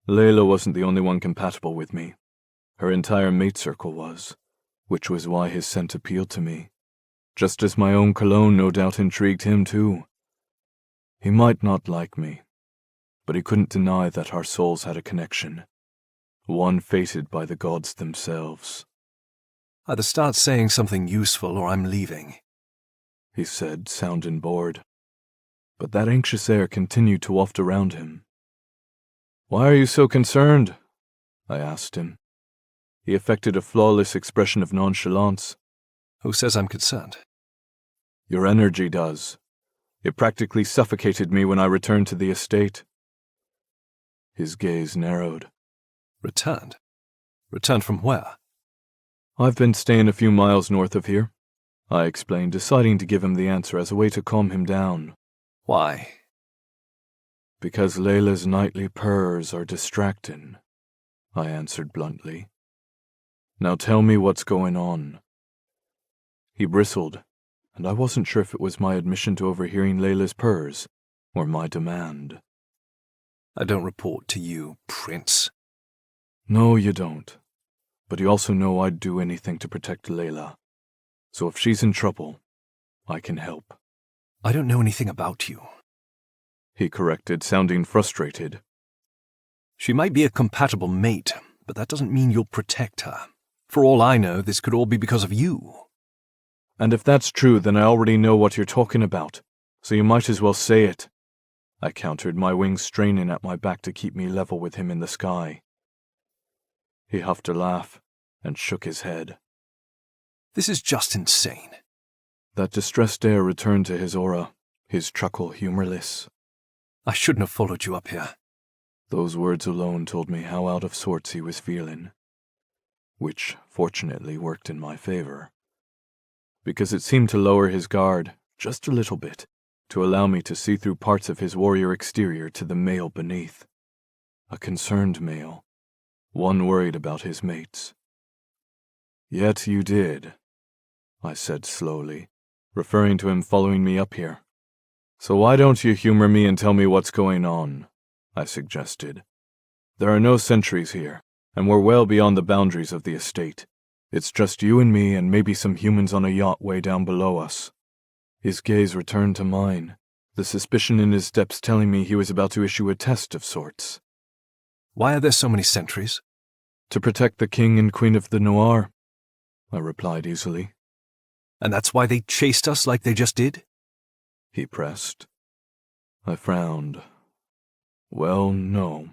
Layla wasn't the only one compatible with me. Her entire mate circle was, which was why his scent appealed to me, just as my own cologne no doubt intrigued him too. He might not like me, but he couldn't deny that our souls had a connection, one fated by the gods themselves.
Either start saying something useful or I'm leaving,
he said, sounding bored. But that anxious air continued to waft around him. Why are you so concerned? I asked him. He affected a flawless expression of nonchalance.
Who says I'm concerned?
Your energy does. It practically suffocated me when I returned to the estate. His gaze narrowed.
Returned? Returned from where?
I've been staying a few miles north of here, I explained, deciding to give him the answer as a way to calm him down.
Why?
Because Layla's nightly purrs are distracting, I answered bluntly. Now tell me what's going on. He bristled, and I wasn't sure if it was my admission to overhearing Layla's purrs or my demand.
I don't report to you, Prince.
No, you don't. But you also know I'd do anything to protect Layla. So if she's in trouble, I can help.
I don't know anything about you.
He corrected, sounding frustrated.
She might be a compatible mate, but that doesn't mean you'll protect her. For all I know, this could all be because of you.
And if that's true, then I already know what you're talking about, so you might as well say it. I countered, my wings straining at my back to keep me level with him in the sky. He huffed a laugh and shook his head.
This is just insane.
That distressed air returned to his aura, his chuckle humorless.
I shouldn't have followed you up here.
Those words alone told me how out of sorts he was feeling, which fortunately worked in my favor, because it seemed to lower his guard just a little bit, to allow me to see through parts of his warrior exterior to the male beneath. A concerned male, one worried about his mates. Yet you did, I said slowly, referring to him following me up here. So why don't you humor me and tell me what's going on? I suggested. There are no sentries here, and we're well beyond the boundaries of the estate. It's just you and me and maybe some humans on a yacht way down below us. His gaze returned to mine, the suspicion in his steps telling me he was about to issue a test of sorts.
Why are there so many sentries?
To protect the king and queen of the Noir, I replied easily.
And that's why they chased us like they just did?
He pressed. I frowned. Well, no.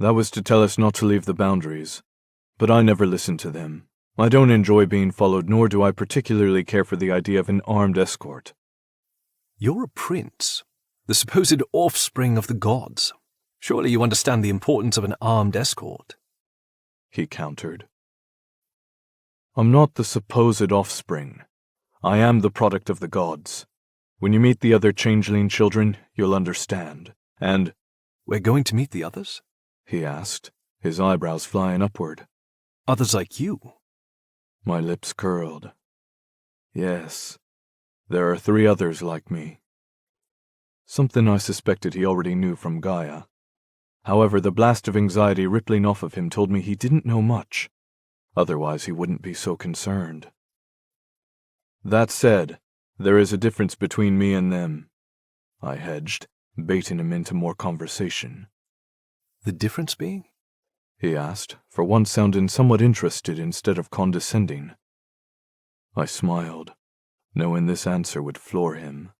That was to tell us not to leave the boundaries, but I never listened to them. I don't enjoy being followed, nor do I particularly care for the idea of an armed escort.
You're a prince, the supposed offspring of the gods. Surely you understand the importance of an armed escort.
He countered. I'm not the supposed offspring. I am the product of the gods. When you meet the other changeling children, you'll understand. And...
We're going to meet the others?
He asked, his eyebrows flying upward.
Others like you?
My lips curled. Yes, there are 3 others like me. Something I suspected he already knew from Gaia. However, the blast of anxiety rippling off of him told me he didn't know much. Otherwise, he wouldn't be so concerned. That said, there is a difference between me and them, I hedged, baiting him into more conversation.
The difference being?
He asked, for once sounding somewhat interested instead of condescending. I smiled, knowing this answer would floor him.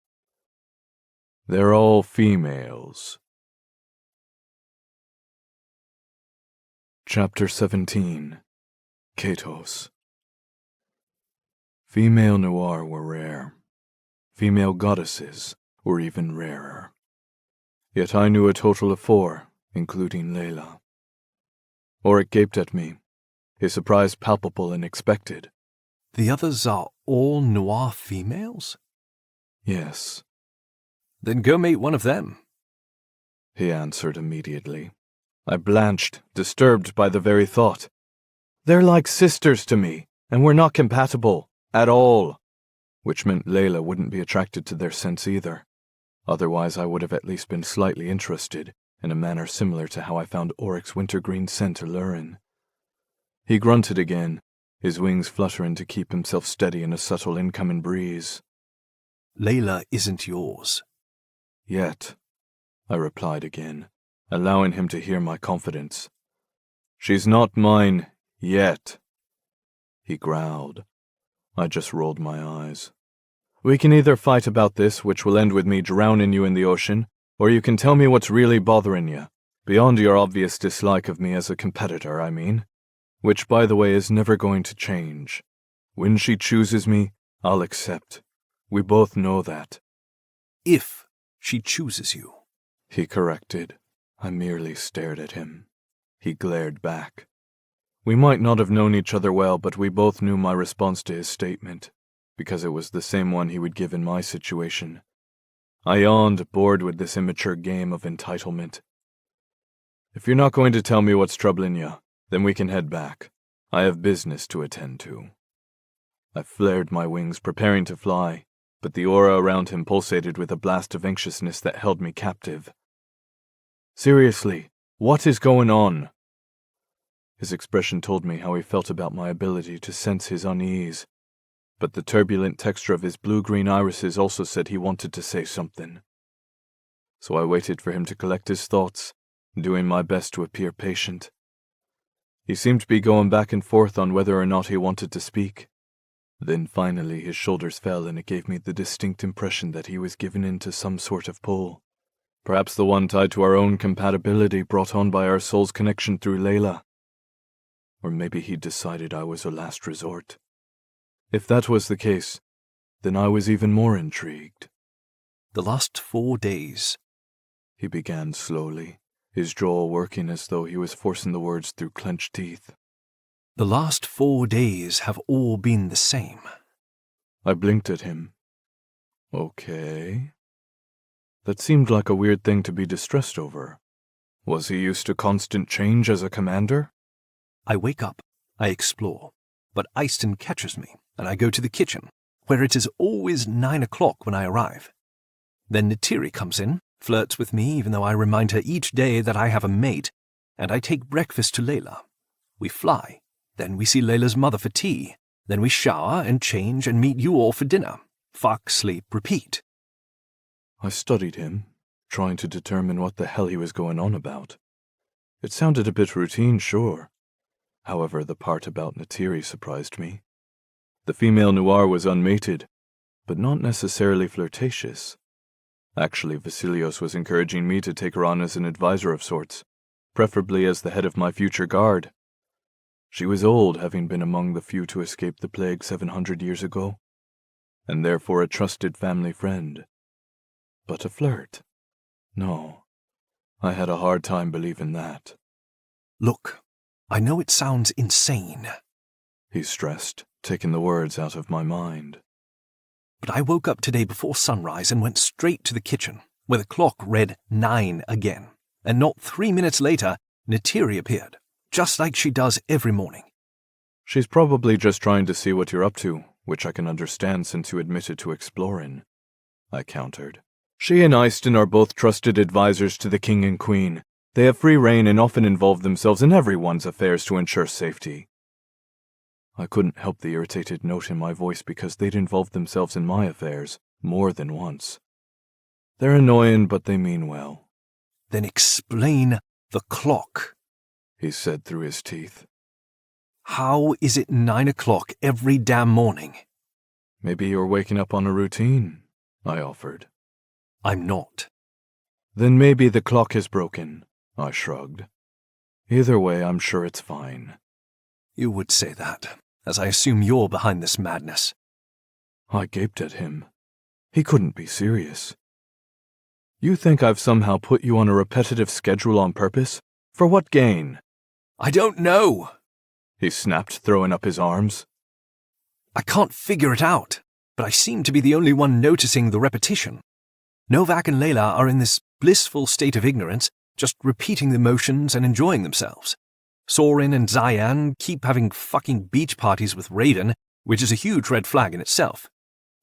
They're all females. Chapter 17. Katos. Female Noir were rare. Female goddesses were even rarer. Yet I knew a total of 4, including Layla. Auric gaped at me, his surprise palpable and expected.
The others are all Noir females?
Yes.
Then go mate one of them,
he answered immediately. I blanched, disturbed by the very thought. They're like sisters to me, and we're not compatible, at all. Which meant Layla wouldn't be attracted to their scents either. Otherwise I would have at least been slightly interested, in a manner similar to how I found Auric's wintergreen scent alluring. He grunted again, his wings fluttering to keep himself steady in a subtle incoming breeze.
Layla isn't yours.
Yet, I replied again, allowing him to hear my confidence. She's not mine, yet. He growled. I just rolled my eyes. We can either fight about this, which will end with me drowning you in the ocean, or you can tell me what's really bothering you. Beyond your obvious dislike of me as a competitor, I mean. Which, by the way, is never going to change. When she chooses me, I'll accept. We both know that.
If she chooses you.
He corrected. I merely stared at him. He glared back. We might not have known each other well, but we both knew my response to his statement, because it was the same one he would give in my situation. I yawned, bored with this immature game of entitlement. If you're not going to tell me what's troubling you, then we can head back. I have business to attend to. I flared my wings, preparing to fly, but the aura around him pulsated with a blast of anxiousness that held me captive. Seriously, what is going on? His expression told me how he felt about my ability to sense his unease, but the turbulent texture of his blue-green irises also said he wanted to say something. So I waited for him to collect his thoughts, doing my best to appear patient. He seemed to be going back and forth on whether or not he wanted to speak. Then finally his shoulders fell, and it gave me the distinct impression that he was given in to some sort of pull. Perhaps the one tied to our own compatibility, brought on by our soul's connection through Layla. Or maybe he decided I was a last resort. If that was the case, then I was even more intrigued.
The last 4 days,
he began slowly, his jaw working as though he was forcing the words through clenched teeth.
The last 4 days have all been the same.
I blinked at him. Okay. That seemed like a weird thing to be distressed over. Was he used to constant change as a commander?
I wake up, I explore, but Easton catches me, and I go to the kitchen, where it is always 9 o'clock when I arrive. Then Neytiri comes in, flirts with me even though I remind her each day that I have a mate, and I take breakfast to Layla. We fly, then we see Layla's mother for tea, then we shower and change and meet you all for dinner. Fuck, sleep, repeat.
I studied him, trying to determine what the hell he was going on about. It sounded a bit routine, sure. However, the part about Neytiri surprised me. The female noir was unmated, but not necessarily flirtatious. Actually, Vasilios was encouraging me to take her on as an advisor of sorts, preferably as the head of my future guard. She was old, having been among the few to escape the plague 700 years ago, and therefore a trusted family friend. But a flirt? No, I had a hard time believing that.
Look, I know it sounds insane,
he stressed, taking the words out of my mind.
But I woke up today before sunrise and went straight to the kitchen, where the clock read 9 again, and not 3 minutes later, Neytiri appeared, just like she does every morning.
She's probably just trying to see what you're up to, which I can understand since you admitted to exploring, I countered. She and Easton are both trusted advisors to the king and queen. They have free reign and often involve themselves in everyone's affairs to ensure safety. I couldn't help the irritated note in my voice because they'd involved themselves in my affairs more than once. They're annoying, but they mean well.
Then explain the clock,
he said through his teeth.
How is it 9 o'clock every damn morning?
Maybe you're waking up on a routine, I offered.
I'm not.
Then maybe the clock is broken, I shrugged. Either way, I'm sure it's fine.
You would say that, as I assume you're behind this madness.
I gaped at him. He couldn't be serious. You think I've somehow put you on a repetitive schedule on purpose? For what gain?
I don't know,
he snapped, throwing up his arms.
I can't figure it out, but I seem to be the only one noticing the repetition. Novak and Layla are in this blissful state of ignorance, just repeating the motions and enjoying themselves. Soren and Zayan keep having fucking beach parties with Raven, which is a huge red flag in itself.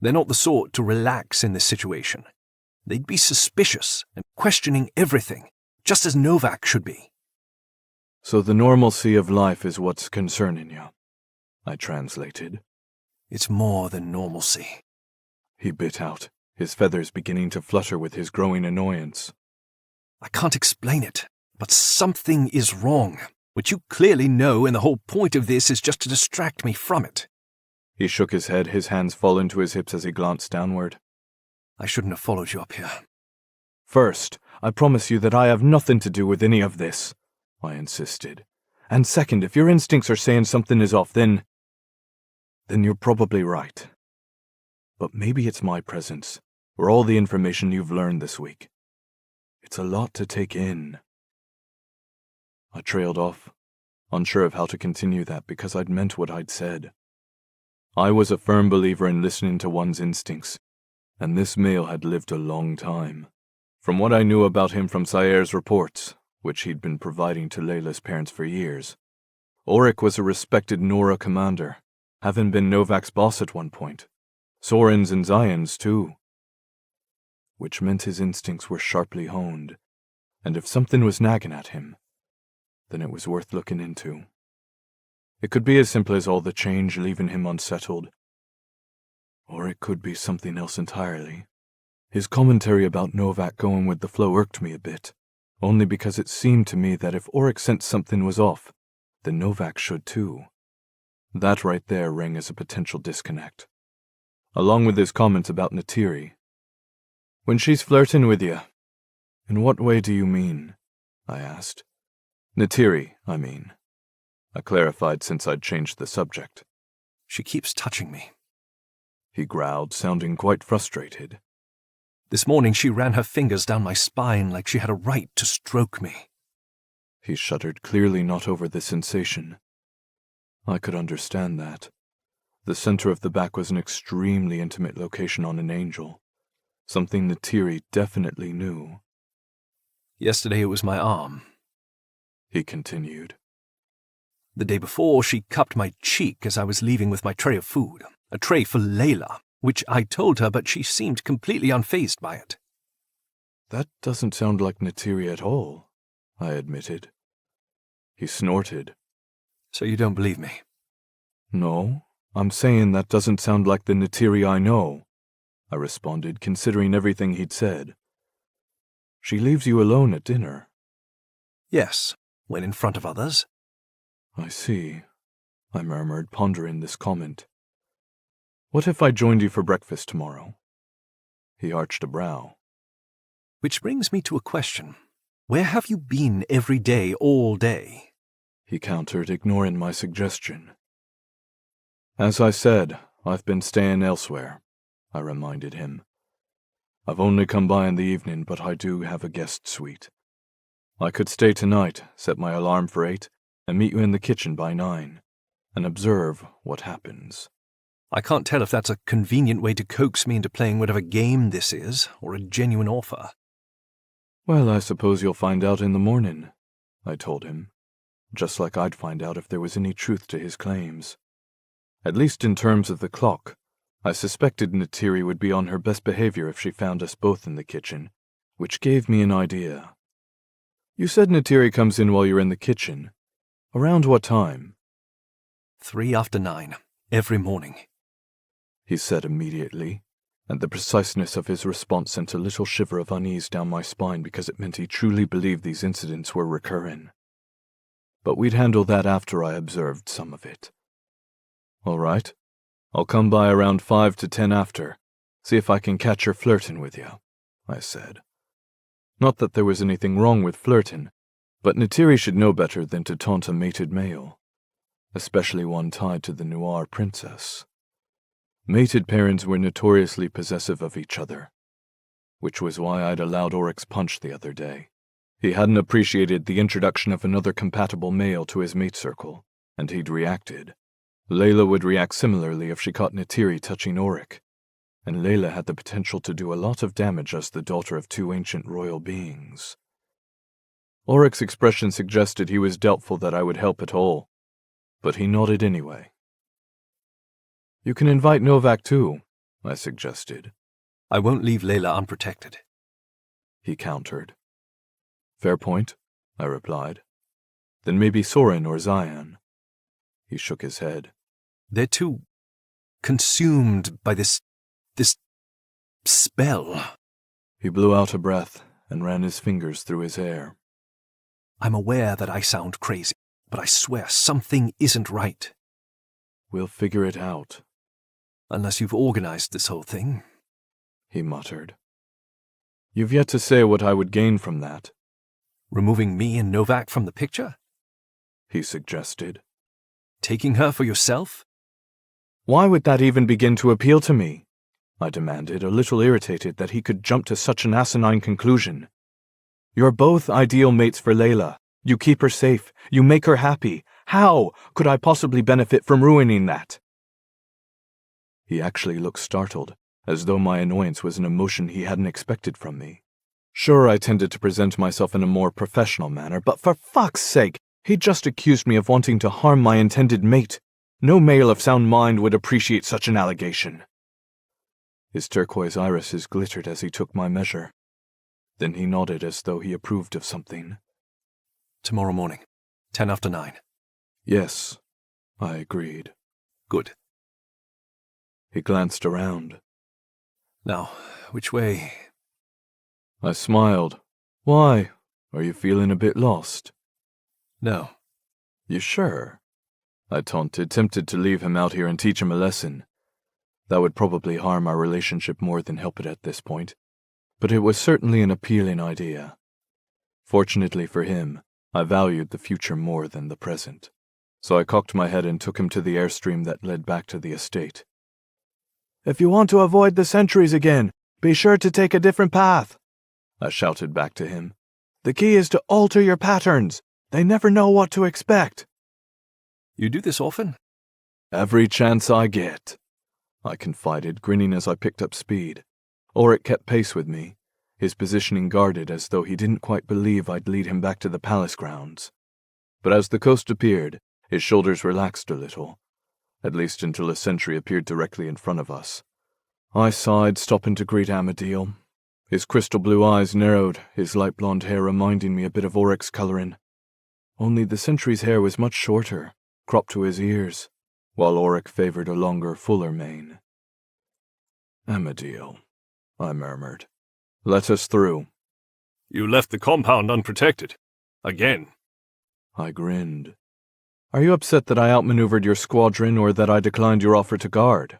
They're not the sort to relax in this situation. They'd be suspicious and questioning everything, just as Novak should be.
So the normalcy of life is what's concerning you, I translated.
It's more than normalcy,
he bit out, his feathers beginning to flutter with his growing annoyance.
I can't explain it, but something is wrong, which you clearly know, and the whole point of this is just to distract me from it.
He shook his head, his hands falling to his hips as he glanced downward.
I shouldn't have followed you up here.
First, I promise you that I have nothing to do with any of this, I insisted. And second, if your instincts are saying something is off, then you're probably right. But maybe it's my presence, or all the information you've learned this week. It's a lot to take in. I trailed off, unsure of how to continue that because I'd meant what I'd said. I was a firm believer in listening to one's instincts, and this male had lived a long time. From what I knew about him from Sair's reports, which he'd been providing to Layla's parents for years, Auric was a respected Nora commander, having been Novak's boss at one point. Soren's and Zion's, too. Which meant his instincts were sharply honed, and if something was nagging at him, then it was worth looking into. It could be as simple as all the change leaving him unsettled, or it could be something else entirely. His commentary about Novak going with the flow irked me a bit, only because it seemed to me that if Auric sensed something was off, then Novak should too. That right there rang as a potential disconnect, along with his comments about Neytiri. "When she's flirting with you, in what way do you mean?" I asked. "Neytiri, I mean," I clarified since I'd changed the subject.
"She keeps touching me,"
he growled, sounding quite frustrated.
"This morning she ran her fingers down my spine like she had a right to stroke me."
He shuddered, clearly not over the sensation. I could understand that. The center of the back was an extremely intimate location on an angel, something Neytiri definitely knew.
"Yesterday it was my arm,"
he continued.
"The day before she cupped my cheek as I was leaving with my tray of food, a tray for Layla, which I told her, but she seemed completely unfazed by it."
"That doesn't sound like Neytiri at all," I admitted. He snorted.
"So you don't believe me?"
"No, I'm saying that doesn't sound like the Neytiri I know," I responded, considering everything he'd said. "She leaves you alone at dinner."
"Yes, when in front of others."
"I see," I murmured, pondering this comment. "What if I joined you for breakfast tomorrow?" He arched a brow.
"Which brings me to a question. Where have you been every day, all day?"
He countered, ignoring my suggestion. "As I said, I've been staying elsewhere," I reminded him. "I've only come by in the evening, but I do have a guest suite. I could stay tonight, set my alarm for 8, and meet you in the kitchen by 9, and observe what happens."
"I can't tell if that's a convenient way to coax me into playing whatever game this is, or a genuine offer."
"Well, I suppose you'll find out in the morning," I told him, just like I'd find out if there was any truth to his claims. At least in terms of the clock, I suspected Neytiri would be on her best behavior if she found us both in the kitchen, which gave me an idea. "You said Neytiri comes in while you're in the kitchen. Around what time?"
3 after 9, every morning,"
he said immediately, and the preciseness of his response sent a little shiver of unease down my spine because it meant he truly believed these incidents were recurring. But we'd handle that after I observed some of it. "All right, I'll come by around 5 to 10 after, see if I can catch her flirting with you," I said. Not that there was anything wrong with flirting, but Neytiri should know better than to taunt a mated male, especially one tied to the Noir princess. Mated parents were notoriously possessive of each other, which was why I'd allowed Auric's punch the other day. He hadn't appreciated the introduction of another compatible male to his mate circle, and he'd reacted. Layla would react similarly if she caught Neytiri touching Auric, and Layla had the potential to do a lot of damage as the daughter of 2 ancient royal beings. Auric's expression suggested he was doubtful that I would help at all, but he nodded anyway. "You can invite Novak too," I suggested.
"I won't leave Layla unprotected,"
he countered. "Fair point," I replied. "Then maybe Soren or Zion." He shook his head.
"They're too consumed by this spell."
He blew out a breath and ran his fingers through his hair.
"I'm aware that I sound crazy, but I swear something isn't right."
"We'll figure it out."
"Unless you've organized this whole thing,"
he muttered. You've yet to say what I would gain from that.
Removing me and Novak from the picture?
He suggested.
Taking her for yourself?
Why would that even begin to appeal to me? I demanded, a little irritated that he could jump to such an asinine conclusion. You're both ideal mates for Layla. You keep her safe. You make her happy. How could I possibly benefit from ruining that? He actually looked startled, as though my annoyance was an emotion he hadn't expected from me. Sure, I tended to present myself in a more professional manner, but for fuck's sake, he just accused me of wanting to harm my intended mate. No male of sound mind would appreciate such an allegation. His turquoise irises glittered as he took my measure. Then he nodded as though he approved of something.
Tomorrow morning, 10 after 9.
Yes, I agreed.
Good.
He glanced around.
Now, which way?
I smiled. Why? Are you feeling a bit lost?
No.
You sure? I taunted, tempted to leave him out here and teach him a lesson. That would probably harm our relationship more than help it at this point, but it was certainly an appealing idea. Fortunately for him, I valued the future more than the present, so I cocked my head and took him to the airstream that led back to the estate. If you want to avoid the sentries again, be sure to take a different path, I shouted back to him. The key is to alter your patterns. They never know what to expect.
You do this often?
Every chance I get, I confided, grinning as I picked up speed. Auric kept pace with me, his positioning guarded as though he didn't quite believe I'd lead him back to the palace grounds. But as the coast appeared, his shoulders relaxed a little, at least until a sentry appeared directly in front of us. I sighed, stopping to greet Amadil. His crystal blue eyes narrowed, his light blonde hair reminding me a bit of Auric's coloring. Only the sentry's hair was much shorter, cropped to his ears, while Auric favored a longer, fuller mane. Amadil, I murmured. Let us through.
You left the compound unprotected. Again.
I grinned. Are you upset that I outmaneuvered your squadron or that I declined your offer to guard?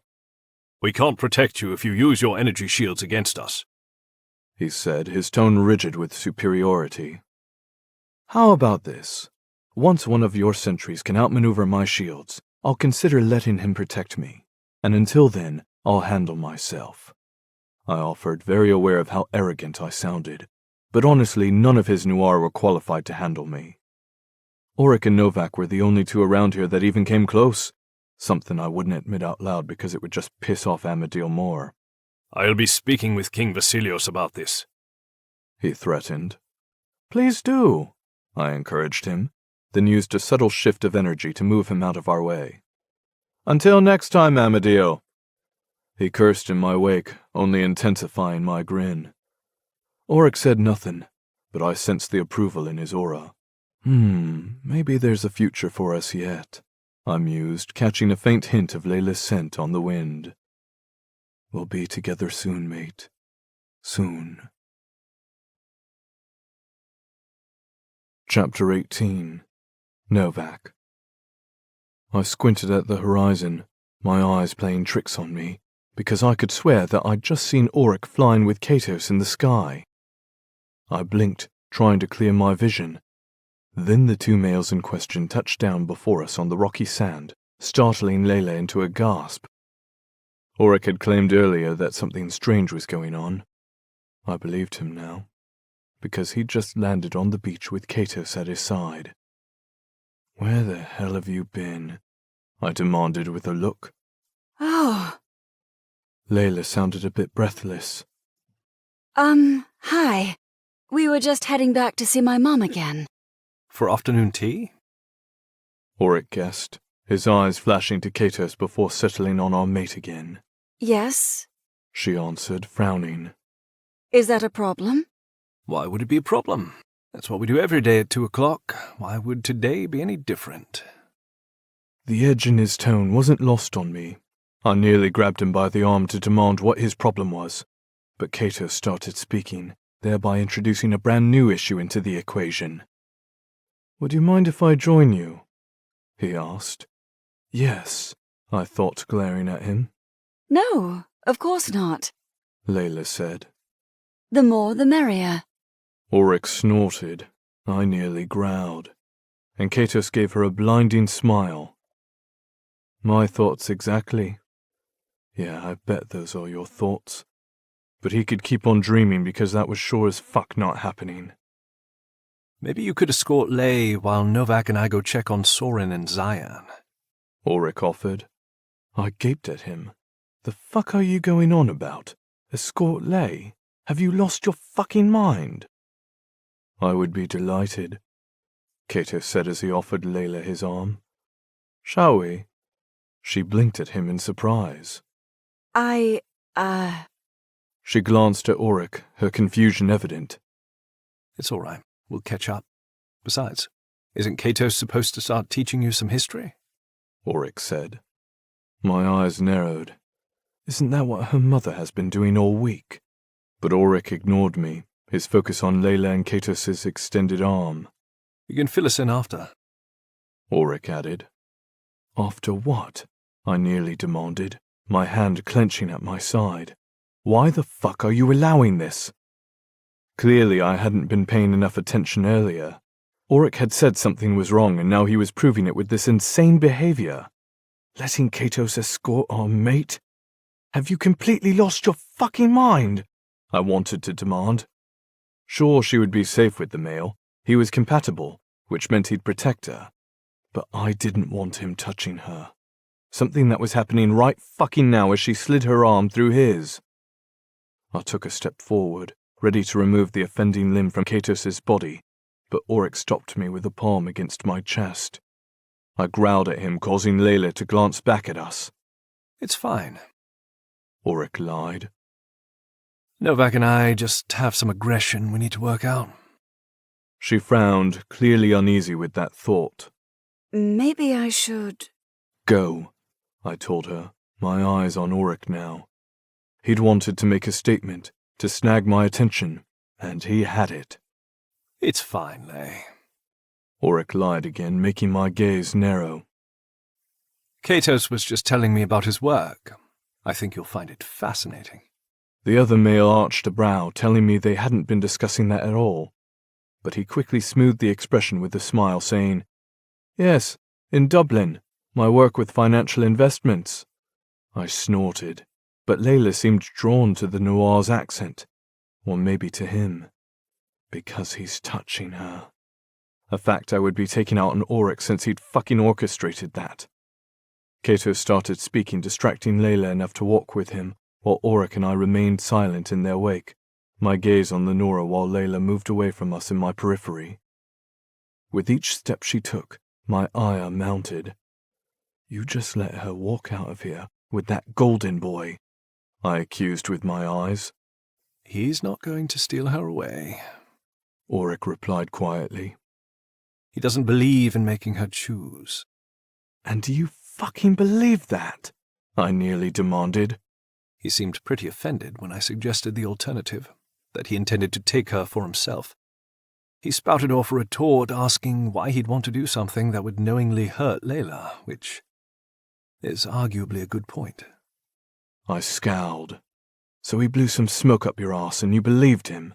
We can't protect you if you use your energy shields against us,
he said, his tone rigid with superiority. How about this? Once one of your sentries can outmaneuver my shields, I'll consider letting him protect me, and until then, I'll handle myself. I offered, very aware of how arrogant I sounded, but honestly, none of his noir were qualified to handle me. Auric and Novak were the only two around here that even came close, something I wouldn't admit out loud because it would just piss off Amadil more.
I'll be speaking with King Vasilios about this,
he threatened. Please do, I encouraged him, then used a subtle shift of energy to move him out of our way. Until next time, Amadil. He cursed in my wake, only intensifying my grin. Auric said nothing, but I sensed the approval in his aura. Maybe there's a future for us yet, I mused, catching a faint hint of Layla's scent on the wind. We'll be together soon, mate. Soon. Chapter 18. Novak. I squinted at the horizon, my eyes playing tricks on me, because I could swear that I'd just seen Auric flying with Katos in the sky. I blinked, trying to clear my vision. Then the two males in question touched down before us on the rocky sand, startling Layla into a gasp. Auric had claimed earlier that something strange was going on. I believed him now, because he'd just landed on the beach with Katos at his side. Where the hell have you been? I demanded with a look.
Oh.
Layla sounded a bit breathless.
Hi. We were just heading back to see my mom again.
For afternoon tea?
Auric guessed, his eyes flashing to Katos before settling on our mate again.
Yes?
She answered, frowning.
Is that a problem?
Why would it be a problem? That's what we do every day at 2 o'clock. Why would today be any different?
The edge in his tone wasn't lost on me. I nearly grabbed him by the arm to demand what his problem was, but Katos started speaking, thereby introducing a brand new issue into the equation. Would you mind if I join you? He asked. Yes, I thought, glaring at him.
No, of course not,
Layla said.
The more the merrier.
Auric snorted. I nearly growled. And Katos gave her a blinding smile. My thoughts exactly. Yeah, I bet those are your thoughts. But he could keep on dreaming because that was sure as fuck not happening.
Maybe you could escort Lei while Novak and I go check on Soren and Zion.
Auric offered. I gaped at him. The fuck are you going on about? Escort Lei? Have you lost your fucking mind? I would be delighted, Kato said as he offered Layla his arm. Shall we? She blinked at him in surprise. She glanced at Auric, her confusion evident.
It's all right. We'll catch up. Besides, isn't Kato supposed to start teaching you some history?
Auric said. My eyes narrowed. Isn't that what her mother has been doing all week? But Auric ignored me, his focus on Layla and Katos' extended arm.
You can fill us in after.
Auric added. After what? I nearly demanded, my hand clenching at my side. Why the fuck are you allowing this? Clearly I hadn't been paying enough attention earlier. Auric had said something was wrong and now he was proving it with this insane behavior. Letting Katos escort our mate? Have you completely lost your fucking mind? I wanted to demand. Sure, she would be safe with the male. He was compatible, which meant he'd protect her. But I didn't want him touching her. Something that was happening right fucking now as she slid her arm through his. I took a step forward, ready to remove the offending limb from Katos' body, but Auric stopped me with a palm against my chest. I growled at him, causing Layla to glance back at us.
It's fine.
Auric lied.
Novak and I just have some aggression we need to work out.
She frowned, clearly uneasy with that thought.
Maybe I should...
Go, I told her, my eyes on Auric now. He'd wanted to make a statement, to snag my attention, and he had it.
It's fine, Lei.
Auric lied again, making my gaze narrow.
Katos was just telling me about his work. I think you'll find it fascinating.
The other male arched a brow, telling me they hadn't been discussing that at all. But he quickly smoothed the expression with a smile, saying, Yes, in Dublin, my work with financial investments. I snorted, but Layla seemed drawn to the noir's accent, or maybe to him, because he's touching her. A fact I would be taking out on Auric since he'd fucking orchestrated that. Kato started speaking, distracting Layla enough to walk with him, while Auric and I remained silent in their wake, my gaze on the Nora while Layla moved away from us in my periphery. With each step she took, my ire mounted. You just let her walk out of here with that golden boy, I accused with my eyes.
He's not going to steal her away,
Auric replied quietly.
He doesn't believe in making her choose.
And do you fucking believe that? I nearly demanded.
He seemed pretty offended when I suggested the alternative, that he intended to take her for himself. He spouted off a retort asking why he'd want to do something that would knowingly hurt Layla, which is arguably a good point.
I scowled. So he blew some smoke up your ass and you believed him?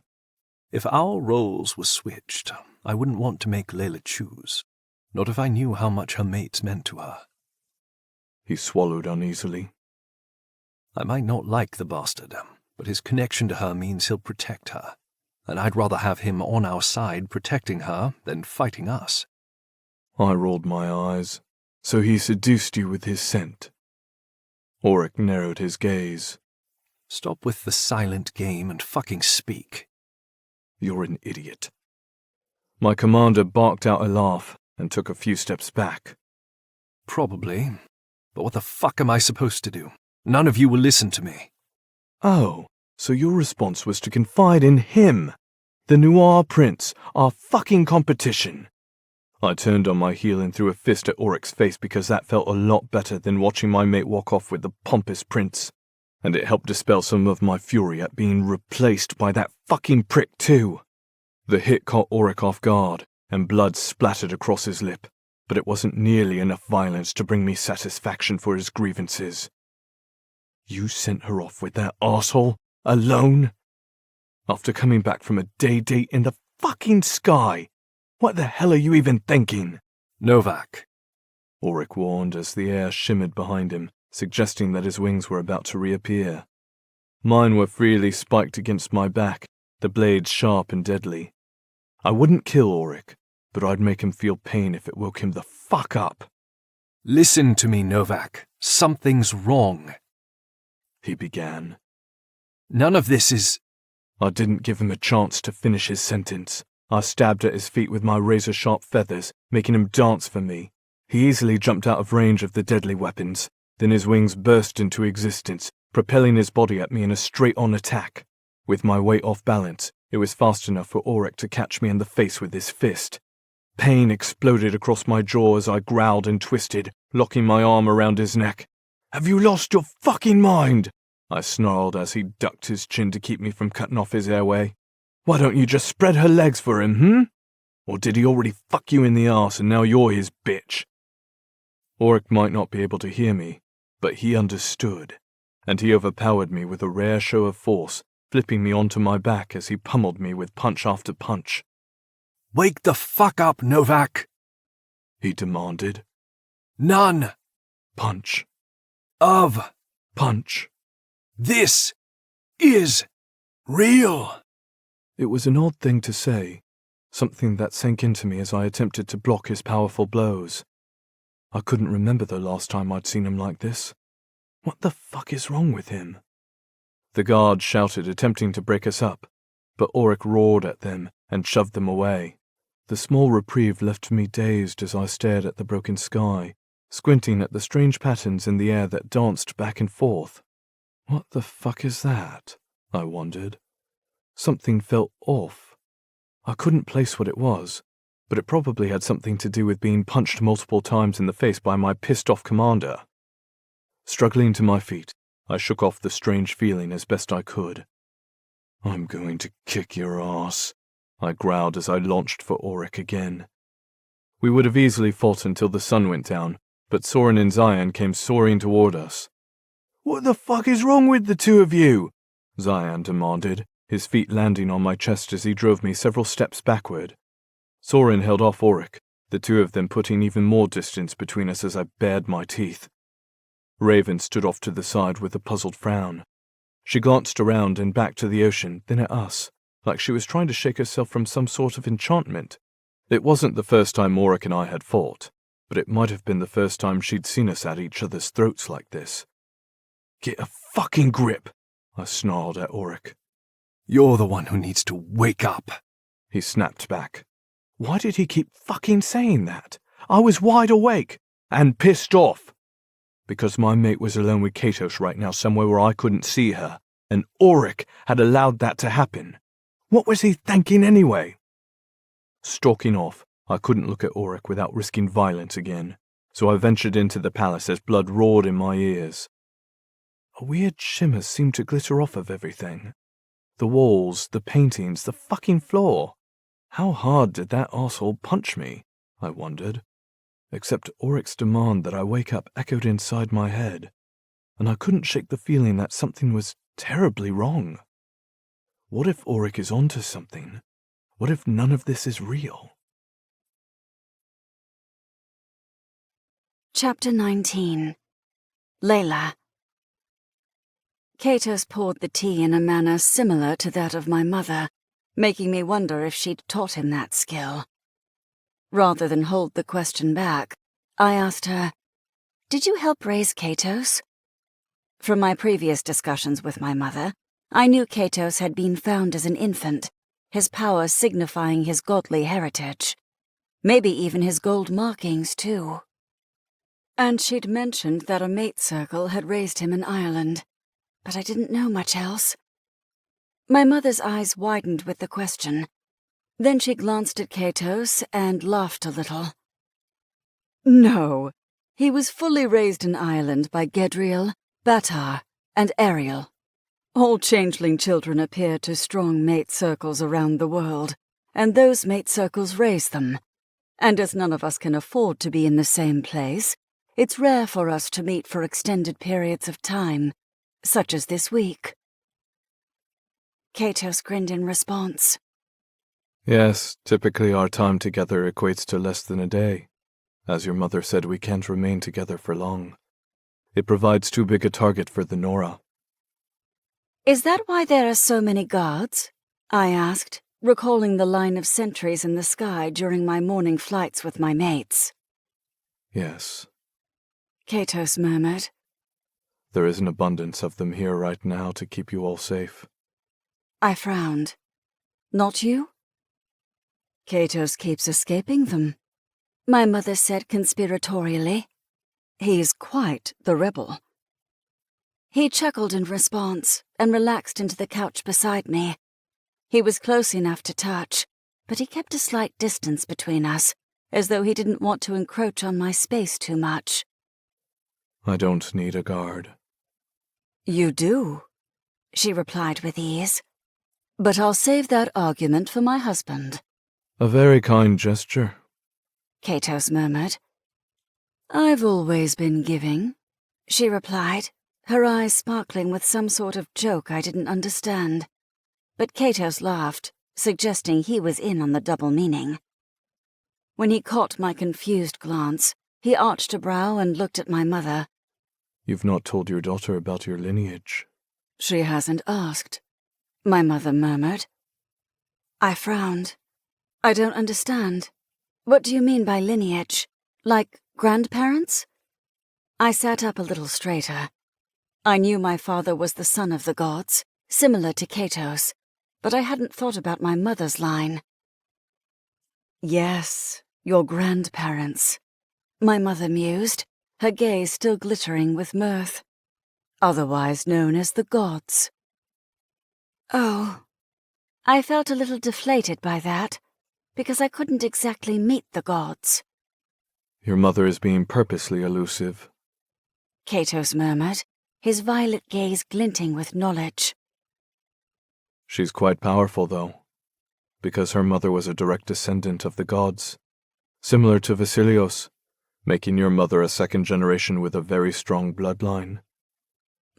If our roles were switched, I wouldn't want to make Layla choose, not if I knew how much her mates meant to her.
He swallowed uneasily.
I might not like the bastard, but his connection to her means he'll protect her, and I'd rather have him on our side protecting her than fighting us.
I rolled my eyes. So he seduced you with his scent. Auric narrowed his gaze.
Stop with the silent game and fucking speak.
You're an idiot. My commander barked out a laugh and took a few steps back.
Probably, but what the fuck am I supposed to do? None of you will listen to me.
Oh, so your response was to confide in him, the Noir Prince, our fucking competition. I turned on my heel and threw a fist at Auric's face because that felt a lot better than watching my mate walk off with the pompous prince, and it helped dispel some of my fury at being replaced by that fucking prick too. The hit caught Auric off guard, and blood splattered across his lip, but it wasn't nearly enough violence to bring me satisfaction for his grievances. You sent her off with that arsehole? Alone? After coming back from a day date in the fucking sky, what the hell are you even thinking?
Novak.
Auric warned as the air shimmered behind him, suggesting that his wings were about to reappear. Mine were freely spiked against my back, the blades sharp and deadly. I wouldn't kill Auric, but I'd make him feel pain if it woke him the fuck up.
Listen to me, Novak. Something's wrong.
He began.
None of this is...
I didn't give him a chance to finish his sentence. I stabbed at his feet with my razor-sharp feathers, making him dance for me. He easily jumped out of range of the deadly weapons. Then his wings burst into existence, propelling his body at me in a straight-on attack. With my weight off balance, it was fast enough for Auric to catch me in the face with his fist. Pain exploded across my jaw as I growled and twisted, locking my arm around his neck. "Have you lost your fucking mind?" I snarled as he ducked his chin to keep me from cutting off his airway. "Why don't you just spread her legs for him, Or did he already fuck you in the arse and now you're his bitch?" Auric might not be able to hear me, but he understood, and he overpowered me with a rare show of force, flipping me onto my back as he pummeled me with punch after punch.
Wake the fuck up, Novak!
He demanded.
None
Punch.
of
Punch.
this is real.
It was an odd thing to say, something that sank into me as I attempted to block his powerful blows. I couldn't remember the last time I'd seen him like this. What the fuck is wrong with him? The guards shouted, attempting to break us up, but Auric roared at them and shoved them away. The small reprieve left me dazed as I stared at the broken sky, squinting at the strange patterns in the air that danced back and forth. What the fuck is that? I wondered. Something felt off. I couldn't place what it was, but it probably had something to do with being punched multiple times in the face by my pissed-off commander. Struggling to my feet, I shook off the strange feeling as best I could. "I'm going to kick your ass," I growled as I launched for Auric again. We would have easily fought until the sun went down, but Soren and Zion came soaring toward us. "What the fuck is wrong with the two of you?" Zion demanded, his feet landing on my chest as he drove me several steps backward. Soren held off Auric, the two of them putting even more distance between us as I bared my teeth. Raven stood off to the side with a puzzled frown. She glanced around and back to the ocean, then at us, like she was trying to shake herself from some sort of enchantment. It wasn't the first time Auric and I had fought, but it might have been the first time she'd seen us at each other's throats like this. "Get a fucking grip," I snarled at Auric.
You're the one who needs to wake up,
he snapped back. Why did he keep fucking saying that? I was wide awake and pissed off. Because my mate was alone with Katos right now somewhere where I couldn't see her, and Auric had allowed that to happen. What was he thinking anyway? Stalking off, I couldn't look at Auric without risking violence again, so I ventured into the palace as blood roared in my ears. A weird shimmer seemed to glitter off of everything. The walls, the paintings, the fucking floor. How hard did that arsehole punch me? I wondered. Except Auric's demand that I wake up echoed inside my head, and I couldn't shake the feeling that something was terribly wrong. What if Auric is onto something? What if none of this is real?
Chapter 19. Layla. Katos poured the tea in a manner similar to that of my mother, making me wonder if she'd taught him that skill. Rather than hold the question back, I asked her, "Did you help raise Katos?" From my previous discussions with my mother, I knew Katos had been found as an infant, his power signifying his godly heritage. Maybe even his gold markings, too. And she'd mentioned that a mate circle had raised him in Ireland, but I didn't know much else. My mother's eyes widened with the question. Then she glanced at Katos and laughed a little. "No, he was fully raised in Ireland by Gedriel, Batar, and Ariel. All changeling children appear to strong mate circles around the world, and those mate circles raise them. And as none of us can afford to be in the same place, it's rare for us to meet for extended periods of time, such as this week." Katos grinned in response.
Yes, typically our time together equates to less than a day. As your mother said, we can't remain together for long. It provides too big a target for the Nora.
Is that why there are so many guards? I asked, recalling the line of sentries in the sky during my morning flights with my mates.
Yes.
Katos murmured.
There is an abundance of them here right now to keep you all safe.
I frowned. Not you? Katos keeps escaping them, my mother said conspiratorially. He's quite the rebel. He chuckled in response and relaxed into the couch beside me. He was close enough to touch, but he kept a slight distance between us, as though he didn't want to encroach on my space too much.
I don't need a guard.
You do, she replied with ease. But I'll save that argument for my husband.
A very kind gesture,
Katos murmured. I've always been giving, she replied, her eyes sparkling with some sort of joke I didn't understand. But Katos laughed, suggesting he was in on the double meaning. When he caught my confused glance, he arched a brow and looked at my mother.
You've not told your daughter about your lineage.
She hasn't asked, my mother murmured. I frowned. I don't understand. What do you mean by lineage? Like grandparents? I sat up a little straighter. I knew my father was the son of the gods, similar to Katos, but I hadn't thought about my mother's line. Yes, your grandparents, my mother mused, her gaze still glittering with mirth. Otherwise known as the gods. Oh, I felt a little deflated by that, because I couldn't exactly meet the gods.
Your mother is being purposely elusive,
Katos murmured, his violet gaze glinting with knowledge.
She's quite powerful, though, because her mother was a direct descendant of the gods, similar to Vasilios, making your mother a second generation with a very strong bloodline.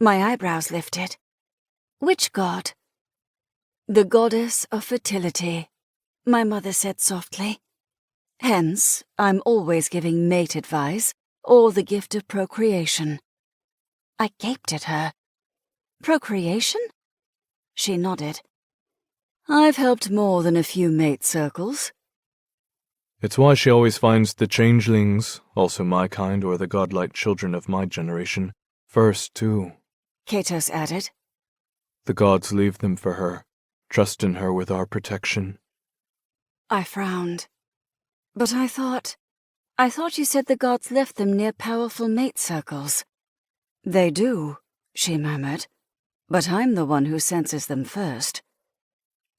My eyebrows lifted. Which god? The goddess of fertility, my mother said softly. Hence, I'm always giving mate advice or the gift of procreation. I gaped at her. Procreation? She nodded. I've helped more than a few mate circles.
It's why she always finds the changelings, also my kind or the godlike children of my generation, first, too.
Katos added.
The gods leave them for her, trust in her with our protection.
I frowned. But I thought you said the gods left them near powerful mate circles. They do, she murmured, but I'm the one who senses them first.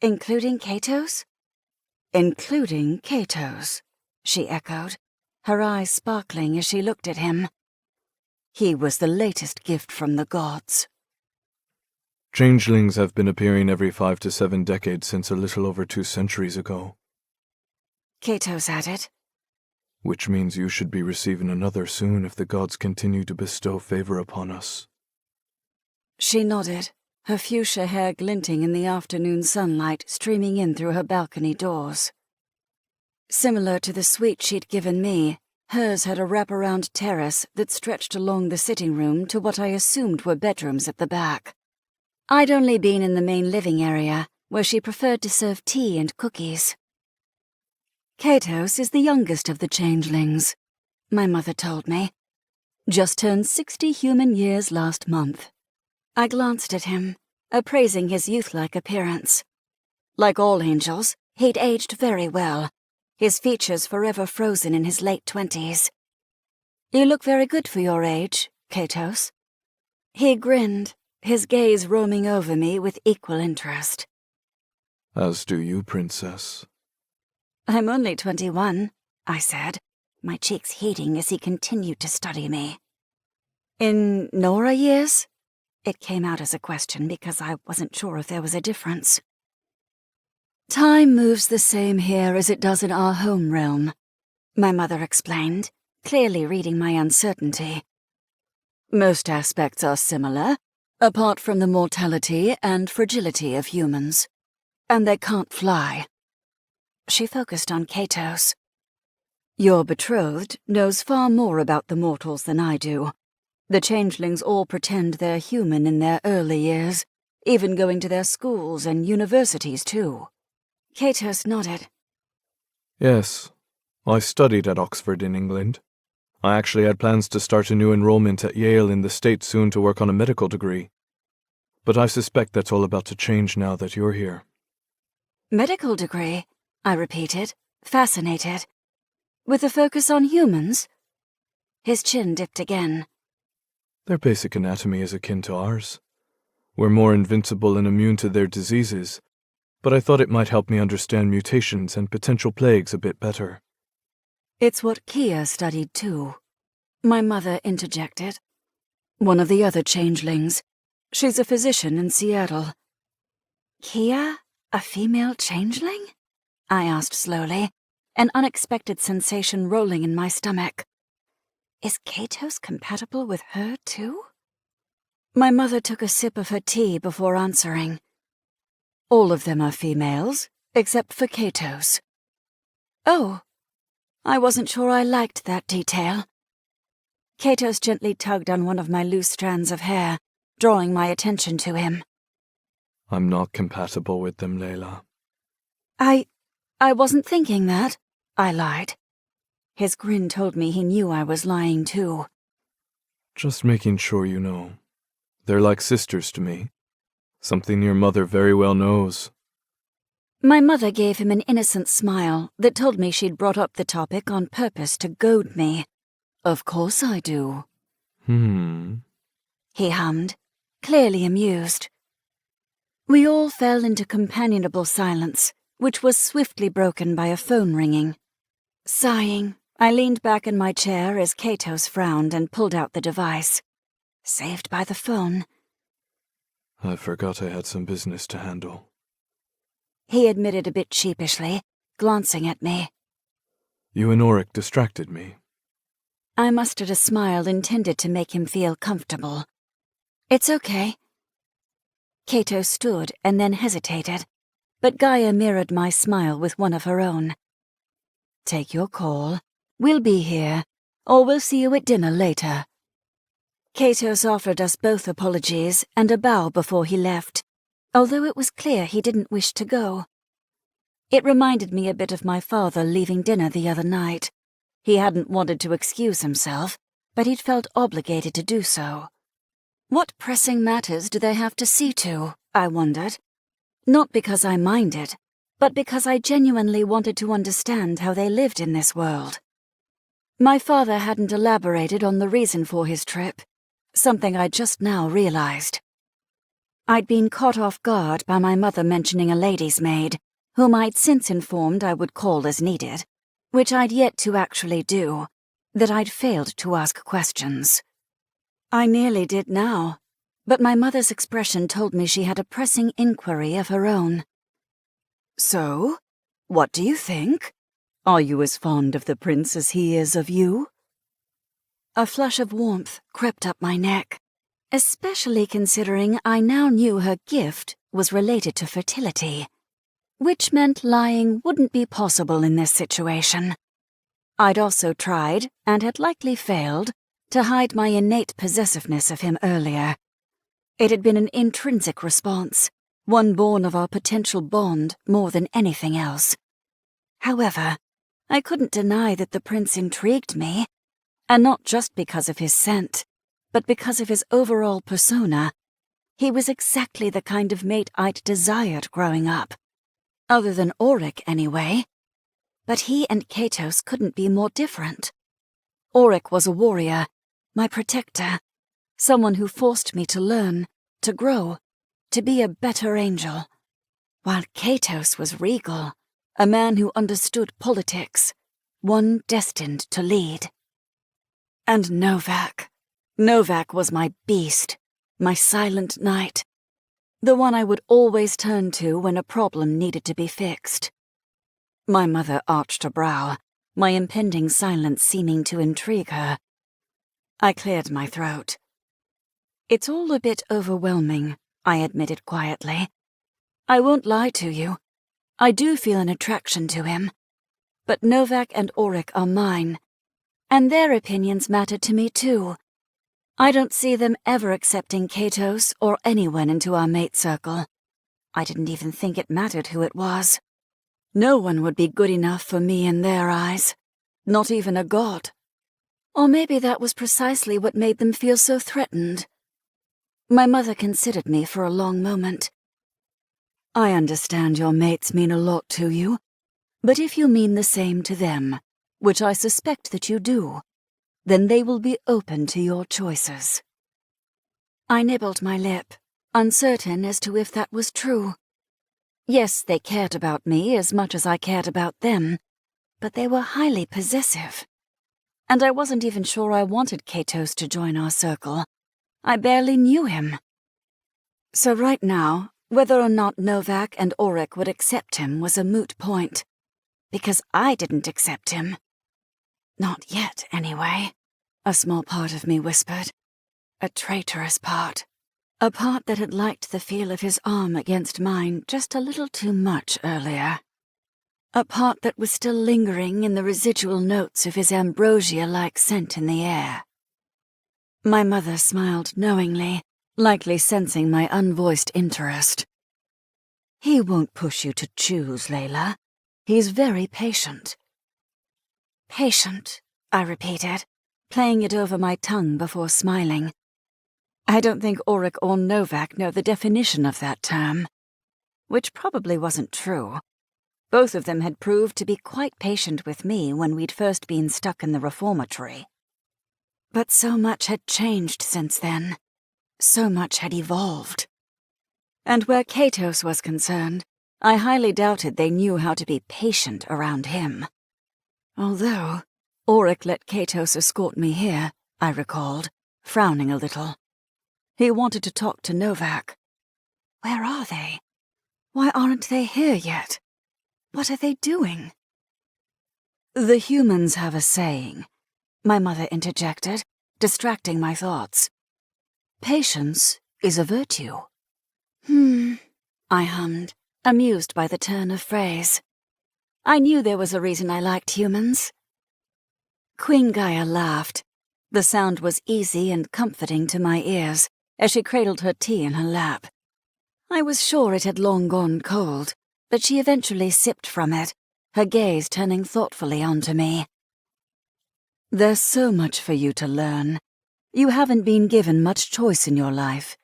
Including Katos? Including Katos, she echoed, her eyes sparkling as she looked at him. He was the latest gift from the gods.
Changelings have been appearing every 5 to 7 decades since a little over 2 centuries ago.
Katos added.
Which means you should be receiving another soon if the gods continue to bestow favor upon us.
She nodded, her fuchsia hair glinting in the afternoon sunlight streaming in through her balcony doors. Similar to the suite she'd given me, hers had a wraparound terrace that stretched along the sitting room to what I assumed were bedrooms at the back. I'd only been in the main living area, where she preferred to serve tea and cookies. Katos is the youngest of the changelings, my mother told me. Just turned 60 human years last month. I glanced at him, appraising his youth-like appearance. Like all angels, he'd aged very well, his features forever frozen in his late 20s. You look very good for your age, Katos. He grinned, his gaze roaming over me with equal interest.
As do you, Princess.
I'm only 21, I said, my cheeks heating as he continued to study me. In Nora years? It came out as a question because I wasn't sure if there was a difference. Time moves the same here as it does in our home realm, my mother explained, clearly reading my uncertainty. Most aspects are similar, apart from the mortality and fragility of humans. And they can't fly. She focused on Katos. Your betrothed knows far more about the mortals than I do. The changelings all pretend they're human in their early years, even going to their schools and universities too. Katos nodded.
Yes, I studied at Oxford in England. I actually had plans to start a new enrollment at Yale in the States soon to work on a medical degree. But I suspect that's all about to change now that you're here.
Medical degree? I repeated, fascinated. With a focus on humans? His chin dipped again.
Their basic anatomy is akin to ours. We're more invincible and immune to their diseases, but I thought it might help me understand mutations and potential plagues a bit better.
It's what Kia studied too. My mother interjected. One of the other changelings. She's a physician in Seattle. Kia? A female changeling? I asked slowly, an unexpected sensation rolling in my stomach. Is Katos compatible with her too? My mother took a sip of her tea before answering. All of them are females, except for Katos. Oh, I wasn't sure I liked that detail. Katos gently tugged on one of my loose strands of hair, drawing my attention to him.
I'm not compatible with them, Layla.
I wasn't thinking that, I lied. His grin told me he knew I was lying too.
Just making sure you know. They're like sisters to me. Something your mother very well knows.
My mother gave him an innocent smile that told me she'd brought up the topic on purpose to goad me. Of course I do. He hummed, clearly amused. We all fell into companionable silence, which was swiftly broken by a phone ringing. Sighing, I leaned back in my chair as Katos frowned and pulled out the device. Saved by the phone.
I forgot I had some business to handle.
He admitted a bit sheepishly, glancing at me.
You and Auric distracted me.
I mustered a smile intended to make him feel comfortable. It's okay. Kato stood and then hesitated, but Gaia mirrored my smile with one of her own. Take your call. We'll be here, or we'll see you at dinner later. Katos offered us both apologies and a bow before he left, although it was clear he didn't wish to go. It reminded me a bit of my father leaving dinner the other night. He hadn't wanted to excuse himself, but he'd felt obligated to do so. What pressing matters do they have to see to, I wondered. Not because I minded, but because I genuinely wanted to understand how they lived in this world. My father hadn't elaborated on the reason for his trip, something I just now realized. I'd been caught off guard by my mother mentioning a lady's maid, whom I'd since informed I would call as needed, which I'd yet to actually do, that I'd failed to ask questions. I nearly did now, but my mother's expression told me she had a pressing inquiry of her own. So, what do you think? Are you as fond of the prince as he is of you? A flush of warmth crept up my neck, especially considering I now knew her gift was related to fertility, which meant lying wouldn't be possible in this situation. I'd also tried, and had likely failed, to hide my innate possessiveness of him earlier. It had been an intrinsic response, one born of our potential bond more than anything else. However, I couldn't deny that the prince intrigued me, and not just because of his scent, but because of his overall persona. He was exactly the kind of mate I'd desired growing up. Other than Auric, anyway. But he and Katos couldn't be more different. Auric was a warrior, my protector, someone who forced me to learn, to grow, to be a better angel. While Katos was regal, a man who understood politics, one destined to lead. And Novak. Novak was my beast, my silent knight, the one I would always turn to when a problem needed to be fixed. My mother arched a brow, my impending silence seeming to intrigue her. I cleared my throat. It's all a bit overwhelming, I admitted quietly. I won't lie to you. I do feel an attraction to him. But Novak and Auric are mine, and their opinions matter to me too. I don't see them ever accepting Katos or anyone into our mate circle. I didn't even think it mattered who it was. No one would be good enough for me in their eyes, not even a god. Or maybe that was precisely what made them feel so threatened. My mother considered me for a long moment. I understand your mates mean a lot to you, but if you mean the same to them, which I suspect that you do, then they will be open to your choices. I nibbled my lip, uncertain as to if that was true. Yes, they cared about me as much as I cared about them, but they were highly possessive. And I wasn't even sure I wanted Katos to join our circle. I barely knew him. So right now, whether or not Novak and Auric would accept him was a moot point, because I didn't accept him. Not yet, anyway, a small part of me whispered. A traitorous part. A part that had liked the feel of his arm against mine just a little too much earlier. A part that was still lingering in the residual notes of his ambrosia-like scent in the air. My mother smiled knowingly, likely sensing my unvoiced interest. He won't push you to choose, Layla. He's very patient. Patient, I repeated, playing it over my tongue before smiling. I don't think Auric or Novak know the definition of that term. Which probably wasn't true. Both of them had proved to be quite patient with me when we'd first been stuck in the reformatory. But so much had changed since then. So much had evolved. And where Katos was concerned, I highly doubted they knew how to be patient around him. Although, Auric let Katos escort me here, I recalled, frowning a little. He wanted to talk to Novak. Where are they? Why aren't they here yet? What are they doing? The humans have a saying, my mother interjected, distracting my thoughts. Patience is a virtue. I hummed, amused by the turn of phrase. I knew there was a reason I liked humans. Queen Gaia laughed. The sound was easy and comforting to my ears as she cradled her tea in her lap. I was sure it had long gone cold, but she eventually sipped from it, her gaze turning thoughtfully onto me. There's so much for you to learn. You haven't been given much choice in your life.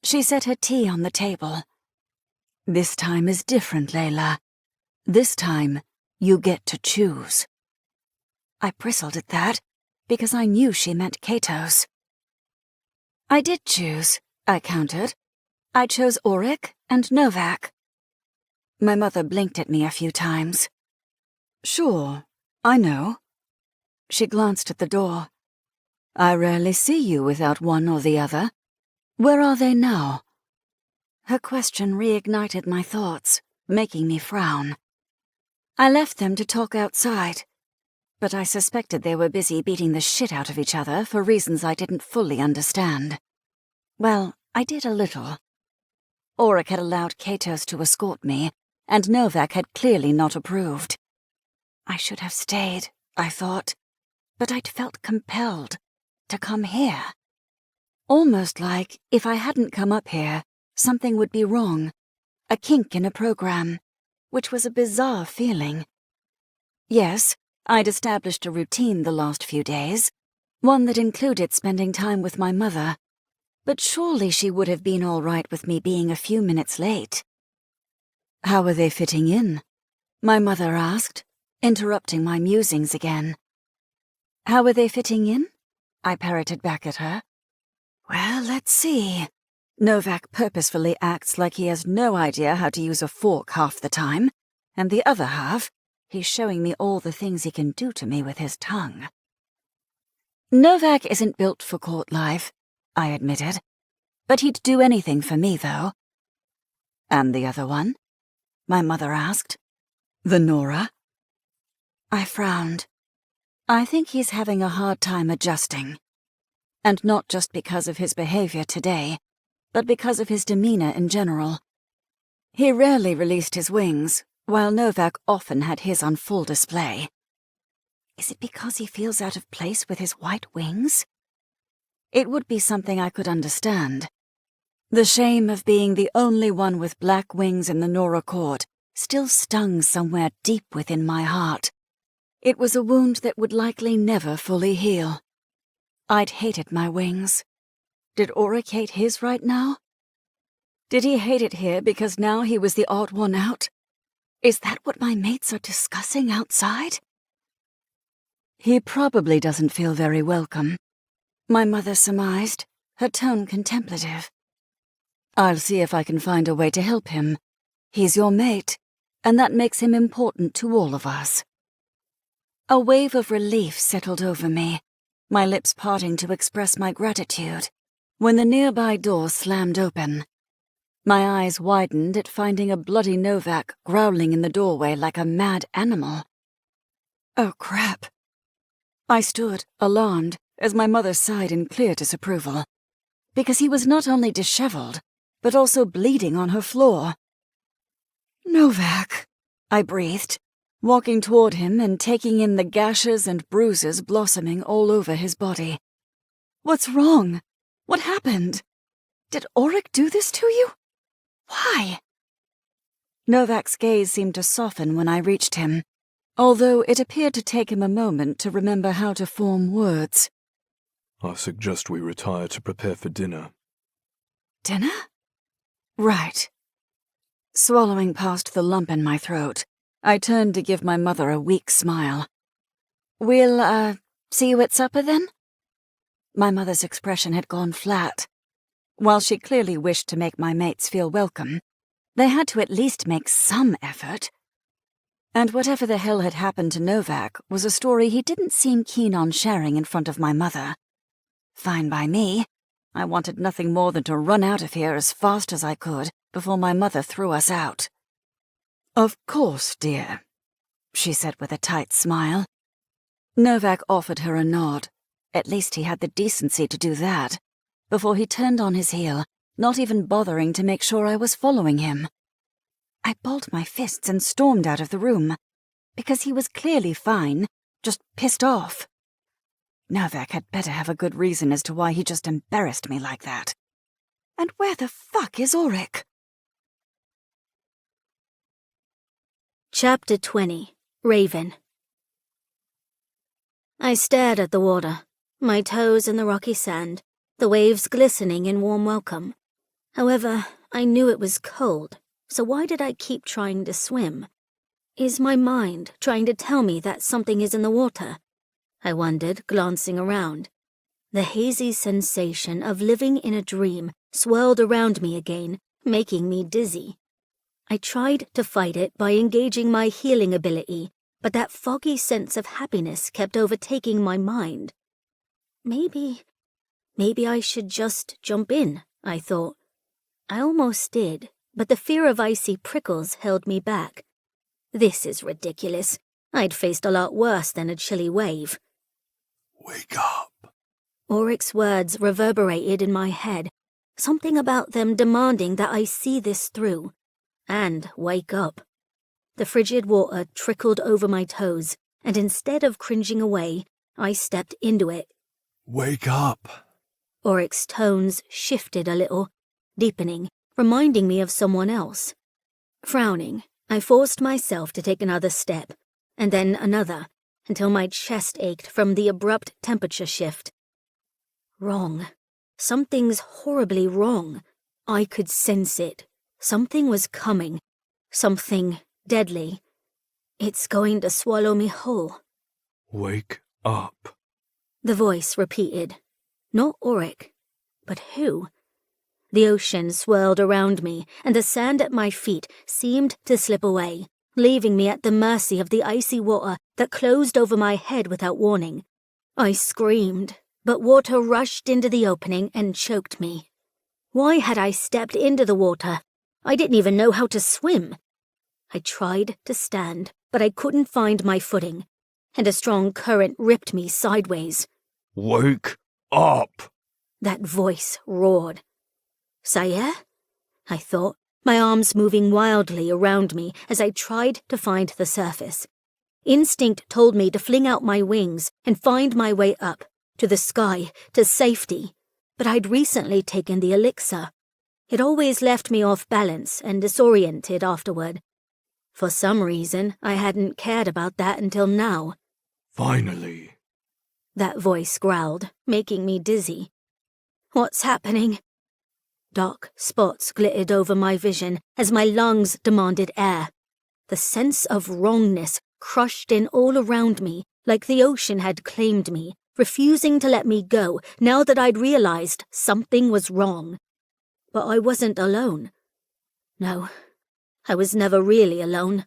She set her tea on the table. This time is different, Layla. This time, you get to choose. I bristled at that, because I knew she meant Katos. I did choose, I countered. I chose Auric and Novak. My mother blinked at me a few times. Sure, I know. She glanced at the door. I rarely see you without one or the other. Where are they now? Her question reignited my thoughts, making me frown. I left them to talk outside, but I suspected they were busy beating the shit out of each other for reasons I didn't fully understand. Well, I did a little. Auric had allowed Katos to escort me, and Novak had clearly not approved. I should have stayed, I thought, but I'd felt compelled to come here. Almost like, if I hadn't come up here, something would be wrong, a kink in a program, which was a bizarre feeling. Yes, I'd established a routine the last few days, one that included spending time with my mother, but surely she would have been all right with me being a few minutes late. How are they fitting in? My mother asked, interrupting my musings again. How are they fitting in? I parroted back at her. Well, let's see. Novak purposefully acts like he has no idea how to use a fork half the time, and the other half, he's showing me all the things he can do to me with his tongue. Novak isn't built for court life, I admitted, but he'd do anything for me, though. And the other one? My mother asked. The Nora? I frowned. I think he's having a hard time adjusting. and not just because of his behavior today, but because of his demeanor in general. He rarely released his wings, while Novak often had his on full display. Is it because he feels out of place with his white wings? It would be something I could understand. The shame of being the only one with black wings in the Nora court still stung somewhere deep within my heart. It was a wound that would likely never fully heal. I'd hated my wings. Did Auric hate his right now? Did he hate it here because now he was the odd one out? Is that what my mates are discussing outside? He probably doesn't feel very welcome, my mother surmised, her tone contemplative. I'll see if I can find a way to help him. He's your mate, and that makes him important to all of us. A wave of relief settled over me, my lips parting to express my gratitude, when the nearby door slammed open. My eyes widened at finding a bloody Novak growling in the doorway like a mad animal. Oh, crap. I stood, alarmed, as my mother sighed in clear disapproval, because he was not only disheveled, but also bleeding on her floor. Novak, I breathed, walking toward him and taking in the gashes and bruises blossoming all over his body. What's wrong? What happened? Did Auric do this to you? Why? Novak's gaze seemed to soften when I reached him, although it appeared to take him a moment to remember how to form words.
I suggest we retire to prepare for dinner.
Dinner? Right. Swallowing past the lump in my throat, I turned to give my mother a weak smile. We'll, see you at supper then? My mother's expression had gone flat. While she clearly wished to make my mates feel welcome, they had to at least make some effort. And whatever the hell had happened to Novak was a story he didn't seem keen on sharing in front of my mother. Fine by me. I wanted nothing more than to run out of here as fast as I could before my mother threw us out. Of course, dear, she said with a tight smile. Novak offered her a nod. At least he had the decency to do that, before he turned on his heel, not even bothering to make sure I was following him. I balled my fists and stormed out of the room, because he was clearly fine, just pissed off. Novak had better have a good reason as to why he just embarrassed me like that. And where the fuck is Auric?
Chapter 20. Raven. I stared at the water, my toes in the rocky sand, the waves glistening in warm welcome. However, I knew it was cold, so why did I keep trying to swim? Is my mind trying to tell me that something is in the water? I wondered, glancing around. The hazy sensation of living in a dream swirled around me again, making me dizzy. I tried to fight it by engaging my healing ability, but that foggy sense of happiness kept overtaking my mind. Maybe I should just jump in, I thought. I almost did, but the fear of icy prickles held me back. This is ridiculous. I'd faced a lot worse than a chilly wave.
Wake up.
Auric's words reverberated in my head, something about them demanding that I see this through, and wake up. The frigid water trickled over my toes, and instead of cringing away, I stepped into it.
Wake up.
Auric's tones shifted a little, deepening, reminding me of someone else. Frowning, I forced myself to take another step, and then another, until my chest ached from the abrupt temperature shift. Wrong. Something's horribly wrong. I could sense it. Something was coming. Something deadly. It's going to swallow me whole.
Wake up.
The voice repeated. Not Auric. But who? The ocean swirled around me, and the sand at my feet seemed to slip away, leaving me at the mercy of the icy water that closed over my head without warning. I screamed, but water rushed into the opening and choked me. Why had I stepped into the water? I didn't even know how to swim. I tried to stand, but I couldn't find my footing, and a strong current ripped me sideways.
Wake up.
That voice roared. Sayer? I thought, my arms moving wildly around me as I tried to find the surface. Instinct told me to fling out my wings and find my way up, to the sky, to safety. But I'd recently taken the elixir. It always left me off balance and disoriented afterward. For some reason, I hadn't cared about that until now.
Finally.
That voice growled, making me dizzy. What's happening? Dark spots glittered over my vision as my lungs demanded air. The sense of wrongness crushed in all around me, like the ocean had claimed me, refusing to let me go now that I'd realized something was wrong. But I wasn't alone. No, I was never really alone.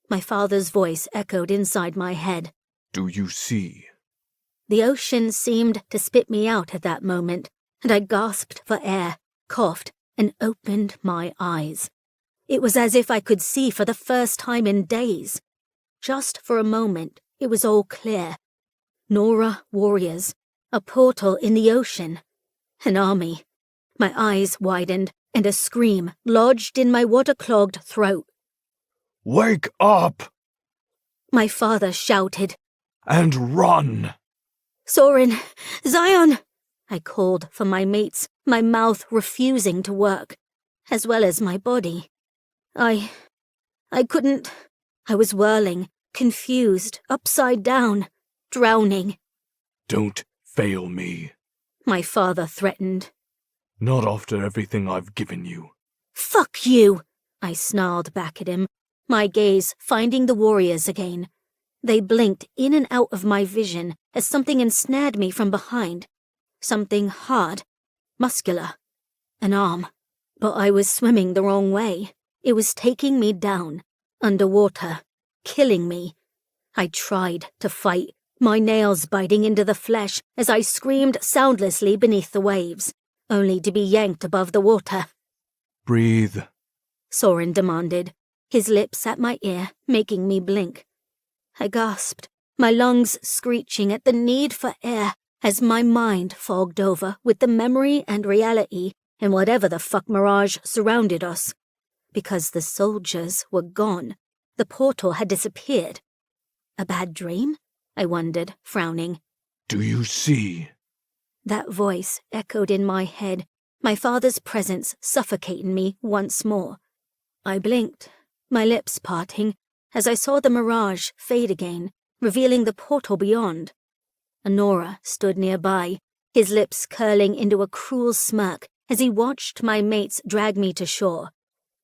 My father's voice echoed inside my head.
Do you see?
The ocean seemed to spit me out at that moment, and I gasped for air, coughed, and opened my eyes. It was as if I could see for the first time in days. Just for a moment, it was all clear. Nora warriors, a portal in the ocean, an army. My eyes widened, and a scream lodged in my water-clogged throat.
Wake up!
My father shouted.
And run!
Soren! Zion! I called for my mates, my mouth refusing to work, as well as my body. I couldn't. I was whirling, confused, upside down, drowning.
Don't fail me.
My father threatened.
Not after everything I've given you.
Fuck you! I snarled back at him, my gaze finding the warriors again. They blinked in and out of my vision as something ensnared me from behind. Something hard, muscular, an arm. But I was swimming the wrong way. It was taking me down, underwater, killing me. I tried to fight, my nails biting into the flesh as I screamed soundlessly beneath the waves, only to be yanked above the water.
Breathe,
Soren demanded, his lips at my ear, making me blink. I gasped, my lungs screeching at the need for air as my mind fogged over with the memory and reality and whatever the fuck mirage surrounded us. Because the soldiers were gone. The portal had disappeared. A bad dream? I wondered, frowning.
Do you see?
That voice echoed in my head, my father's presence suffocating me once more. I blinked, my lips parting, as I saw the mirage fade again, revealing the portal beyond. Honora stood nearby, his lips curling into a cruel smirk as he watched my mates drag me to shore.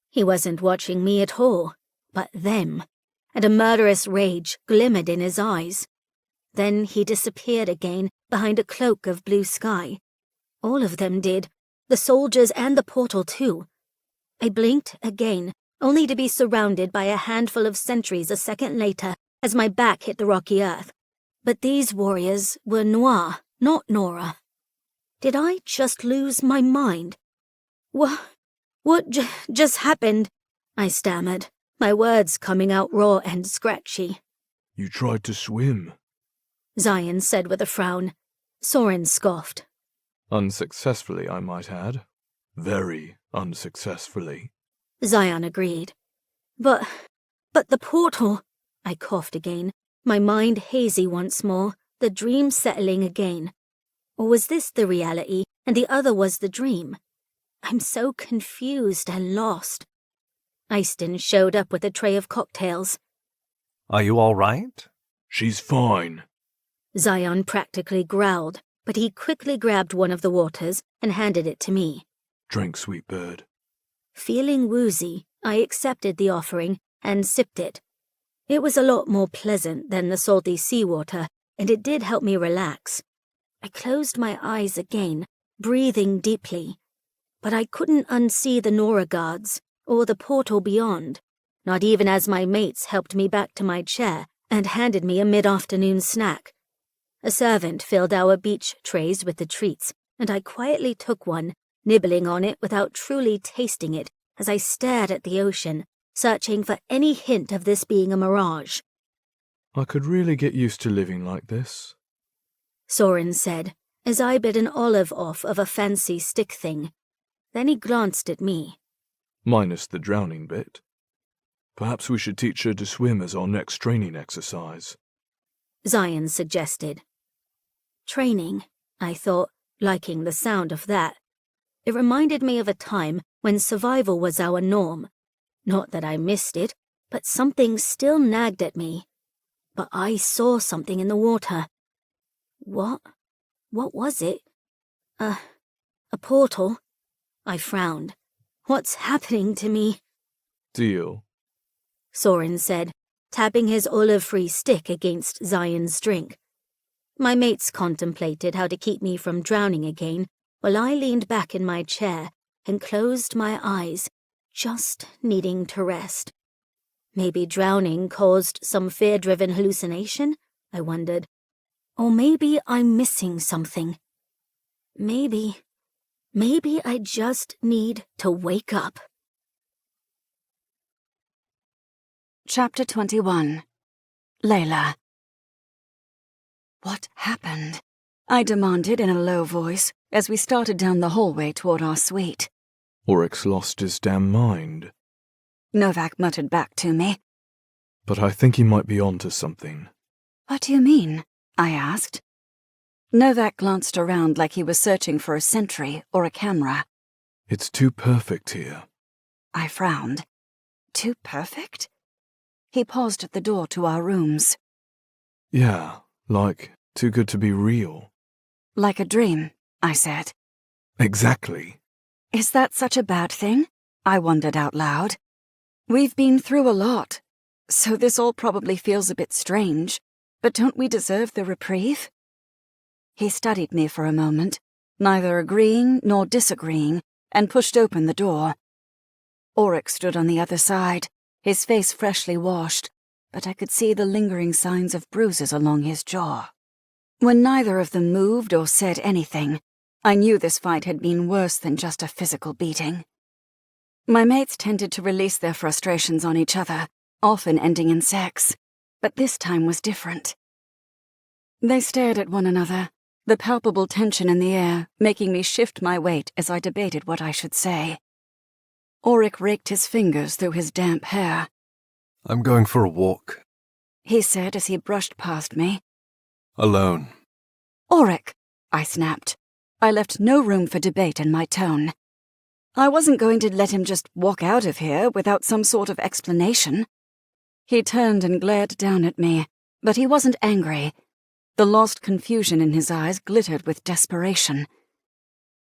He wasn't watching me at all, but them, and a murderous rage glimmered in his eyes. Then he disappeared again behind a cloak of blue sky. All of them did, the soldiers and the portal too. I blinked again, only to be surrounded by a handful of sentries a second later as my back hit the rocky earth. But these warriors were Noir, not Nora. Did I just lose my mind? What just happened? I stammered, my words coming out raw and scratchy.
You tried to swim.
Zion said with a frown. Soren scoffed.
Unsuccessfully, I might add. Very unsuccessfully.
Zion agreed. But the portal... I coughed again, my mind hazy once more, the dream settling again. Or was this the reality, and the other was the dream? I'm so confused and lost. Easton showed up with a tray of cocktails.
Are you all right?
She's fine.
Zion practically growled, but he quickly grabbed one of the waters and handed it to me.
Drink, sweet bird.
Feeling woozy, I accepted the offering and sipped it. It was a lot more pleasant than the salty seawater, and it did help me relax. I closed my eyes again, breathing deeply. But I couldn't unsee the Nora guards, or the portal beyond, not even as my mates helped me back to my chair and handed me a mid-afternoon snack. A servant filled our beach trays with the treats, and I quietly took one, nibbling on it without truly tasting it as I stared at the ocean, searching for any hint of this being a mirage.
I could really get used to living like this.
Soren said, as I bit an olive off of a fancy stick thing. Then he glanced at me.
Minus the drowning bit. Perhaps we should teach her to swim as our next training exercise.
Zion suggested. Training, I thought, liking the sound of that. It reminded me of a time when survival was our norm. Not that I missed it, but something still nagged at me. But I saw something in the water. What? What was it? A portal? I frowned. What's happening to me?
Deal.
Soren said, tapping his olive-free stick against Zion's drink. My mates contemplated how to keep me from drowning again, while I leaned back in my chair and closed my eyes, just needing to rest. Maybe drowning caused some fear-driven hallucination, I wondered. Or maybe I'm missing something. Maybe I just need to wake up.
Chapter 21. Layla. What happened? I demanded in a low voice as we started down the hallway toward our suite.
Oryx lost his damn mind.
Novak muttered back to me.
But I think he might be onto something.
What do you mean? I asked. Novak glanced around like he was searching for a sentry or a camera.
It's too perfect here.
I frowned. Too perfect? He paused at the door to our rooms.
Yeah, like too good to be real.
Like a dream, I said.
Exactly.
Is that such a bad thing? I wondered out loud. We've been through a lot, so this all probably feels a bit strange, but don't we deserve the reprieve? He studied me for a moment, neither agreeing nor disagreeing, and pushed open the door. Oryx stood on the other side, his face freshly washed, but I could see the lingering signs of bruises along his jaw. When neither of them moved or said anything, I knew this fight had been worse than just a physical beating. My mates tended to release their frustrations on each other, often ending in sex, but this time was different. They stared at one another, the palpable tension in the air making me shift my weight as I debated what I should say. Oryx raked his fingers through his damp hair.
I'm going for a walk.
He said as he brushed past me.
Alone.
Oryx, I snapped. I left no room for debate in my tone. I wasn't going to let him just walk out of here without some sort of explanation. He turned and glared down at me, but he wasn't angry. The lost confusion in his eyes glittered with desperation.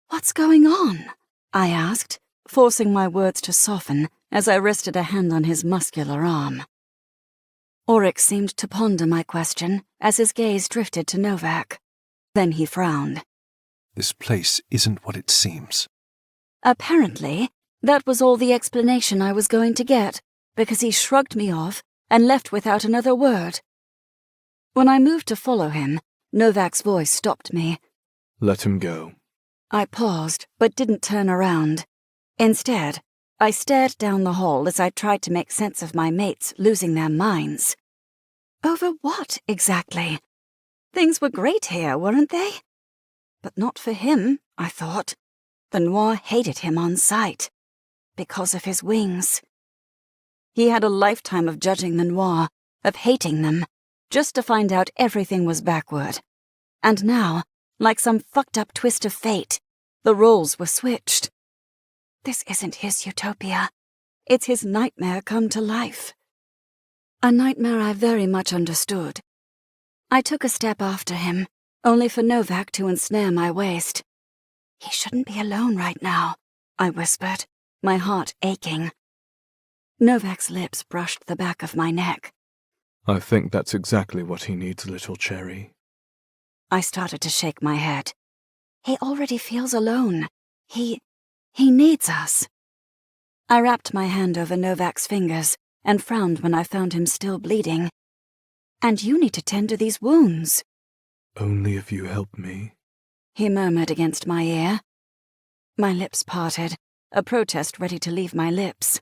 What's going on? I asked, forcing my words to soften as I rested a hand on his muscular arm. Oryx seemed to ponder my question as his gaze drifted to Novak. Then he frowned.
This place isn't what it seems.
Apparently, that was all the explanation I was going to get, because he shrugged me off and left without another word. When I moved to follow him, Novak's voice stopped me.
Let him go.
I paused, but didn't turn around. Instead, I stared down the hall as I tried to make sense of my mates losing their minds. Over what, exactly? Things were great here, weren't they? But not for him, I thought. The Noir hated him on sight. Because of his wings. He had a lifetime of judging the Noir, of hating them, just to find out everything was backward. And now, like some fucked-up twist of fate, the roles were switched. This isn't his utopia. It's his nightmare come to life. A nightmare I very much understood. I took a step after him, only for Novak to ensnare my waist. He shouldn't be alone right now, I whispered, my heart aching. Novak's lips brushed the back of my neck.
I think that's exactly what he needs, little cherry.
I started to shake my head. He already feels alone. He needs us. I wrapped my hand over Novak's fingers and frowned when I found him still bleeding. And you need to tend to these wounds.
Only if you help me,
he murmured against my ear. My lips parted, a protest ready to leave my lips.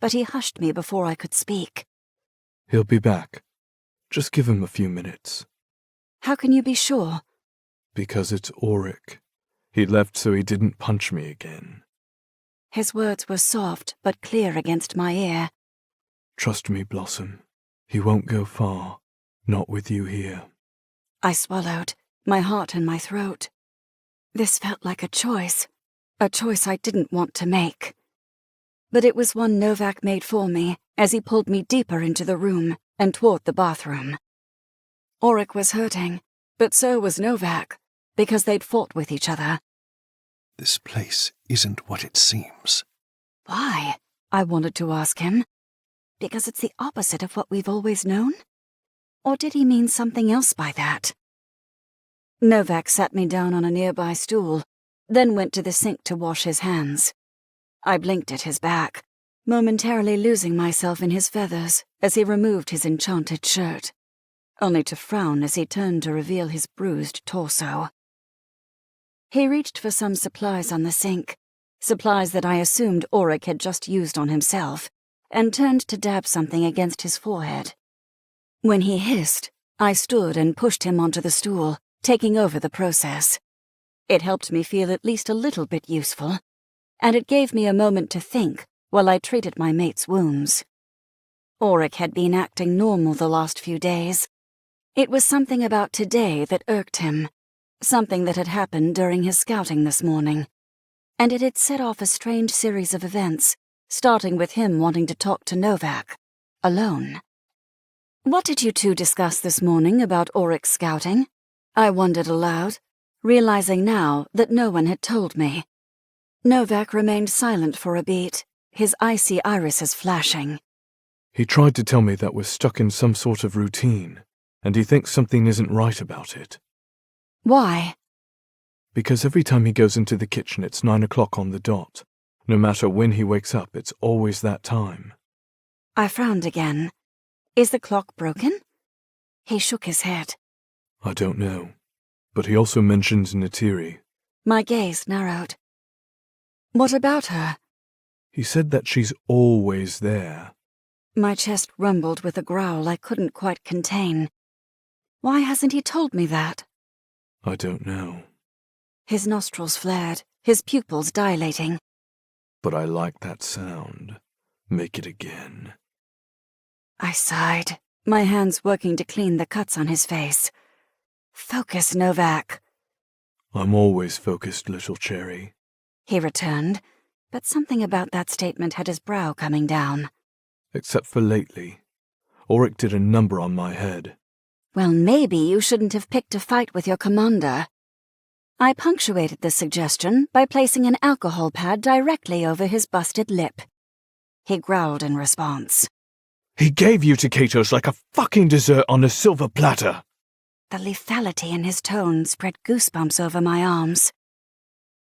But he hushed me before I could speak.
He'll be back. Just give him a few minutes.
How can you be sure?
Because it's Auric. He left so he didn't punch me again.
His words were soft but clear against my ear.
Trust me, Blossom. He won't go far. Not with you here.
I swallowed, my heart in my throat. This felt like a choice I didn't want to make. But it was one Novak made for me as he pulled me deeper into the room and toward the bathroom. Auric was hurting, but so was Novak, because they'd fought with each other.
This place isn't what it seems.
Why? I wanted to ask him. Because it's the opposite of what we've always known? Or did he mean something else by that? Novak sat me down on a nearby stool, then went to the sink to wash his hands. I blinked at his back, momentarily losing myself in his feathers as he removed his enchanted shirt, only to frown as he turned to reveal his bruised torso. He reached for some supplies on the sink, supplies that I assumed Auric had just used on himself, and turned to dab something against his forehead. When he hissed, I stood and pushed him onto the stool, taking over the process. It helped me feel at least a little bit useful, and it gave me a moment to think while I treated my mate's wounds. Auric had been acting normal the last few days. It was something about today that irked him, something that had happened during his scouting this morning, and it had set off a strange series of events, starting with him wanting to talk to Novak, alone. "What did you two discuss this morning about Auric's scouting?" I wondered aloud, realizing now that no one had told me. Novak remained silent for a beat, his icy irises flashing.
He tried to tell me that we're stuck in some sort of routine, and he thinks something isn't right about it.
Why?
Because every time he goes into the kitchen it's 9 o'clock on the dot. No matter when he wakes up, it's always that time.
I frowned again. Is the clock broken? He shook his head.
I don't know. But he also mentions Natiri.
My gaze narrowed. What about her?
He said that she's always there.
My chest rumbled with a growl I couldn't quite contain. Why hasn't he told me that?
I don't know.
His nostrils flared, his pupils dilating.
But I like that sound. Make it again.
I sighed, my hands working to clean the cuts on his face. Focus, Novak.
I'm always focused, little cherry.
He returned, but something about that statement had his brow coming down.
Except for lately. Auric did a number on my head.
Well, maybe you shouldn't have picked a fight with your commander. I punctuated the suggestion by placing an alcohol pad directly over his busted lip. He growled in response.
He gave you to Katos like a fucking dessert on a silver platter.
The lethality in his tone spread goosebumps over my arms.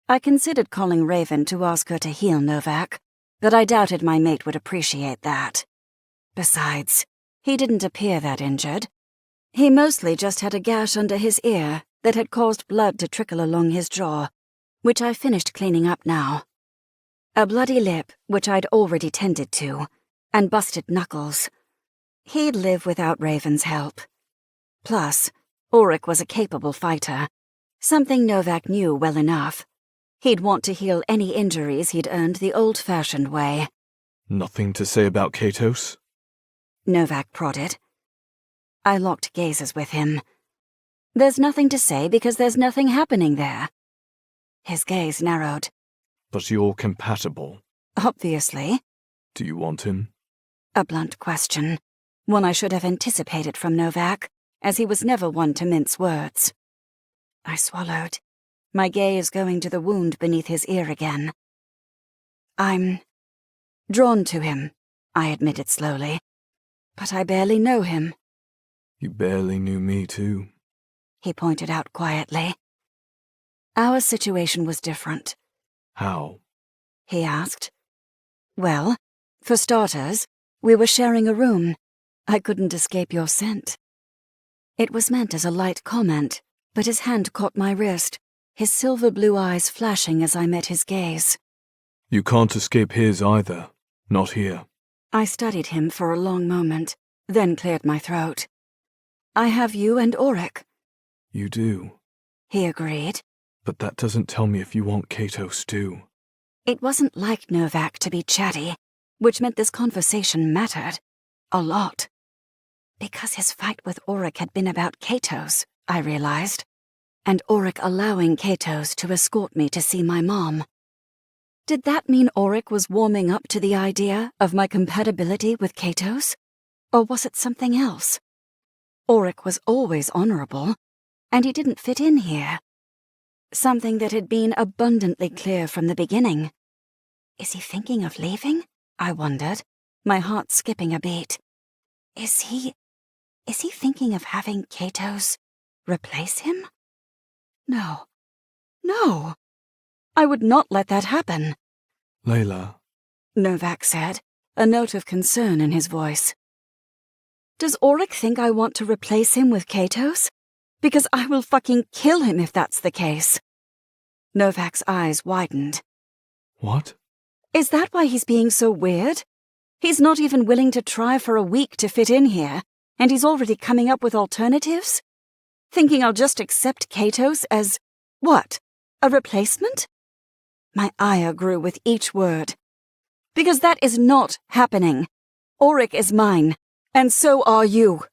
I considered calling Raven to ask her to heal Novak, but I doubted my mate would appreciate that. Besides, he didn't appear that injured. He mostly just had a gash under his ear that had caused blood to trickle along his jaw, which I finished cleaning up now. A bloody lip, which I'd already tended to, and busted knuckles. He'd live without Raven's help. Plus, Auric was a capable fighter, something Novak knew well enough. He'd want to heal any injuries he'd earned the old-fashioned way.
Nothing to say about Katos?
Novak prodded. I locked gazes with him. There's nothing to say because there's nothing happening there. His gaze narrowed.
But you're compatible.
Obviously.
Do you want him?
A blunt question, one I should have anticipated from Novak, as he was never one to mince words. I swallowed, my gaze going to the wound beneath his ear again. I'm drawn to him, I admitted slowly, but I barely know him.
You barely knew me too.
He pointed out quietly. Our situation was different.
How?
He asked. Well, for starters, we were sharing a room. I couldn't escape your scent. It was meant as a light comment, but his hand caught my wrist, his silver blue eyes flashing as I met his gaze.
You can't escape his either. Not here.
I studied him for a long moment, then cleared my throat. I have you and Auric.
You do.
he agreed.
But that doesn't tell me if you want Katos too.
It wasn't like Novak to be chatty, which meant this conversation mattered. A lot. Because his fight with Auric had been about Katos, I realized, and Auric allowing Katos to escort me to see my mom. Did that mean Auric was warming up to the idea of my compatibility with Katos? Or was it something else? Auric was always honorable, and he didn't fit in here. Something that had been abundantly clear from the beginning. Is he thinking of leaving? I wondered, my heart skipping a beat. Is he thinking of having Katos replace him? No. No! I would not let that happen.
Layla,
Novak said, a note of concern in his voice. Does Auric think I want to replace him with Katos? Because I will fucking kill him if that's the case. Novak's eyes widened.
what?
Is that why he's being so weird? He's not even willing to try for a week to fit in here, and he's already coming up with alternatives? Thinking I'll just accept Katos as, what, a replacement? My ire grew with each word. Because that is not happening. Auric is mine, and so are you.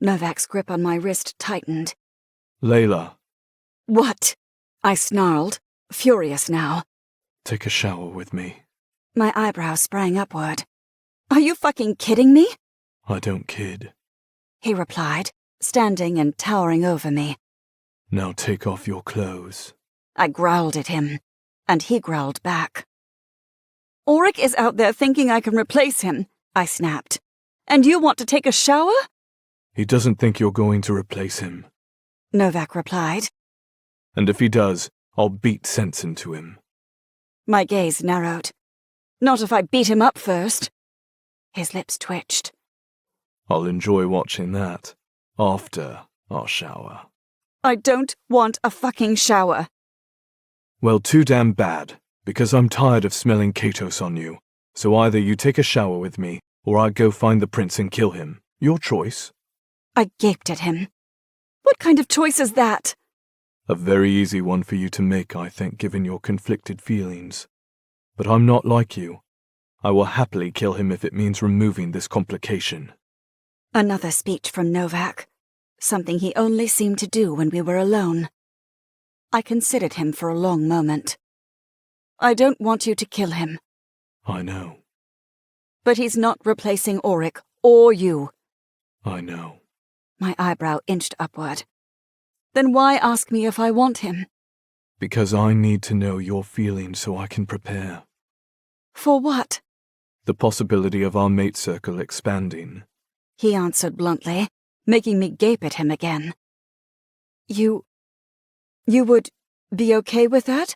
Novak's grip on my wrist tightened.
Layla,
What? I snarled, furious now.
take a shower with me.
My eyebrows sprang upward. Are you fucking kidding me?
I don't kid.
He replied, standing and towering over me.
Now take off your clothes.
I growled at him, and he growled back. Auric is out there thinking I can replace him, I snapped. And you want to take a shower?
He doesn't think you're going to replace him.
Novak replied.
And if he does, I'll beat sense into him.
My gaze narrowed. Not if I beat him up first. His lips twitched.
I'll enjoy watching that. After our shower.
I don't want a fucking shower.
Well, too damn bad, because I'm tired of smelling Katos on you. So either you take a shower with me, or I go find the prince and kill him. Your choice.
I gaped at him. What kind of choice is that?
A very easy one for you to make, I think, given your conflicted feelings. But I'm not like you. I will happily kill him if it means removing this complication.
Another speech from Novak. Something he only seemed to do when we were alone. I considered him for a long moment. I don't want you to kill him.
I know.
But he's not replacing Auric or you.
I know.
My eyebrow inched upward. Then why ask me if I want him?
Because I need to know your feelings so I can prepare.
For what?
The possibility of our mate circle expanding.
He answered bluntly, making me gape at him again. You would be okay with that?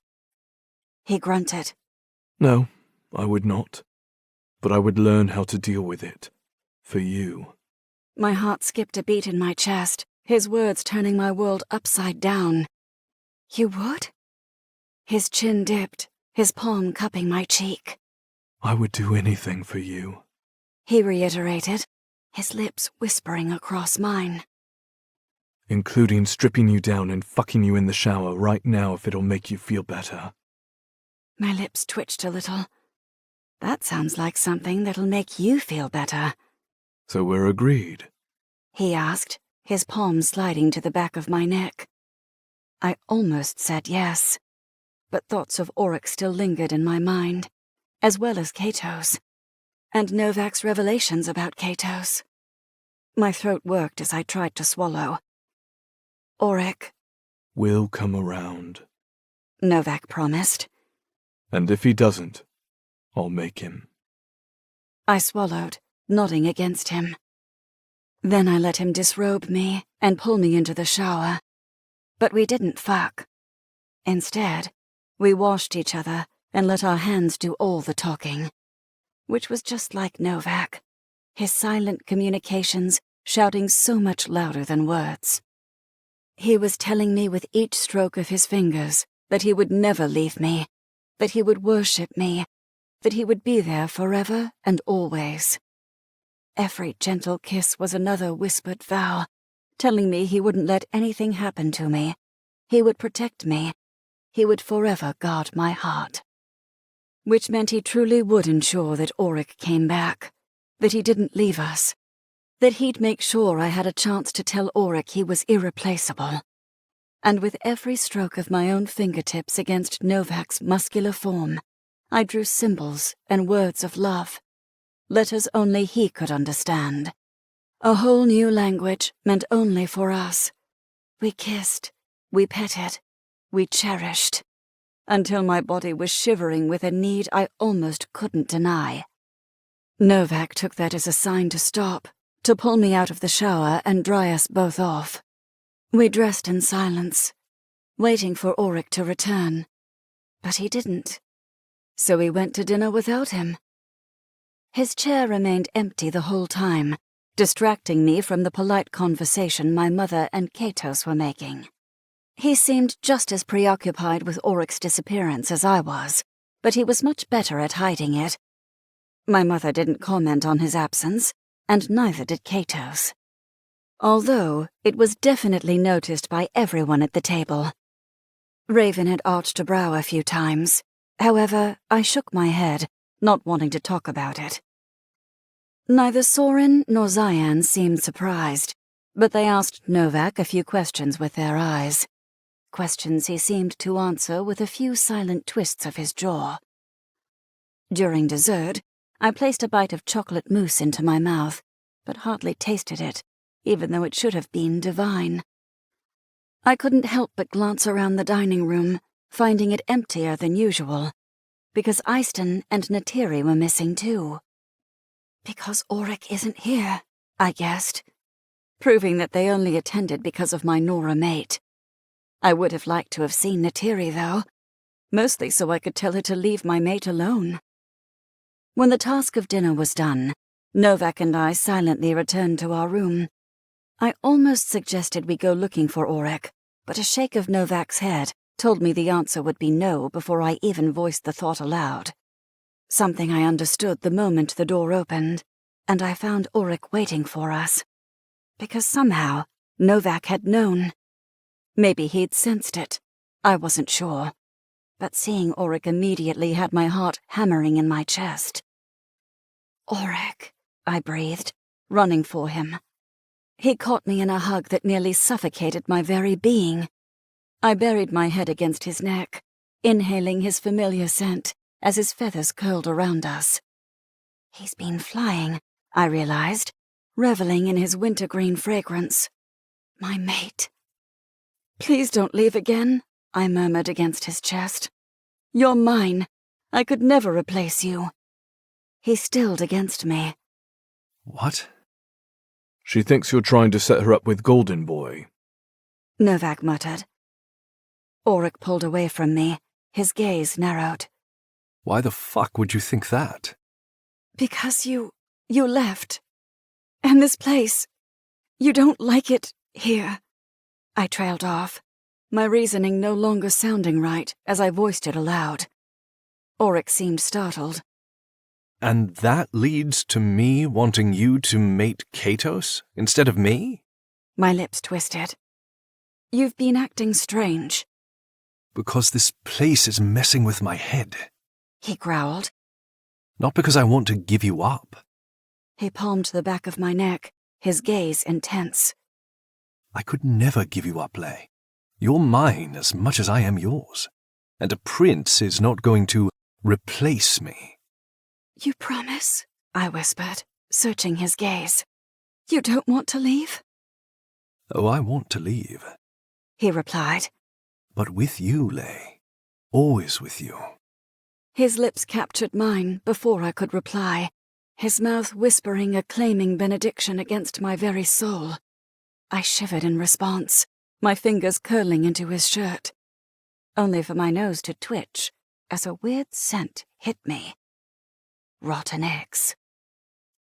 He grunted.
No, I would not. But I would learn how to deal with it. For you.
My heart skipped a beat in my chest, his words turning my world upside down. You would? His chin dipped, his palm cupping my cheek.
I would do anything for you.
He reiterated, his lips whispering across mine.
Including stripping you down and fucking you in the shower right now if it'll make you feel better.
My lips twitched a little. That sounds like something that'll make you feel better.
So we're agreed?
He asked, his palm sliding to the back of my neck. I almost said yes, but thoughts of Auric still lingered in my mind, as well as Katos, and Novak's revelations about Katos. My throat worked as I tried to swallow. Auric,
Will come around.
Novak promised.
And if he doesn't, I'll make him.
I swallowed, nodding against him. Then I let him disrobe me and pull me into the shower. But we didn't fuck. Instead, we washed each other and let our hands do all the talking. Which was just like Novak, his silent communications shouting so much louder than words. He was telling me with each stroke of his fingers that he would never leave me, that he would worship me, that he would be there forever and always. Every gentle kiss was another whispered vow, telling me he wouldn't let anything happen to me, He would protect me. He would forever guard my heart. Which meant he truly would ensure that Auric came back, that he didn't leave us, that he'd make sure I had a chance to tell Auric he was irreplaceable. And with every stroke of my own fingertips against Novak's muscular form, I drew symbols and words of love, letters only he could understand. A whole new language meant only for us. We kissed, we petted, we cherished, until my body was shivering with a need I almost couldn't deny. Novak took that as a sign to stop, to pull me out of the shower and dry us both off. We dressed in silence, waiting for Auric to return. But he didn't. So we went to dinner without him. His chair remained empty the whole time, distracting me from the polite conversation my mother and Katos were making. He seemed just as preoccupied with Auric's disappearance as I was, but he was much better at hiding it. My mother didn't comment on his absence, and neither did Katos. Although it was definitely noticed by everyone at the table. Raven had arched a brow a few times. However, I shook my head, not wanting to talk about it. Neither Soren nor Zayan seemed surprised, but they asked Novak a few questions with their eyes. Questions he seemed to answer with a few silent twists of his jaw. During dessert, I placed a bite of chocolate mousse into my mouth, but hardly tasted it, even though it should have been divine. I couldn't help but glance around the dining room, finding it emptier than usual, because Eyston and Natiri were missing too. Because Auric isn't here, I guessed, proving that they only attended because of my Nora mate. I would have liked to have seen Natiri, though, mostly so I could tell her to leave my mate alone. When the task of dinner was done, Novak and I silently returned to our room. I almost suggested we go looking for Auric, but a shake of Novak's head told me the answer would be no before I even voiced the thought aloud. Something I understood the moment the door opened, and I found Auric waiting for us. Because somehow, Novak had known. Maybe he'd sensed it. I wasn't sure. But seeing Auric immediately had my heart hammering in my chest. Auric, I breathed, running for him. He caught me in a hug that nearly suffocated my very being. I buried my head against his neck, inhaling his familiar scent as his feathers curled around us. He's been flying, I realized, reveling in his wintergreen fragrance. My mate. Please don't leave again, I murmured against his chest. You're mine. I could never replace you. He stilled against me.
What?
She thinks you're trying to set her up with Golden Boy,
Novak muttered. Auric pulled away from me, his gaze narrowed.
Why the fuck would you think that?
Because you left. And this place, you don't like it here. I trailed off, my reasoning no longer sounding right as I voiced it aloud. Auric seemed startled.
And that leads to me wanting you to mate Katos instead of me?
My lips twisted. You've been acting strange.
Because this place is messing with my head.
He growled.
Not because I want to give you up.
He palmed the back of my neck, his gaze intense.
I could never give you up, Lay. You're mine as much as I am yours. And a prince is not going to replace me.
You promise? I whispered, searching his gaze. You don't want to leave?
Oh, I want to leave.
He replied.
But with you, Lay. Always with you.
His lips captured mine before I could reply, his mouth whispering a claiming benediction against my very soul. I shivered in response, my fingers curling into his shirt, only for my nose to twitch as a weird scent hit me. Rotten eggs.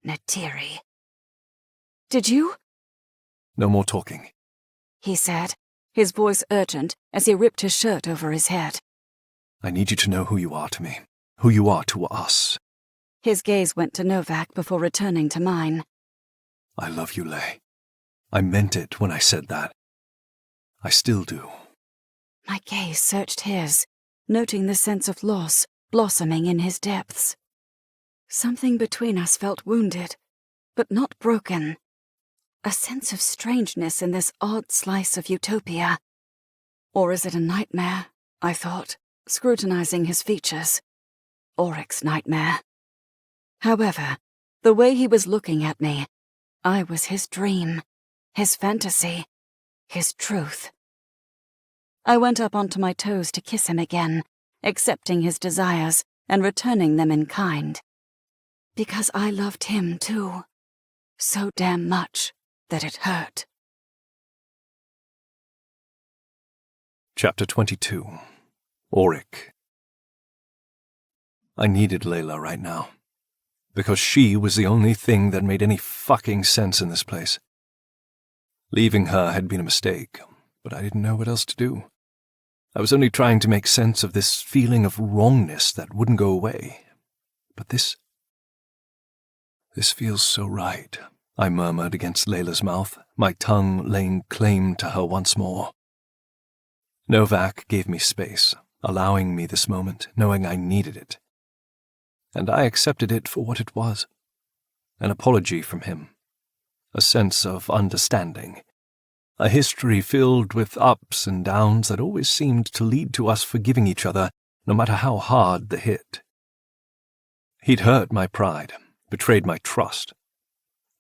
Natiri. Did you?
No more talking.
He said, his voice urgent as he ripped his shirt over his head.
I need you to know who you are to me, who you are to us.
His gaze went to Novak before returning to mine.
I love you, Lay. I meant it when I said that. I still do.
My gaze searched his, noting the sense of loss blossoming in his depths. Something between us felt wounded, but not broken. A sense of strangeness in this odd slice of utopia. Or is it a nightmare, I thought, scrutinizing his features. Auric's nightmare. However, the way he was looking at me, I was his dream, his fantasy, his truth. I went up onto my toes to kiss him again, accepting his desires and returning them in kind. Because I loved him too. So damn much that it hurt.
Chapter 22. Auric. I needed Layla right now, because she was the only thing that made any fucking sense in this place. Leaving her had been a mistake, but I didn't know what else to do. I was only trying to make sense of this feeling of wrongness that wouldn't go away. But this feels so right, I murmured against Layla's mouth, my tongue laying claim to her once more. Novak gave me space, allowing me this moment, knowing I needed it. And I accepted it for what it was. An apology from him. A sense of understanding. A history filled with ups and downs that always seemed to lead to us forgiving each other, no matter how hard the hit. He'd hurt my pride, betrayed my trust.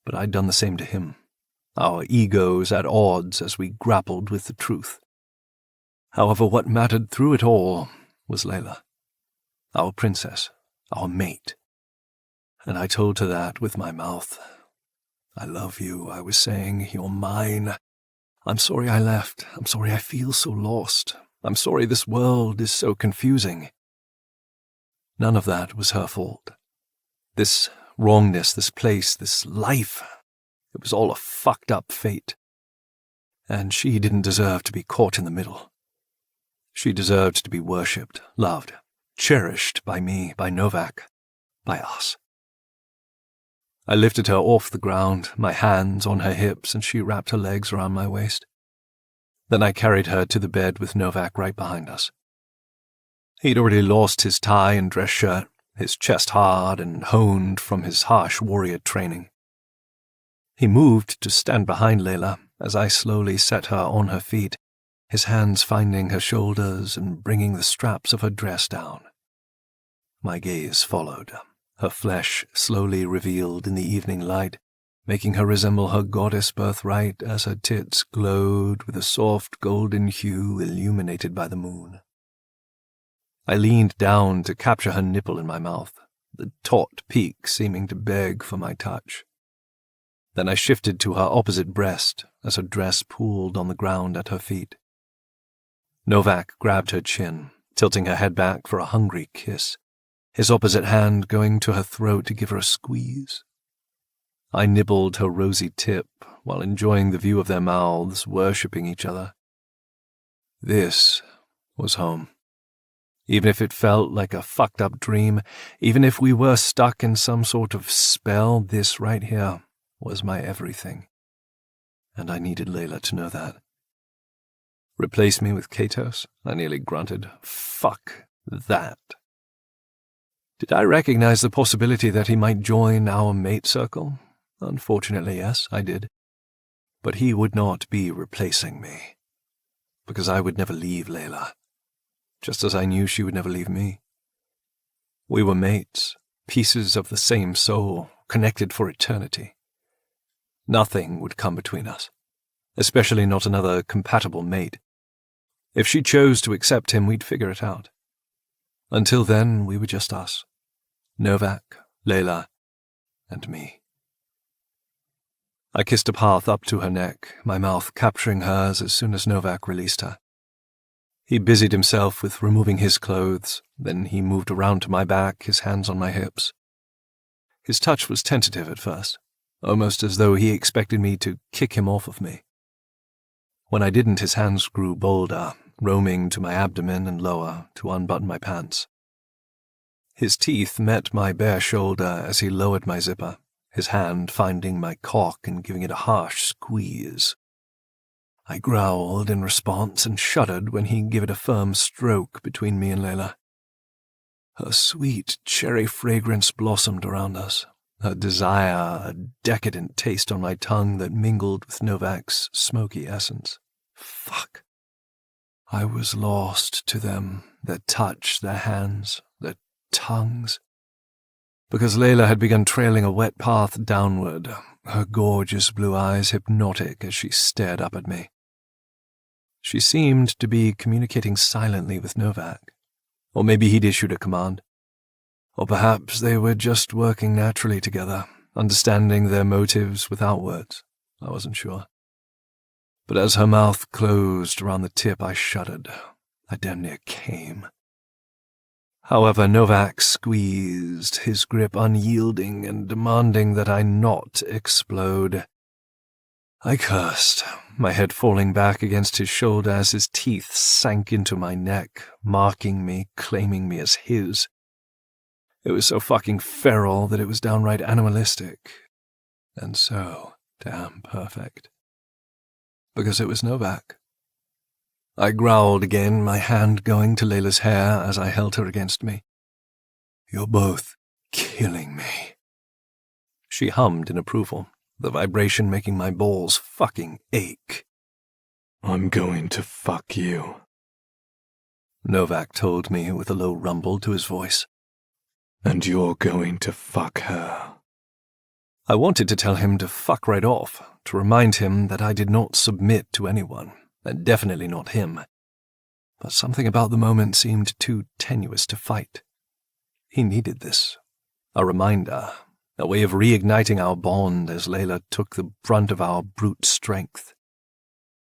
But I'd done the same to him. Our egos at odds as we grappled with the truth. However, what mattered through it all was Layla. Our princess. Our mate. And I told her that with my mouth. I love you, I was saying. You're mine. I'm sorry I left. I'm sorry I feel so lost. I'm sorry this world is so confusing. None of that was her fault. This wrongness, this place, this life, it was all a fucked up fate. And she didn't deserve to be caught in the middle. She deserved to be worshipped, loved, cherished by me, by Novak, by us. I lifted her off the ground, my hands on her hips, and she wrapped her legs around my waist. Then I carried her to the bed with Novak right behind us. He'd already lost his tie and dress shirt, his chest hard and honed from his harsh warrior training. He moved to stand behind Layla as I slowly set her on her feet, his hands finding her shoulders and bringing the straps of her dress down. My gaze followed, her flesh slowly revealed in the evening light, making her resemble her goddess birthright as her tits glowed with a soft golden hue illuminated by the moon. I leaned down to capture her nipple in my mouth, the taut peak seeming to beg for my touch. Then I shifted to her opposite breast as her dress pooled on the ground at her feet. Novak grabbed her chin, tilting her head back for a hungry kiss, his opposite hand going to her throat to give her a squeeze. I nibbled her rosy tip while enjoying the view of their mouths worshipping each other. This was home. Even if it felt like a fucked-up dream, even if we were stuck in some sort of spell, this right here was my everything. And I needed Layla to know that. Replace me with Katos? I nearly grunted. Fuck that. Did I recognize the possibility that he might join our mate circle? Unfortunately, yes, I did. But he would not be replacing me. Because I would never leave Layla. Just as I knew she would never leave me. We were mates, pieces of the same soul, connected for eternity. Nothing would come between us, especially not another compatible mate. If she chose to accept him, we'd figure it out. Until then, we were just us. Novak, Layla, and me. I kissed a path up to her neck, my mouth capturing hers as soon as Novak released her. He busied himself with removing his clothes, then he moved around to my back, his hands on my hips. His touch was tentative at first, almost as though he expected me to kick him off of me. When I didn't, his hands grew bolder, roaming to my abdomen and lower to unbutton my pants. His teeth met my bare shoulder as he lowered my zipper, his hand finding my cock and giving it a harsh squeeze. I growled in response and shuddered when he gave it a firm stroke between me and Layla. Her sweet cherry fragrance blossomed around us, her desire a decadent taste on my tongue that mingled with Novak's smoky essence. Fuck. I was lost to them, their touch, their hands, their tongues. Because Layla had begun trailing a wet path downward, her gorgeous blue eyes hypnotic as she stared up at me. She seemed to be communicating silently with Novak, or maybe he'd issued a command. Or perhaps they were just working naturally together, understanding their motives without words. I wasn't sure. But as her mouth closed around the tip, I shuddered. I damn near came. However, Novak squeezed, his grip unyielding and demanding that I not explode. I cursed, my head falling back against his shoulder as his teeth sank into my neck, marking me, claiming me as his. It was so fucking feral that it was downright animalistic. And so damn perfect. Because it was Novak. I growled again, my hand going to Layla's hair as I held her against me. You're both killing me. She hummed in approval, the vibration making my balls fucking ache.
I'm going to fuck you,
Novak told me with a low rumble to his voice.
And you're going to fuck her.
I wanted to tell him to fuck right off, to remind him that I did not submit to anyone, and definitely not him. But something about the moment seemed too tenuous to fight. He needed this. A reminder, a way of reigniting our bond as Layla took the brunt of our brute strength.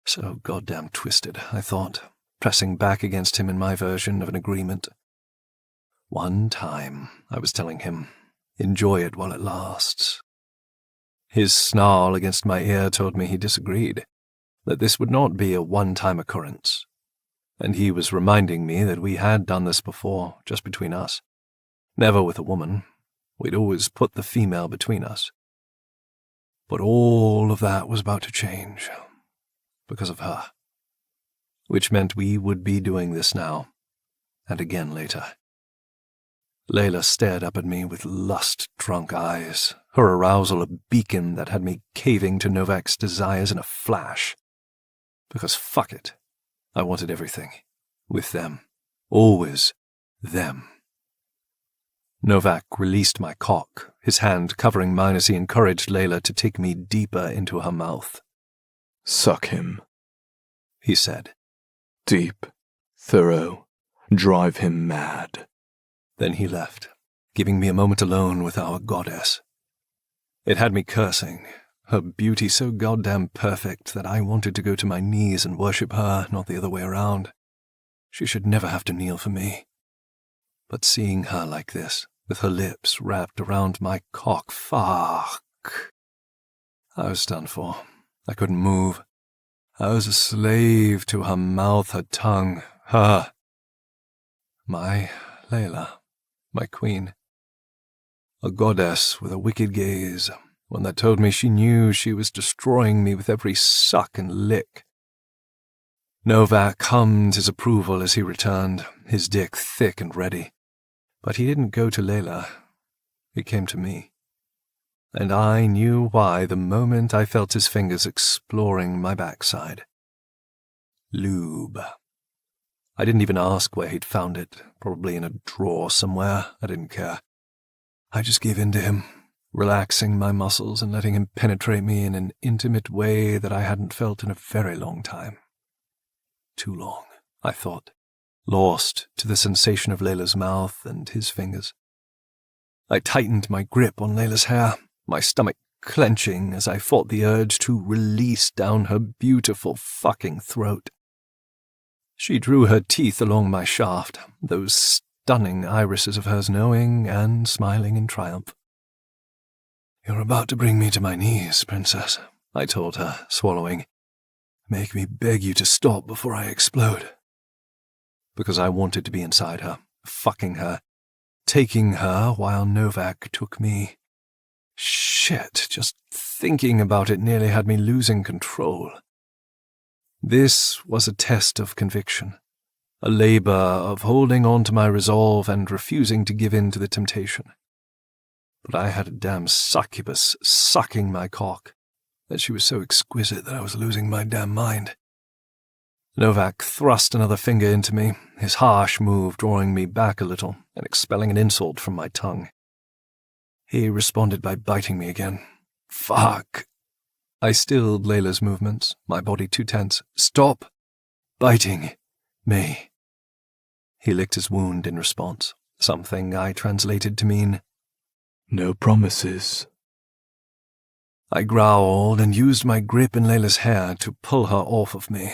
So goddamn twisted, I thought, pressing back against him in my version of an agreement. One time, I was telling him, enjoy it while it lasts. His snarl against my ear told me he disagreed, that this would not be a one-time occurrence. And he was reminding me that we had done this before, just between us. Never with a woman. We'd always put the female between us. But all of that was about to change, because of her. Which meant we would be doing this now, and again later. Layla stared up at me with lust-drunk eyes, her arousal a beacon that had me caving to Novak's desires in a flash. Because fuck it, I wanted everything. With them. Always them. Novak released my cock, his hand covering mine as he encouraged Layla to take me deeper into her mouth.
Suck him,
he said.
Deep, thorough, drive him mad.
Then he left, giving me a moment alone with our goddess. It had me cursing, her beauty so goddamn perfect that I wanted to go to my knees and worship her, not the other way around. She should never have to kneel for me. But seeing her like this, with her lips wrapped around my cock, fuck. I was done for. I couldn't move. I was a slave to her mouth, her tongue, her. My Layla. My queen. A goddess with a wicked gaze, one that told me she knew she was destroying me with every suck and lick. Novak hummed his approval as he returned, his dick thick and ready. But he didn't go to Layla. He came to me. And I knew why the moment I felt his fingers exploring my backside. Lube. I didn't even ask where he'd found it, probably in a drawer somewhere. I didn't care. I just gave in to him, relaxing my muscles and letting him penetrate me in an intimate way that I hadn't felt in a very long time. Too long, I thought, lost to the sensation of Layla's mouth and his fingers. I tightened my grip on Layla's hair, my stomach clenching as I fought the urge to release down her beautiful fucking throat. She drew her teeth along my shaft, those stunning irises of hers knowing and smiling in triumph. You're about to bring me to my knees, princess, I told her, swallowing. Make me beg you to stop before I explode. Because I wanted to be inside her, fucking her, taking her while Novak took me. Shit, just thinking about it nearly had me losing control. This was a test of conviction, a labor of holding on to my resolve and refusing to give in to the temptation. But I had a damn succubus sucking my cock, and she was so exquisite that I was losing my damn mind. Novak thrust another finger into me, his harsh move drawing me back a little and expelling an insult from my tongue. He responded by biting me again. Fuck. I stilled Layla's movements, my body too tense. Stop biting me. He licked his wound in response, something I translated to mean,
No promises.
I growled and used my grip in Layla's hair to pull her off of me.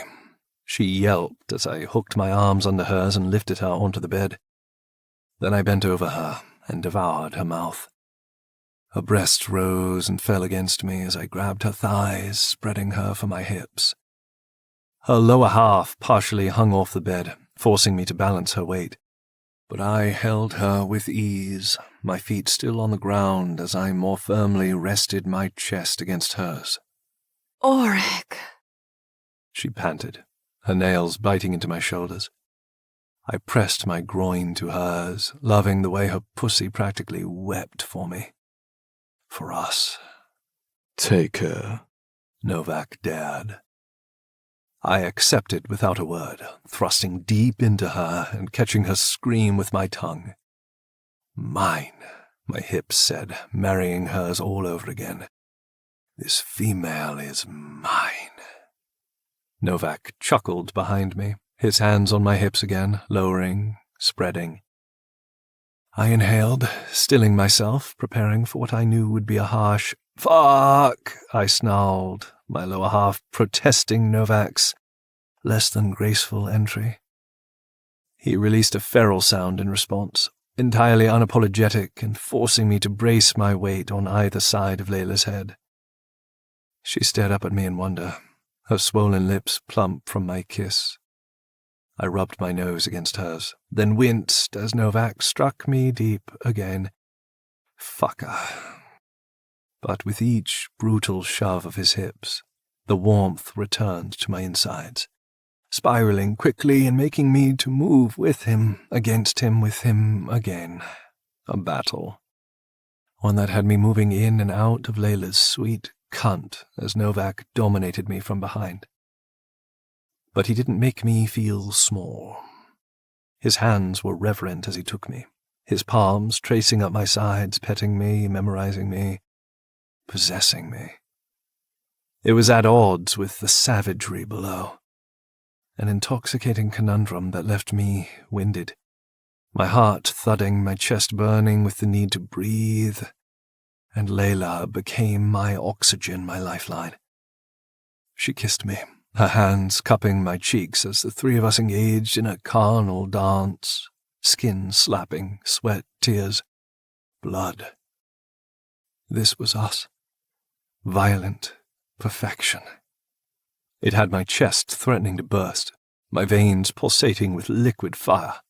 She yelped as I hooked my arms under hers and lifted her onto the bed. Then I bent over her and devoured her mouth. Her breasts rose and fell against me as I grabbed her thighs, spreading her for my hips. Her lower half partially hung off the bed, forcing me to balance her weight. But I held her with ease, my feet still on the ground as I more firmly rested my chest against hers.
Auric,
She panted, her nails biting into my shoulders. I pressed my groin to hers, loving the way her pussy practically wept for me. For us.
Take her.
Novak dared. I accepted without a word, thrusting deep into her and catching her scream with my tongue. Mine, my hips said, marrying hers all over again. This female is mine. Novak chuckled behind me, his hands on my hips again, lowering, spreading. I inhaled, stilling myself, preparing for what I knew would be a harsh "fuck," I snarled, my lower half protesting Novak's less than graceful entry. He released a feral sound in response, entirely unapologetic and forcing me to brace my weight on either side of Layla's head. She stared up at me in wonder, her swollen lips plump from my kiss. I rubbed my nose against hers, then winced as Novak struck me deep again. Fucker. But with each brutal shove of his hips, the warmth returned to my insides, spiraling quickly and making me to move with him, against him, with him again. A battle. One that had me moving in and out of Layla's sweet cunt as Novak dominated me from behind. But he didn't make me feel small. His hands were reverent as he took me, his palms tracing up my sides, petting me, memorizing me, possessing me. It was at odds with the savagery below, an intoxicating conundrum that left me winded, my heart thudding, my chest burning with the need to breathe, and Layla became my oxygen, my lifeline. She kissed me, her hands cupping my cheeks as the three of us engaged in a carnal dance, skin slapping, sweat, tears, blood. This was us. Violent perfection. It had my chest threatening to burst, my veins pulsating with liquid fire.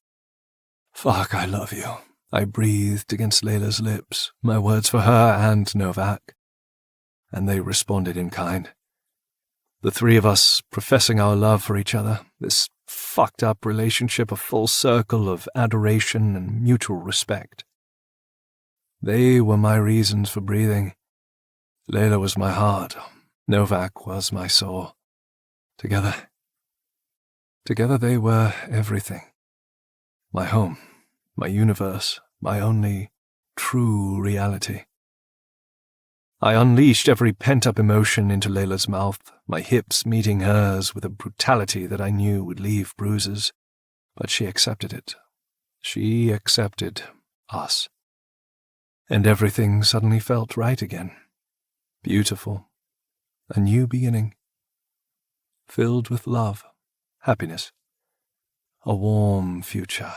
Fuck, I love you. I breathed against Layla's lips, my words for her and Novak, and they responded in kind. The three of us professing our love for each other, this fucked-up relationship, a full circle of adoration and mutual respect. They were my reasons for breathing. Layla was my heart. Novak was my soul. Together they were everything. My home, my universe, my only true reality. I unleashed every pent-up emotion into Layla's mouth, my hips meeting hers with a brutality that I knew would leave bruises. But she accepted it. She accepted us. And everything suddenly felt right again. Beautiful. A new beginning. Filled with love, happiness. A warm future.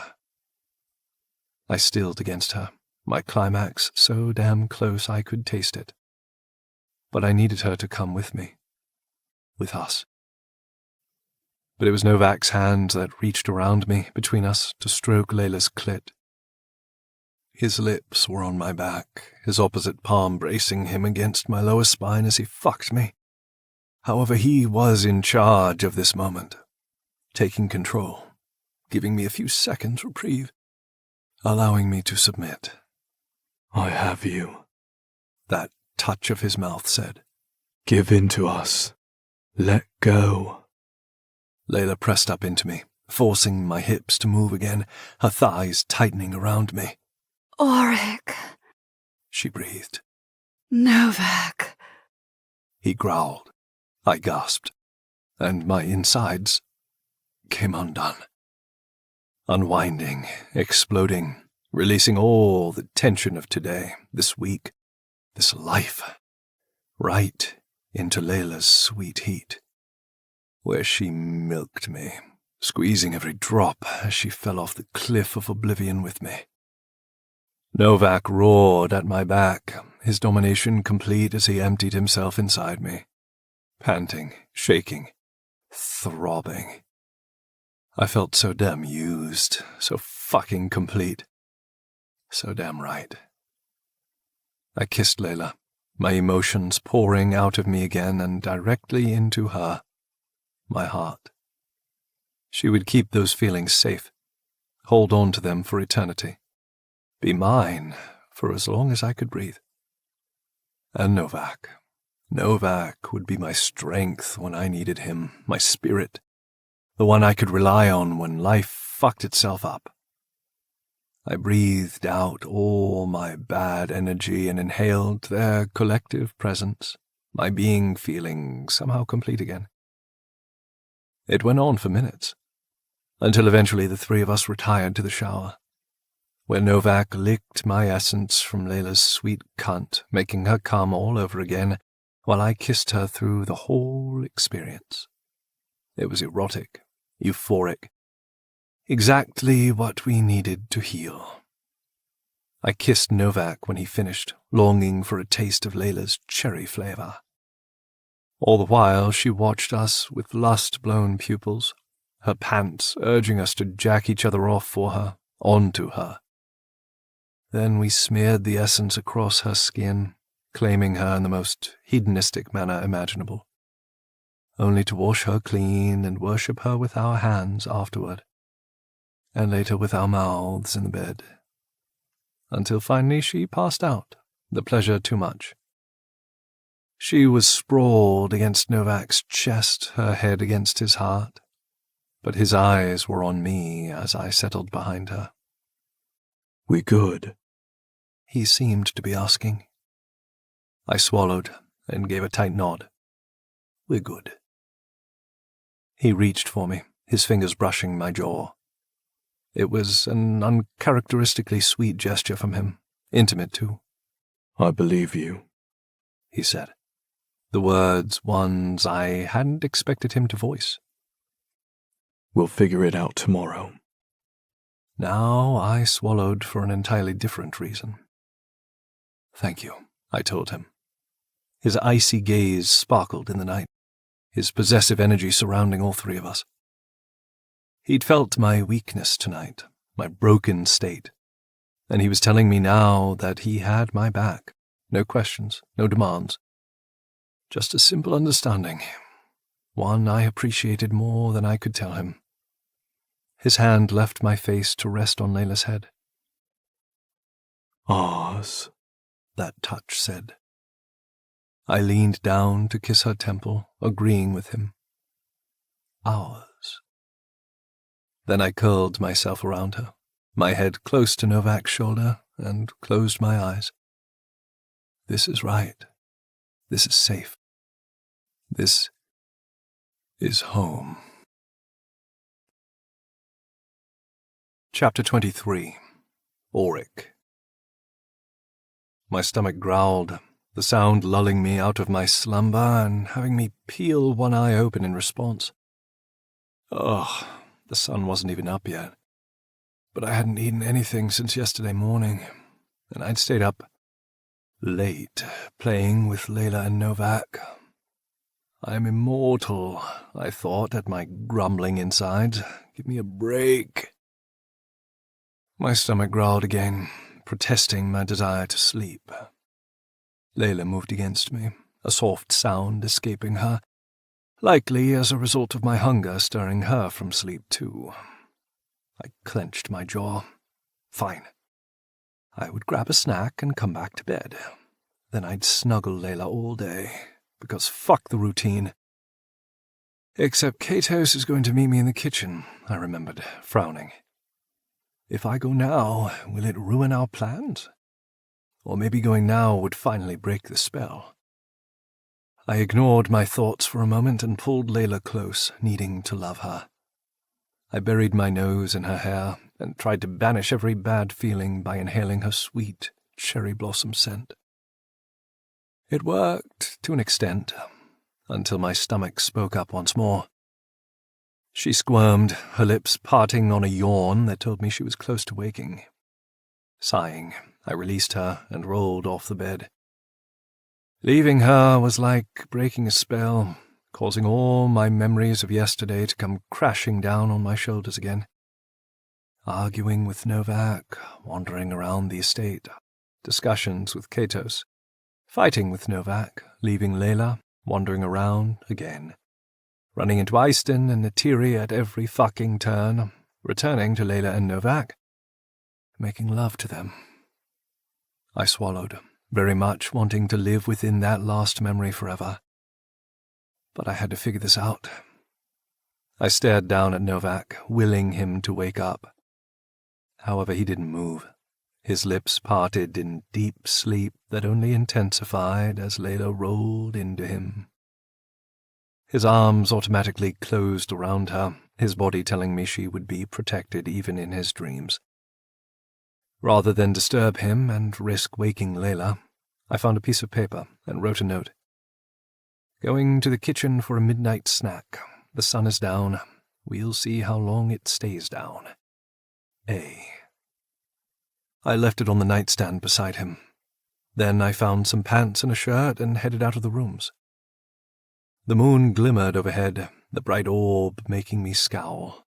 I stilled against her, my climax so damn close I could taste it. But I needed her to come with me. With us. But it was Novak's hand that reached around me, between us, to stroke Layla's clit. His lips were on my back, his opposite palm bracing him against my lower spine as he fucked me. However, he was in charge of this moment, taking control, giving me a few seconds reprieve, allowing me to submit.
I have you,
That touch of his mouth said.
Give in to us. Let go.
Layla pressed up into me, forcing my hips to move again, her thighs tightening around me.
Auric.
She breathed.
Novak.
He growled. I gasped, and my insides came undone. Unwinding, exploding, releasing all the tension of today, this week, this life, right into Layla's sweet heat, where she milked me, squeezing every drop as she fell off the cliff of oblivion with me. Novak roared at my back, his domination complete as he emptied himself inside me, panting, shaking, throbbing. I felt so damn used, so fucking complete, so damn right. I kissed Layla, my emotions pouring out of me again and directly into her, my heart. She would keep those feelings safe, hold on to them for eternity, be mine for as long as I could breathe. And Novak would be my strength when I needed him, my spirit, the one I could rely on when life fucked itself up. I breathed out all my bad energy and inhaled their collective presence, my being feeling somehow complete again. It went on for minutes, until eventually the three of us retired to the shower, where Novak licked my essence from Layla's sweet cunt, making her come all over again, while I kissed her through the whole experience. It was erotic, euphoric, exactly what we needed to heal. I kissed Novak when he finished, longing for a taste of Layla's cherry flavor. All the while she watched us with lust-blown pupils, her pants urging us to jack each other off for her, onto her. Then we smeared the essence across her skin, claiming her in the most hedonistic manner imaginable, only to wash her clean and worship her with our hands afterward, and later with our mouths in the bed, until finally she passed out, the pleasure too much. She was sprawled against Novak's chest, her head against his heart, but his eyes were on me as I settled behind her.
We good?
He seemed to be asking. I swallowed and gave a tight nod. We're good. He reached for me, his fingers brushing my jaw. It was an uncharacteristically sweet gesture from him, intimate too.
I believe you,
he said, the words ones I hadn't expected him to voice.
We'll figure it out tomorrow.
Now I swallowed for an entirely different reason. Thank you, I told him. His icy gaze sparkled in the night, his possessive energy surrounding all three of us. He'd felt my weakness tonight, my broken state, and he was telling me now that he had my back. No questions, no demands. Just a simple understanding, one I appreciated more than I could tell him. His hand left my face to rest on Layla's head.
Ours,
that touch said. I leaned down to kiss her temple, agreeing with him. Ours. Then I curled myself around her, my head close to Novak's shoulder, and closed my eyes. This is right. This is safe. This is home. Chapter 23. Auric. My stomach growled, the sound lulling me out of my slumber and having me peel one eye open in response. Ugh, the sun wasn't even up yet. But I hadn't eaten anything since yesterday morning, and I'd stayed up late, playing with Layla and Novak. I'm immortal, I thought at my grumbling insides. Give me a break. My stomach growled again, protesting my desire to sleep. Layla moved against me, a soft sound escaping her, Likely as a result of my hunger stirring her from sleep, too. I clenched my jaw. Fine. I would grab a snack and come back to bed. Then I'd snuggle Layla all day, because fuck the routine. Except Katos is going to meet me in the kitchen, I remembered, frowning. If I go now, will it ruin our plans? Or maybe going now would finally break the spell. I ignored my thoughts for a moment and pulled Layla close, needing to love her. I buried my nose in her hair and tried to banish every bad feeling by inhaling her sweet cherry blossom scent. It worked to an extent, until my stomach spoke up once more. She squirmed, her lips parting on a yawn that told me she was close to waking. Sighing, I released her and rolled off the bed. Leaving her was like breaking a spell, causing all my memories of yesterday to come crashing down on my shoulders again. Arguing with Novak, wandering around the estate, discussions with Katos, fighting with Novak, leaving Layla, wandering around again, running into Eiston and Natiri at every fucking turn, returning to Layla and Novak, making love to them. I swallowed, very much wanting to live within that last memory forever. But I had to figure this out. I stared down at Novak, willing him to wake up. However, he didn't move. His lips parted in deep sleep that only intensified as Layla rolled into him. His arms automatically closed around her, his body telling me she would be protected even in his dreams. Rather than disturb him and risk waking Layla, I found a piece of paper and wrote a note. Going to the kitchen for a midnight snack. The sun is down. We'll see how long it stays down. A. I left it on the nightstand beside him. Then I found some pants and a shirt and headed out of the rooms. The moon glimmered overhead, the bright orb making me scowl.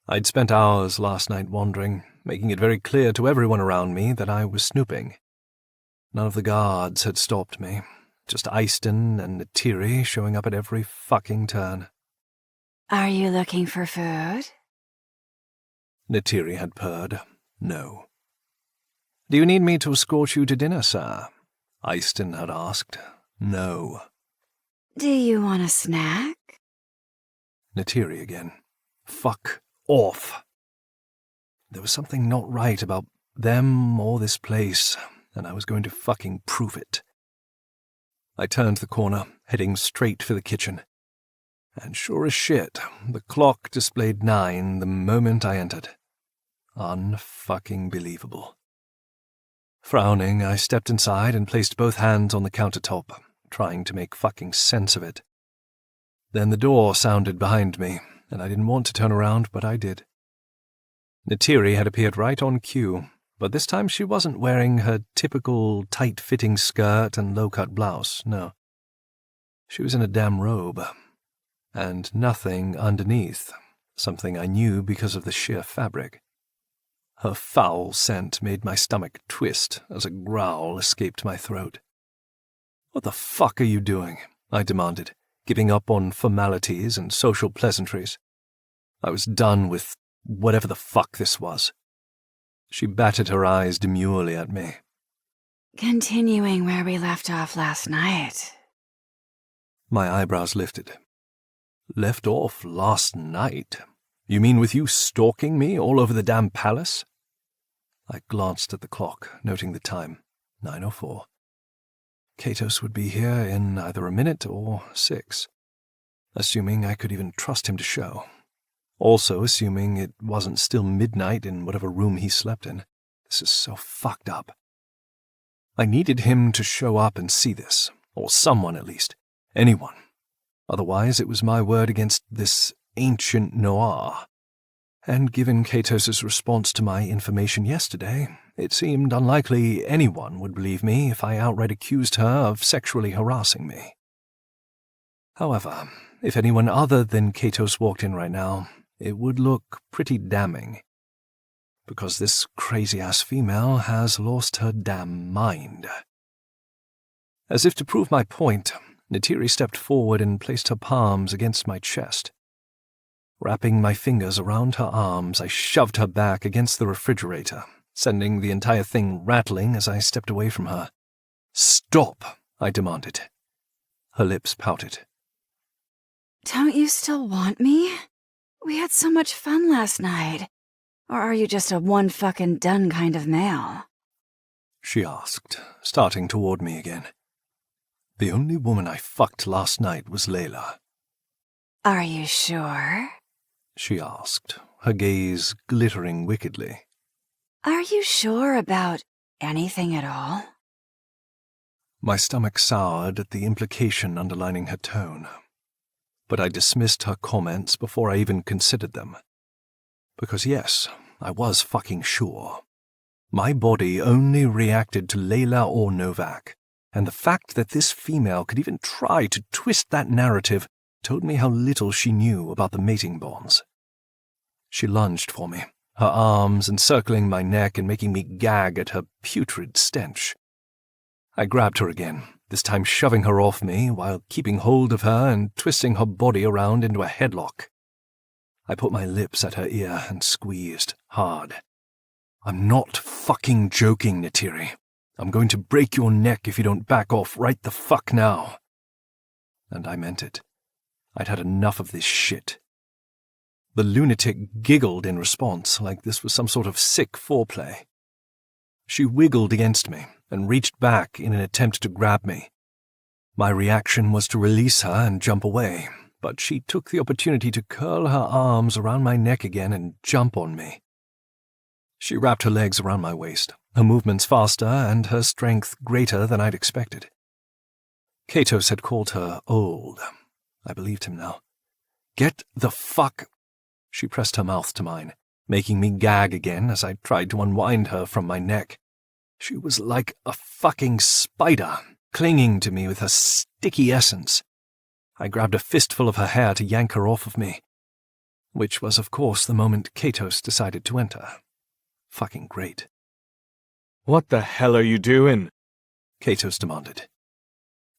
I'd spent hours last night wandering, making it very clear to everyone around me that I was snooping. None of the guards had stopped me, just Eiston and Natiri showing up at every fucking turn.
Are you looking for food?
Natiri had purred, no. Do you need me to escort you to dinner, sir? Eiston had asked, no.
Do you want a snack?
Natiri again. Fuck off. There was something not right about them or this place, and I was going to fucking prove it. I turned the corner, heading straight for the kitchen. And sure as shit, the clock displayed 9 the moment I entered. Unfucking believable. Frowning, I stepped inside and placed both hands on the countertop, trying to make fucking sense of it. Then the door sounded behind me, and I didn't want to turn around, but I did. Natiri had appeared right on cue, but this time she wasn't wearing her typical tight-fitting skirt and low-cut blouse, no. She was in a damn robe, and nothing underneath, something I knew because of the sheer fabric. Her foul scent made my stomach twist as a growl escaped my throat. "What the fuck are you doing?" I demanded, giving up on formalities and social pleasantries. I was done with whatever the fuck this was. She batted her eyes demurely at me.
Continuing where we left off last night.
My eyebrows lifted. Left off last night? You mean with you stalking me all over the damn palace? I glanced at the clock, noting the time, 9:04. Katos would be here in either a minute or 6, assuming I could even trust him to show. Also assuming it wasn't still midnight in whatever room he slept in. This is so fucked up. I needed him to show up and see this, or someone at least, anyone. Otherwise it was my word against this ancient noir. And given Katos' response to my information yesterday, it seemed unlikely anyone would believe me if I outright accused her of sexually harassing me. However, if anyone other than Katos walked in right now, it would look pretty damning. Because this crazy-ass female has lost her damn mind. As if to prove my point, Neytiri stepped forward and placed her palms against my chest. Wrapping my fingers around her arms, I shoved her back against the refrigerator, sending the entire thing rattling as I stepped away from her. "Stop!" I demanded. Her lips pouted.
Don't you still want me? We had so much fun last night. Or are you just a one-fucking-done kind of male?
She asked, starting toward me again. The only woman I fucked last night was Layla.
Are you sure?
She asked, her gaze glittering wickedly.
Are you sure about anything at all?
My stomach soured at the implication underlining her tone, but I dismissed her comments before I even considered them. Because yes, I was fucking sure. My body only reacted to Layla or Novak, and the fact that this female could even try to twist that narrative told me how little she knew about the mating bonds. She lunged for me, her arms encircling my neck and making me gag at her putrid stench. I grabbed her again, this time shoving her off me while keeping hold of her and twisting her body around into a headlock. I put my lips at her ear and squeezed hard. "I'm not fucking joking, Neytiri. I'm going to break your neck if you don't back off right the fuck now." And I meant it. I'd had enough of this shit. The lunatic giggled in response, like this was some sort of sick foreplay. She wiggled against me and reached back in an attempt to grab me. My reaction was to release her and jump away, but she took the opportunity to curl her arms around my neck again and jump on me. She wrapped her legs around my waist, her movements faster and her strength greater than I'd expected. Katos had called her old. I believed him now. "Get the fuck—" She pressed her mouth to mine, making me gag again as I tried to unwind her from my neck. She was like a fucking spider, clinging to me with her sticky essence. I grabbed a fistful of her hair to yank her off of me, which was, of course, the moment Katos decided to enter. Fucking great.
"What the hell are you doing?"
Katos demanded.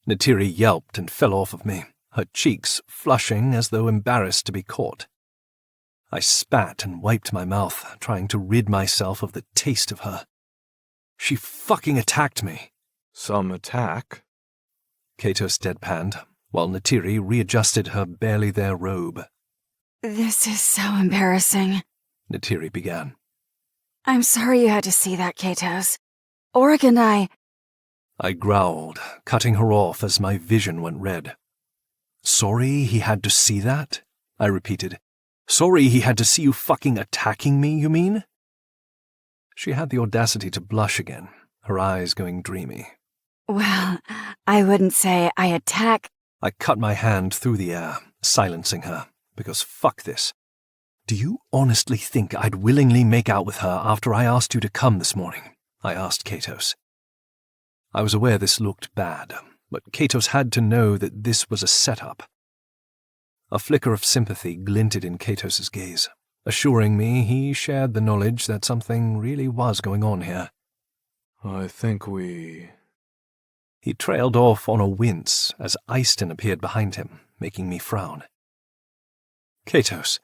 Neytiri yelped and fell off of me, her cheeks flushing as though embarrassed to be caught. I spat and wiped my mouth, trying to rid myself of the taste of her. She fucking attacked me.
"Some attack?"
Katos deadpanned, while Neytiri readjusted her barely-there robe.
This is so embarrassing.
Neytiri began.
I'm sorry you had to see that, Katos. Oric and
I growled, cutting her off as my vision went red. "Sorry he had to see that?" I repeated. "Sorry he had to see you fucking attacking me, you mean?" She had the audacity to blush again, her eyes going dreamy.
Well, I wouldn't say I attack.
I cut my hand through the air, silencing her, because fuck this. "Do you honestly think I'd willingly make out with her after I asked you to come this morning?" I asked Katos. I was aware this looked bad, but Katos had to know that this was a setup. A flicker of sympathy glinted in Katos's gaze, assuring me he shared the knowledge that something really was going on here.
"I think we—"
He trailed off on a wince as Eyston appeared behind him, making me frown. "Katos."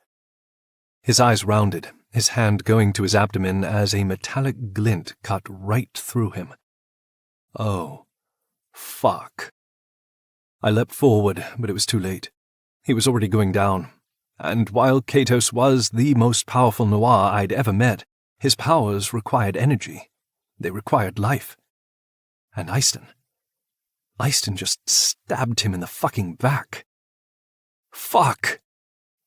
His eyes rounded, his hand going to his abdomen as a metallic glint cut right through him. Oh, fuck. I leapt forward, but it was too late. He was already going down, and while Katos was the most powerful Noir I'd ever met, his powers required energy. They required life. And Eyston just stabbed him in the fucking back. Fuck!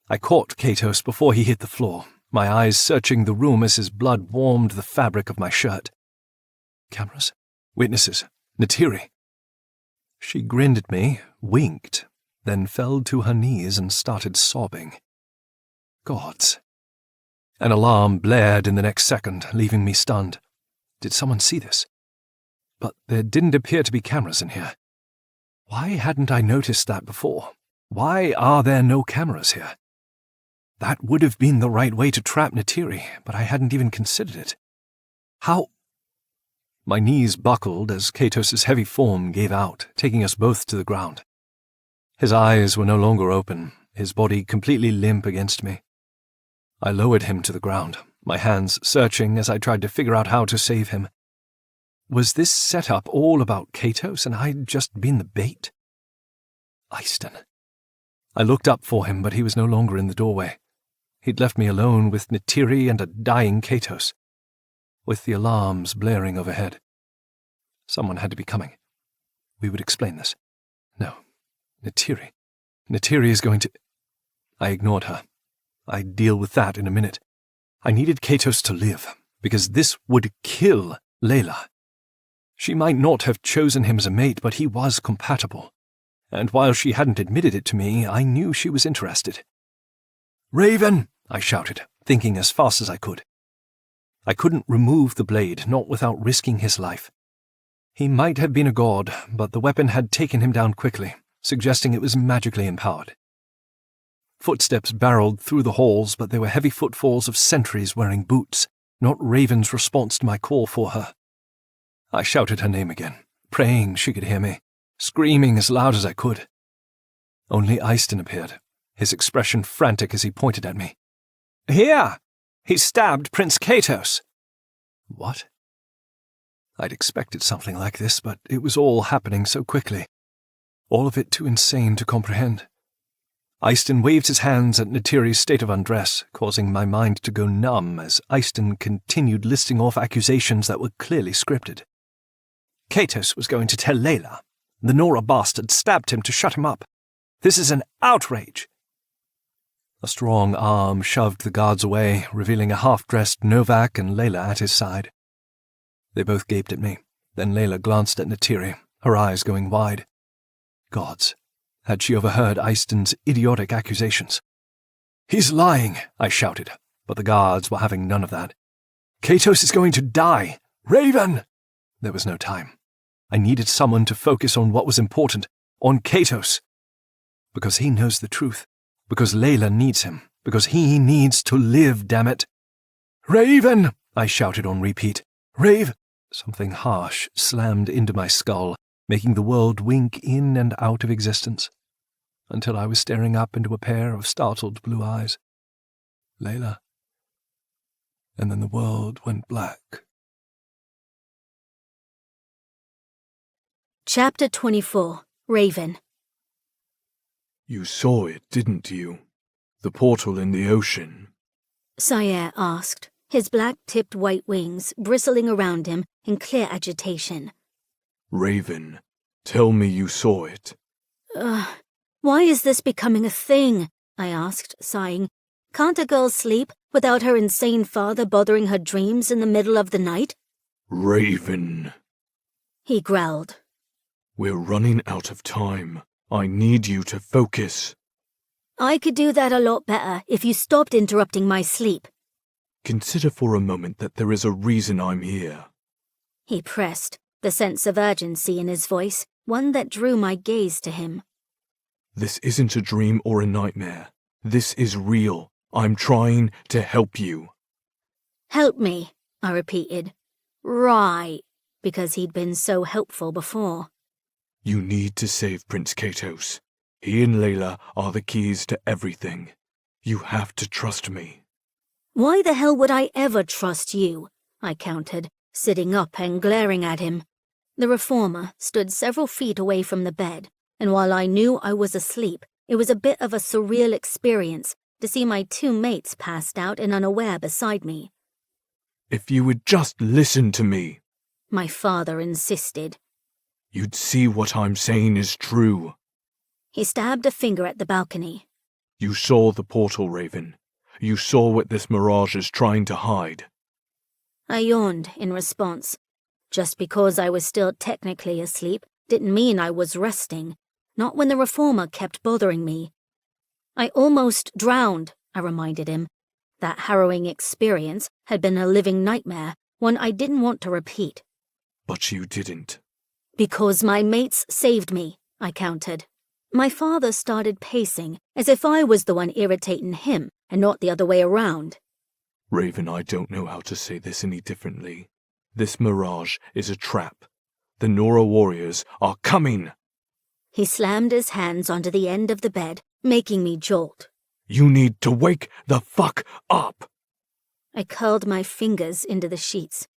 I caught Katos before he hit the floor, my eyes searching the room as his blood warmed the fabric of my shirt. Cameras? Witnesses? Neytiri? She grinned at me, winked, then fell to her knees and started sobbing. Gods. An alarm blared in the next second, leaving me stunned. Did someone see this? But there didn't appear to be cameras in here. Why hadn't I noticed that before? Why are there no cameras here? That would have been the right way to trap Neytiri, but I hadn't even considered it. How? My knees buckled as Katos's heavy form gave out, taking us both to the ground. His eyes were no longer open, his body completely limp against me. I lowered him to the ground, my hands searching as I tried to figure out how to save him. Was this setup all about Katos and I'd just been the bait? Eyston. I looked up for him, but he was no longer in the doorway. He'd left me alone with Neytiri and a dying Katos, with the alarms blaring overhead. Someone had to be coming. We would explain this. No, Neytiri. Neytiri is going to... I ignored her. I'd deal with that in a minute. I needed Katos to live, because this would kill Layla. She might not have chosen him as a mate, but he was compatible. And while she hadn't admitted it to me, I knew she was interested. "Raven!" I shouted, thinking as fast as I could. I couldn't remove the blade, not without risking his life. He might have been a god, but the weapon had taken him down quickly, suggesting it was magically empowered. Footsteps barreled through the halls, but they were heavy footfalls of sentries wearing boots, not Raven's response to my call for her. I shouted her name again, praying she could hear me, screaming as loud as I could. Only Eyston appeared, his expression frantic as he pointed at me. "Here! He stabbed Prince Katos!" What? I'd expected something like this, but it was all happening so quickly. All of it too insane to comprehend. Eyston waved his hands at Neytiri's state of undress, causing my mind to go numb as Eyston continued listing off accusations that were clearly scripted. Katos was going to tell Layla. The Nora bastard stabbed him to shut him up. This is an outrage. A strong arm shoved the guards away, revealing a half-dressed Novak and Layla at his side. They both gaped at me. Then Layla glanced at Neytiri, her eyes going wide. Gods, had she overheard Eyston's idiotic accusations? "He's lying," I shouted, but the guards were having none of that. "Katos is going to die! Raven!" There was no time. I needed someone to focus on what was important, on Katos. Because he knows the truth. Because Layla needs him. Because he needs to live, damn it. "Raven!" I shouted on repeat. "Rave!" Something harsh slammed into my skull, making the world wink in and out of existence, until I was staring up into a pair of startled blue eyes. Layla. And then the world went black.
Chapter 24. Raven.
You saw it, didn't you? The portal in the ocean.
Sire asked, his black-tipped white wings bristling around him in clear agitation.
Raven, tell me you saw it.
Why is this becoming a thing? I asked, sighing. Can't a girl sleep without her insane father bothering her dreams in the middle of the night?
Raven.
He growled.
We're running out of time. I need you to focus.
I could do that a lot better if you stopped interrupting my sleep.
Consider for a moment that there is a reason I'm here.
He pressed, the sense of urgency in his voice, one that drew my gaze to him.
This isn't a dream or a nightmare. This is real. I'm trying to help you.
Help me, I repeated. Right, because he'd been so helpful before.
You need to save Prince Katos. He and Layla are the keys to everything. You have to trust me.
Why the hell would I ever trust you? I countered, sitting up and glaring at him. The reformer stood several feet away from the bed, and while I knew I was asleep, it was a bit of a surreal experience to see my two mates passed out and unaware beside me.
If you would just listen to me,
my father insisted.
You'd see what I'm saying is true.
He stabbed a finger at the balcony.
You saw the portal, Raven. You saw what this mirage is trying to hide.
I yawned in response. Just because I was still technically asleep didn't mean I was resting, not when the reformer kept bothering me. I almost drowned, I reminded him. That harrowing experience had been a living nightmare, one I didn't want to repeat.
But you didn't.
Because my mates saved me, I countered. My father started pacing, as if I was the one irritating him, and not the other way around.
Raven, I don't know how to say this any differently. This mirage is a trap. The Nora warriors are coming!
He slammed his hands onto the end of the bed, making me jolt.
You need to wake the fuck up!
I curled my fingers into the sheets.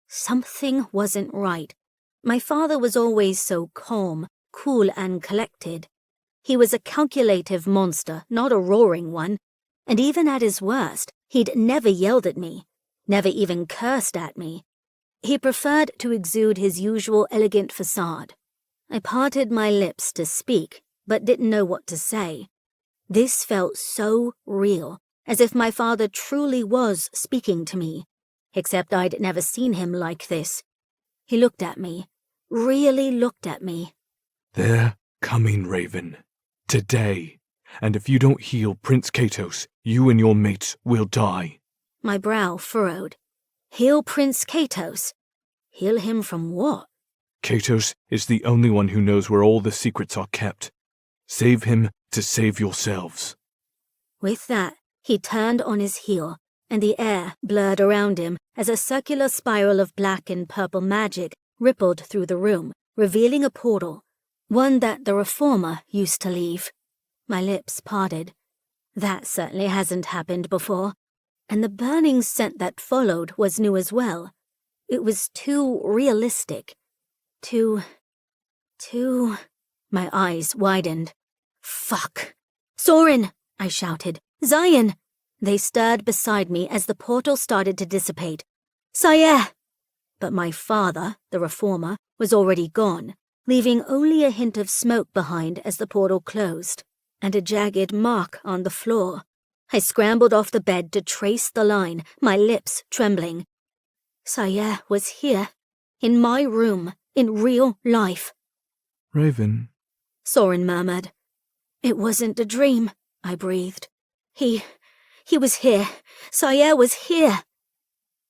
Something wasn't right. My father was always so calm, cool, and collected. He was a calculative monster, not a roaring one, and even at his worst, he'd never yelled at me, never even cursed at me. He preferred to exude his usual elegant facade. I parted my lips to speak, but didn't know what to say. This felt so real, as if my father truly was speaking to me, except I'd never seen him like this. He looked at me, really looked at me.
They're coming, Raven. Today. And if you don't heal Prince Katos, you and your mates will die.
My brow furrowed. Heal Prince Katos? Heal him from what?
Katos is the only one who knows where all the secrets are kept. Save him to save yourselves.
With that, he turned on his heel, and the air blurred around him as a circular spiral of black and purple magic rippled through the room, revealing a portal, one that the Reformer used to leave. My lips parted. That certainly hasn't happened before. And the burning scent that followed was new as well. It was too realistic. Too... My eyes widened. Fuck! Soren! I shouted. Zion! They stirred beside me as the portal started to dissipate. Sire! But my father, the Reformer, was already gone, leaving only a hint of smoke behind as the portal closed, and a jagged mark on the floor. I scrambled off the bed to trace the line, my lips trembling. Sire was here, in my room, in real life.
Raven,
Soren murmured. It wasn't a dream, I breathed. He was here. Sire was here.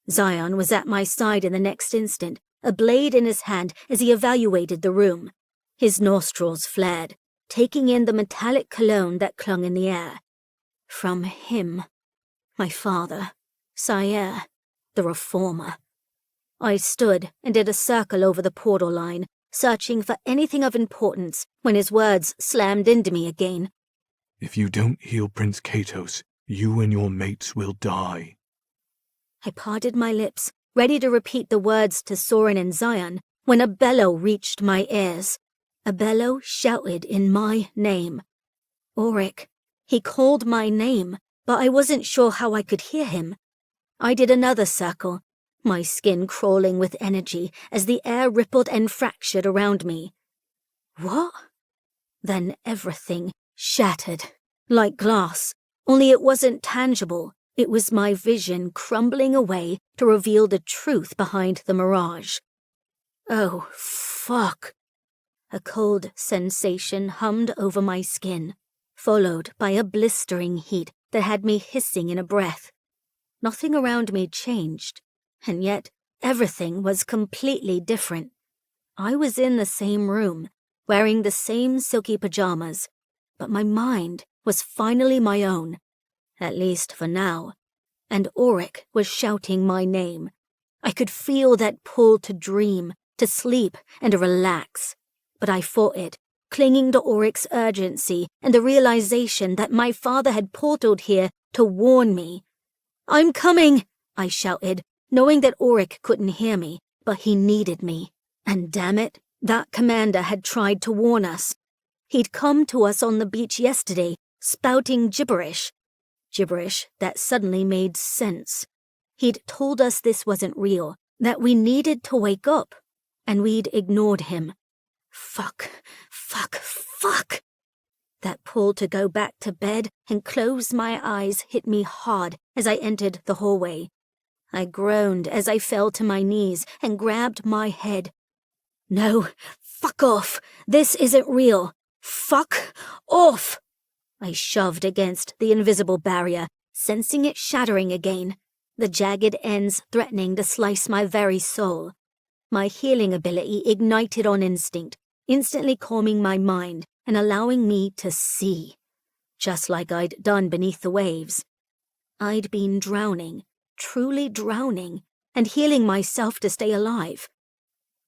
Zion was at my side in the next instant, a blade in his hand as he evaluated the room. His nostrils flared, taking in the metallic cologne that clung in the air. From him, my father, Sire, the Reformer. I stood and did a circle over the portal line, searching for anything of importance when his words slammed into me again.
if you don't heal Prince Katos, you and your mates will die.
I parted my lips, ready to repeat the words to Soren and Zion, when a bellow reached my ears. A bellow shouted in my name. Auric. He called my name, but I wasn't sure how I could hear him. I did another circle, my skin crawling with energy as the air rippled and fractured around me. What? Then everything shattered, like glass, only it wasn't tangible. It was my vision crumbling away to reveal the truth behind the mirage. Oh, fuck. A cold sensation hummed over my skin, followed by a blistering heat that had me hissing in a breath. Nothing around me changed, and yet everything was completely different. I was in the same room, wearing the same silky pajamas, but my mind was finally my own, at least for now, and Auric was shouting my name. I could feel that pull to dream, to sleep, and to relax. But I fought it, clinging to Auric's urgency and the realization that my father had portaled here to warn me. "I'm coming!" I shouted, knowing that Auric couldn't hear me, but he needed me. And damn it, that commander had tried to warn us. He'd come to us on the beach yesterday, spouting gibberish. Gibberish that suddenly made sense. He'd told us this wasn't real, that we needed to wake up, and we'd ignored him. Fuck. That pull to go back to bed and close my eyes hit me hard as I entered the hallway. I groaned as I fell to my knees and grabbed my head. No, fuck off. This isn't real. Fuck off. I shoved against the invisible barrier, sensing it shattering again, the jagged ends threatening to slice my very soul. My healing ability ignited on instinct, instantly calming my mind and allowing me to see, just like I'd done beneath the waves. I'd been drowning, truly drowning, and healing myself to stay alive.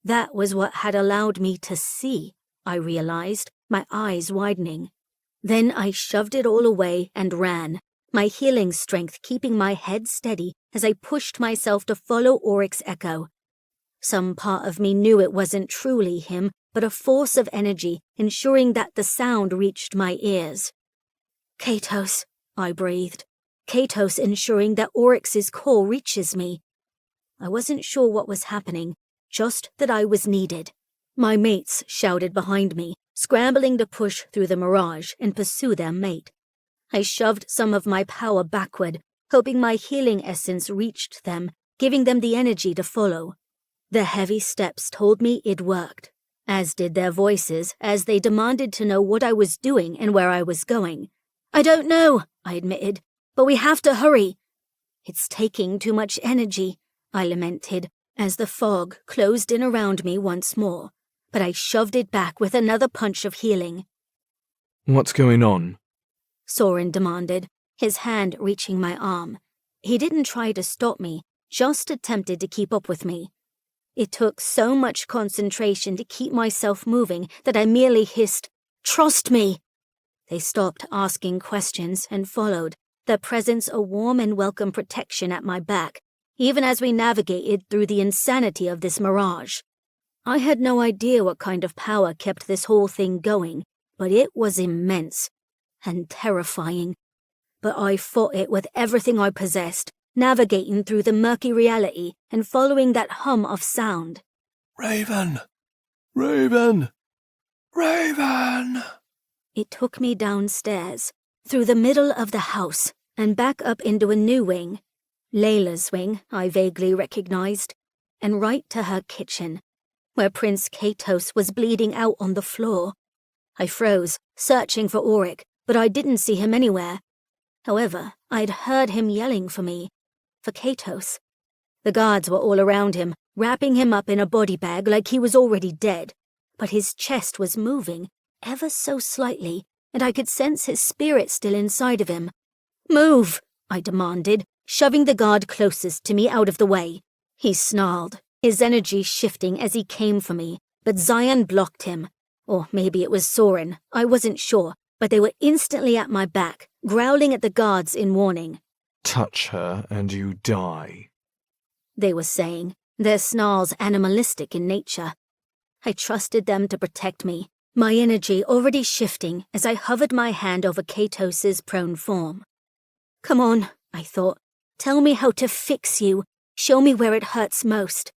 That was what had allowed me to see, I realized, my eyes widening. Then I shoved it all away and ran, my healing strength keeping my head steady as I pushed myself to follow Oryx's echo. Some part of me knew it wasn't truly him, but a force of energy ensuring that the sound reached my ears. Katos, I breathed. Katos ensuring that Oryx's call reaches me. I wasn't sure what was happening, just that I was needed. My mates shouted behind me, scrambling to push through the mirage and pursue their mate. I shoved some of my power backward, hoping my healing essence reached them, giving them the energy to follow. Their heavy steps told me it worked, as did their voices as they demanded to know what I was doing and where I was going. I don't know, I admitted, but we have to hurry. It's taking too much energy, I lamented, as the fog closed in around me once more, but I shoved it back with another punch of healing.
What's going on?
Soren demanded, his hand reaching my arm. He didn't try to stop me, just attempted to keep up with me. It took so much concentration to keep myself moving that I merely hissed, "Trust me!" They stopped asking questions and followed, their presence a warm and welcome protection at my back, even as we navigated through the insanity of this mirage. I had no idea what kind of power kept this whole thing going, but it was immense and terrifying. But I fought it with everything I possessed, navigating through the murky reality and following that hum of sound.
Raven! Raven! Raven!
It took me downstairs, through the middle of the house, and back up into a new wing, Layla's wing, I vaguely recognized, and right to her kitchen, where Prince Katos was bleeding out on the floor. I froze, searching for Auric, but I didn't see him anywhere. However, I'd heard him yelling for me, for Katos. The guards were all around him, wrapping him up in a body bag like he was already dead, but his chest was moving, ever so slightly, and I could sense his spirit still inside of him. "Move!" I demanded, shoving the guard closest to me out of the way. He snarled, his energy shifting as he came for me, but Zion blocked him. Or maybe it was Soren, I wasn't sure, but they were instantly at my back, growling at the guards in warning.
Touch her and you die,
they were saying, their snarls animalistic in nature. I trusted them to protect me, my energy already shifting as I hovered my hand over Katos's prone form. Come on, I thought. Tell me how to fix you. Show me where it hurts most.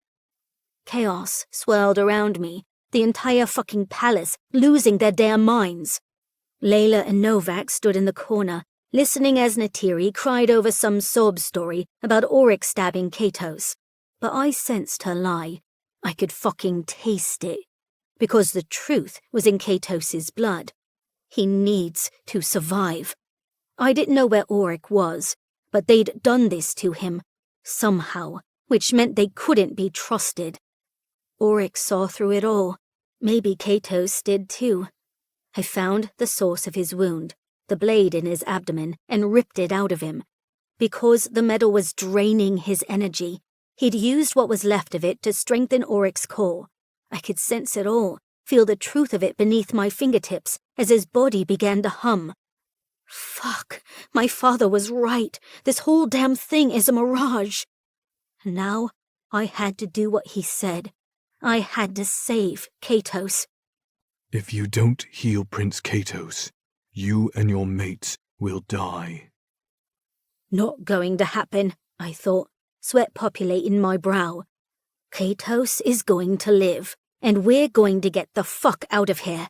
Chaos swirled around me, the entire fucking palace losing their damn minds. Layla and Novak stood in the corner, listening as Natiri cried over some sob story about Auric stabbing Katos. But I sensed her lie. I could fucking taste it. Because the truth was in Katos's blood. He needs to survive. I didn't know where Auric was, but they'd done this to him, somehow, which meant they couldn't be trusted. Auric saw through it all. Maybe Katos did too. I found the source of his wound, the blade in his abdomen, and ripped it out of him. Because the metal was draining his energy, he'd used what was left of it to strengthen Auric's core. I could sense it all, feel the truth of it beneath my fingertips as his body began to hum. Fuck, my father was right. This whole damn thing is a mirage. And now I had to do what he said. I had to save Katos.
If you don't heal Prince Katos, you and your mates will die.
Not going to happen, I thought, sweat populating my brow. Katos is going to live, and we're going to get the fuck out of here.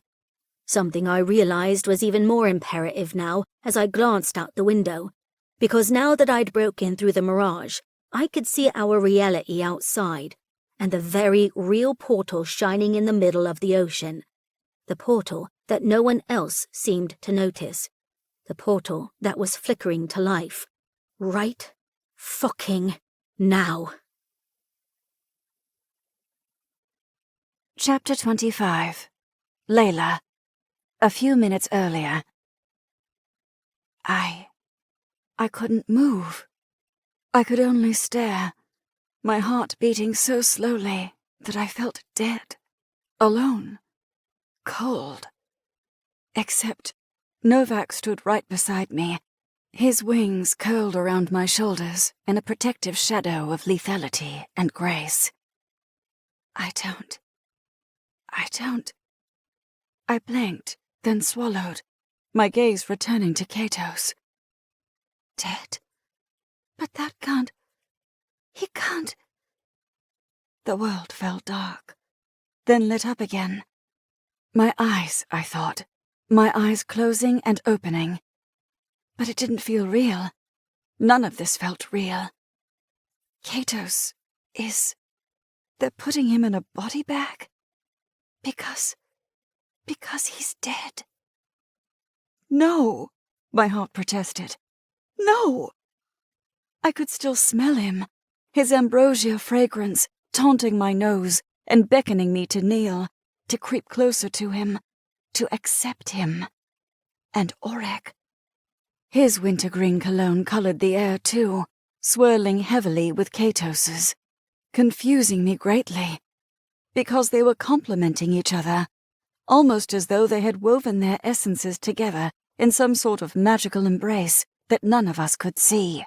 Something I realized was even more imperative now as I glanced out the window, because now that I'd broken through the mirage, I could see our reality outside, and the very real portal shining in the middle of the ocean. The portal that no one else seemed to notice. The portal that was flickering to life. Right fucking now.
Chapter 25. Layla. A few minutes earlier. I couldn't move. I could only stare, my heart beating so slowly that I felt dead, alone. cold. Except Novak stood right beside me, his wings curled around my shoulders in a protective shadow of lethality and grace. I blinked, then swallowed, my gaze returning to Katos. Dead? But he can't. The world fell dark, then lit up again. My eyes, I thought, my eyes closing and opening. But it didn't feel real. None of this felt real. Katos is... They're putting him in a body bag? Because he's dead. No, my heart protested. No! I could still smell him, his ambrosia fragrance taunting my nose and beckoning me to kneel, to creep closer to him, to accept him. And Auric. His wintergreen cologne colored the air too, swirling heavily with Katos's, confusing me greatly, because they were complementing each other, almost as though they had woven their essences together in some sort of magical embrace that none of us could see.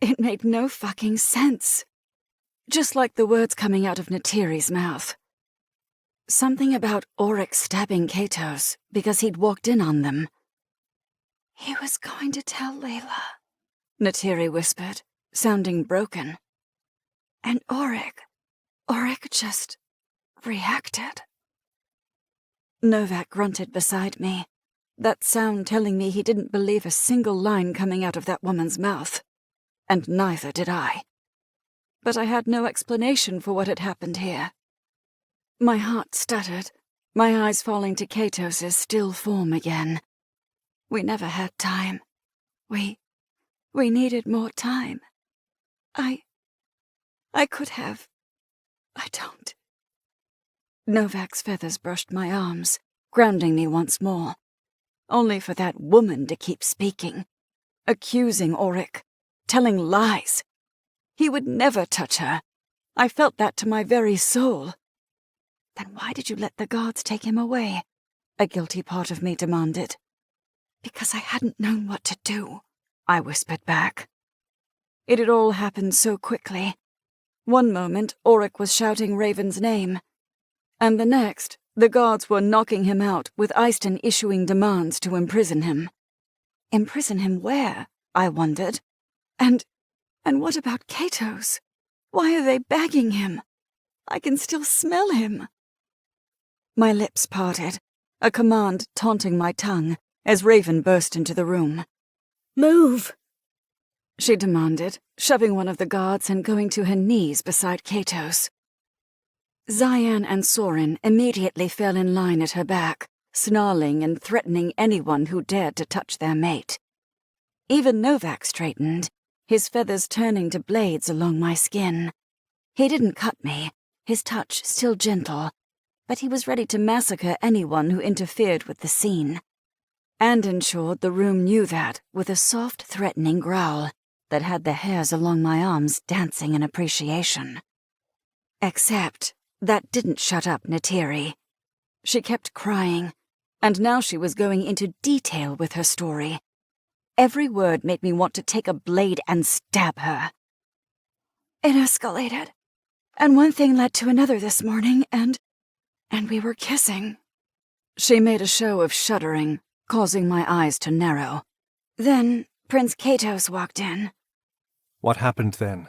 It made no fucking sense. Just like the words coming out of Natiri's mouth. Something about Auric stabbing Katos because he'd walked in on them. He was going to tell Layla, Natiri whispered, sounding broken. And Auric just reacted. Novak grunted beside me, that sound telling me he didn't believe a single line coming out of that woman's mouth. And neither did I. But I had no explanation for what had happened here. My heart stuttered, my eyes falling to Katos's still form again. We never had time. We needed more time. I could have. I don't. Novak's feathers brushed my arms, grounding me once more, only for that woman to keep speaking, accusing Auric, telling lies. He would never touch her. I felt that to my very soul. Then why did you let the guards take him away? A guilty part of me demanded. Because I hadn't known what to do, I whispered back. It had all happened so quickly. One moment, Auric was shouting Raven's name, and the next, the guards were knocking him out with Eyston issuing demands to imprison him. Imprison him where? I wondered. And what about Katos? Why are they bagging him? I can still smell him. My lips parted, a command taunting my tongue as Raven burst into the room.
Move!
She demanded, shoving one of the guards and going to her knees beside Katos. Zayan and Soren immediately fell in line at her back, snarling and threatening anyone who dared to touch their mate. Even Novak straightened, his feathers turning to blades along my skin. He didn't cut me, his touch still gentle, but he was ready to massacre anyone who interfered with the scene. And ensured the room knew that with a soft, threatening growl that had the hairs along my arms dancing in appreciation. Except that didn't shut up Natiri. She kept crying, and now she was going into detail with her story. Every word made me want to take a blade and stab her. It escalated, and one thing led to another this morning, and we were kissing. She made a show of shuddering, causing my eyes to narrow. Then Prince Katos walked in.
What happened then?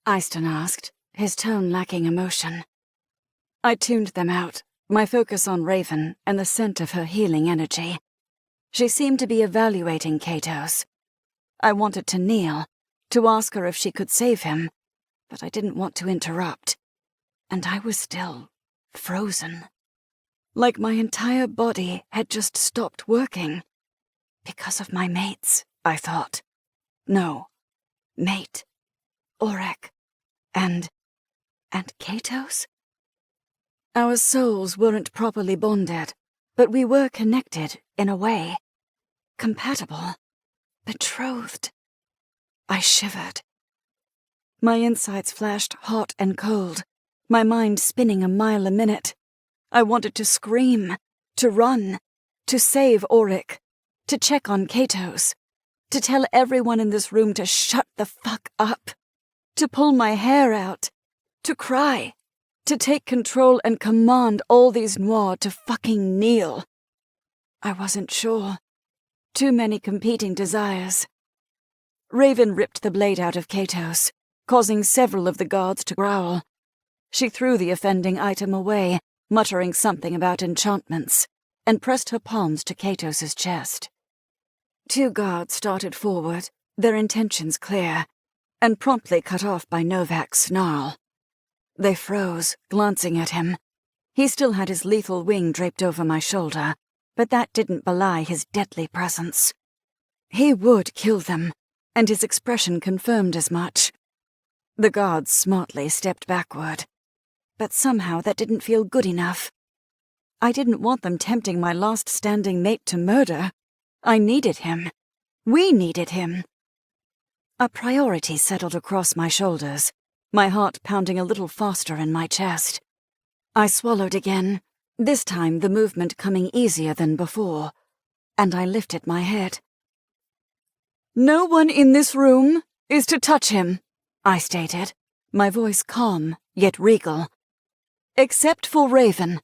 Eyston asked, his tone lacking emotion. I tuned them out, my focus on Raven and the scent of her healing energy. She seemed to be evaluating Katos. I wanted to kneel, to ask her if she could save him, but I didn't want to interrupt. And I was still frozen. Like my entire body had just stopped working. Because of my mates, I thought. No, mate, Auric, and Katos? Our souls weren't properly bonded, but we were connected in a way. Compatible. Betrothed. I shivered. My insides flashed hot and cold, my mind spinning a mile a minute. I wanted to scream, to run, to save Auric, to check on Katos, to tell everyone in this room to shut the fuck up, to pull my hair out, to cry, to take control and command all these Noir to fucking kneel. I wasn't sure. Too many competing desires. Raven ripped the blade out of Katos, causing several of the guards to growl. She threw the offending item away, muttering something about enchantments, and pressed her palms to Katos's chest. 2 guards started forward, their intentions clear, and promptly cut off by Novak's snarl. They froze, glancing at him. He still had his lethal wing draped over my shoulder, but that didn't belie his deadly presence. He would kill them, and his expression confirmed as much. The guards smartly stepped backward, but somehow that didn't feel good enough. I didn't want them tempting my last standing mate to murder. I needed him. We needed him. A priority settled across my shoulders, my heart pounding a little faster in my chest. I swallowed again, this time the movement coming easier than before, and I lifted my head. "No one in this room is to touch him," I stated, my voice calm yet regal. "Except for Raven."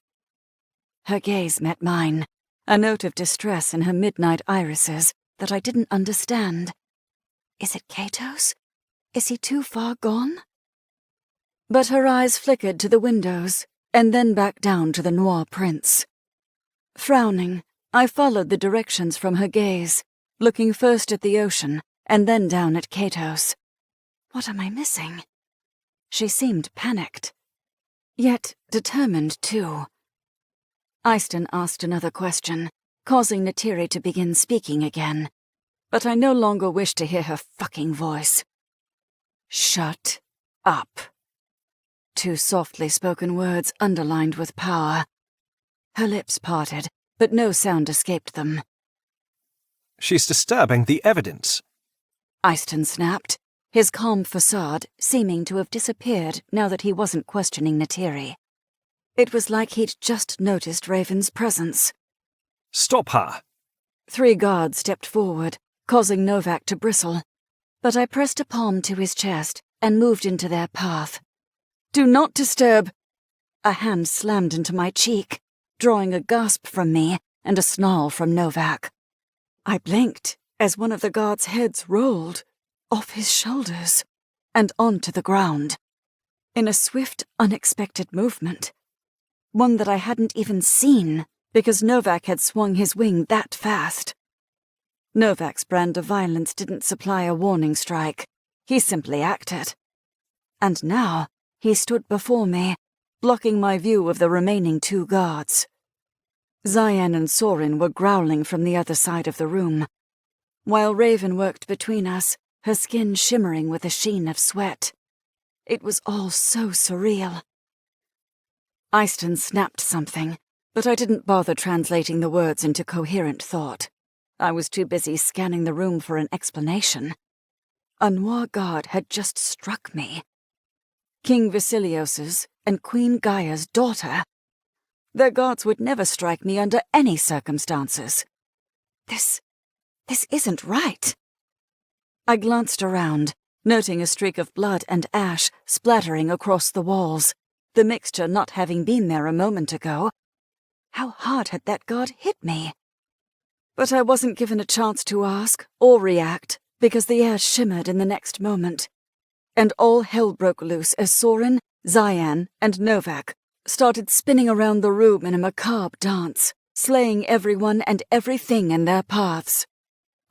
Her gaze met mine, a note of distress in her midnight irises that I didn't understand. Is it Katos? Is he too far gone? But her eyes flickered to the windows, and then back down to the Noir prince. Frowning, I followed the directions from her gaze, looking first at the ocean, and then down at Katos. What am I missing? She seemed panicked, yet determined too. Eyston asked another question, causing Neytiri to begin speaking again, but I no longer wished to hear her fucking voice. "Shut up." 2 softly spoken words underlined with power. Her lips parted, but no sound escaped them.
"She's disturbing the evidence,"
Eyston snapped, his calm facade seeming to have disappeared now that he wasn't questioning Neytiri. It was like he'd just noticed Raven's presence.
"Stop her."
3 guards stepped forward, causing Novak to bristle, but I pressed a palm to his chest and moved into their path. "Do not disturb." A hand slammed into my cheek, drawing a gasp from me and a snarl from Novak. I blinked as one of the guards' heads rolled off his shoulders and onto the ground, in a swift, unexpected movement. One that I hadn't even seen because Novak had swung his wing that fast. Novak's brand of violence didn't supply a warning strike. He simply acted. And now he stood before me, blocking my view of the remaining 2 guards. Zayan and Sorin were growling from the other side of the room, while Raven worked between us, her skin shimmering with a sheen of sweat. It was all so surreal. Eyston snapped something, but I didn't bother translating the words into coherent thought. I was too busy scanning the room for an explanation. A Noir guard had just struck me. King Vasilios's and Queen Gaia's daughter. Their guards would never strike me under any circumstances. This isn't right. I glanced around, noting a streak of blood and ash splattering across the walls, the mixture not having been there a moment ago. How hard had that guard hit me? But I wasn't given a chance to ask or react because the air shimmered in the next moment, and all hell broke loose as Sorin, Zayan, and Novak started spinning around the room in a macabre dance, slaying everyone and everything in their paths.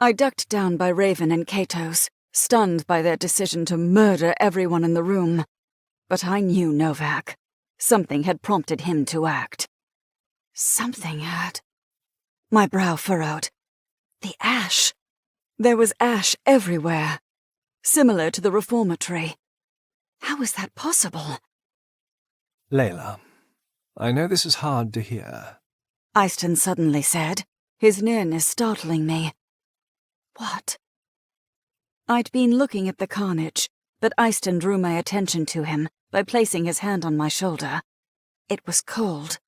I ducked down by Raven and Katos, stunned by their decision to murder everyone in the room. But I knew Novak. Something had prompted him to act. Something had. My brow furrowed. The ash. There was ash everywhere, similar to the reformatory. How was that possible?
"Layla, I know this is hard to hear."
Eyston suddenly said, his nearness startling me. What? I'd been looking at the carnage, but Eyston drew my attention to him by placing his hand on my shoulder. It was cold,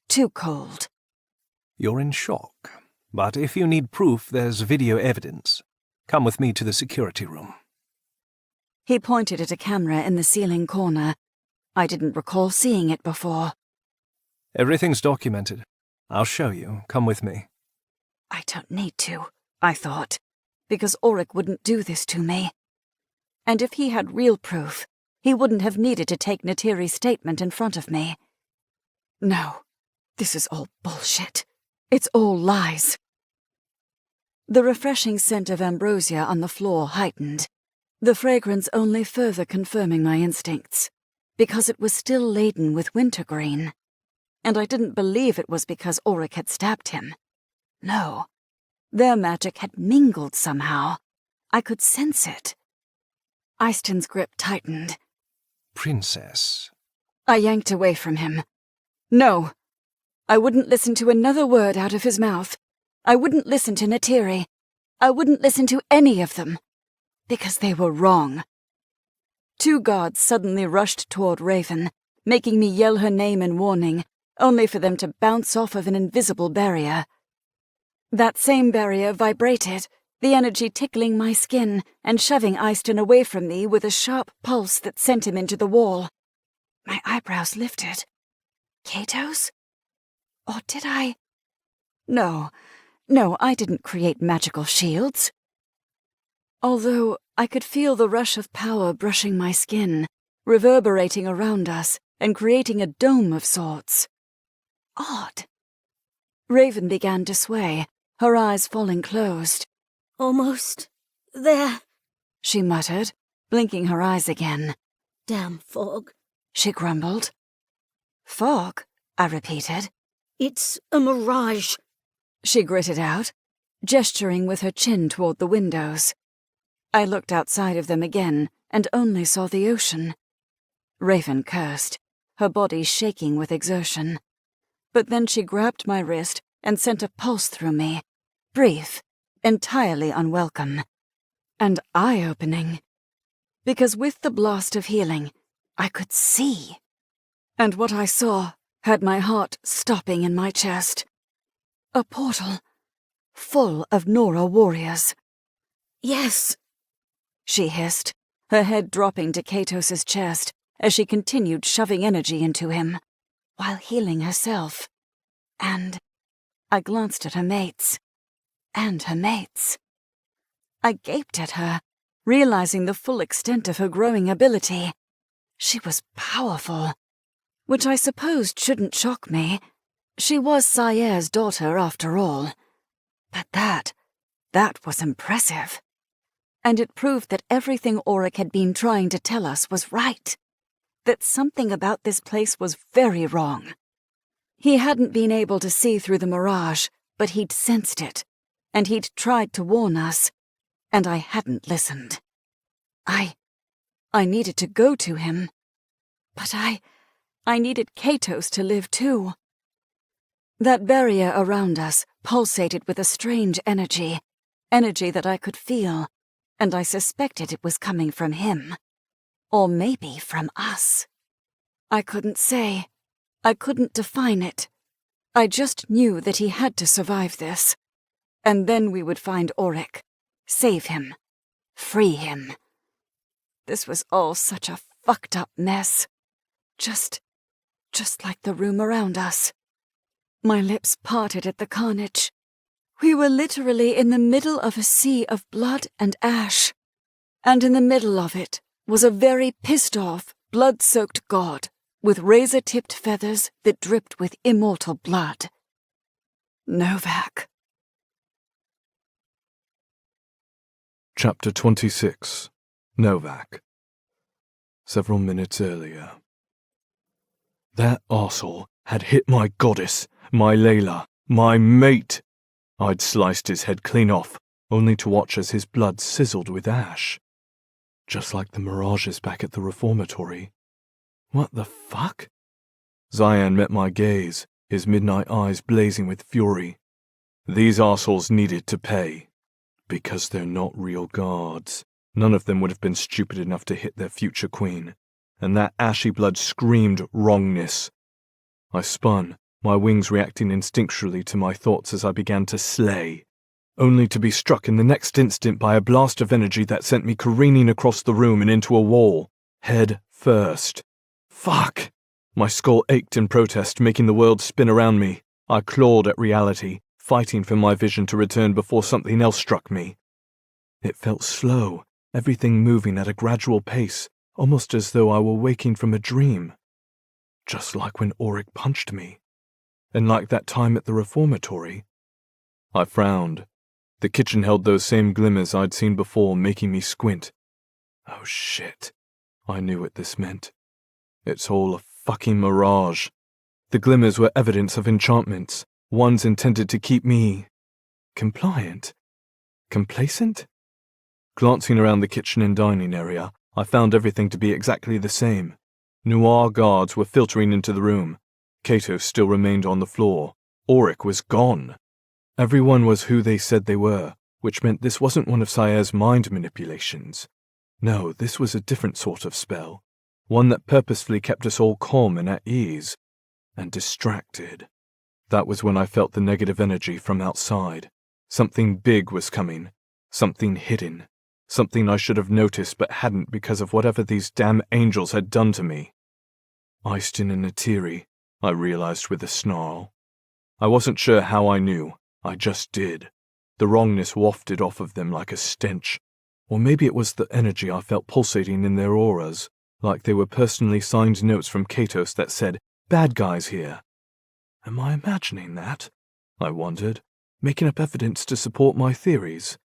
Too cold.
You're in shock, but if you need proof, there's video evidence. Come with me to the security room.
He pointed at a camera in the ceiling corner. I didn't recall seeing it before.
Everything's documented. I'll show you. Come with me.
I don't need to, I thought, because Auric wouldn't do this to me. And if he had real proof, he wouldn't have needed to take Natiri's statement in front of me. No, this is all bullshit. It's all lies. The refreshing scent of ambrosia on the floor heightened, the fragrance only further confirming my instincts, because it was still laden with wintergreen. And I didn't believe it was because Auric had stabbed him. No, their magic had mingled somehow. I could sense it. Eyston's grip tightened.
Princess.
I yanked away from him. No, I wouldn't listen to another word out of his mouth. I wouldn't listen to Natiri. I wouldn't listen to any of them. Because they were wrong. Two guards suddenly rushed toward Raven, making me yell her name in warning, only for them to bounce off of an invisible barrier. That same barrier vibrated, the energy tickling my skin and shoving Eyston away from me with a sharp pulse that sent him into the wall. My eyebrows lifted. Katos? Or did I? No, I didn't create magical shields. Although I could feel the rush of power brushing my skin, reverberating around us and creating a dome of sorts. Odd. Raven began to sway, her eyes falling closed.
Almost there,
She muttered, blinking her eyes again.
damn fog.
She grumbled. Fog, I repeated.
It's a mirage.
She gritted out, gesturing with her chin toward the windows. I looked outside of them again and only saw the ocean. Raven cursed, her body shaking with exertion. But then she grabbed my wrist and sent a pulse through me, brief, entirely unwelcome, and eye-opening. Because with the blast of healing, I could see. And what I saw had my heart stopping in my chest. A portal, full of Nora warriors.
Yes,
She hissed, her head dropping to Katos's chest as she continued shoving energy into him, while healing herself. And I glanced at her mates. And her mates. I gaped at her, realizing the full extent of her growing ability. She was powerful, which I supposed shouldn't shock me. She was Sayere's daughter, after all. But that was impressive. And it proved that everything Auric had been trying to tell us was right. That something about this place was very wrong. He hadn't been able to see through the mirage, but he'd sensed it, and he'd tried to warn us, and I hadn't listened. I needed to go to him, but I needed Katos to live too. That barrier around us pulsated with a strange energy that I could feel, and I suspected it was coming from him. Or maybe from us. I couldn't say. I couldn't define it. I just knew that he had to survive this. And then we would find Auric, save him, free him. This was all such a fucked up mess. Just like the room around us. My lips parted at the carnage. We were literally in the middle of a sea of blood and ash. And in the middle of it was a very pissed-off, blood-soaked god with razor-tipped feathers that dripped with immortal blood. Novak.
Chapter 26. Novak. Several minutes earlier. That arsehole had hit my goddess, my Layla, my mate. I'd sliced his head clean off, only to watch as his blood sizzled with ash. Just like the mirages back at the reformatory. What the fuck? Zayan met my gaze, his midnight eyes blazing with fury. These arseholes needed to pay. Because they're not real guards. None of them would have been stupid enough to hit their future queen. And that ashy blood screamed wrongness. I spun, my wings reacting instinctually to my thoughts as I began to slay, only to be struck in the next instant by a blast of energy that sent me careening across the room and into a wall, head first. Fuck! My skull ached in protest, making the world spin around me. I clawed at reality, fighting for my vision to return before something else struck me. It felt slow, everything moving at a gradual pace, almost as though I were waking from a dream. Just like when Auric punched me. And like that time at the reformatory. I frowned. The kitchen held those same glimmers I'd seen before, making me squint. Oh shit. I knew what this meant. It's all a fucking mirage. The glimmers were evidence of enchantments, ones intended to keep me compliant? Complacent? Glancing around the kitchen and dining area, I found everything to be exactly the same. Noir guards were filtering into the room. Cato still remained on the floor. Auric was gone. Everyone was who they said they were, which meant this wasn't one of Saye's mind manipulations. No, this was a different sort of spell, one that purposefully kept us all calm and at ease, and distracted. That was when I felt the negative energy from outside. Something big was coming, something hidden, something I should have noticed but hadn't because of whatever these damn angels had done to me. Aistin and Natiri, I realized with a snarl. I wasn't sure how I knew, I just did. The wrongness wafted off of them like a stench. Or maybe it was the energy I felt pulsating in their auras, like they were personally signed notes from Katos that said, "Bad guys here." Am I imagining that? I wondered, making up evidence to support my theories.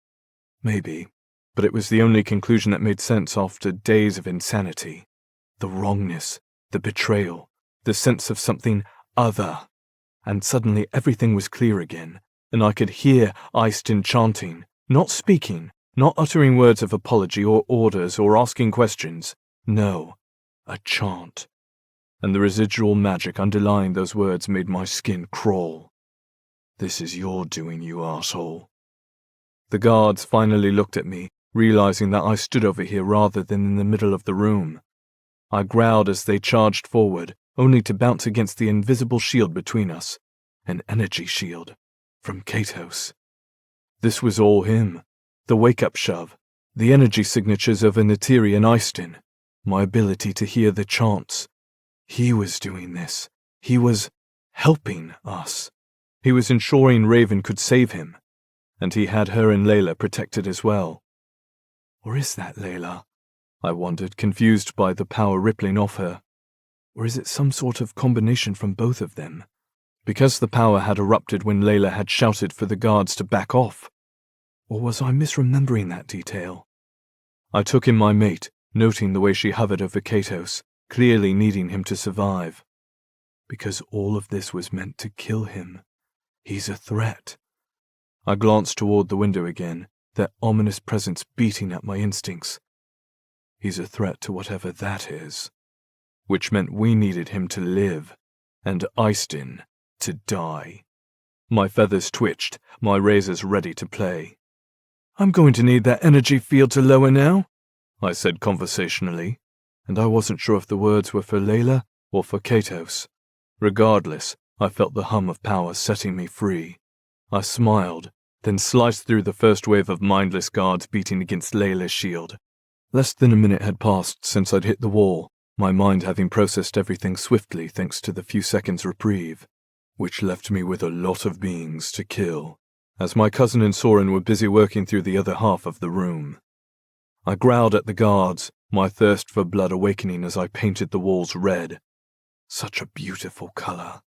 Maybe, but it was the only conclusion that made sense after days of insanity. The wrongness, the betrayal, the sense of something other. And suddenly everything was clear again, and I could hear Aistin chanting, not speaking, not uttering words of apology or orders or asking questions. No, a chant. And the residual magic underlying those words made my skin crawl. "This is your doing, you arsehole." The guards finally looked at me, realizing that I stood over here rather than in the middle of the room. I growled as they charged forward, only to bounce against the invisible shield between us. An energy shield. From Katos. This was all him. The wake-up shove. The energy signatures of Natiri and Aistin. My ability to hear the chants. He was doing this. He was helping us. He was ensuring Raven could save him. And he had her and Layla protected as well. Or is that Layla? I wondered, confused by the power rippling off her. Or is it some sort of combination from both of them? Because the power had erupted when Layla had shouted for the guards to back off. Or was I misremembering that detail? I took in my mate, noting the way she hovered over Katos, clearly needing him to survive. Because all of this was meant to kill him. He's a threat. I glanced toward the window again, that ominous presence beating at my instincts. He's a threat to whatever that is. Which meant we needed him to live, and Aistin to die. My feathers twitched, my razors ready to play. "I'm going to need that energy field to lower now," I said conversationally, and I wasn't sure if the words were for Layla or for Katos. Regardless, I felt the hum of power setting me free. I smiled, then sliced through the first wave of mindless guards beating against Layla's shield. Less than a minute had passed since I'd hit the wall, my mind having processed everything swiftly thanks to the few seconds reprieve, which left me with a lot of beings to kill, as my cousin and Soren were busy working through the other half of the room. I growled at the guards, my thirst for blood awakening as I painted the walls red. Such a beautiful color.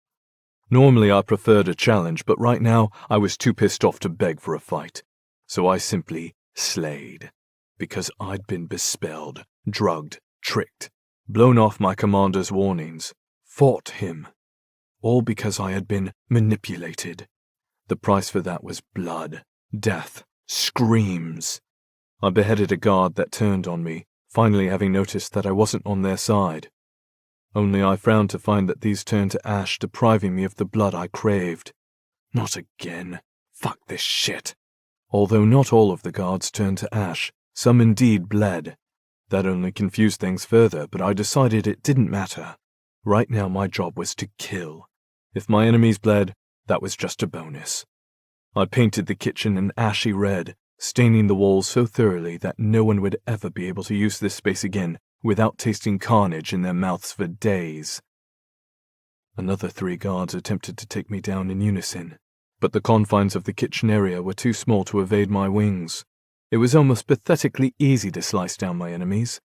Normally I preferred a challenge, but right now I was too pissed off to beg for a fight, so I simply slayed. Because I'd been bespelled, drugged, tricked, blown off my commander's warnings, fought him. All because I had been manipulated. The price for that was blood, death, screams. I beheaded a guard that turned on me, finally having noticed that I wasn't on their side. Only I frowned to find that these turned to ash, depriving me of the blood I craved. Not again. Fuck this shit. Although not all of the guards turned to ash, some indeed bled. That only confused things further, but I decided it didn't matter. Right now my job was to kill. If my enemies bled, that was just a bonus. I painted the kitchen an ashy red, staining the walls so thoroughly that no one would ever be able to use this space again without tasting carnage in their mouths for days. Another 3 guards attempted to take me down in unison, but the confines of the kitchen area were too small to evade my wings. It was almost pathetically easy to slice down my enemies.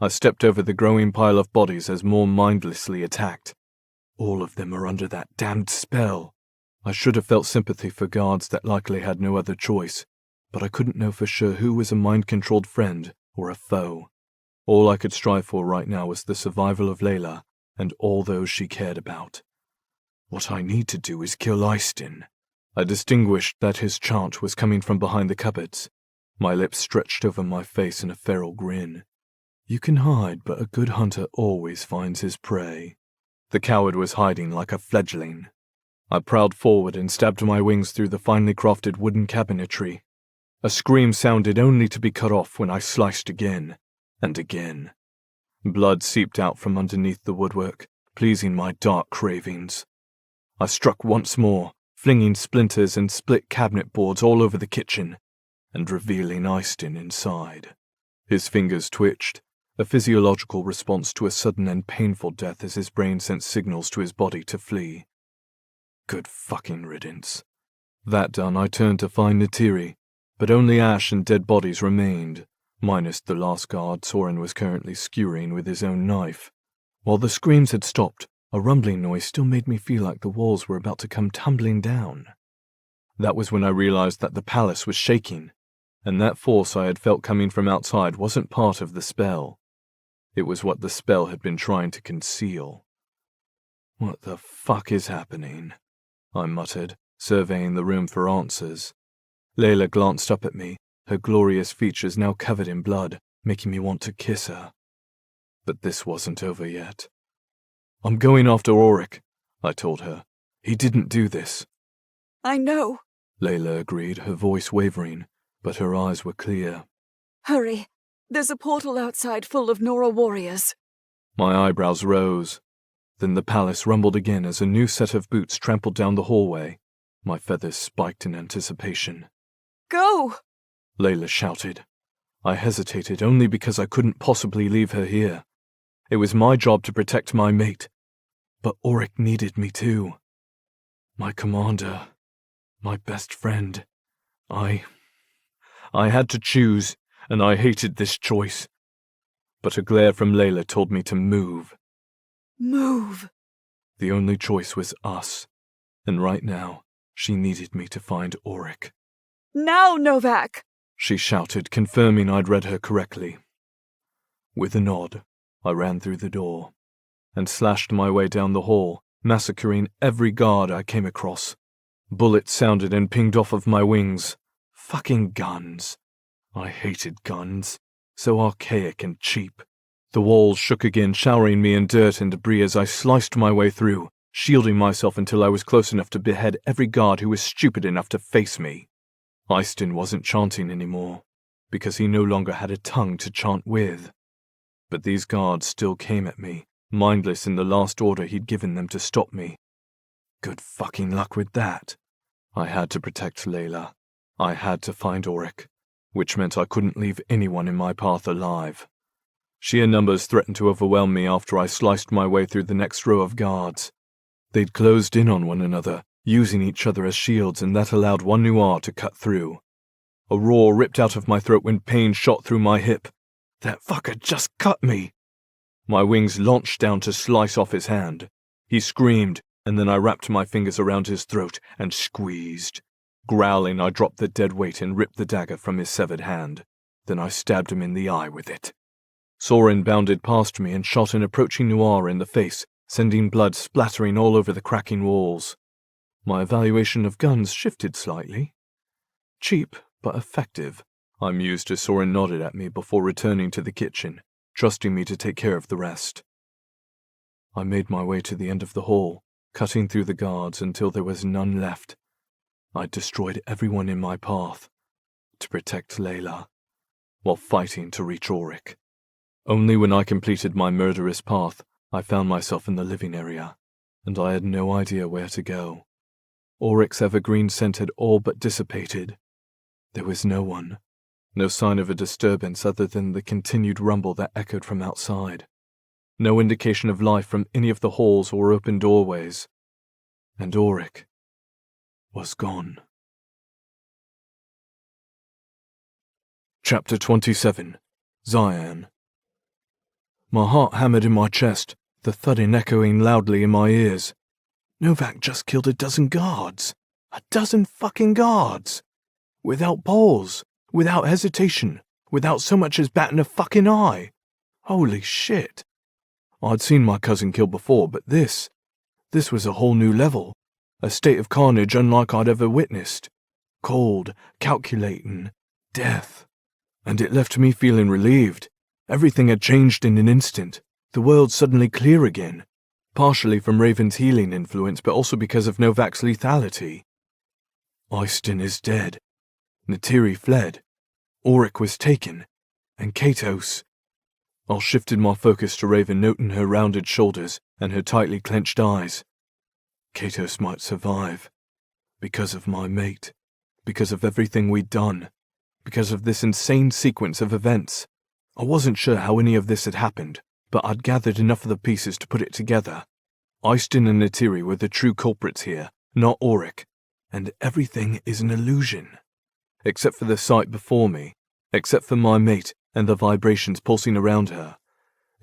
I stepped over the growing pile of bodies as more mindlessly attacked. All of them are under that damned spell. I should have felt sympathy for guards that likely had no other choice, but I couldn't know for sure who was a mind-controlled friend or a foe. All I could strive for right now was the survival of Layla and all those she cared about. What I need to do is kill Eistin. I distinguished that his chant was coming from behind the cupboards. My lips stretched over my face in a feral grin. You can hide, but a good hunter always finds his prey. The coward was hiding like a fledgling. I prowled forward and stabbed my wings through the finely crafted wooden cabinetry. A scream sounded only to be cut off when I sliced again and again. Blood seeped out from underneath the woodwork, pleasing my dark cravings. I struck once more, flinging splinters and split cabinet boards all over the kitchen, and revealing Eistin inside. His fingers twitched, a physiological response to a sudden and painful death as his brain sent signals to his body to flee. Good fucking riddance. That done, I turned to find Neytiri, but only ash and dead bodies remained, minus the last guard Soren was currently skewering with his own knife. While the screams had stopped, a rumbling noise still made me feel like the walls were about to come tumbling down. That was when I realized that the palace was shaking, and that force I had felt coming from outside wasn't part of the spell. It was what the spell had been trying to conceal. What the fuck is happening? I muttered, surveying the room for answers. Layla glanced up at me, her glorious features now covered in blood, making me want to kiss her. But this wasn't over yet. I'm going after Auric, I told her. He didn't do this.
I know,
Layla agreed, her voice wavering, but her eyes were clear.
Hurry. There's a portal outside full of Nora warriors.
My eyebrows rose. Then the palace rumbled again as a new set of boots trampled down the hallway. My feathers spiked in anticipation.
Go!
Layla shouted. I hesitated only because I couldn't possibly leave her here. It was my job to protect my mate, but Auric needed me too. My commander, my best friend. I had to choose, and I hated this choice. But a glare from Layla told me to move.
Move!
The only choice was us, and right now, she needed me to find Auric.
Now, Novak!
She shouted, confirming I'd read her correctly. With a nod, I ran through the door, and slashed my way down the hall, massacring every guard I came across. Bullets sounded and pinged off of my wings. Fucking guns. I hated guns. So archaic and cheap. The walls shook again, showering me in dirt and debris as I sliced my way through, shielding myself until I was close enough to behead every guard who was stupid enough to face me. Eistin wasn't chanting anymore, because he no longer had a tongue to chant with. But these guards still came at me, mindless in the last order he'd given them to stop me. Good fucking luck with that. I had to protect Layla. I had to find Auric, which meant I couldn't leave anyone in my path alive. Sheer numbers threatened to overwhelm me after I sliced my way through the next row of guards. They'd closed in on one another, using each other as shields, and that allowed one noir to cut through. A roar ripped out of my throat when pain shot through my hip. That fucker just cut me! My wings launched down to slice off his hand. He screamed, and then I wrapped my fingers around his throat and squeezed. Growling, I dropped the dead weight and ripped the dagger from his severed hand. Then I stabbed him in the eye with it. Soren bounded past me and shot an approaching noir in the face, sending blood splattering all over the cracking walls. My evaluation of guns shifted slightly. Cheap, but effective, I mused as Soren nodded at me before returning to the kitchen, trusting me to take care of the rest. I made my way to the end of the hall, cutting through the guards until there was none left. I'd destroyed everyone in my path to protect Layla, while fighting to reach Auric. Only when I completed my murderous path, I found myself in the living area. and I had no idea where to go. Auric's evergreen scent had all but dissipated. There was no one, no sign of a disturbance other than the continued rumble that echoed from outside. No indication of life from any of the halls or open doorways. And Auric was gone. Chapter 27. Zion. My heart hammered in my chest, the thudding echoing loudly in my ears. Novak just killed a dozen guards. A dozen fucking guards! Without pause, without hesitation, without so much as batting a fucking eye. Holy shit. I'd seen my cousin killed before, but this was a whole new level. A state of carnage unlike I'd ever witnessed. Cold, calculating, death. And it left me feeling relieved. Everything had changed in an instant. The world suddenly clear again. Partially from Raven's healing influence, but also because of Novak's lethality. Eyston is dead. Neytiri fled. Auric was taken. And Katos. I shifted my focus to Raven, noting her rounded shoulders and her tightly clenched eyes. Katos might survive. Because of my mate. Because of everything we'd done. Because of this insane sequence of events. I wasn't sure how any of this had happened, but I'd gathered enough of the pieces to put it together. Eyston and Neytiri were the true culprits here, not Auric. And everything is an illusion. Except for the sight before me. Except for my mate and the vibrations pulsing around her.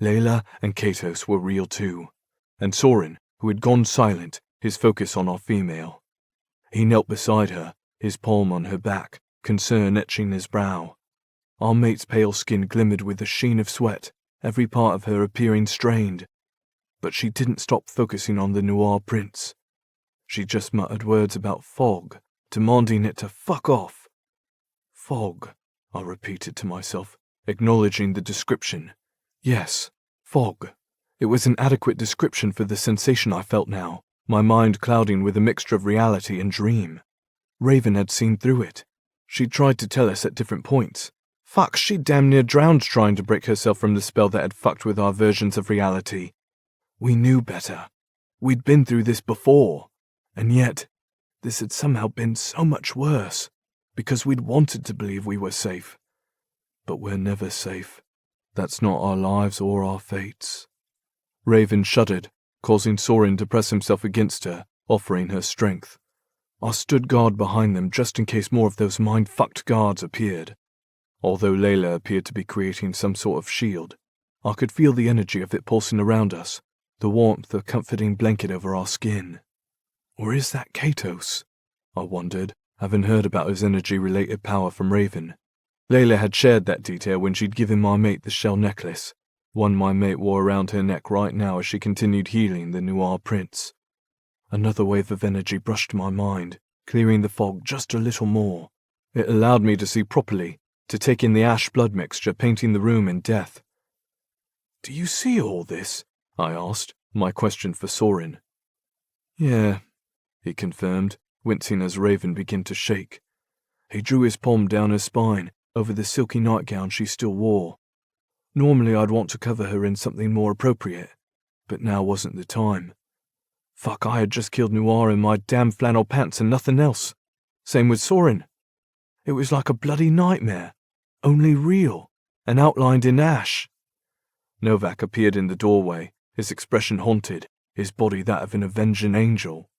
Layla and Katos were real too. And Soren, who had gone silent, his focus on our female. He knelt beside her, his palm on her back, concern etching his brow. Our mate's pale skin glimmered with a sheen of sweat, every part of her appearing strained. But she didn't stop focusing on the Noir Prince. She just muttered words about fog, demanding it to fuck off. Fog, I repeated to myself, acknowledging the description. Yes, fog. It was an adequate description for the sensation I felt now, my mind clouding with a mixture of reality and dream. Raven had seen through it. She'd tried to tell us at different points. Fuck, she damn near drowned trying to break herself from the spell that had fucked with our versions of reality. We knew better. We'd been through this before. And yet, this had somehow been so much worse, because we'd wanted to believe we were safe. But we're never safe. That's not our lives or our fates. Raven shuddered, causing Soren to press himself against her, offering her strength. I stood guard behind them just in case more of those mind-fucked guards appeared. Although Layla appeared to be creating some sort of shield, I could feel the energy of it pulsing around us, the warmth of comforting blanket over our skin. Or is that Katos? I wondered, having heard about his energy-related power from Raven. Layla had shared that detail when she'd given my mate the shell necklace, one my mate wore around her neck right now as she continued healing the Noir Prince. Another wave of energy brushed my mind, clearing the fog just a little more. It allowed me to see properly, to take in the ash blood mixture painting the room in death. Do you see all this? I asked, my question for Soren. Yeah, he confirmed, wincing as Raven began to shake. He drew his palm down her spine, over the silky nightgown she still wore. Normally I'd want to cover her in something more appropriate, but now wasn't the time. Fuck, I had just killed Noir in my damn flannel pants and nothing else. Same with Soren. It was like a bloody nightmare, only real, and outlined in ash. Novak appeared in the doorway, his expression haunted, his body that of an avenging angel.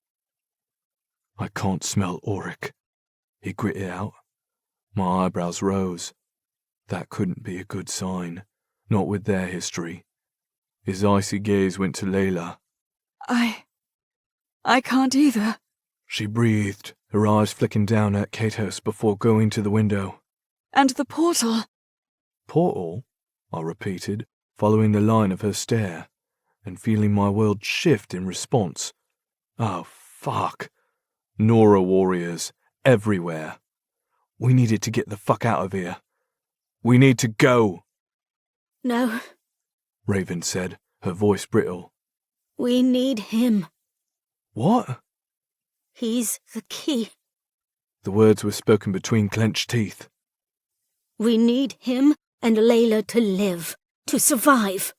I can't smell Auric, he gritted out. My eyebrows rose. That couldn't be a good sign, not with their history. His icy gaze went to Layla.
I can't either.
She breathed, her eyes flicking down at Katos before going to the window.
And the portal.
Portal? I repeated, following the line of her stare, and feeling my world shift in response. Oh, fuck. Nora warriors, everywhere. We needed to get the fuck out of here. We need to go.
No.
Raven said, her voice brittle.
We need him.
What?
He's the key.
The words were spoken between clenched teeth.
We need him and Layla to live, to survive.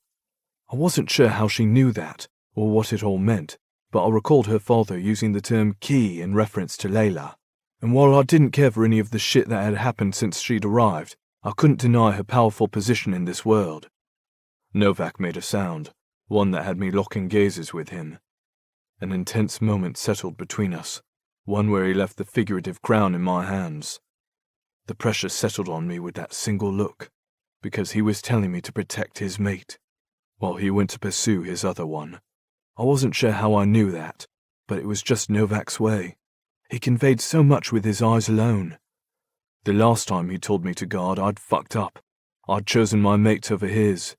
I wasn't sure how she knew that, or what it all meant, but I recalled her father using the term key in reference to Layla. And while I didn't care for any of the shit that had happened since she'd arrived, I couldn't deny her powerful position in this world. Novak made a sound, one that had me locking gazes with him. An intense moment settled between us, one where he left the figurative crown in my hands. The pressure settled on me with that single look, because he was telling me to protect his mate, while he went to pursue his other one. I wasn't sure how I knew that, but it was just Novak's way. He conveyed so much with his eyes alone. The last time he told me to guard, I'd fucked up. I'd chosen my mate over his.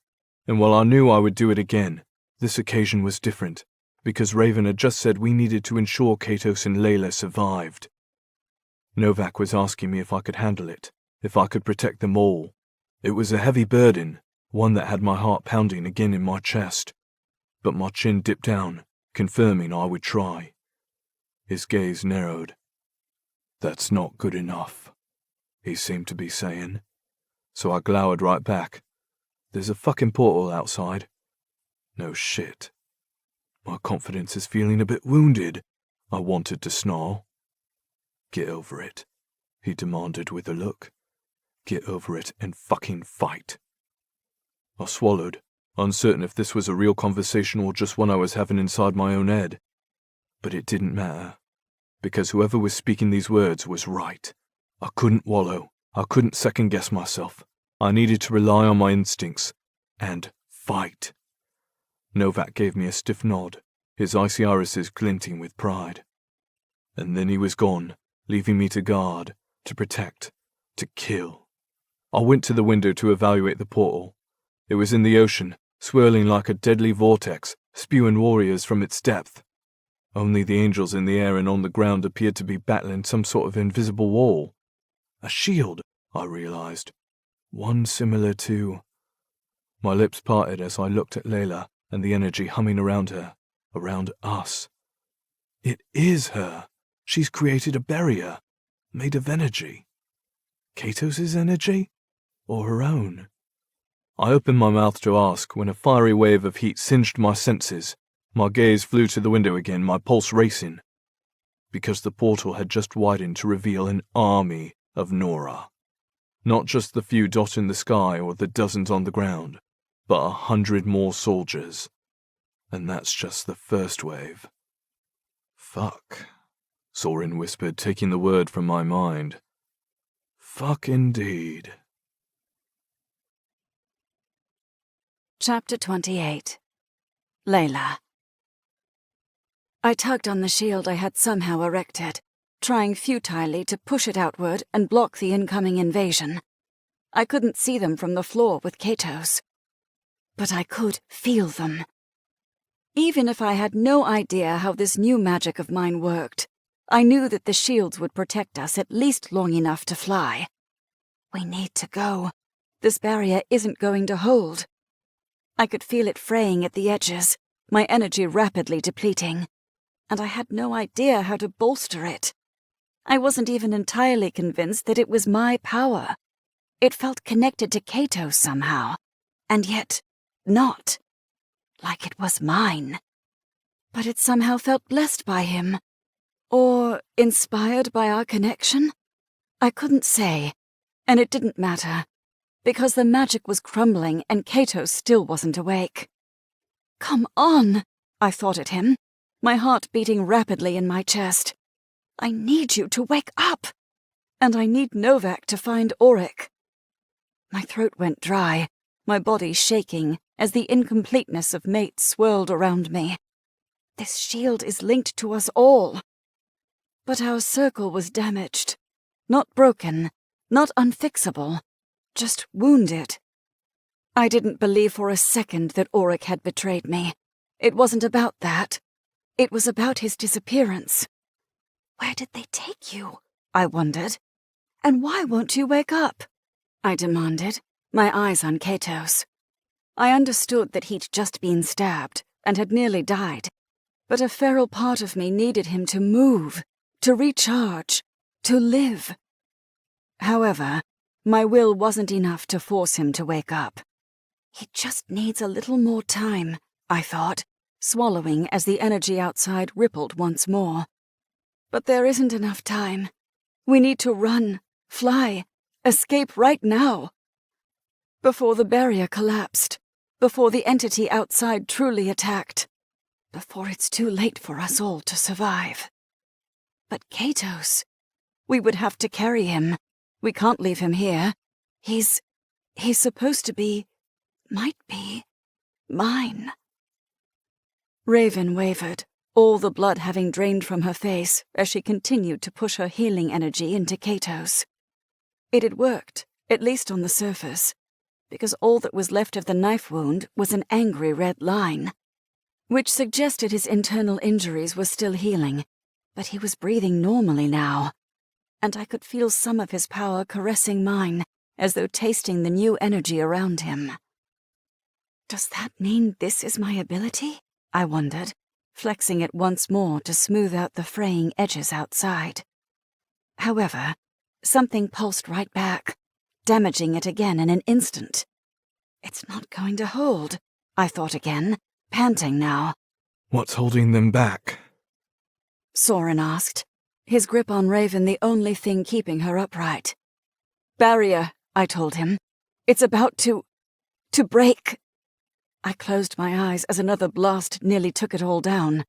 And while I knew I would do it again, this occasion was different, because Raven had just said we needed to ensure Katos and Layla survived. Novak was asking me if I could handle it, if I could protect them all. It was a heavy burden, one that had my heart pounding again in my chest. But my chin dipped down, confirming I would try. His gaze narrowed. "That's not good enough," he seemed to be saying. So I glowered right back. "There's a fucking portal outside." "No shit." "My confidence is feeling a bit wounded," I wanted to snarl. "Get over it," he demanded with a look. "Get over it and fucking fight." I swallowed, uncertain if this was a real conversation or just one I was having inside my own head. But it didn't matter, because whoever was speaking these words was right. I couldn't wallow. I couldn't second-guess myself. I needed to rely on my instincts and fight. Novak gave me a stiff nod, his icy irises glinting with pride. And then he was gone, leaving me to guard, to protect, to kill. I went to the window to evaluate the portal. It was in the ocean, swirling like a deadly vortex, spewing warriors from its depth. Only the angels in the air and on the ground appeared to be battling some sort of invisible wall. A shield, I realized. One similar to... My lips parted as I looked at Layla and the energy humming around her, around us. It is her. She's created a barrier, made of energy. Katos' energy? Or her own? I opened my mouth to ask when a fiery wave of heat singed my senses. My gaze flew to the window again, my pulse racing. Because the portal had just widened to reveal an army of Nora. Not just the few dotting the sky or the dozens on the ground, but 100 more soldiers. And that's just the first wave. Fuck, Sorin whispered, taking the word from my mind. Fuck indeed.
Chapter 28. Layla. I tugged on the shield I had somehow erected, trying futilely to push it outward and block the incoming invasion. I couldn't see them from the floor with Katos, but I could feel them. Even if I had no idea how this new magic of mine worked, I knew that the shields would protect us at least long enough to fly. We need to go. This barrier isn't going to hold. I could feel it fraying at the edges, my energy rapidly depleting, and I had no idea how to bolster it. I wasn't even entirely convinced that it was my power. It felt connected to Katos somehow, and yet not, like it was mine. But it somehow felt blessed by him, or inspired by our connection. I couldn't say, and it didn't matter, because the magic was crumbling and Katos still wasn't awake. "Come on," I thought at him, my heart beating rapidly in my chest. "I need you to wake up, and I need Novak to find Auric." My throat went dry, my body shaking as the incompleteness of mate swirled around me. This shield is linked to us all. But our circle was damaged. Not broken, not unfixable, just wounded. I didn't believe for a second that Auric had betrayed me. It wasn't about that. It was about his disappearance. "Where did they take you?" I wondered. "And why won't you wake up?" I demanded, my eyes on Katos. I understood that he'd just been stabbed and had nearly died, but a feral part of me needed him to move, to recharge, to live. However, my will wasn't enough to force him to wake up. He just needs a little more time, I thought, swallowing as the energy outside rippled once more. But there isn't enough time. We need to run, fly, escape right now. Before the barrier collapsed, before the entity outside truly attacked, before it's too late for us all to survive. But Katos, we would have to carry him. We can't leave him here. He's supposed to be, might be, mine. Raven wavered, all the blood having drained from her face as she continued to push her healing energy into Katos. It had worked, at least on the surface, because all that was left of the knife wound was an angry red line, which suggested his internal injuries were still healing, but he was breathing normally now, and I could feel some of his power caressing mine, as though tasting the new energy around him. Does that mean this is my ability? I wondered, flexing it once more to smooth out the fraying edges outside. However, something pulsed right back, damaging it again in an instant. It's not going to hold, I thought again, panting now.
What's holding them back?
Soren asked, his grip on Raven the only thing keeping her upright. Barrier, I told him. It's about to break. I closed my eyes as another blast nearly took it all down.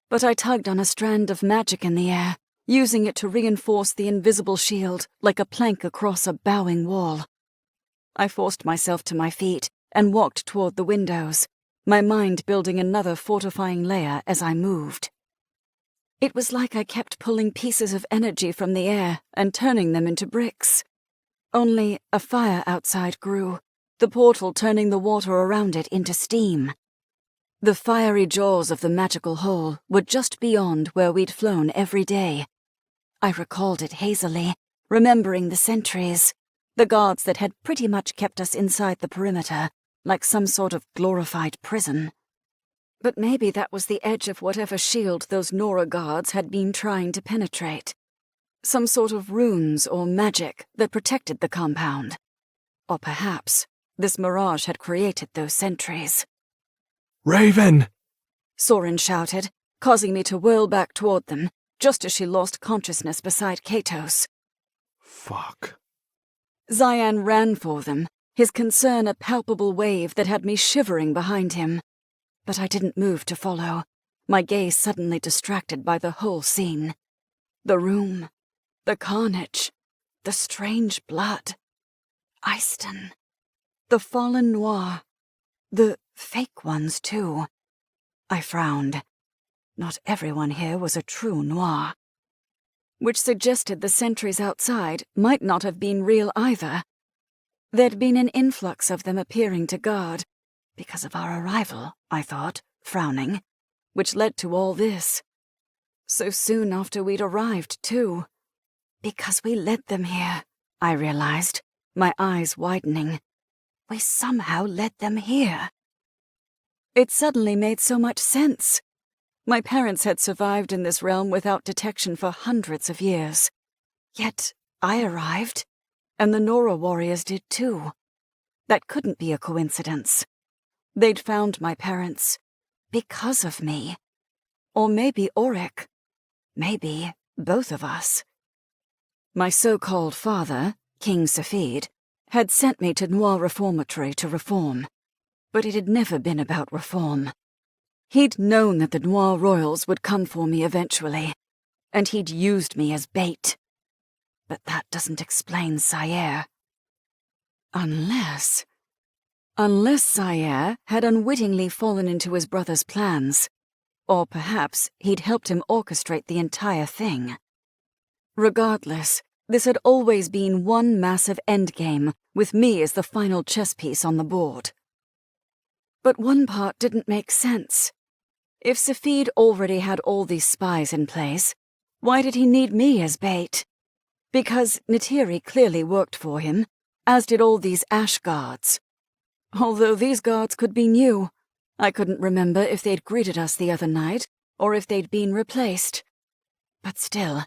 But I tugged on a strand of magic in the air, using it to reinforce the invisible shield like a plank across a bowing wall. I forced myself to my feet and walked toward the windows, my mind building another fortifying layer as I moved. It was like I kept pulling pieces of energy from the air and turning them into bricks. Only a fire outside grew, the portal turning the water around it into steam. The fiery jaws of the magical hole were just beyond where we'd flown every day. I recalled it hazily, remembering the sentries, the guards that had pretty much kept us inside the perimeter, like some sort of glorified prison. But maybe that was the edge of whatever shield those Nora guards had been trying to penetrate. Some sort of runes or magic that protected the compound. Or perhaps this mirage had created those sentries.
Raven!
Soren shouted, causing me to whirl back toward them, just as she lost consciousness beside Katos.
Fuck.
Zayan ran for them, his concern a palpable wave that had me shivering behind him. But I didn't move to follow, my gaze suddenly distracted by the whole scene. The room, the carnage, the strange blood. Eyston. The fallen Noir. The fake ones, too. I frowned. Not everyone here was a true Noir. Which suggested the sentries outside might not have been real either. There'd been an influx of them appearing to guard, because of our arrival, I thought, frowning, which led to all this. So soon after we'd arrived, too. Because we led them here, I realized, my eyes widening. We somehow led them here. It suddenly made so much sense. My parents had survived in this realm without detection for hundreds of years. Yet I arrived, and the Nora warriors did too. That couldn't be a coincidence. They'd found my parents because of me. Or maybe Auric. Maybe both of us. My so-called father, King Safid, had sent me to Noir Reformatory to reform. But it had never been about reform. He'd known that the Noir royals would come for me eventually, and he'd used me as bait. But that doesn't explain Sire. Unless Sire had unwittingly fallen into his brother's plans, or perhaps he'd helped him orchestrate the entire thing. Regardless, this had always been one massive endgame, with me as the final chess piece on the board. But one part didn't make sense. If Safid already had all these spies in place, why did he need me as bait? Because Neytiri clearly worked for him, as did all these Ash guards. Although these guards could be new, I couldn't remember if they'd greeted us the other night, or if they'd been replaced. But still,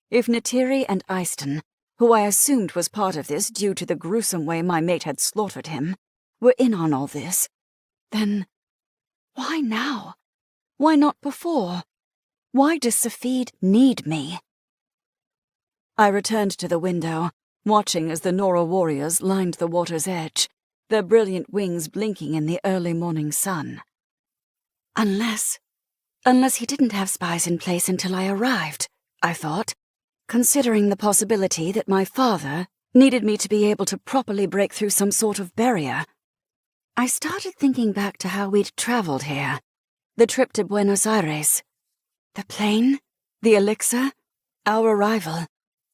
if Neytiri and Eyston, who I assumed was part of this due to the gruesome way my mate had slaughtered him, were in on all this, then Why now? Why not before? Why does Safid need me? I returned to the window, watching as the Nora warriors lined the water's edge, their brilliant wings blinking in the early morning sun. Unless he didn't have spies in place until I arrived, I thought, considering the possibility that my father needed me to be able to properly break through some sort of barrier. I started thinking back to how we'd traveled here, the trip to Buenos Aires, the plane, the elixir, our arrival,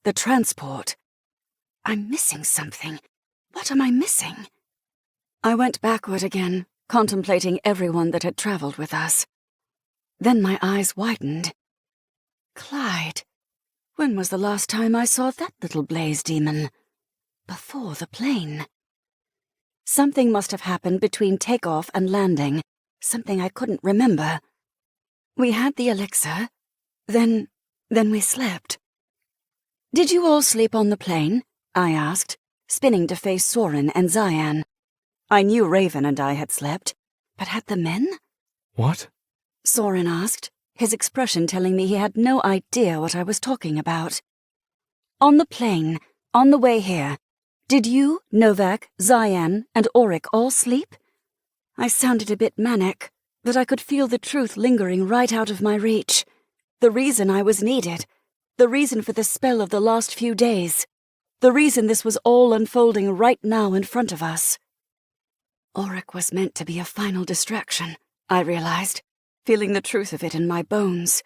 the transport. I'm missing something. What am I missing? I went backward again, contemplating everyone that had traveled with us. Then my eyes widened. Clyde. When was the last time I saw that little blaze demon? Before the plane. Something must have happened between takeoff and landing, something I couldn't remember. We had the elixir, then we slept. Did you all sleep on the plane? I asked, spinning to face Soren and Zayan. I knew Raven and I had slept, but had the men?
What?
Soren asked, his expression telling me he had no idea what I was talking about. On the plane, on the way here, did you, Novak, Zayan, and Auric all sleep? I sounded a bit manic, but I could feel the truth lingering right out of my reach. The reason I was needed, the reason for the spell of the last few days, the reason this was all unfolding right now in front of us. Auric was meant to be a final distraction, I realized, feeling the truth of it in my bones.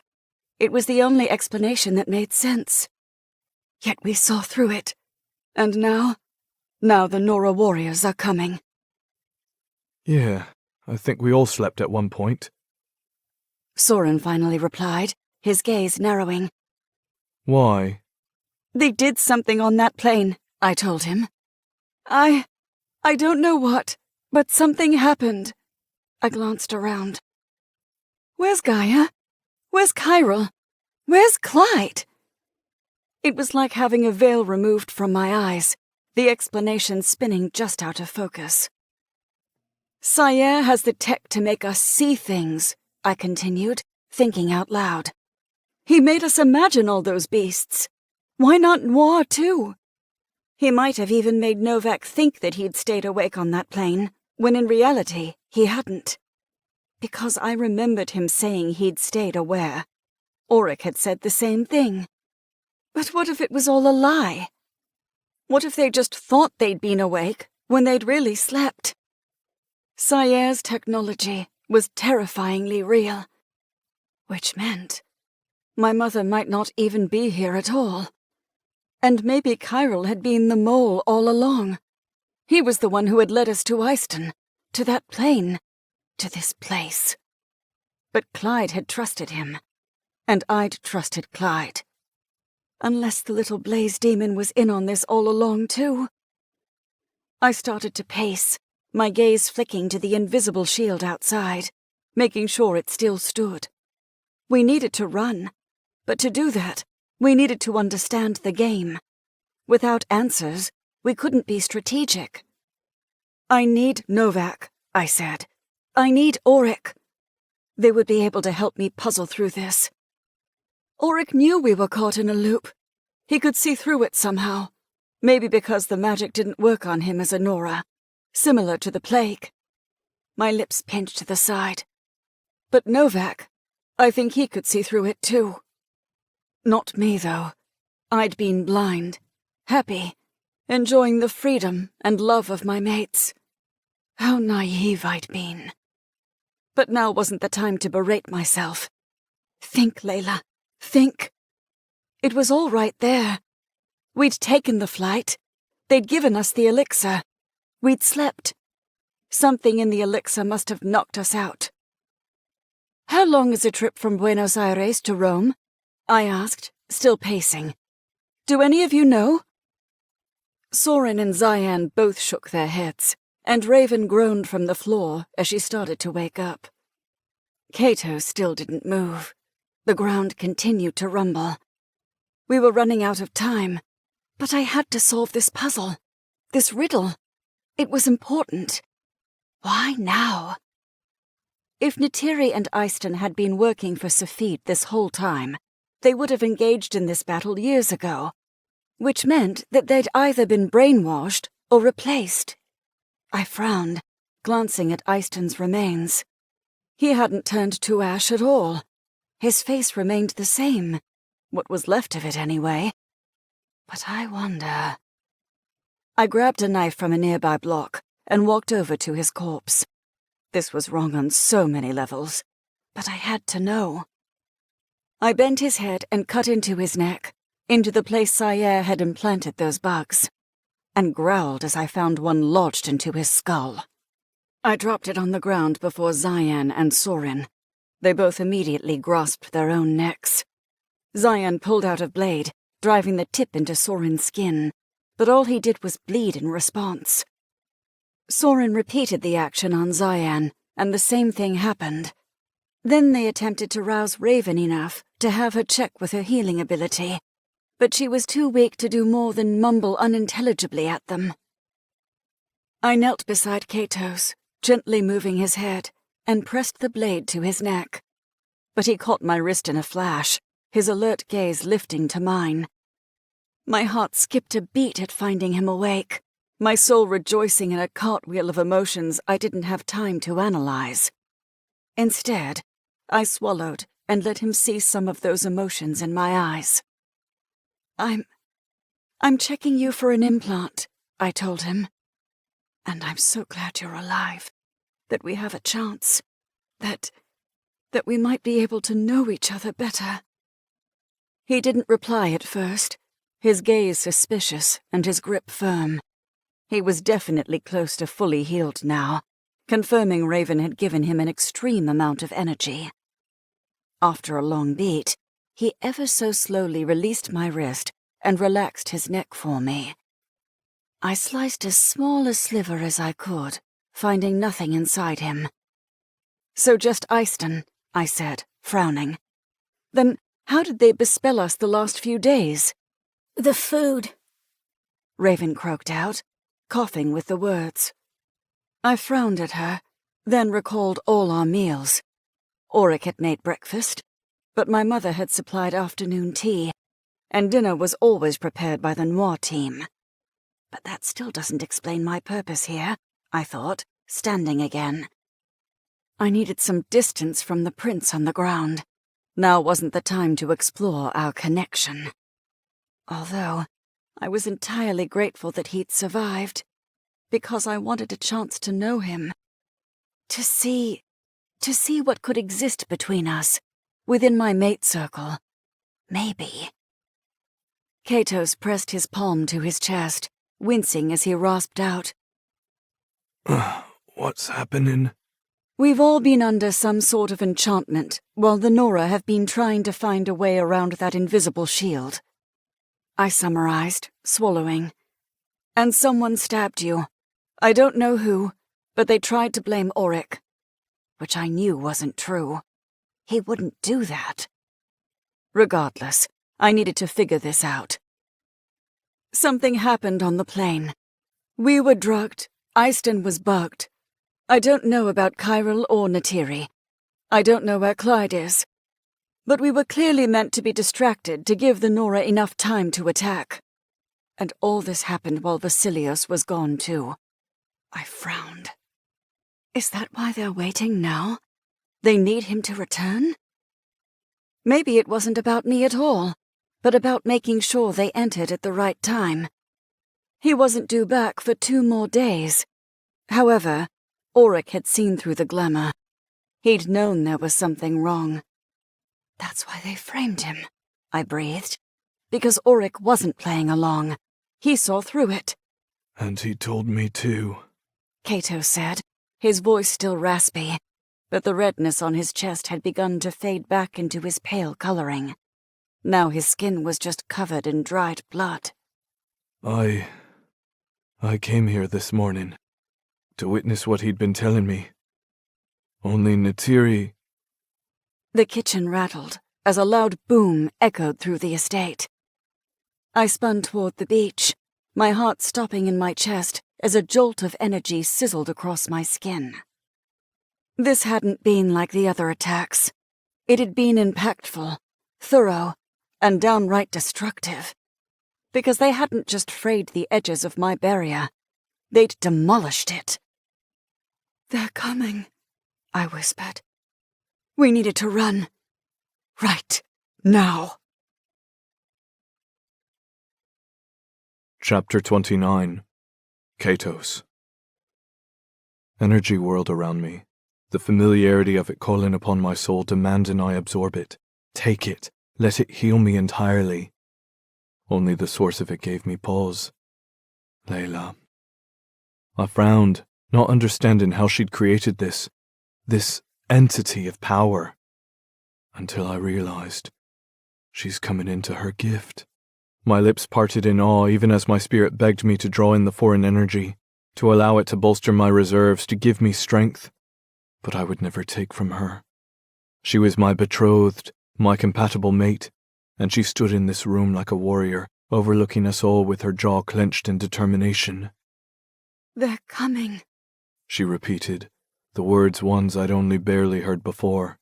It was the only explanation that made sense. Yet we saw through it. And now the Nora warriors are coming.
Yeah, I think we all slept at one point.
Soren finally replied, his gaze narrowing.
Why?
They did something on that plane, I told him. I don't know what, but something happened. I glanced around. Where's Gaia? Where's Chiral? Where's Clyde? It was like having a veil removed from my eyes, the explanation spinning just out of focus. Sire has the tech to make us see things, I continued, thinking out loud. He made us imagine all those beasts. Why not Noir, too? He might have even made Novak think that he'd stayed awake on that plane, when in reality he hadn't. Because I remembered him saying he'd stayed aware. Auric had said the same thing. But what if it was all a lie? What if they just thought they'd been awake when they'd really slept? Sire's technology was terrifyingly real. Which meant my mother might not even be here at all. And maybe Chiral had been the mole all along. He was the one who had led us to Eyston, to that plane, to this place. But Clyde had trusted him, and I'd trusted Clyde. Unless the little blaze demon was in on this all along, too. I started to pace, my gaze flicking to the invisible shield outside, making sure it still stood. We needed to run, but to do that, we needed to understand the game. Without answers, we couldn't be strategic. I need Novak, I said. I need Auric. They would be able to help me puzzle through this. Auric knew we were caught in a loop. He could see through it somehow. Maybe because the magic didn't work on him as a Nora, similar to the plague. My lips pinched to the side. But Novak, I think he could see through it too. Not me, though. I'd been blind, happy, enjoying the freedom and love of my mates. How naive I'd been. But now wasn't the time to berate myself. Think, Layla, think. It was all right there. We'd taken the flight. They'd given us the elixir. We'd slept. Something in the elixir must have knocked us out. How long is a trip from Buenos Aires to Rome? I asked, still pacing. Do any of you know? Soren and Zayan both shook their heads, and Raven groaned from the floor as she started to wake up. Cato still didn't move. The ground continued to rumble. We were running out of time, but I had to solve this puzzle, this riddle. It was important. Why now?
If Neytiri and Eiston had been working for Safid this whole time, they would have engaged in this battle years ago, which meant that they'd either been brainwashed or replaced. I frowned, glancing at Eiston's remains. He hadn't turned to ash at all. His face remained the same, what was left of it anyway. But I wonder... I grabbed a knife from a nearby block and walked over to his corpse. This was wrong on so many levels, but I had to know. I bent his head and cut into his neck, into the place Sire had implanted those bugs, and growled as I found one lodged into his skull. I dropped it on the ground before Zayan and Sorin. They both immediately grasped their own necks. Zayan pulled out a blade, driving the tip into Sorin's skin, but all he did was bleed in response. Sorin repeated the action on Zayan, and the same thing happened. Then they attempted to rouse Raven enough to have her check with her healing ability, but she was too weak to do more than mumble unintelligibly at them. I knelt beside Katos, gently moving his head, and pressed the blade to his neck. But he caught my wrist in a flash, his alert gaze lifting to mine. My heart skipped a beat at finding him awake, my soul rejoicing in a cartwheel of emotions I didn't have time to analyze. Instead, I swallowed and let him see some of those emotions in my eyes. I'm checking you for an implant, I told him. And I'm so glad you're alive, that we have a chance, that we might be able to know each other better. He didn't reply at first, his gaze suspicious and his grip firm. He was definitely close to fully healed now, confirming Raven had given him an extreme amount of energy. After a long beat, he ever so slowly released my wrist and relaxed his neck for me. I sliced as small a sliver as I could, finding nothing inside him. So just Eiston, I said, frowning. Then how did they bespell us the last few days?
The food,
Raven croaked out, coughing with the words. I frowned at her, then recalled all our meals. Auric had made breakfast, but my mother had supplied afternoon tea, and dinner was always prepared by the Noir team. But that still doesn't explain my purpose here, I thought, standing again. I needed some distance from the prince on the ground. Now wasn't the time to explore our connection. Although, I was entirely grateful that he'd survived, because I wanted a chance to know him. To see what could exist between us, within my mate circle. Maybe. Katos pressed his palm to his chest, wincing as he rasped out.
What's happening?
We've all been under some sort of enchantment, while the Nora have been trying to find a way around that invisible shield. I summarized, swallowing. And someone stabbed you. I don't know who, but they tried to blame Auric. Which I knew wasn't true. He wouldn't do that. Regardless, I needed to figure this out. Something happened on the plane. We were drugged. Eiston was bugged. I don't know about Chiral or Neytiri. I don't know where Clyde is. But we were clearly meant to be distracted to give the Nora enough time to attack. And all this happened while Vasilios was gone too. I frowned. Is that why they're waiting now? They need him to return? Maybe it wasn't about me at all, but about making sure they entered at the right time. He wasn't due back for 2 more days. However, Auric had seen through the glamour. He'd known there was something wrong. That's why they framed him, I breathed. Because Auric wasn't playing along. He saw through it.
And he told me too,
Kato said, his voice still raspy, but the redness on his chest had begun to fade back into his pale coloring. Now his skin was just covered in dried blood.
I came here this morning to witness what he'd been telling me. Only Neytiri...
The kitchen rattled as a loud boom echoed through the estate. I spun toward the beach, my heart stopping in my chest as a jolt of energy sizzled across my skin.
This hadn't been like the other attacks. It had been impactful, thorough, and downright destructive. Because they hadn't just frayed the edges of my barrier, they'd demolished it. "They're coming," I whispered. "We needed to run. Right now."
Chapter 29. Katos. Energy whirled around me, the familiarity of it calling upon my soul demanding I absorb it, take it, let it heal me entirely. Only the source of it gave me pause. Layla. I frowned, not understanding how she'd created this entity of power, until I realized she's coming into her gift. My lips parted in awe even as my spirit begged me to draw in the foreign energy, to allow it to bolster my reserves, to give me strength. But I would never take from her. She was my betrothed, my compatible mate, and she stood in this room like a warrior, overlooking us all with her jaw clenched in determination.
"They're coming,"
she repeated, the words ones I'd only barely heard before.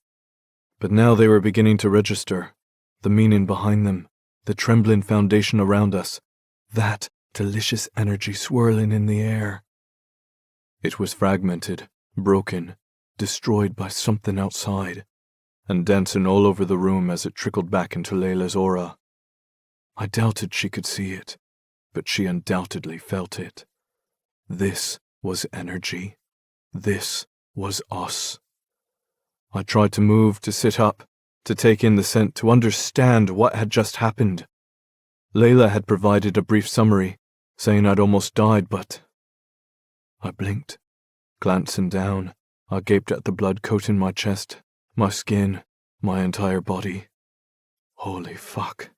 But now they were beginning to register, the meaning behind them, the trembling foundation around us, that delicious energy swirling in the air. It was fragmented, broken, destroyed by something outside, and dancing all over the room as it trickled back into Layla's aura. I doubted she could see it, but she undoubtedly felt it. This was energy. This was us. I tried to move, to sit up, to take in the scent, to understand what had just happened. Layla had provided a brief summary, saying I'd almost died, but... I blinked. Glancing down, I gaped at the blood coating my chest, my skin, my entire body. Holy fuck.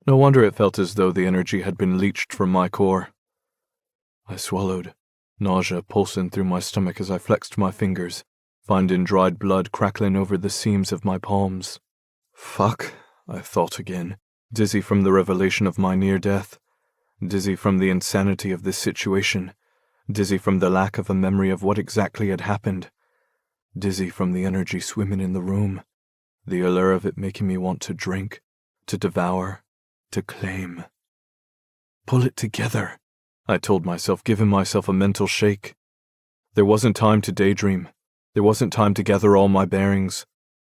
No wonder it felt as though the energy had been leached from my core. I swallowed, nausea pulsing through my stomach as I flexed my fingers, finding dried blood crackling over the seams of my palms. Fuck, I thought again, dizzy from the revelation of my near death, dizzy from the insanity of this situation, dizzy from the lack of a memory of what exactly had happened, dizzy from the energy swimming in the room, the allure of it making me want to drink, to devour, to claim. Pull it together, I told myself, giving myself a mental shake. There wasn't time to daydream. There wasn't time to gather all my bearings.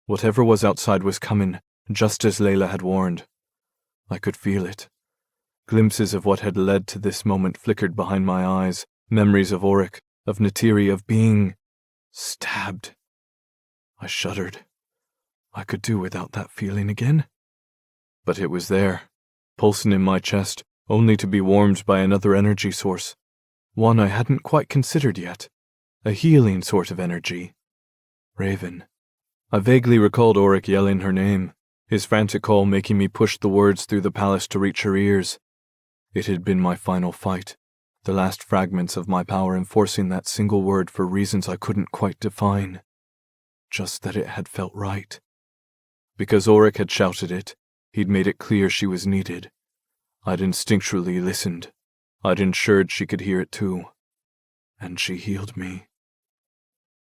Whatever was outside was coming, just as Layla had warned. I could feel it. Glimpses of what had led to this moment flickered behind my eyes, memories of Auric, of Natiri, of being... stabbed. I shuddered. I could do without that feeling again. But it was there, pulsing in my chest, only to be warmed by another energy source. One I hadn't quite considered yet. A healing sort of energy. Raven. I vaguely recalled Auric yelling her name, his frantic call making me push the words through the palace to reach her ears. It had been my final fight, the last fragments of my power enforcing that single word for reasons I couldn't quite define. Just that it had felt right. Because Auric had shouted it, he'd made it clear she was needed. I'd instinctually listened. I'd ensured she could hear it too. And she healed me.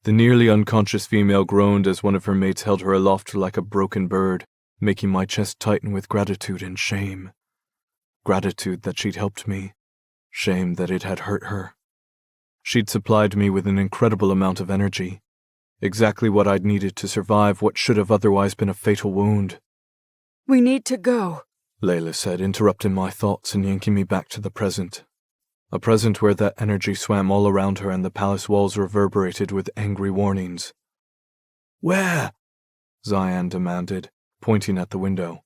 The nearly unconscious female groaned as one of her mates held her aloft like a broken bird, making my chest tighten with gratitude and shame. Gratitude that she'd helped me. Shame that it had hurt her. She'd supplied me with an incredible amount of energy. Exactly what I'd needed to survive what should have otherwise been a fatal wound.
"We need to go,"
Layla said, interrupting my thoughts and yanking me back to the present. A present where that energy swam all around her and the palace walls reverberated with angry warnings. "Where?" Zion demanded, pointing at the window.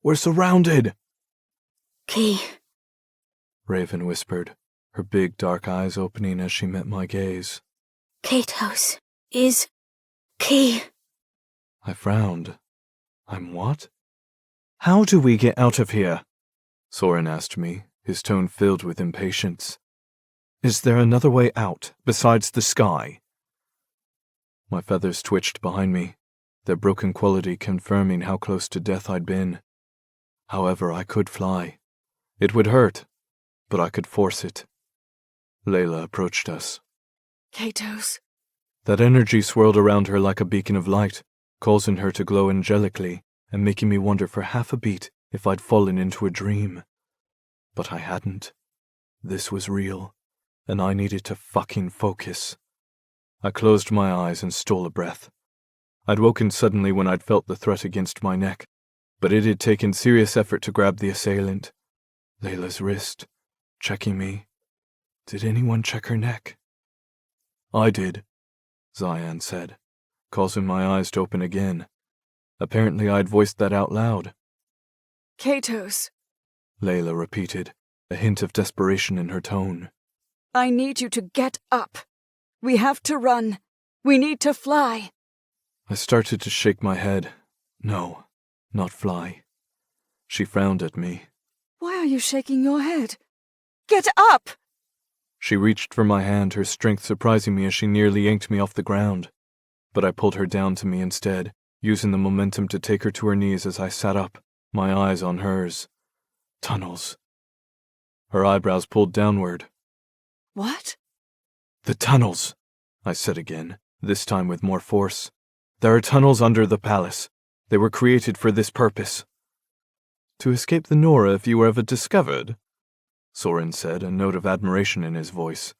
"We're surrounded!"
Key.
Raven whispered, her big dark eyes opening as she met my gaze.
Katos is key.
I frowned. I'm what? "How do we get out of here?" Soren asked me, his tone filled with impatience. "Is there another way out, besides the sky?" My feathers twitched behind me, their broken quality confirming how close to death I'd been. However, I could fly. It would hurt, but I could force it. Layla approached us.
"Katos,
That energy swirled around her like a beacon of light, causing her to glow angelically and making me wonder for half a beat if I'd fallen into a dream. But I hadn't. This was real, and I needed to fucking focus. I closed my eyes and stole a breath. I'd woken suddenly when I'd felt the threat against my neck, but it had taken serious effort to grab the assailant. Layla's wrist, checking me. Did anyone check her neck? I did, Zayan said, causing my eyes to open again. Apparently I'd voiced that out loud.
Katos,
Layla repeated, a hint of desperation in her tone.
I need you to get up. We have to run. We need to fly.
I started to shake my head. No, not fly. She frowned at me.
Why are you shaking your head? Get up!
She reached for my hand, her strength surprising me as she nearly yanked me off the ground. But I pulled her down to me instead, using the momentum to take her to her knees as I sat up, my eyes on hers. Tunnels. Her eyebrows pulled downward.
What?
The tunnels, I said again, this time with more force. There are tunnels under the palace. They were created for this purpose. To escape the Nora if you were ever discovered? Soren said, a note of admiration in his voice.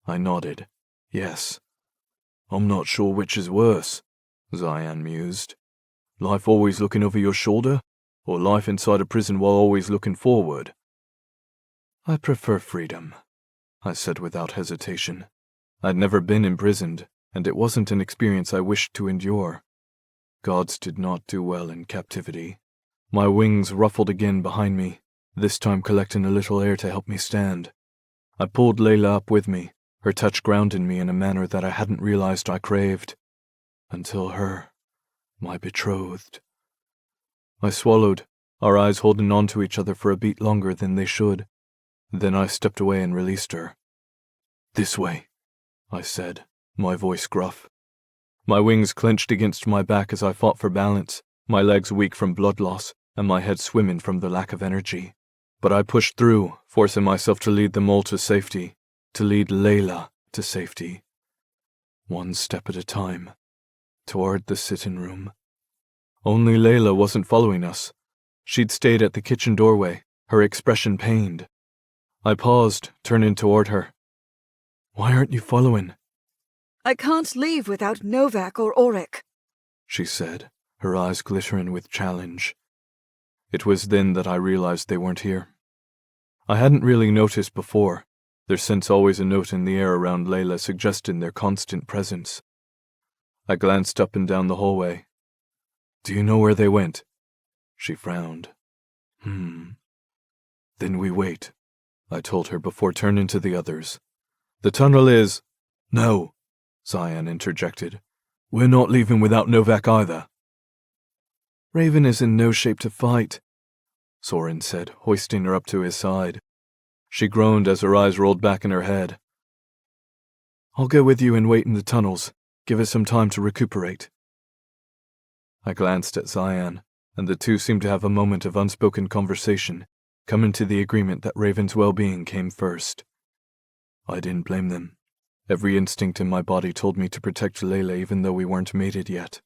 I nodded. Yes. I'm not sure which is worse, Zayan mused. Life always looking over your shoulder, or life inside a prison while always looking forward? I prefer freedom, I said without hesitation. I'd never been imprisoned, and it wasn't an experience I wished to endure. Gods did not do well in captivity. My wings ruffled again behind me, this time collecting a little air to help me stand. I pulled Layla up with me, her touch grounding me in a manner that I hadn't realized I craved. Until her, my betrothed. I swallowed, our eyes holding on to each other for a beat longer than they should. Then I stepped away and released her. This way, I said, my voice gruff. My wings clenched against my back as I fought for balance, my legs weak from blood loss, and my head swimming from the lack of energy. But I pushed through, forcing myself to lead them all to safety, to lead Layla to safety. One step at a time, toward the sitting room. Only Layla wasn't following us. She'd stayed at the kitchen doorway, her expression pained. I paused, turning toward her. Why aren't you following?
I can't leave without Novak or Auric,
she said, her eyes glittering with challenge. It was then that I realized they weren't here. I hadn't really noticed before, their scent's always a note in the air around Layla suggesting their constant presence. I glanced up and down the hallway. Do you know where they went? She frowned. Then we wait, I told her before turning to the others. The tunnel is... No, Zayan interjected. We're not leaving without Novak either. Raven is in no shape to fight, Soren said, hoisting her up to his side. She groaned as her eyes rolled back in her head. I'll go with you and wait in the tunnels. Give us some time to recuperate. I glanced at Zayan, and the two seemed to have a moment of unspoken conversation, coming to the agreement that Raven's well-being came first. I didn't blame them. Every instinct in my body told me to protect Layla even though we weren't mated yet.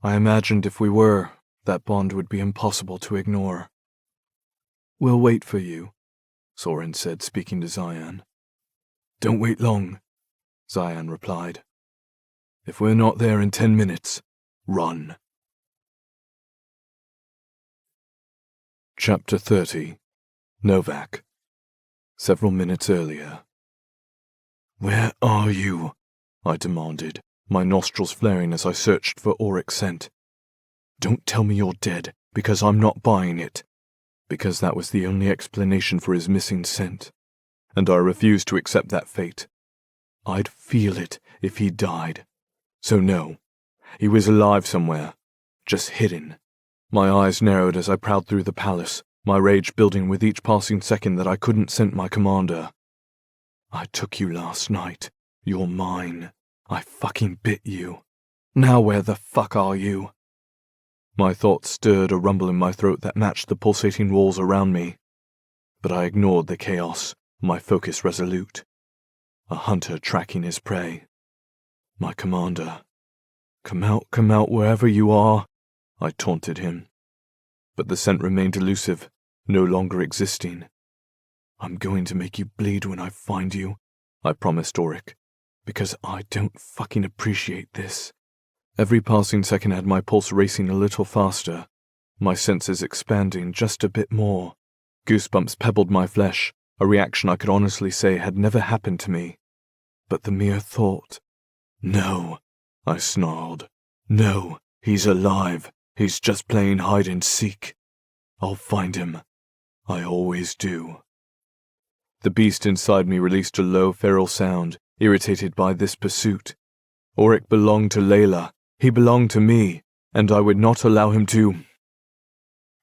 I imagined if we were, that bond would be impossible to ignore. We'll wait for you, Soren said, speaking to Zayan. Don't wait long, Zayan replied. If we're not there in 10 minutes, run. Chapter 30. Novak. Several minutes earlier. Where are you? I demanded, my nostrils flaring as I searched for Auric's scent. Don't tell me you're dead, because I'm not buying it. Because that was the only explanation for his missing scent, and I refused to accept that fate. I'd feel it if he died. So no, he was alive somewhere, just hidden. My eyes narrowed as I prowled through the palace, my rage building with each passing second that I couldn't scent my commander. I took you last night. You're mine. I fucking bit you. Now where the fuck are you? My thoughts stirred a rumble in my throat that matched the pulsating walls around me. But I ignored the chaos, my focus resolute. A hunter tracking his prey. My commander. Come out wherever you are, I taunted him. But the scent remained elusive, no longer existing. I'm going to make you bleed when I find you, I promised Auric, because I don't fucking appreciate this. Every passing second had my pulse racing a little faster, my senses expanding just a bit more. Goosebumps pebbled my flesh, a reaction I could honestly say had never happened to me. But the mere thought. No, I snarled. No, he's alive. He's just playing hide and seek. I'll find him. I always do. The beast inside me released a low, feral sound, irritated by this pursuit. Auric belonged to Layla. He belonged to me, and I would not allow him to.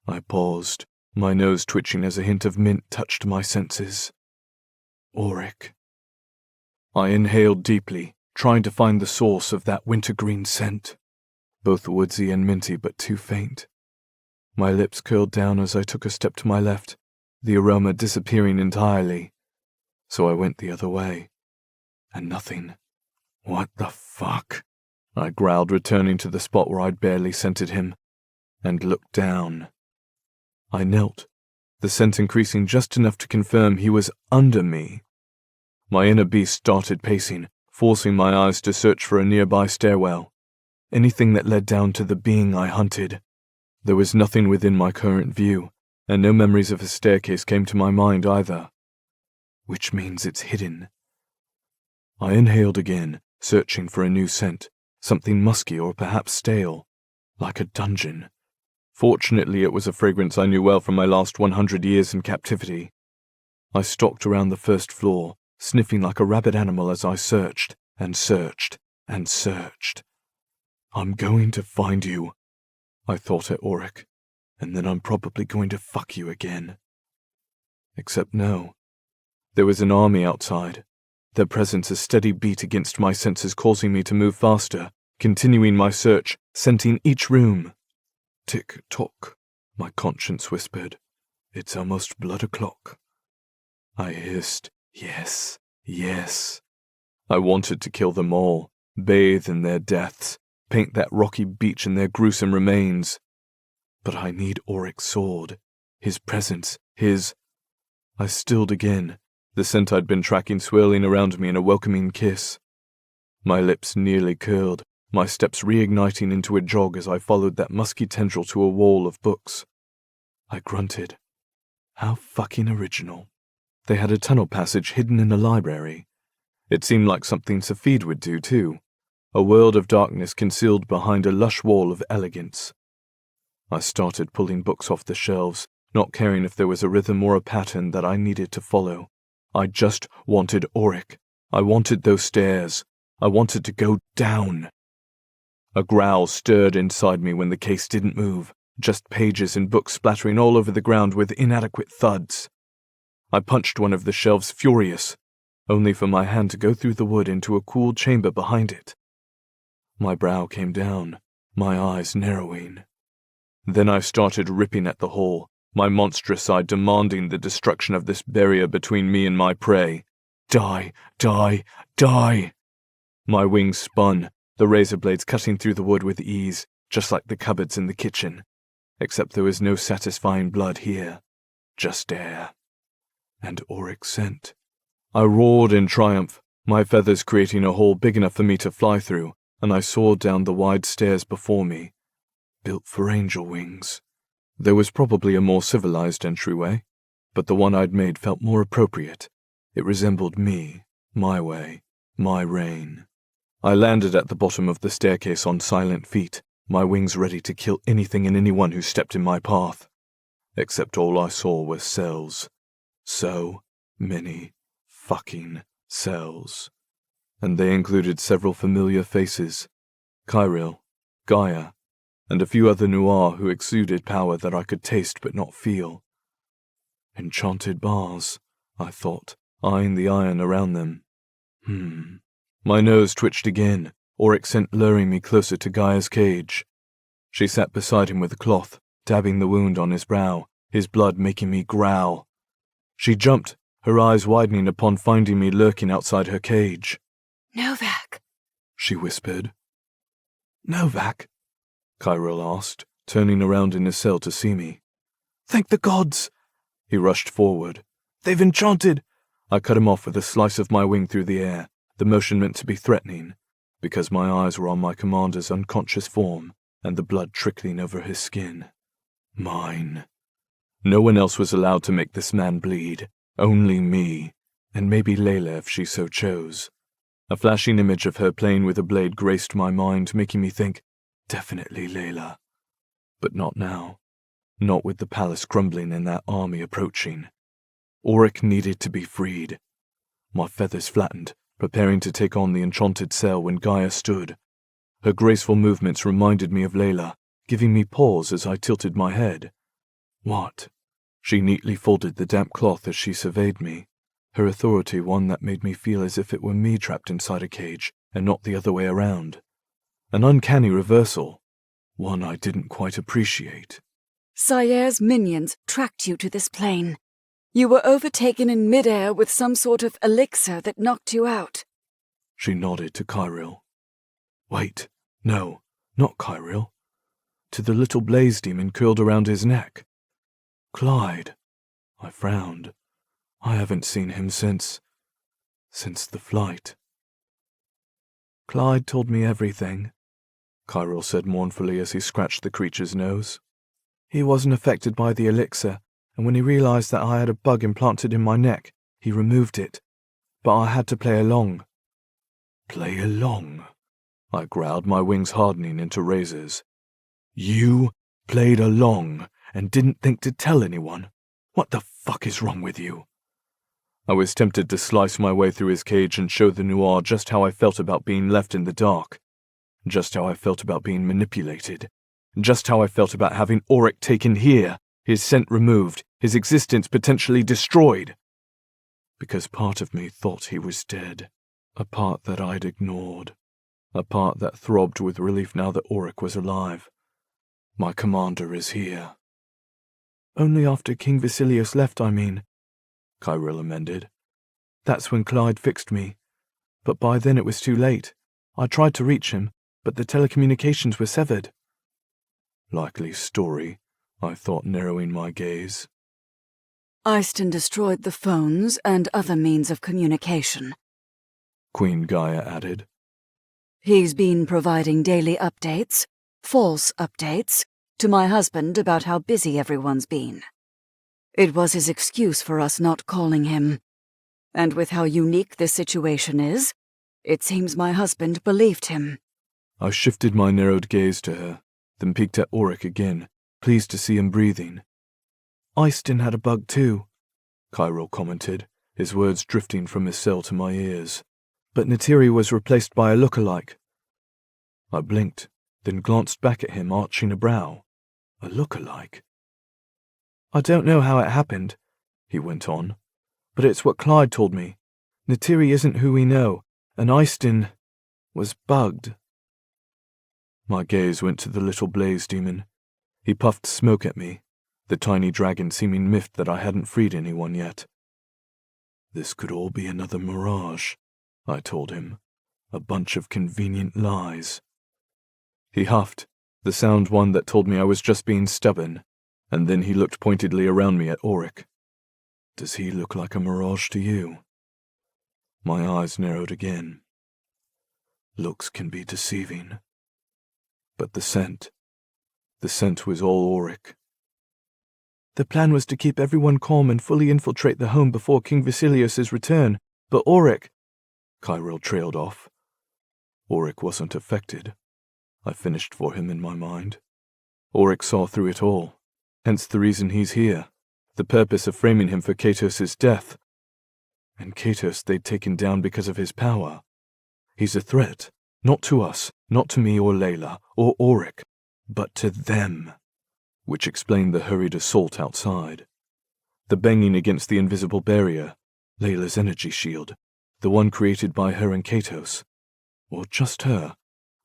I paused, my nose twitching as a hint of mint touched my senses. Auric. I inhaled deeply, trying to find the source of that wintergreen scent. Both woodsy and minty, but too faint. My lips curled down as I took a step to my left, the aroma disappearing entirely. So I went the other way. And nothing. What the fuck? I growled, returning to the spot where I'd barely scented him, and looked down. I knelt, the scent increasing just enough to confirm he was under me. My inner beast started pacing, forcing my eyes to search for a nearby stairwell, anything that led down to the being I hunted. There was nothing within my current view, and no memories of a staircase came to my mind either. Which means it's hidden. I inhaled again, searching for a new scent, something musky or perhaps stale, like a dungeon. Fortunately, it was a fragrance I knew well from my last 100 years in captivity. I stalked around the first floor, sniffing like a rabid animal as I searched, and searched, and searched. I'm going to find you, I thought at Auric, and then I'm probably going to fuck you again. Except no. There was an army outside, their presence a steady beat against my senses causing me to move faster, continuing my search, scenting each room. Tick-tock, my conscience whispered. It's almost blood o'clock. I hissed, yes, yes. I wanted to kill them all, bathe in their deaths, paint that rocky beach in their gruesome remains. But I need Auric's sword, his presence, his... I stilled again, the scent I'd been tracking swirling around me in a welcoming kiss. My lips nearly curled, my steps reigniting into a jog as I followed that musky tendril to a wall of books. I grunted. How fucking original. They had a tunnel passage hidden in a library. It seemed like something Safid would do too. A world of darkness concealed behind a lush wall of elegance. I started pulling books off the shelves, not caring if there was a rhythm or a pattern that I needed to follow. I just wanted Auric. I wanted those stairs. I wanted to go down. A growl stirred inside me when the case didn't move, just pages and books splattering all over the ground with inadequate thuds. I punched one of the shelves furious, only for my hand to go through the wood into a cool chamber behind it. My brow came down, my eyes narrowing. Then I started ripping at the hole, my monstrous side demanding the destruction of this barrier between me and my prey. Die, die, die! My wings spun, the razor blades cutting through the wood with ease, just like the cupboards in the kitchen. Except there was no satisfying blood here, just air. And Auric's scent. I roared in triumph, my feathers creating a hole big enough for me to fly through, and I soared down the wide stairs before me, built for angel wings. There was probably a more civilized entryway, but the one I'd made felt more appropriate. It resembled me, my way, my reign. I landed at the bottom of the staircase on silent feet, my wings ready to kill anything and anyone who stepped in my path. Except all I saw was cells. So many fucking cells. And they included several familiar faces. Kyril, Gaia, and a few other Noir who exuded power that I could taste but not feel. Enchanted bars, I thought, eyeing the iron around them. My nose twitched again, Auric's scent luring me closer to Gaia's cage. She sat beside him with a cloth, dabbing the wound on his brow, his blood making me growl. She jumped, her eyes widening upon finding me lurking outside her cage.
Novak,
she whispered. Novak? Kyril asked, turning around in his cell to see me. Thank the gods! He rushed forward. They've enchanted! I cut him off with a slice of my wing through the air, the motion meant to be threatening, because my eyes were on my commander's unconscious form and the blood trickling over his skin. Mine. No one else was allowed to make this man bleed. Only me, and maybe Layla if she so chose. A flashing image of her playing with a blade graced my mind, making me think, definitely Layla. But not now. Not with the palace crumbling and that army approaching. Auric needed to be freed. My feathers flattened, preparing to take on the enchanted cell when Gaia stood. Her graceful movements reminded me of Layla, giving me pause as I tilted my head. What? She neatly folded the damp cloth as she surveyed me, her authority one that made me feel as if it were me trapped inside a cage and not the other way around. An uncanny reversal, one I didn't quite appreciate.
Sayere's minions tracked you to this plane. You were overtaken in midair with some sort of elixir that knocked you out.
She nodded to Kyril. Wait, no, not Kyril. To the little blaze demon curled around his neck. Clyde. I frowned. I haven't seen him since the flight. Clyde told me everything, Kyril said mournfully as he scratched the creature's nose. He wasn't affected by the elixir, and when he realized that I had a bug implanted in my neck, he removed it. But I had to play along. Play along? I growled, my wings hardening into razors. You played along and didn't think to tell anyone? What the fuck is wrong with you? I was tempted to slice my way through his cage and show the Noir just how I felt about being left in the dark. Just how I felt about being manipulated. Just how I felt about having Auric taken here, his scent removed, his existence potentially destroyed. Because part of me thought he was dead. A part that I'd ignored. A part that throbbed with relief now that Auric was alive. My commander is here. Only after King Vasilios left, I mean, Kyril amended. That's when Clyde fixed me. But by then it was too late. I tried to reach him, but the telecommunications were severed. Likely story, I thought, narrowing my gaze.
Eyston destroyed the phones and other means of communication,
Queen Gaia added.
He's been providing daily updates, false updates, to my husband about how busy everyone's been. It was his excuse for us not calling him. And with how unique this situation is, it seems my husband believed him.
I shifted my narrowed gaze to her, then peeked at Auric again, pleased to see him breathing. Eyston had a bug too, Kyril commented, his words drifting from his cell to my ears. But Natiri was replaced by a look-alike. I blinked, then glanced back at him, arching a brow. A look-alike? I don't know how it happened, he went on, but it's what Clyde told me. Natiri isn't who we know, and Eyston was bugged. My gaze went to the little blaze demon. He puffed smoke at me, the tiny dragon seeming miffed that I hadn't freed anyone yet. This could all be another mirage, I told him. A bunch of convenient lies. He huffed, the sound one that told me I was just being stubborn, and then he looked pointedly around me at Auric. Does he look like a mirage to you? My eyes narrowed again. Looks can be deceiving. But the scent was all Auric. The plan was to keep everyone calm and fully infiltrate the home before King Vasilios' return, but Auric... Kyril trailed off. Auric wasn't affected. I finished for him in my mind. Auric saw through it all, hence the reason he's here, the purpose of framing him for Katos' death. And Katos they'd taken down because of his power. He's a threat, not to us, not to me or Layla, or Auric, but to them, which explained the hurried assault outside. The banging against the invisible barrier, Layla's energy shield, the one created by her and Katos. Or just her,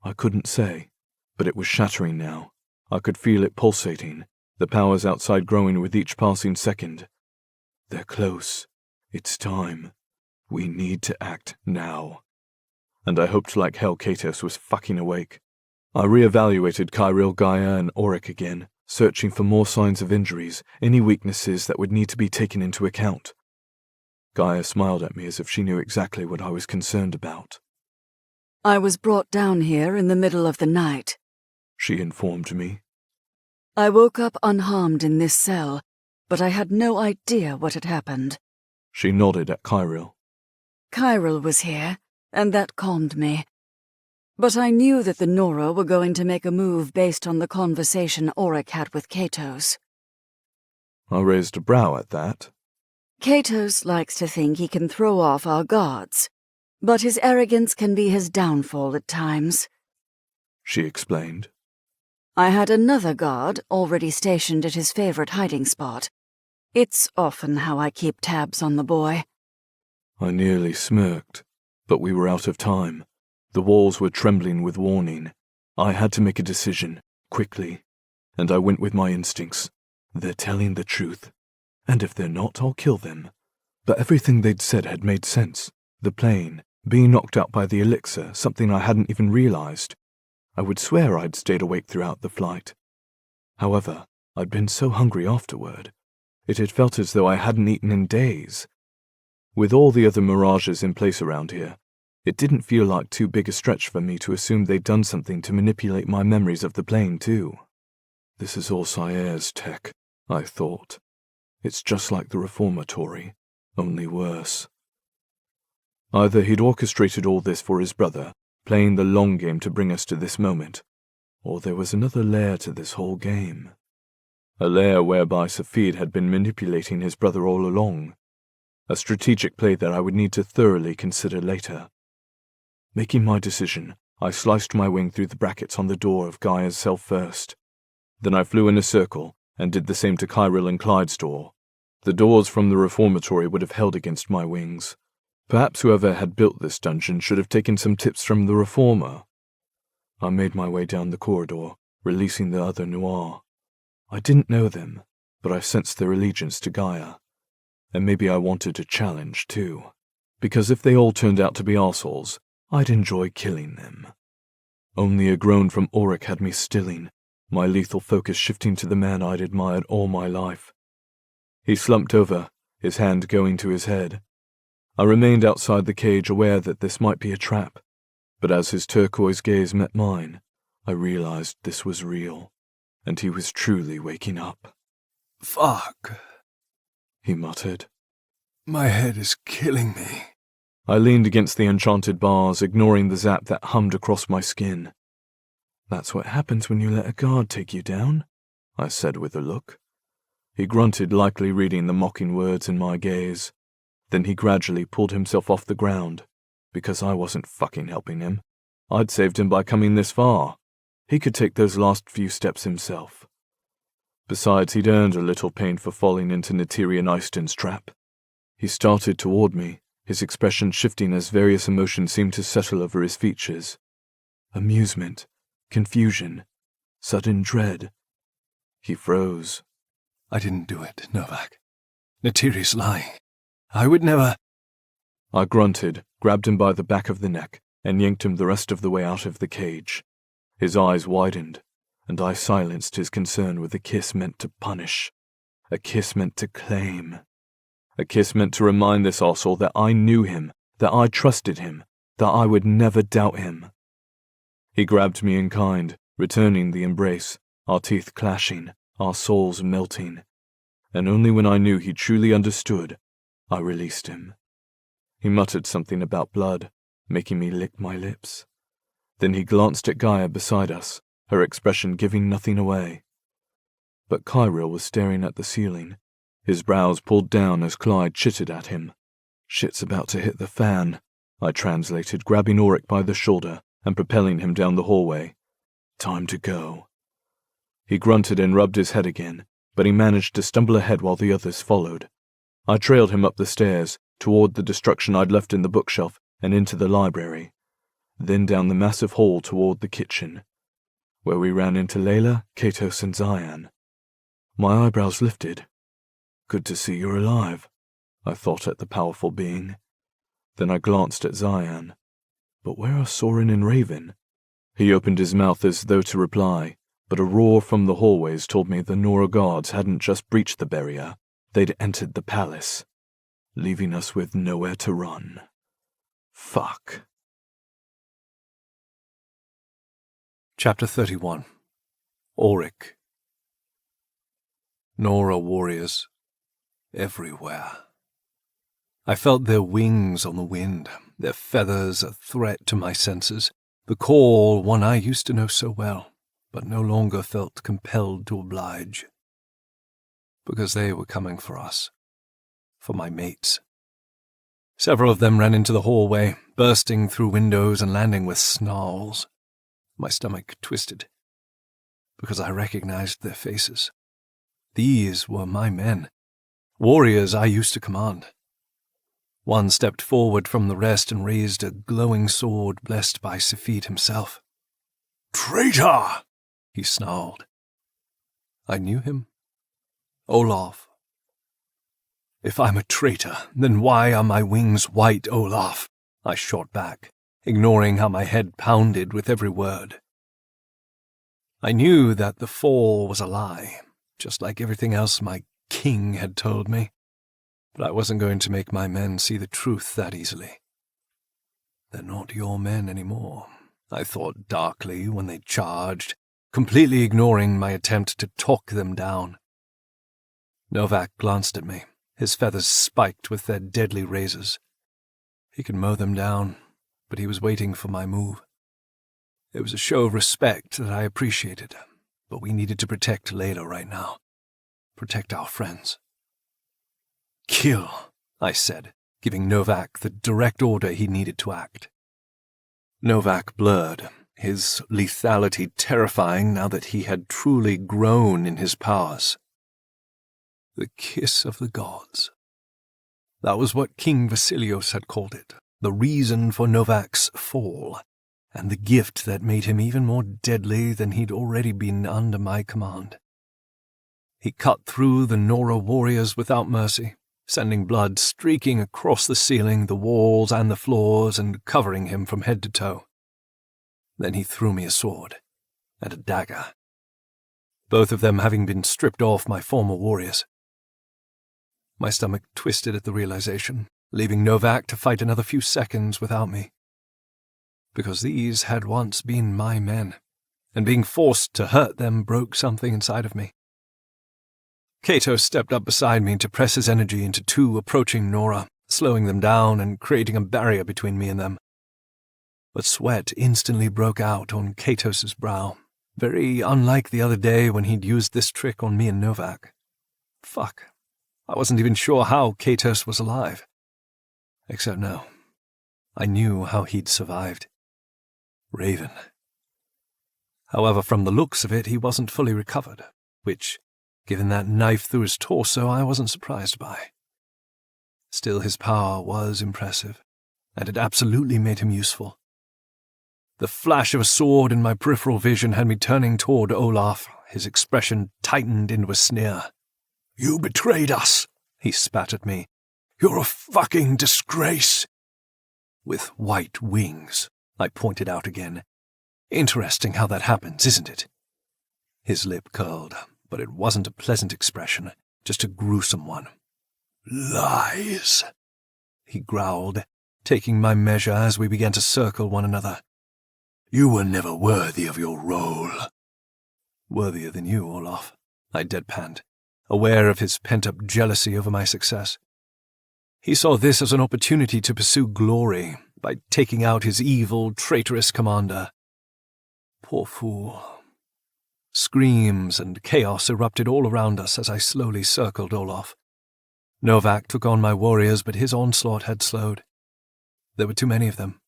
I couldn't say, but it was shattering now. I could feel it pulsating, the powers outside growing with each passing second. They're close. It's time. We need to act now. and I hoped like hell Katos was fucking awake. I re-evaluated Kyril, Gaia, and Auric again, searching for more signs of injuries, any weaknesses that would need to be taken into account. Gaia smiled at me as if she knew exactly what I was concerned about.
I was brought down here in the middle of the night,
She informed me.
I woke up unharmed in this cell, but I had no idea what had happened.
She nodded at Kyril.
Kyril was here, and that calmed me. But I knew that the Nora were going to make a move based on the conversation Auric had with Katos.
I raised a brow at that.
Katos likes to think he can throw off our guards, but his arrogance can be his downfall at times.
She explained.
I had another guard already stationed at his favorite hiding spot. It's often how I keep tabs on the boy.
I nearly smirked, but we were out of time. The walls were trembling with warning. I had to make a decision, quickly, and I went with my instincts. They're telling the truth, and if they're not, I'll kill them. But everything they'd said had made sense. The plane, being knocked out by the elixir, something I hadn't even realized. I would swear I'd stayed awake throughout the flight. However, I'd been so hungry afterward. It had felt as though I hadn't eaten in days. With all the other mirages in place around here, it didn't feel like too big a stretch for me to assume they'd done something to manipulate my memories of the plane too. This is all Saye's tech, I thought. It's just like the reformatory, only worse. Either he'd orchestrated all this for his brother, playing the long game to bring us to this moment, or there was another layer to this whole game. A layer whereby Safid had been manipulating his brother all along. A strategic play that I would need to thoroughly consider later. Making my decision, I sliced my wing through the brackets on the door of Gaia's cell first. Then I flew in a circle and did the same to Kyril and Clyde's door. The doors from the reformatory would have held against my wings. Perhaps whoever had built this dungeon should have taken some tips from the reformer. I made my way down the corridor, releasing the other Noir. I didn't know them, but I sensed their allegiance to Gaia. And maybe I wanted a challenge too, because if they all turned out to be arseholes, I'd enjoy killing them. Only a groan from Auric had me stilling, my lethal focus shifting to the man I'd admired all my life. He slumped over, his hand going to his head. I remained outside the cage, aware that this might be a trap, but as his turquoise gaze met mine, I realized this was real, and he was truly waking up.
Fuck,
He muttered.
my head is killing me.
I leaned against the enchanted bars, ignoring the zap that hummed across my skin. That's what happens when you let a guard take you down, I said with a look. He grunted, likely reading the mocking words in my gaze. Then he gradually pulled himself off the ground, because I wasn't fucking helping him. I'd saved him by coming this far. He could take those last few steps himself. Besides, he'd earned a little pain for falling into Natirian Eiston's trap. He started toward me, his expression shifting as various emotions seemed to settle over his features. Amusement, confusion, sudden dread. He froze.
I didn't do it, Novak. Natiri's lying. I would never...
I grunted, grabbed him by the back of the neck, and yanked him the rest of the way out of the cage. His eyes widened, and I silenced his concern with a kiss meant to punish, a kiss meant to claim, a kiss meant to remind this arsehole that I knew him, that I trusted him, that I would never doubt him. He grabbed me in kind, returning the embrace, our teeth clashing, our souls melting, and only when I knew he truly understood, I released him. He muttered something about blood, making me lick my lips. Then he glanced at Gaia beside us, her expression giving nothing away. But Kyril was staring at the ceiling, his brows pulled down as Clyde chittered at him. Shit's about to hit the fan, I translated, grabbing Auric by the shoulder and propelling him down the hallway. Time to go. He grunted and rubbed his head again, but he managed to stumble ahead while the others followed. I trailed him up the stairs, toward the destruction I'd left in the bookshelf and into the library, then down the massive hall toward the kitchen, where we ran into Layla, Katos, and Zayan. My eyebrows lifted. Good to see you're alive, I thought at the powerful being. Then I glanced at Zayan. But where are Soren and Raven? He opened his mouth as though to reply, but a roar from the hallways told me the Nora guards hadn't just breached the barrier, they'd entered the palace, leaving us with nowhere to run. Fuck.
Chapter 31. Auric. Nora warriors everywhere. I felt their wings on the wind, their feathers a threat to my senses, the call one I used to know so well, but no longer felt compelled to oblige. Because they were coming for us, for my mates. Several of them ran into the hallway, bursting through windows and landing with snarls. My stomach twisted, because I recognized their faces. These were my men, warriors I used to command. One stepped forward from the rest and raised a glowing sword blessed by Safid himself. "Traitor!" he snarled. I knew him. Olaf. "If I'm a traitor, then why are my wings white, Olaf?" I shot back, ignoring how my head pounded with every word. I knew that the fall was a lie, just like everything else my king had told me. But I wasn't going to make my men see the truth that easily. "They're not your men anymore," I thought darkly when they charged, completely ignoring my attempt to talk them down. Novak glanced at me, his feathers spiked with their deadly razors. He could mow them down, but he was waiting for my move. It was a show of respect that I appreciated, but we needed to protect Layla right now. Protect our friends. "Kill," I said, giving Novak the direct order he needed to act. Novak blurred, his lethality terrifying now that he had truly grown in his powers. The kiss of the gods. That was what King Vasilios had called it, the reason for Novak's fall, and the gift that made him even more deadly than he'd already been under my command. He cut through the Nora warriors without mercy, sending blood streaking across the ceiling, the walls, and the floors, and covering him from head to toe. Then he threw me a sword and a dagger, both of them having been stripped off my former warriors. My stomach twisted at the realization, leaving Novak to fight another few seconds without me. Because these had once been my men, and being forced to hurt them broke something inside of me. Cato stepped up beside me to press his energy into two approaching Nora, slowing them down and creating a barrier between me and them. But sweat instantly broke out on Katos's brow, very unlike the other day when he'd used this trick on me and Novak. Fuck, I wasn't even sure how Katos was alive. Except no, I knew how he'd survived. Raven. However, from the looks of it, he wasn't fully recovered, which, given that knife through his torso, I wasn't surprised by. Still, his power was impressive, and it absolutely made him useful. The flash of a sword in my peripheral vision had me turning toward Olaf, his expression tightened into a sneer. "You betrayed us," he spat at me. "You're a fucking disgrace." "With white wings," I pointed out again. "Interesting how that happens, isn't it?" His lip curled, but it wasn't a pleasant expression, just a gruesome one. "Lies," he growled, taking my measure as we began to circle one another. "You were never worthy of your role." "Worthier than you, Olaf," I deadpanned, aware of his pent-up jealousy over my success. He saw this as an opportunity to pursue glory by taking out his evil, traitorous commander. Poor fool. Screams and chaos erupted all around us as I slowly circled Olaf. Novak took on my warriors, but his onslaught had slowed. There were too many of them.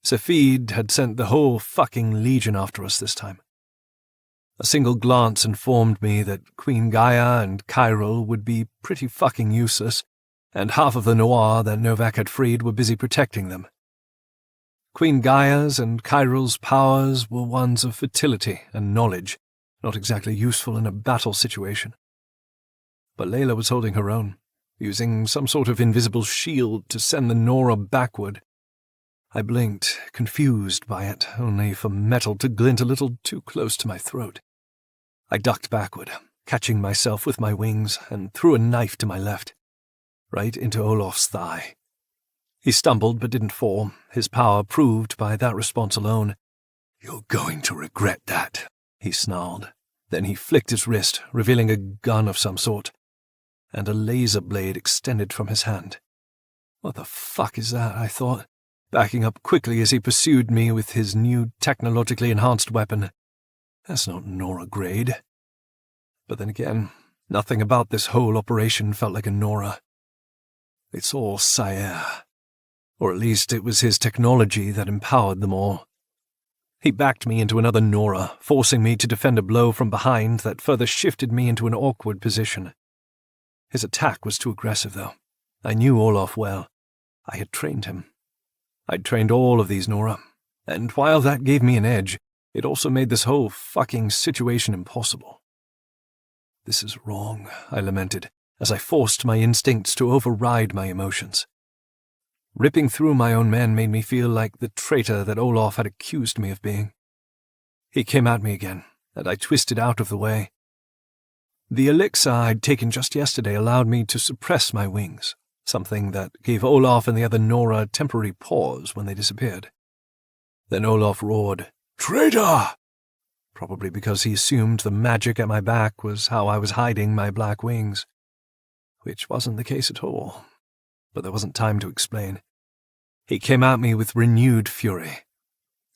Safid had sent the whole fucking legion after us this time. A single glance informed me that Queen Gaia and Kyril would be pretty fucking useless, and half of the Noir that Novak had freed were busy protecting them. Queen Gaia's and Kyril's powers were ones of fertility and knowledge, not exactly useful in a battle situation. But Layla was holding her own, using some sort of invisible shield to send the Nora backward. I blinked, confused by it, only for metal to glint a little too close to my throat. I ducked backward, catching myself with my wings, and threw a knife to my left, right into Olaf's thigh. He stumbled but didn't fall, his power proved by that response alone. "You're going to regret that," he snarled. Then he flicked his wrist, revealing a gun of some sort, and a laser blade extended from his hand. What the fuck is that, I thought, backing up quickly as he pursued me with his new technologically enhanced weapon. That's not Nora grade. But then again, nothing about this whole operation felt like a Nora. It's all Sayer. Or at least it was his technology that empowered them all. He backed me into another Nora, forcing me to defend a blow from behind that further shifted me into an awkward position. His attack was too aggressive, though. I knew Olaf well. I had trained him. I'd trained all of these Nora, and while that gave me an edge, it also made this whole fucking situation impossible. This is wrong, I lamented, as I forced my instincts to override my emotions. Ripping through my own men made me feel like the traitor that Olaf had accused me of being. He came at me again, and I twisted out of the way. The elixir I'd taken just yesterday allowed me to suppress my wings, something that gave Olaf and the other Nora a temporary pause when they disappeared. Then Olaf roared, "Traitor!" Probably because he assumed the magic at my back was how I was hiding my black wings, which wasn't the case at all. But there wasn't time to explain. He came at me with renewed fury.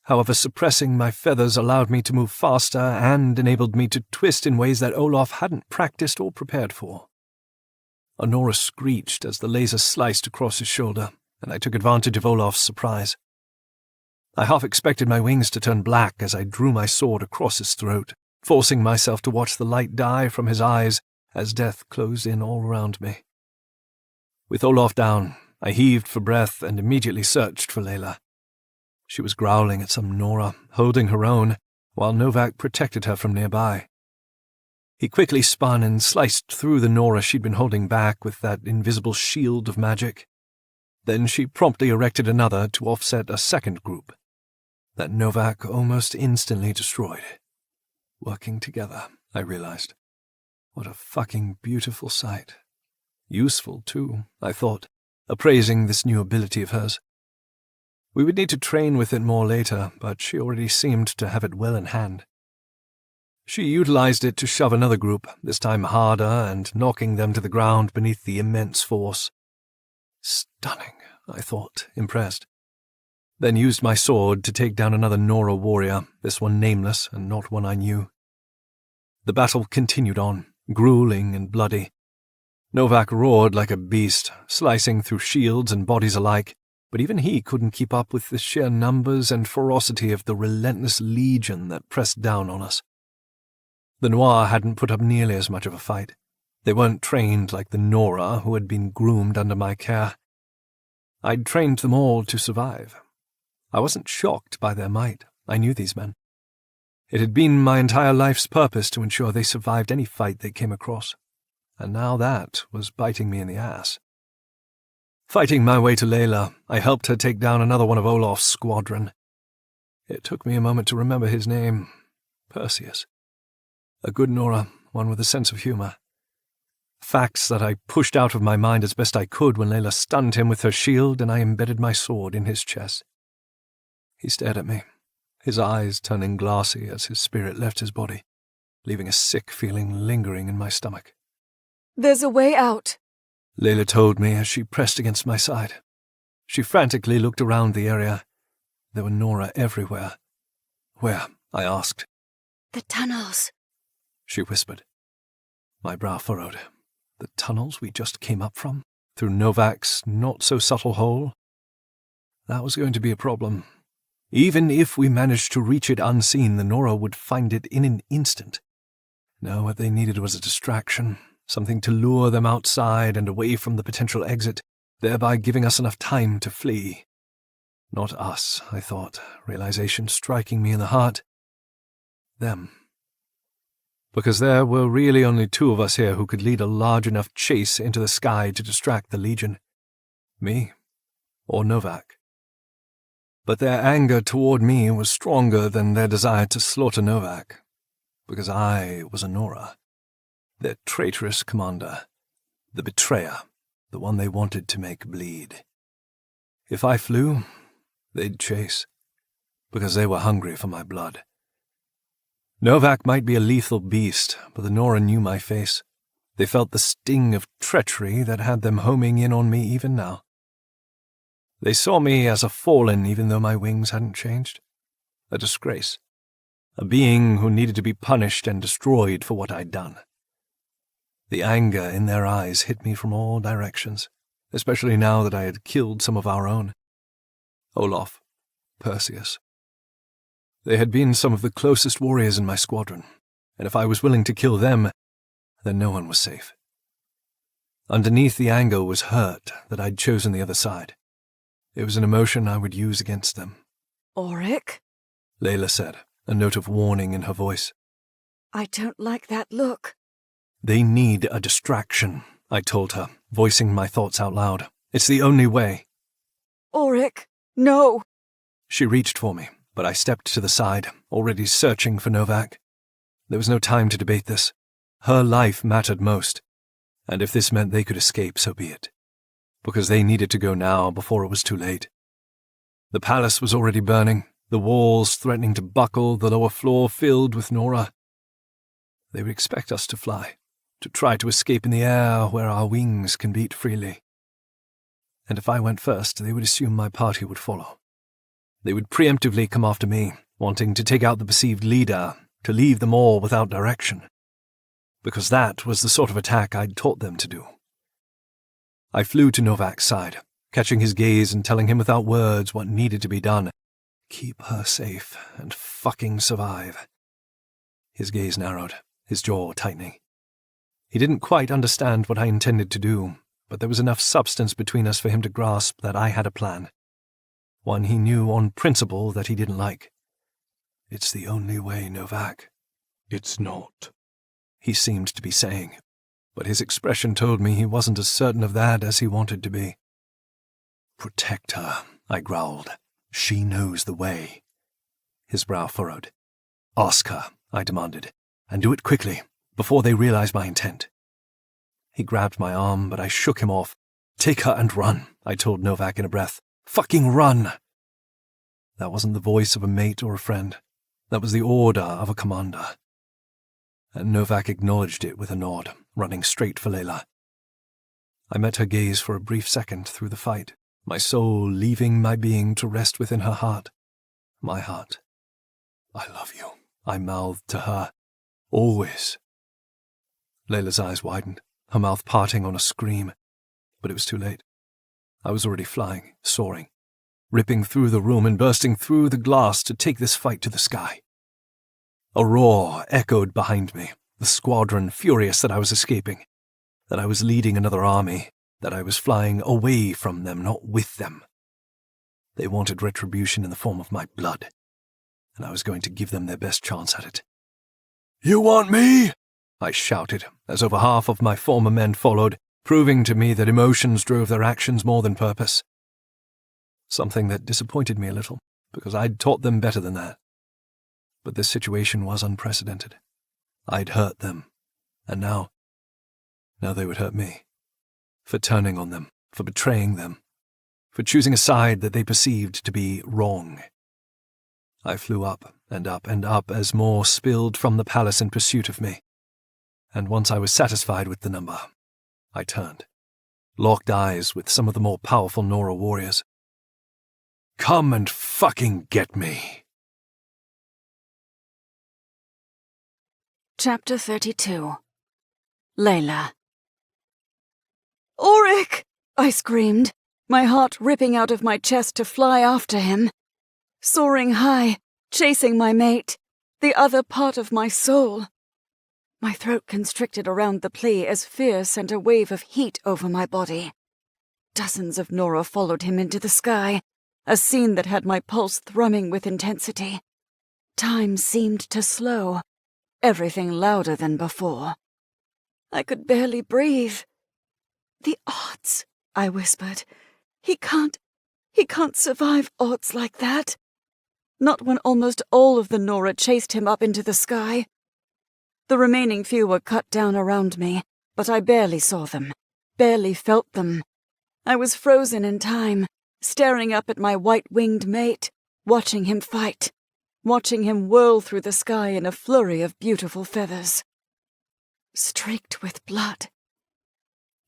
However, suppressing my feathers allowed me to move faster and enabled me to twist in ways that Olaf hadn't practiced or prepared for. A Nora screeched as the laser sliced across his shoulder, and I took advantage of Olaf's surprise. I half expected my wings to turn black as I drew my sword across his throat, forcing myself to watch the light die from his eyes as death closed in all around me. With Olaf down, I heaved for breath and immediately searched for Layla. She was growling at some Nora, holding her own, while Novak protected her from nearby. He quickly spun and sliced through the Nora she'd been holding back with that invisible shield of magic. Then she promptly erected another to offset a second group that Novak almost instantly destroyed. Working together, I realized. What a fucking beautiful sight. Useful, too, I thought, appraising this new ability of hers. We would need to train with it more later, but she already seemed to have it well in hand. She utilized it to shove another group, this time harder and knocking them to the ground beneath the immense force. Stunning, I thought, impressed. Then used my sword to take down another Nora warrior, this one nameless and not one I knew. The battle continued on, grueling and bloody. Novak roared like a beast, slicing through shields and bodies alike, but even he couldn't keep up with the sheer numbers and ferocity of the relentless legion that pressed down on us. The Noir hadn't put up nearly as much of a fight. They weren't trained like the Nora who had been groomed under my care. I'd trained them all to survive. I wasn't shocked by their might. I knew these men. It had been my entire life's purpose to ensure they survived any fight they came across. And now that was biting me in the ass. Fighting my way to Layla, I helped her take down another one of Olaf's squadron. It took me a moment to remember his name. Perseus. A good Nora, one with a sense of humor. Facts that I pushed out of my mind as best I could when Layla stunned him with her shield and I embedded my sword in his chest. He stared at me, his eyes turning glassy as his spirit left his body, leaving a sick feeling lingering in my stomach.
"There's a way out,"
Layla told me as she pressed against my side. She frantically looked around the area. There were Nora everywhere. Where? I asked.
"The tunnels,"
she whispered. My brow furrowed. The tunnels we just came up from? Through Novak's not-so-subtle hole? That was going to be a problem. Even if we managed to reach it unseen, the Nora would find it in an instant. No, what they needed was a distraction, something to lure them outside and away from the potential exit, thereby giving us enough time to flee. Not us, I thought, realization striking me in the heart. Them. Because there were really only two of us here who could lead a large enough chase into the sky to distract the Legion. Me, or Novak. But their anger toward me was stronger than their desire to slaughter Novak, because I was a Nora, their traitorous commander, the betrayer, the one they wanted to make bleed. If I flew, they'd chase, because they were hungry for my blood. Novak might be a lethal beast, but the Nora knew my face. They felt the sting of treachery that had them homing in on me even now. They saw me as a fallen even though my wings hadn't changed. A disgrace. A being who needed to be punished and destroyed for what I'd done. The anger in their eyes hit me from all directions, especially now that I had killed some of our own. Olaf, Perseus. They had been some of the closest warriors in my squadron, and if I was willing to kill them, then no one was safe. Underneath the anger was hurt that I'd chosen the other side. It was an emotion I would use against them.
Auric?
Layla said, a note of warning in her voice.
I don't like that look.
They need a distraction, I told her, voicing my thoughts out loud. It's the only way.
Auric, no.
She reached for me, but I stepped to the side, already searching for Novak. There was no time to debate this. Her life mattered most, and if this meant they could escape, so be it. Because they needed to go now before it was too late. The palace was already burning, the walls threatening to buckle, the lower floor filled with Nora. They would expect us to fly, to try to escape in the air where our wings can beat freely. And if I went first, they would assume my party would follow. They would preemptively come after me, wanting to take out the perceived leader, to leave them all without direction. Because that was the sort of attack I'd taught them to do. I flew to Novak's side, catching his gaze and telling him without words what needed to be done. Keep her safe and fucking survive. His gaze narrowed, his jaw tightening. He didn't quite understand what I intended to do, but there was enough substance between us for him to grasp that I had a plan. One he knew on principle that he didn't like. It's the only way, Novak.
It's not,
he seemed to be saying, but his expression told me he wasn't as certain of that as he wanted to be. Protect her, I growled. She knows the way. His brow furrowed. Ask her, I demanded, and do it quickly, before they realize my intent. He grabbed my arm, but I shook him off. Take her and run, I told Novak in a breath. Fucking run! That wasn't the voice of a mate or a friend. That was the order of a commander. And Novak acknowledged it with a nod, running straight for Layla. I met her gaze for a brief second through the fight, my soul leaving my being to rest within her heart. My heart. I love you, I mouthed to her. Always. Layla's eyes widened, her mouth parting on a scream. But it was too late. I was already flying, soaring, ripping through the room and bursting through the glass to take this fight to the sky. A roar echoed behind me, the squadron furious that I was escaping, that I was leading another army, that I was flying away from them, not with them. They wanted retribution in the form of my blood, and I was going to give them their best chance at it. You want me? I shouted, as over half of my former men followed, proving to me that emotions drove their actions more than purpose. Something that disappointed me a little, because I'd taught them better than that. But this situation was unprecedented. I'd hurt them, and now they would hurt me. For turning on them, for betraying them, for choosing a side that they perceived to be wrong. I flew up and up and up as more spilled from the palace in pursuit of me. And once I was satisfied with the number, I turned, locked eyes with some of the more powerful Nora warriors. Come and fucking get me.
Chapter 32. Layla.
Auric! I screamed, my heart ripping out of my chest to fly after him. Soaring high, chasing my mate, the other part of my soul. My throat constricted around the plea as fear sent a wave of heat over my body. Dozens of Nora followed him into the sky, a scene that had my pulse thrumming with intensity. Time seemed to slow, everything louder than before. I could barely breathe. The odds, I whispered. He can't He can't survive odds like that. Not when almost all of the Nora chased him up into the sky. The remaining few were cut down around me, but I barely saw them, barely felt them. I was frozen in time, staring up at my white-winged mate, watching him fight, watching him whirl through the sky in a flurry of beautiful feathers. Streaked with blood.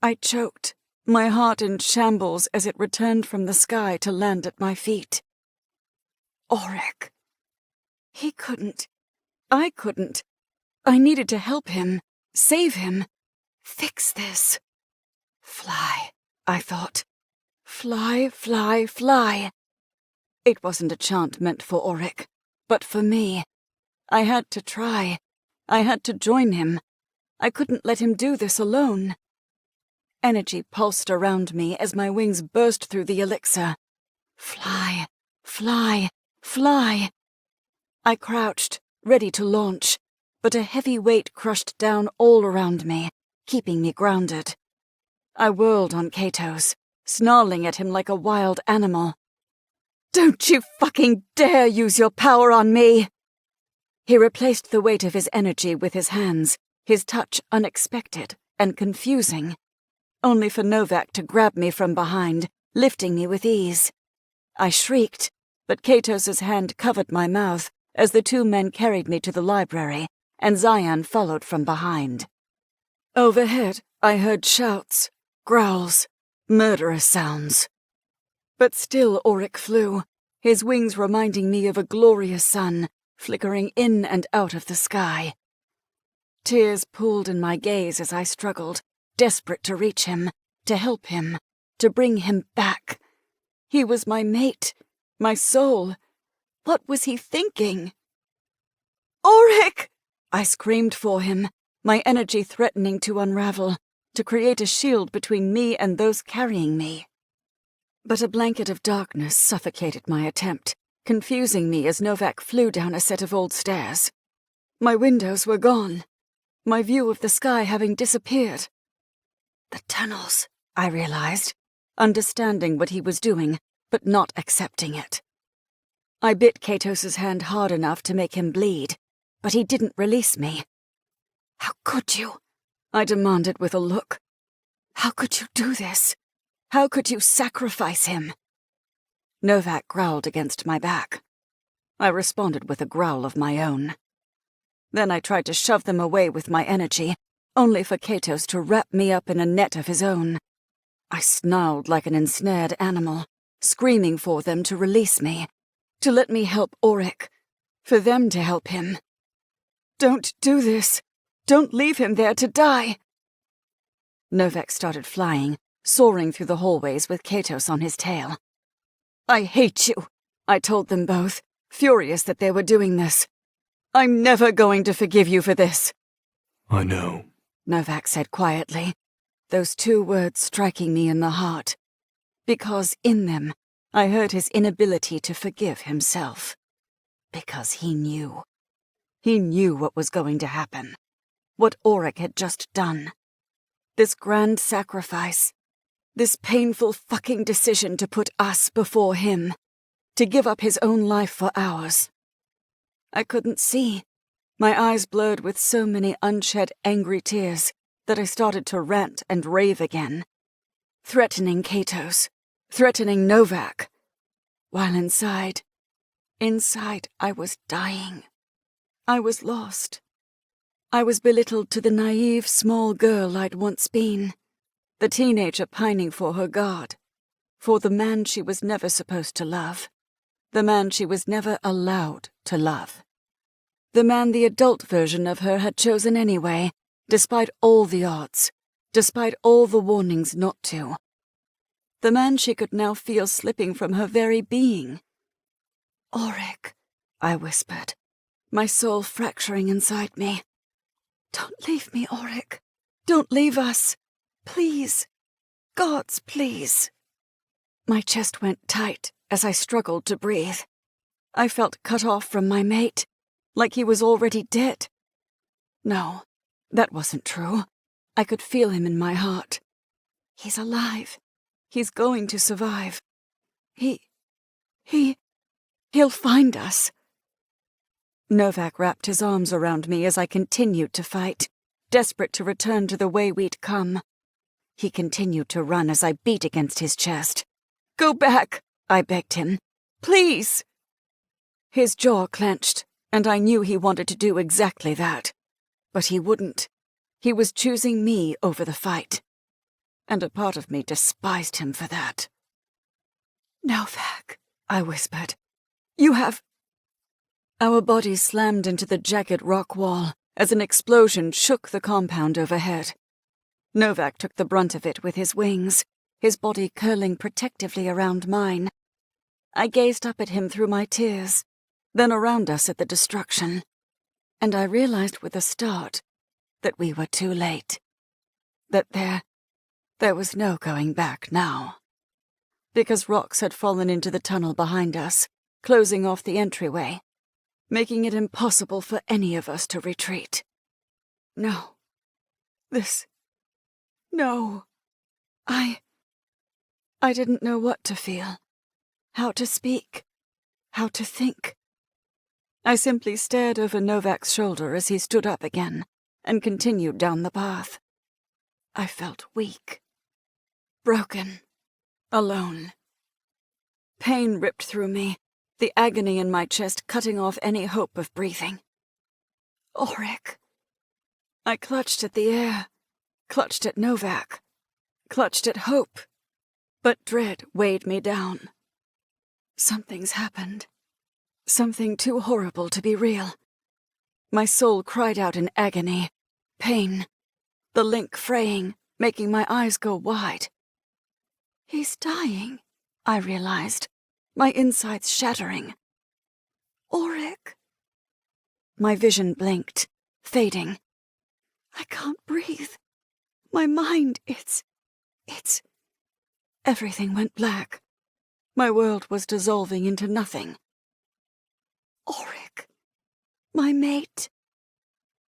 I choked, my heart in shambles as it returned from the sky to land at my feet. Auric. He couldn't. I couldn't. I needed to help him, save him, fix this. Fly, I thought. Fly, fly, fly. It wasn't a chant meant for Auric, but for me. I had to try. I had to join him. I couldn't let him do this alone. Energy pulsed around me as my wings burst through the elixir. Fly, fly, fly. I crouched, ready to launch, but a heavy weight crushed down all around me, keeping me grounded. I whirled on Katos, snarling at him like a wild animal. Don't you fucking dare use your power on me! He replaced the weight of his energy with his hands, his touch unexpected and confusing, only for Novak to grab me from behind, lifting me with ease. I shrieked, but Katos's hand covered my mouth as the two men carried me to the library, and Zion followed from behind. Overhead, I heard shouts, growls, murderous sounds. But still Auric flew, his wings reminding me of a glorious sun, flickering in and out of the sky. Tears pooled in my gaze as I struggled, desperate to reach him, to help him, to bring him back. He was my mate, my soul. What was he thinking? Auric! I screamed for him, my energy threatening to unravel, to create a shield between me and those carrying me. But a blanket of darkness suffocated my attempt, confusing me as Novak flew down a set of old stairs. My windows were gone, my view of the sky having disappeared. The tunnels, I realized, understanding what he was doing, but not accepting it. I bit Katos's hand hard enough to make him bleed, but he didn't release me. How could you? I demanded with a look. How could you do this? How could you sacrifice him? Novak growled against my back. I responded with a growl of my own. Then I tried to shove them away with my energy, only for Katos to wrap me up in a net of his own. I snarled like an ensnared animal, screaming for them to release me, to let me help Auric, for them to help him. Don't do this. Don't leave him there to die. Novak started flying, soaring through the hallways with Katos on his tail. I hate you, I told them both, furious that they were doing this. I'm never going to forgive you for this.
I know,
Novak said quietly, those two words striking me in the heart, because in them I heard his inability to forgive himself. Because he knew. He knew what was going to happen, what Auric had just done. This grand sacrifice, this painful fucking decision to put us before him, to give up his own life for ours. I couldn't see. My eyes blurred with so many unshed angry tears that I started to rant and rave again, threatening Katos, threatening Novak, while inside I was dying. I was lost. I was belittled to the naive, small girl I'd once been, the teenager pining for her God, for the man she was never supposed to love, the man she was never allowed to love, the man the adult version of her had chosen anyway, despite all the odds, despite all the warnings not to, the man she could now feel slipping from her very being. Auric, I whispered, my soul fracturing inside me. Don't leave me, Auric. Don't leave us. Please. Gods, please. My chest went tight as I struggled to breathe. I felt cut off from my mate, like he was already dead. No, that wasn't true. I could feel him in my heart. He's alive. He's going to survive.
He'll find us. Novak wrapped his arms around me as I continued to fight, desperate to return to the way we'd come. He continued to run as I beat against his chest. "Go back," I begged him. "Please." His jaw clenched, and I knew he wanted to do exactly that. But he wouldn't. He was choosing me over the fight. And a part of me despised him for that. "Novak," I whispered. "You have—" Our bodies slammed into the jagged rock wall as an explosion shook the compound overhead. Novak took the brunt of it with his wings, his body curling protectively around mine. I gazed up at him through my tears, then around us at the destruction, and I realized with a start that we were too late. That there was no going back now. Because rocks had fallen into the tunnel behind us, closing off the entryway, making it impossible for any of us to retreat. No. No. I didn't know what to feel, how to speak, how to think. I simply stared over Novak's shoulder as he stood up again and continued down the path. I felt weak, broken, alone. Pain ripped through me, the agony in my chest cutting off any hope of breathing. Auric. I clutched at the air, clutched at Novak, clutched at hope, but dread weighed me down. Something's happened. Something too horrible to be real. My soul cried out in agony, pain, the link fraying, making my eyes go wide. He's dying, I realized, my insides shattering. Auric. My vision blinked, fading. I can't breathe. My mind, it's... Everything went black. My world was dissolving into nothing. Auric. My mate.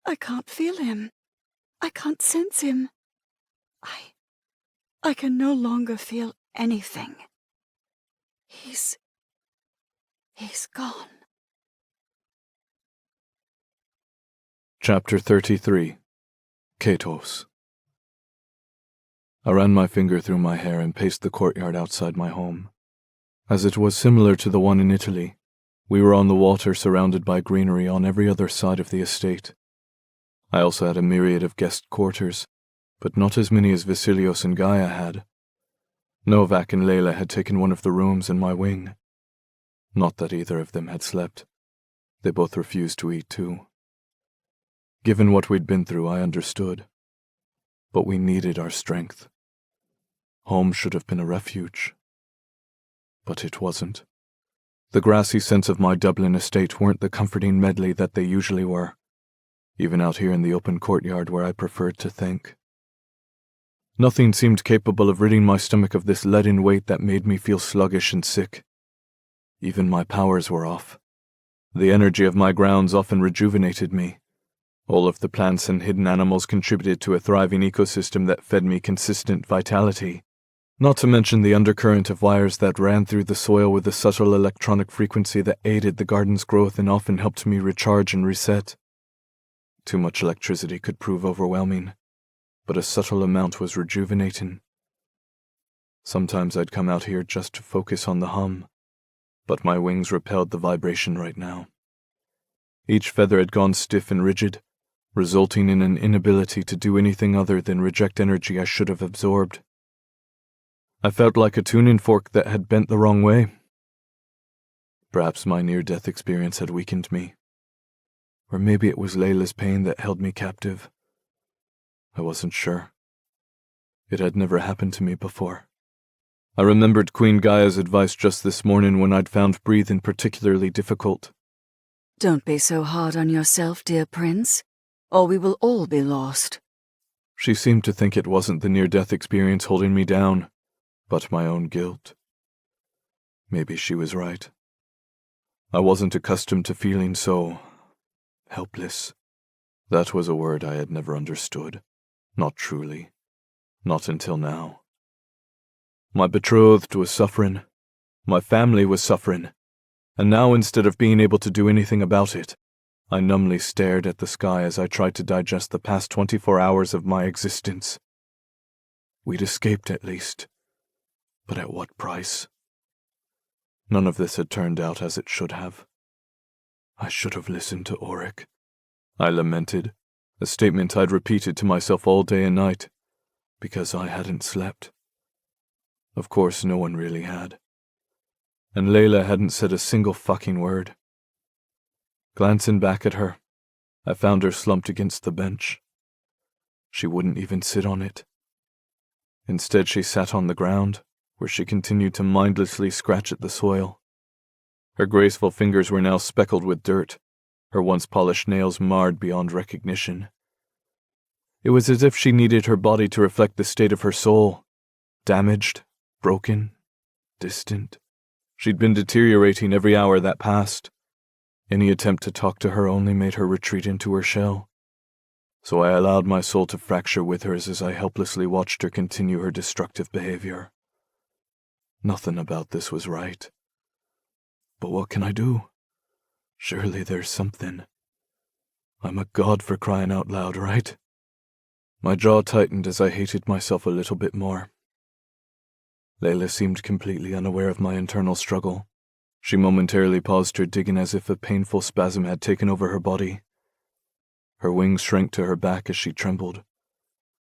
I can't feel him. I can't sense him. I can no longer feel anything. He's gone.
Chapter 33. Katos. I ran my finger through my hair and paced the courtyard outside my home. As it was similar to the one in Italy, we were on the water surrounded by greenery on every other side of the estate. I also had a myriad of guest quarters, but not as many as Vasilios and Gaia had. Novak and Layla had taken one of the rooms in my wing. Not that either of them had slept. They both refused to eat too. Given what we'd been through, I understood. But we needed our strength. Home should have been a refuge. But it wasn't. The grassy scents of my Dublin estate weren't the comforting medley that they usually were, even out here in the open courtyard where I preferred to think. Nothing seemed capable of ridding my stomach of this leaden weight that made me feel sluggish and sick. Even my powers were off. The energy of my grounds often rejuvenated me. All of the plants and hidden animals contributed to a thriving ecosystem that fed me consistent vitality. Not to mention the undercurrent of wires that ran through the soil with a subtle electronic frequency that aided the garden's growth and often helped me recharge and reset. Too much electricity could prove overwhelming, but a subtle amount was rejuvenating. Sometimes I'd come out here just to focus on the hum, but my wings repelled the vibration right now. Each feather had gone stiff and rigid, resulting in an inability to do anything other than reject energy I should have absorbed. I felt like a tuning fork that had bent the wrong way. Perhaps my near-death experience had weakened me. Or maybe it was Layla's pain that held me captive. I wasn't sure. It had never happened to me before. I remembered Queen Gaia's advice just this morning when I'd found breathing particularly difficult.
Don't be so hard on yourself, dear prince, or we will all be lost.
She seemed to think it wasn't the near-death experience holding me down, but my own guilt. Maybe she was right. I wasn't accustomed to feeling so helpless. That was a word I had never understood. Not truly. Not until now. My betrothed was suffering, My family was suffering, and now instead of being able to do anything about it, I numbly stared at the sky as I tried to digest the past 24 hours of my existence. We'd escaped at least, but at what price? None of this had turned out as it should have. I should have listened to Auric, I lamented, a statement I'd repeated to myself all day and night, because I hadn't slept. Of course, no one really had. And Layla hadn't said a single fucking word. Glancing back at her, I found her slumped against the bench. She wouldn't even sit on it. Instead, she sat on the ground, where she continued to mindlessly scratch at the soil. Her graceful fingers were now speckled with dirt, her once polished nails marred beyond recognition. It was as if she needed her body to reflect the state of her soul, damaged, broken, distant. She'd been deteriorating every hour that passed. Any attempt to talk to her only made her retreat into her shell. So I allowed my soul to fracture with hers as I helplessly watched her continue her destructive behavior. Nothing about this was right. But what can I do? Surely there's something. I'm a god for crying out loud, right? My jaw tightened as I hated myself a little bit more. Layla seemed completely unaware of my internal struggle. She momentarily paused her digging as if a painful spasm had taken over her body. Her wings shrank to her back as she trembled.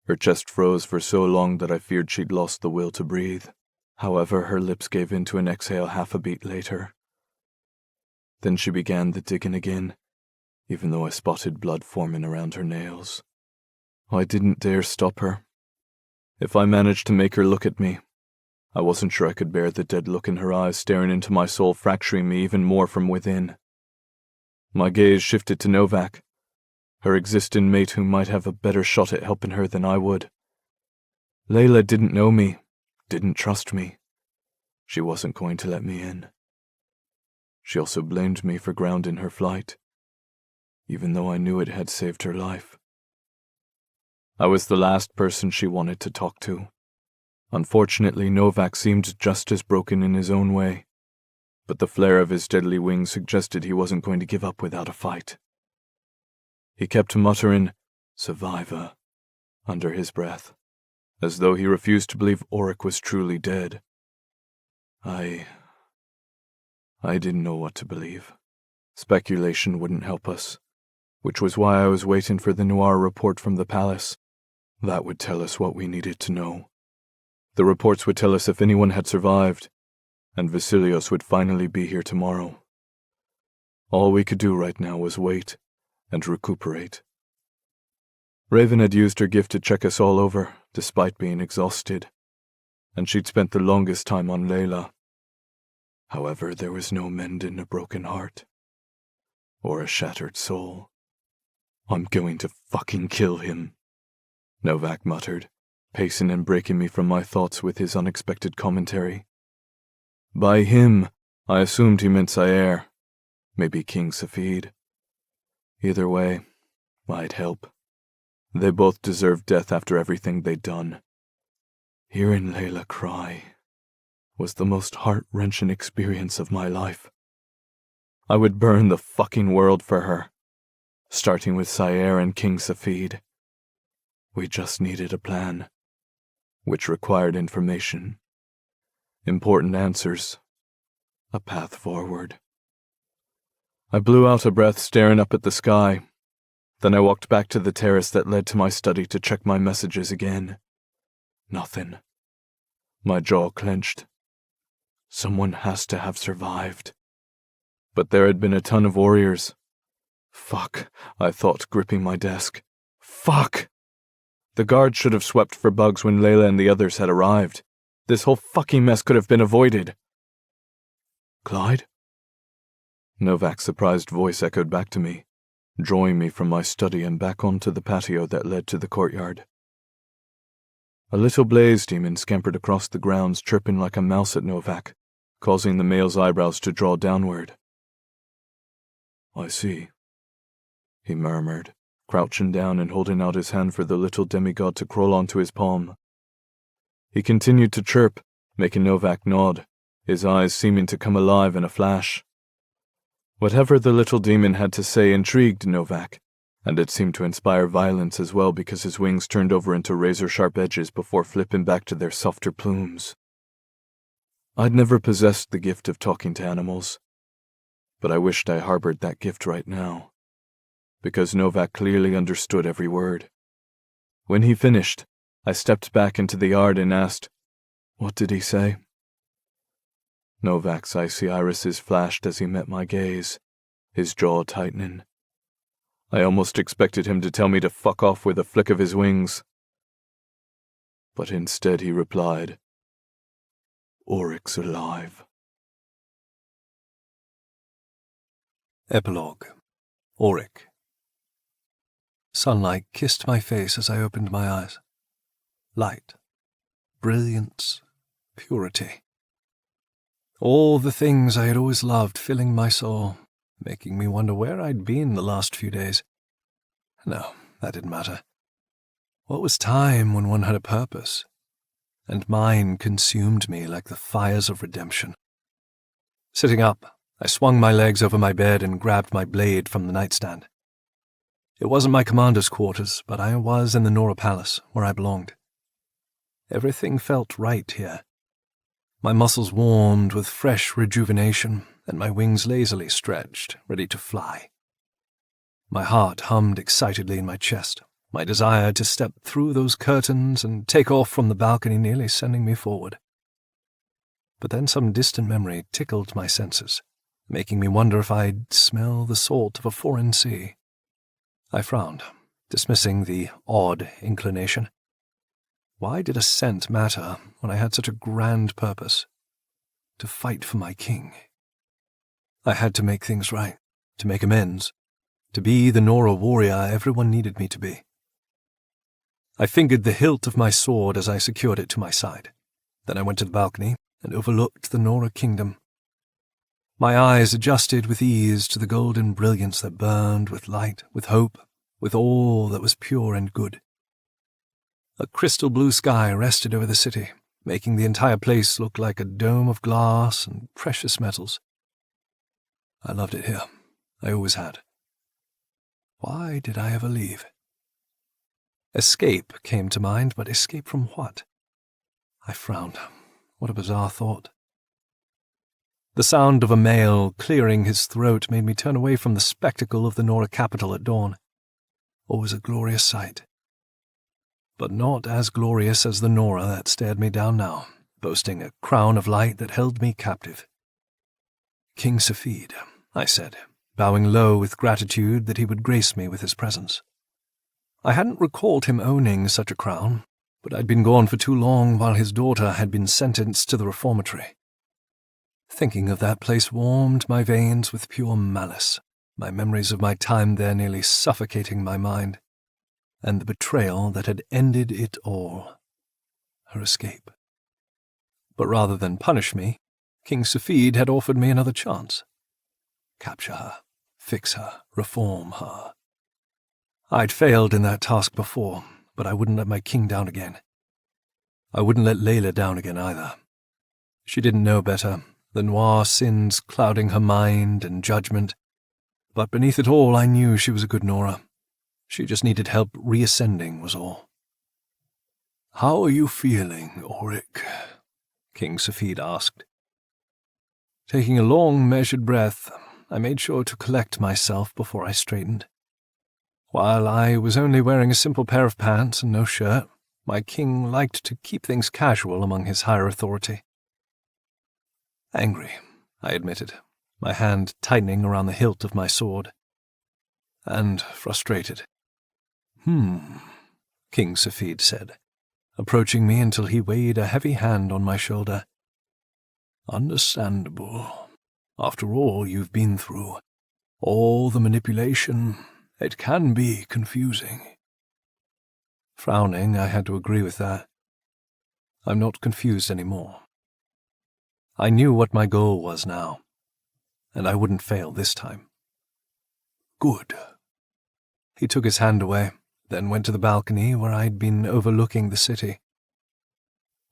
Her chest froze for so long that I feared she'd lost the will to breathe. However, her lips gave in to an exhale half a beat later. Then she began the digging again, even though I spotted blood forming around her nails. I didn't dare stop her. If I managed to make her look at me, I wasn't sure I could bear the dead look in her eyes staring into my soul, fracturing me even more from within. My gaze shifted to Novak, her existing mate who might have a better shot at helping her than I would. Layla didn't know me, didn't trust me. She wasn't going to let me in. She also blamed me for grounding her flight, even though I knew it had saved her life. I was the last person she wanted to talk to. Unfortunately, Novak seemed just as broken in his own way, but the flare of his deadly wings suggested he wasn't going to give up without a fight. He kept muttering, "Survivor," under his breath, as though he refused to believe Auric was truly dead. I didn't know what to believe. Speculation wouldn't help us, which was why I was waiting for the Noir report from the palace. That would tell us what we needed to know. The reports would tell us if anyone had survived, and Vasilios would finally be here tomorrow. All we could do right now was wait and recuperate. Raven had used her gift to check us all over, despite being exhausted, and she'd spent the longest time on Layla. However, there was no mending a broken heart, or a shattered soul. "I'm going to fucking kill him," Novak muttered, pacing and breaking me from my thoughts with his unexpected commentary. By him, I assumed he meant Saer, maybe King Safid. Either way, I'd help. They both deserved death after everything they'd done. Hearing Layla cry was the most heart-wrenching experience of my life. I would burn the fucking world for her, starting with Saer and King Safid. We just needed a plan, which required information, important answers, a path forward. I blew out a breath, staring up at the sky. Then I walked back to the terrace that led to my study to check my messages again. Nothing. My jaw clenched. Someone has to have survived. But there had been a ton of warriors. Fuck, I thought, gripping my desk. Fuck! The guards should have swept for bugs when Layla and the others had arrived. This whole fucking mess could have been avoided. Clyde? Novak's surprised voice echoed back to me, drawing me from my study and back onto the patio that led to the courtyard. A little blaze demon scampered across the grounds, chirping like a mouse at Novak, causing the male's eyebrows to draw downward. I see, he murmured, crouching down and holding out his hand for the little demigod to crawl onto his palm. He continued to chirp, making Novak nod, his eyes seeming to come alive in a flash. Whatever the little demon had to say intrigued Novak, and it seemed to inspire violence as well because his wings turned over into razor-sharp edges before flipping back to their softer plumes. I'd never possessed the gift of talking to animals, but I wished I harbored that gift right now, because Novak clearly understood every word. When he finished, I stepped back into the yard and asked, "What did he say?" Novak's icy irises flashed as he met my gaze, his jaw tightening. I almost expected him to tell me to fuck off with a flick of his wings. But instead he replied, "Oryx's alive."
Epilogue. Auric. Sunlight kissed my face as I opened my eyes. Light, brilliance, purity. All the things I had always loved filling my soul, making me wonder where I'd been the last few days. No, that didn't matter. What was time when one had a purpose? And mine consumed me like the fires of redemption. Sitting up, I swung my legs over my bed and grabbed my blade from the nightstand. It wasn't my commander's quarters, but I was in the Nora Palace, where I belonged. Everything felt right here. My muscles warmed with fresh rejuvenation, and my wings lazily stretched, ready to fly. My heart hummed excitedly in my chest, my desire to step through those curtains and take off from the balcony nearly sending me forward. But then some distant memory tickled my senses, making me wonder if I'd smell the salt of a foreign sea. I frowned, dismissing the odd inclination. Why did a scent matter when I had such a grand purpose? To fight for my king. I had to make things right, to make amends, to be the Nora warrior everyone needed me to be. I fingered the hilt of my sword as I secured it to my side. Then I went to the balcony and overlooked the Nora kingdom. My eyes adjusted with ease to the golden brilliance that burned with light, with hope, with all that was pure and good. A crystal blue sky rested over the city, making the entire place look like a dome of glass and precious metals. I loved it here. I always had. Why did I ever leave? Escape came to mind, but escape from what? I frowned. What a bizarre thought. The sound of a male clearing his throat made me turn away from the spectacle of the Nora capital at dawn. Always a glorious sight. But not as glorious as the Nora that stared me down now, boasting a crown of light that held me captive. "King Safid," I said, bowing low with gratitude that he would grace me with his presence. I hadn't recalled him owning such a crown, but I'd been gone for too long while his daughter had been sentenced to the reformatory. Thinking of that place warmed my veins with pure malice, my memories of my time there nearly suffocating my mind, and the betrayal that had ended it all. Her escape. But rather than punish me, King Safid had offered me another chance. Capture her, fix her, reform her. I'd failed in that task before, but I wouldn't let my king down again. I wouldn't let Layla down again either. She didn't know better, the noir sins clouding her mind and judgment, but beneath it all I knew she was a good Nora. She just needed help reascending was all. "How are you feeling, Auric?" King Safid asked. Taking a long, measured breath, I made sure to collect myself before I straightened. While I was only wearing a simple pair of pants and no shirt, my king liked to keep things casual among his higher authority. Angry, I admitted, my hand tightening around the hilt of my sword. And frustrated. King Safid said, approaching me until he weighed a heavy hand on my shoulder. Understandable. After all you've been through, all the manipulation, it can be confusing. Frowning, I had to agree with that. I'm not confused anymore. I knew what my goal was now, and I wouldn't fail this time. Good. He took his hand away, then went to the balcony where I'd been overlooking the city.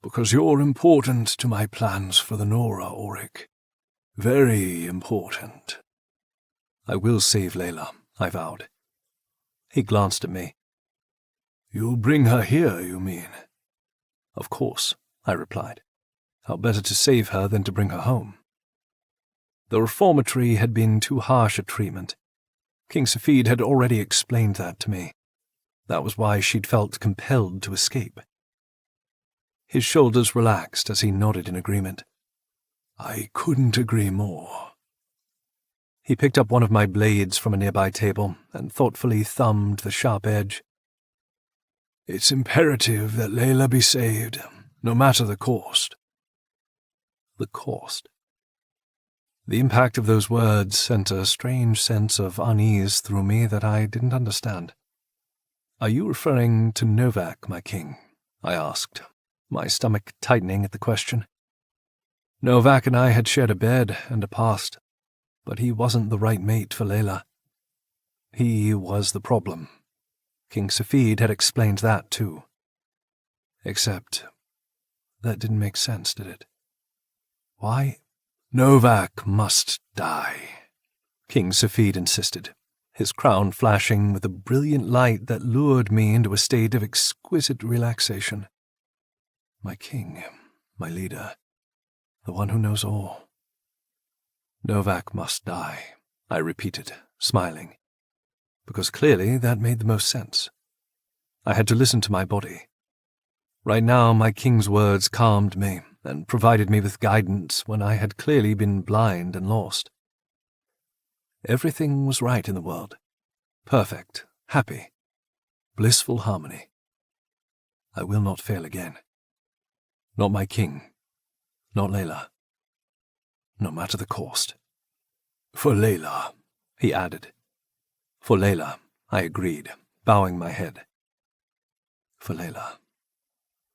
Because you're important to my plans for the Nora, Auric. Very important. I will save Layla, I vowed. He glanced at me. You'll bring her here, you mean? Of course, I replied. How better to save her than to bring her home? The reformatory had been too harsh a treatment. King Safid had already explained that to me. That was why she'd felt compelled to escape. His shoulders relaxed as he nodded in agreement. I couldn't agree more. He picked up one of my blades from a nearby table and thoughtfully thumbed the sharp edge. It's imperative that Layla be saved, no matter the cost. The cost. The impact of those words sent a strange sense of unease through me that I didn't understand. Are you referring to Novak, my king? I asked, my stomach tightening at the question. Novak and I had shared a bed and a past, but he wasn't the right mate for Layla. He was the problem. King Safid had explained that too. Except, that didn't make sense, did it? Why? Novak must die, King Safid insisted, his crown flashing with a brilliant light that lured me into a state of exquisite relaxation. My king, my leader, the one who knows all. Novak must die, I repeated, smiling, because clearly that made the most sense. I had to listen to my body. Right now, my king's words calmed me and provided me with guidance when I had clearly been blind and lost. Everything was right in the world. Perfect, happy, blissful harmony. I will not fail again. Not my king, not Layla. No matter the cost. For Layla, he added. For Layla, I agreed, bowing my head. For Layla.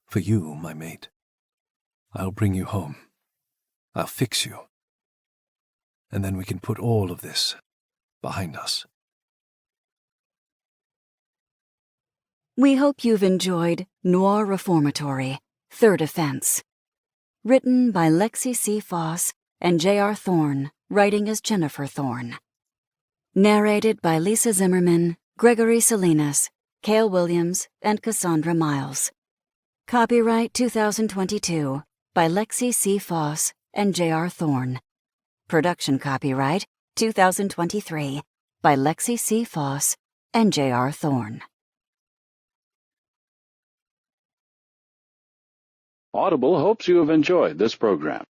For you, my mate. I'll bring you home. I'll fix you. And then we can put all of this behind us.
We hope you've enjoyed Noir Reformatory, Third Offense. Written by Lexi C Foss and J.R. Thorne, writing as Jennifer Thorne. Narrated by Lisa Zimmerman, Gregory Salinas, Cale Williams, and Cassandra Miles. Copyright 2022 by Lexi C Foss and J.R. Thorne. Production copyright 2023 by Lexi C Foss and J.R. Thorne.
Audible hopes you have enjoyed this program.